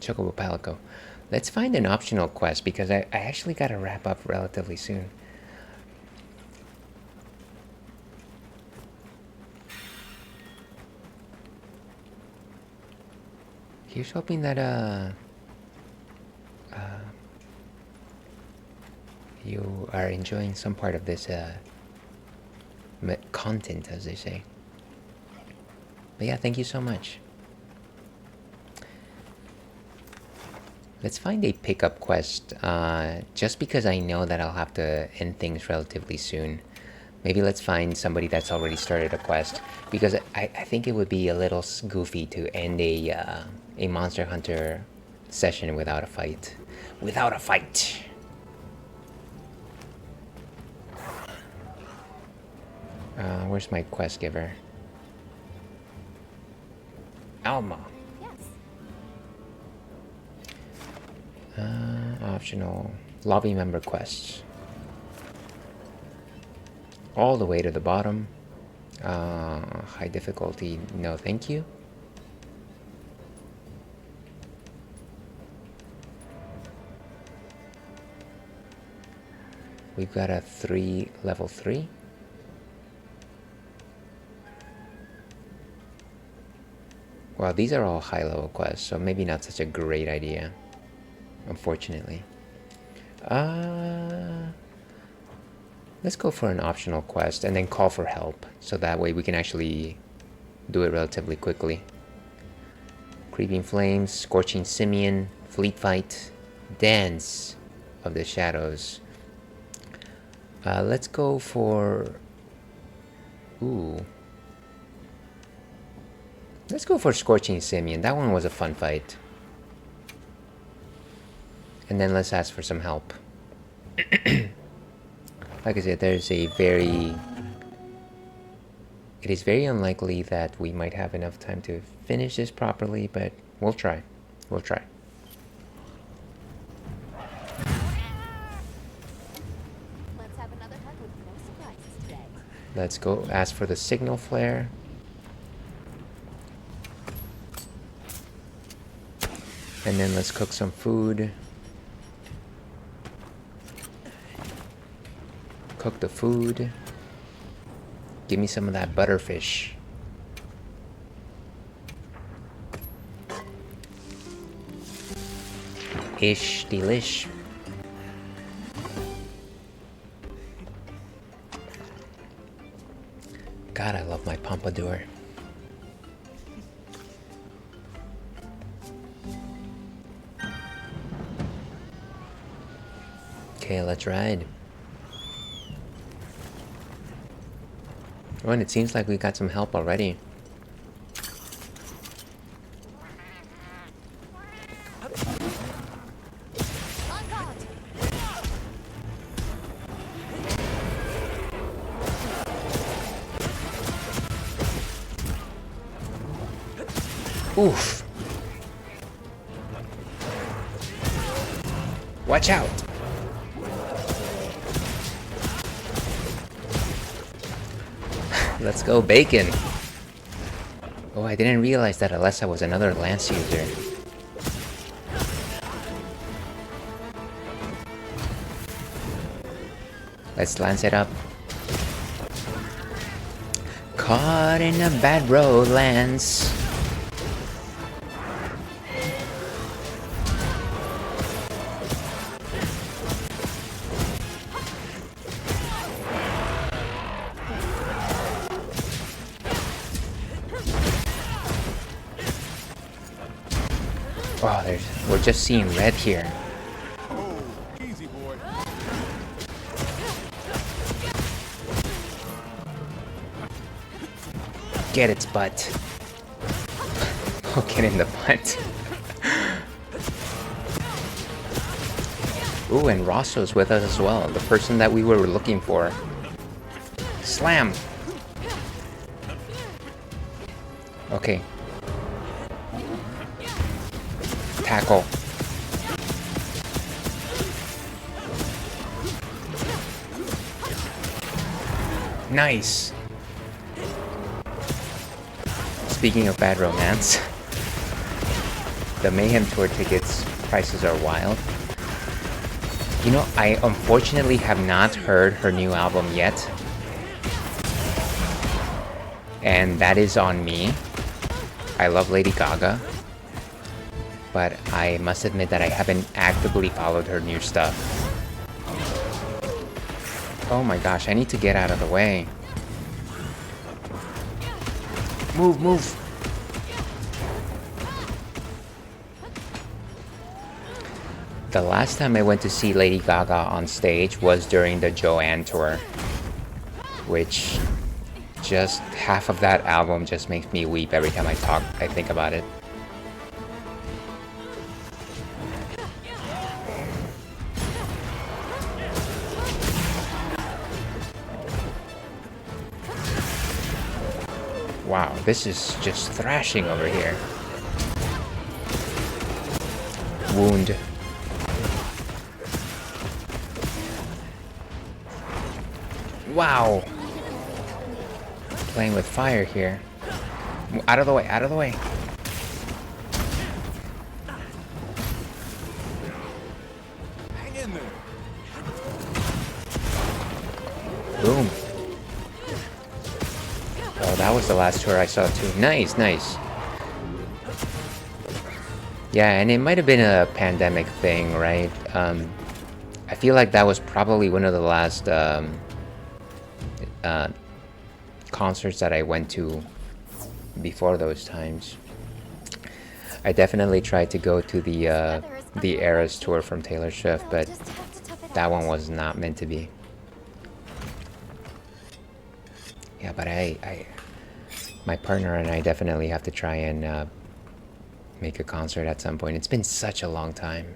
Chocobo Palico. Let's find an optional quest, because I actually gotta wrap up relatively soon. Here's hoping that you are enjoying some part of this content, as they say. But yeah, thank you so much. Let's find a pickup quest, just because I know that I'll have to end things relatively soon. Maybe let's find somebody that's already started a quest, because I think it would be a little goofy to end a Monster Hunter session without a fight. Without a fight! Where's my quest giver? Alma. Optional lobby member quests. All the way to the bottom. High difficulty, no thank you. We've got a level 3. Well, these are all high level quests, so maybe not such a great idea, unfortunately. Let's go for an optional quest and then call for help, so that way we can actually do it relatively quickly. Creeping Flames, Scorching Simian, Fleet Fight, Dance of the Shadows. Let's go for... Ooh. Let's go for Scorching Simian. That one was a fun fight. And then let's ask for some help. Like I said, it is very unlikely that we might have enough time to finish this properly, but we'll try. We'll try. Let's have another hug with no surprises today. Let's go ask for the signal flare. And then let's cook some food. Cook the food. Give me some of that butterfish. Ish delish. God, I love my pompadour. Okay, let's ride. Oh, and it seems like we got some help already. Oof. Watch out. Let's go, bacon. Oh, I didn't realize that Alessa was another lance user. Let's lance it up. Caught in a bad road, Lance. Oh, we're just seeing red here. Oh, easy boy. Get its butt. Oh, get in the butt. Ooh, and Rosso's with us as well. The person that we were looking for. Slam! Okay. Tackle. Nice! Speaking of bad romance, the Mayhem Tour tickets prices are wild. You know, I unfortunately have not heard her new album yet. And that is on me. I love Lady Gaga. But I must admit that I haven't actively followed her new stuff. Oh my gosh, I need to get out of the way. Move, move! The last time I went to see Lady Gaga on stage was during the Joanne tour. Which, just half of that album just makes me weep every time I think about it. Wow, this is just thrashing over here. Wound. Wow. playing with fire here. Out of the way, out of the way. Hang in there. Boom. Oh, that was the last tour I saw too. Nice, nice. Yeah, and it might have been a pandemic thing, right? I feel like that was probably one of the last concerts that I went to before those times. I definitely tried to go to the Eras tour from Taylor Swift, but that one was not meant to be. Yeah, but my partner and I definitely have to try and make a concert at some point. It's been such a long time.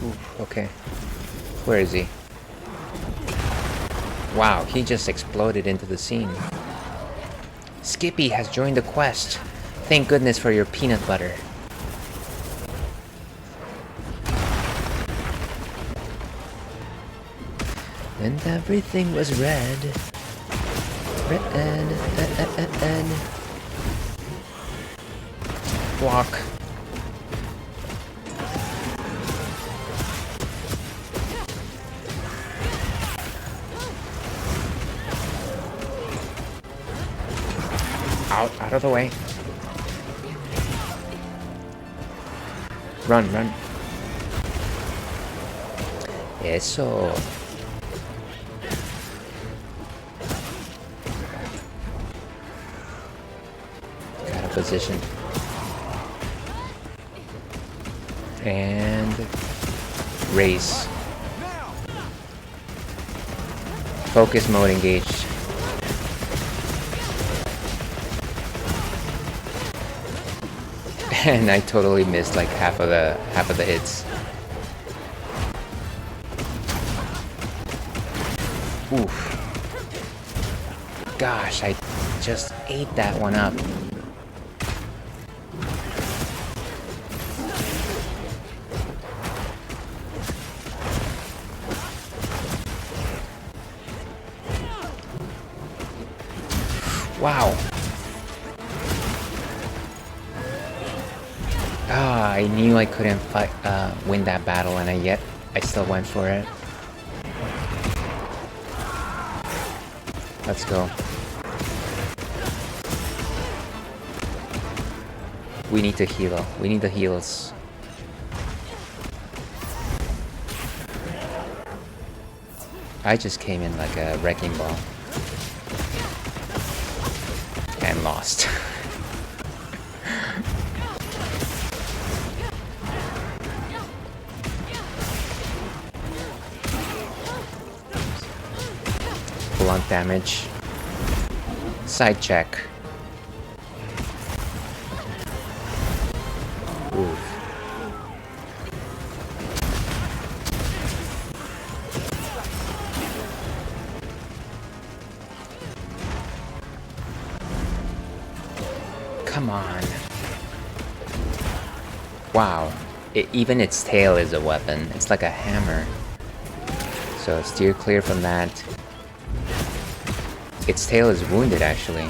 Oof, okay. Where is he? Wow, he just exploded into the scene. Skippy has joined the quest. Thank goodness for your peanut butter. And everything was red. Red. Block. Out of the way. Run, run. Eso. Got a position. And race. Focus mode engaged. And I totally missed like half of the hits. Oof. Gosh, I just ate that one up. Wow. Ah, I knew I couldn't fight, win that battle, and I still went for it. Let's go. We need to heal. We need the heals. I just came in like a wrecking ball. And lost. Blunt damage. Side check. Oof. Come on. Wow. Even its tail is a weapon. It's like a hammer. So steer clear from that. Its tail is wounded, actually.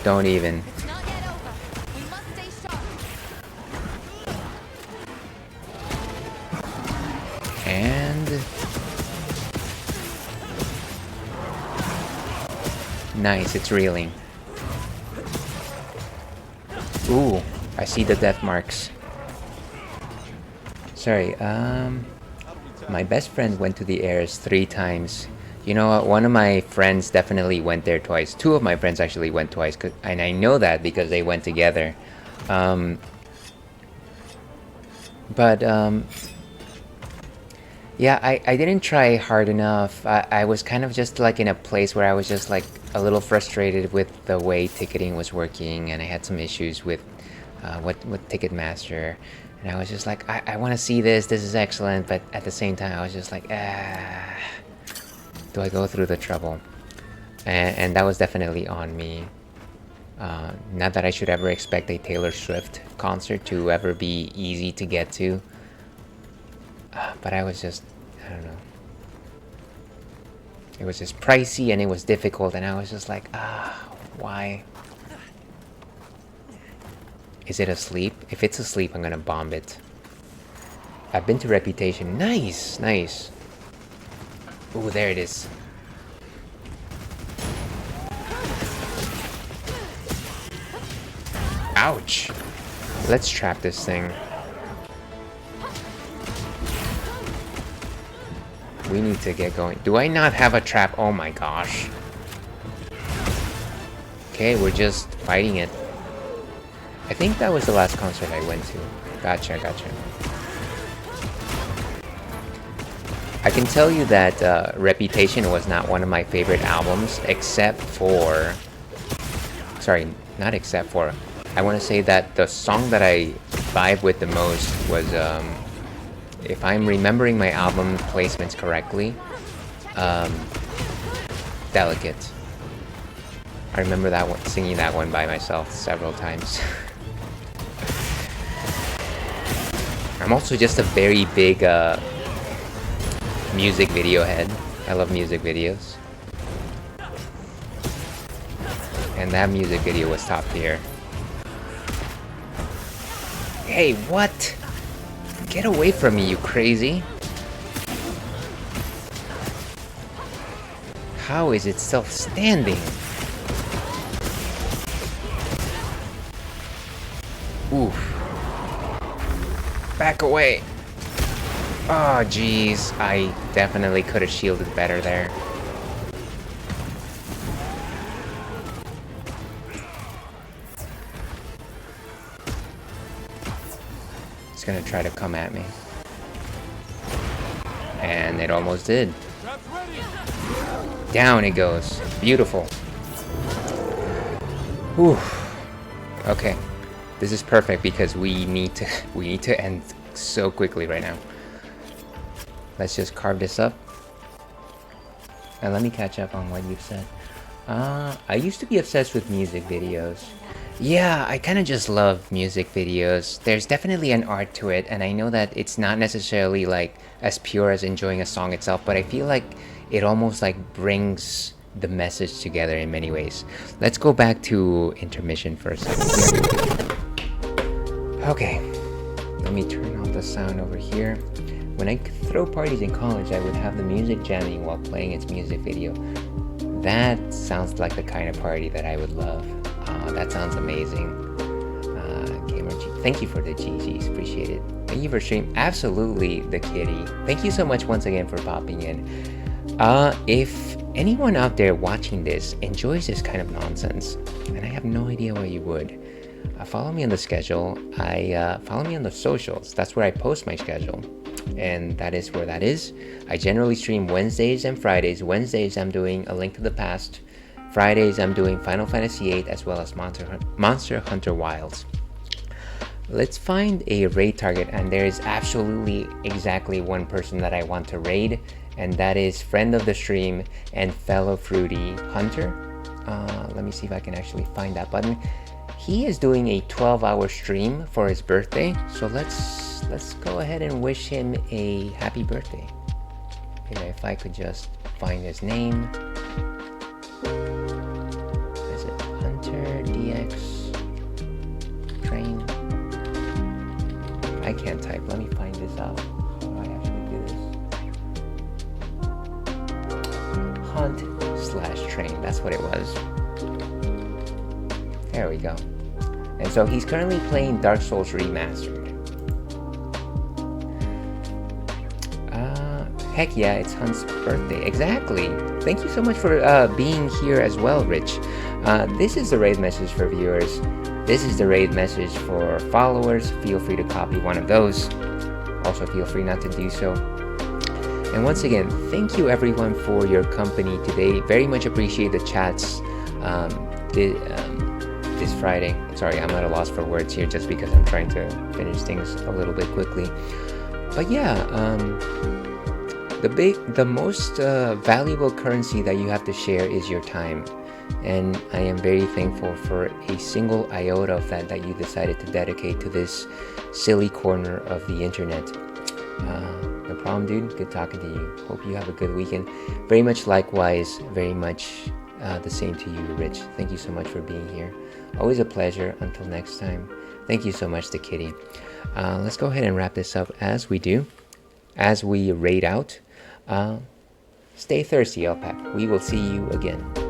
Don't even. It's not yet over. We must stay sharp. And... nice, it's reeling. Ooh, I see the death marks. Sorry, my best friend went to the Airs 3 times. You know what, one of my friends definitely went there twice. 2 of my friends actually went twice, and I know that because they went together. Yeah, I didn't try hard enough. I was kind of just like in a place where I was just like a little frustrated with the way ticketing was working, and I had some issues with what Ticketmaster. And I was just like, I want to see this. This is excellent. But at the same time, I was just like, do I go through the trouble? And that was definitely on me. Not that I should ever expect a Taylor Swift concert to ever be easy to get to. But I was just, I don't know. It was just pricey and it was difficult. And I was just like, why? Is it asleep? If it's asleep, I'm gonna bomb it. I've been to Reputation. Nice, nice. Ooh, there it is. Ouch. Let's trap this thing. We need to get going. Do I not have a trap? Oh my gosh. Okay, we're just fighting it. I think that was the last concert I went to. Gotcha, gotcha. I can tell you that Reputation was not one of my favorite albums, except for... Sorry, not except for... I want to say that the song that I vibe with the most was, if I'm remembering my album placements correctly, Delicate. I remember that one, singing that one by myself several times. I'm also just a very big music video head. I love music videos. And that music video was top tier. Hey, what? Get away from me, you crazy. How is it still standing? Oof. Back away. Oh, jeez. I definitely could have shielded better there. It's gonna try to come at me. And it almost did. Down it goes. Beautiful. Whew. Okay. This is perfect because we need to end so quickly right now. Let's just carve this up. And let me catch up on what you've said. I used to be obsessed with music videos. Yeah, I kind of just love music videos. There's definitely an art to it, and I know that it's not necessarily like as pure as enjoying a song itself, but I feel like it almost like brings the message together in many ways. Let's go back to intermission for a second. Okay, let me turn off the sound over here. When I throw parties in college, I would have the music jamming while playing its music video. That sounds like the kind of party that I would love. That sounds amazing. Gamer G, thank you for the GGs, appreciate it. Thank you for stream. Absolutely, the kitty. Thank you so much once again for popping in. If anyone out there watching this enjoys this kind of nonsense, and I have no idea why you would, follow me on the schedule. Follow me on the socials. That's where I post my schedule, and that is where that is. I generally stream Wednesdays and Fridays. Wednesdays I'm doing A Link to the Past. Fridays I'm doing Final Fantasy VIII as well as Monster Hunter Wilds. Let's find a raid target, and there is absolutely exactly one person that I want to raid, and that is friend of the stream and fellow fruity Hunter. Let me see if I can actually find that button. He is doing a 12-hour stream for his birthday, so let's go ahead and wish him a happy birthday. Okay, if I could just find his name. Is it Hunter DX Train? I can't type. Let me find this out. How do I actually do this? Hunt/train. That's what it was. There we go. And so he's currently playing Dark Souls Remastered. Heck yeah, it's Hunt's birthday. Exactly. Thank you so much for being here as well, Rich. This is the raid message for viewers. This is the raid message for followers. Feel free to copy one of those. Also, feel free not to do so. And once again, thank you everyone for your company today. Very much appreciate the chats. this Friday. Sorry, I'm at a loss for words here just because I'm trying to finish things a little bit quickly. But yeah, the most valuable currency that you have to share is your time. And I am very thankful for a single iota of that you decided to dedicate to this silly corner of the internet. No problem, dude. Good talking to you. Hope you have a good weekend. Very much likewise, very much the same to you, Rich. Thank you so much for being here. Always a pleasure. Until next time. Thank you so much to Kitty. Let's go ahead and wrap this up as we raid out. Stay thirsty, Elpac. We will see you again.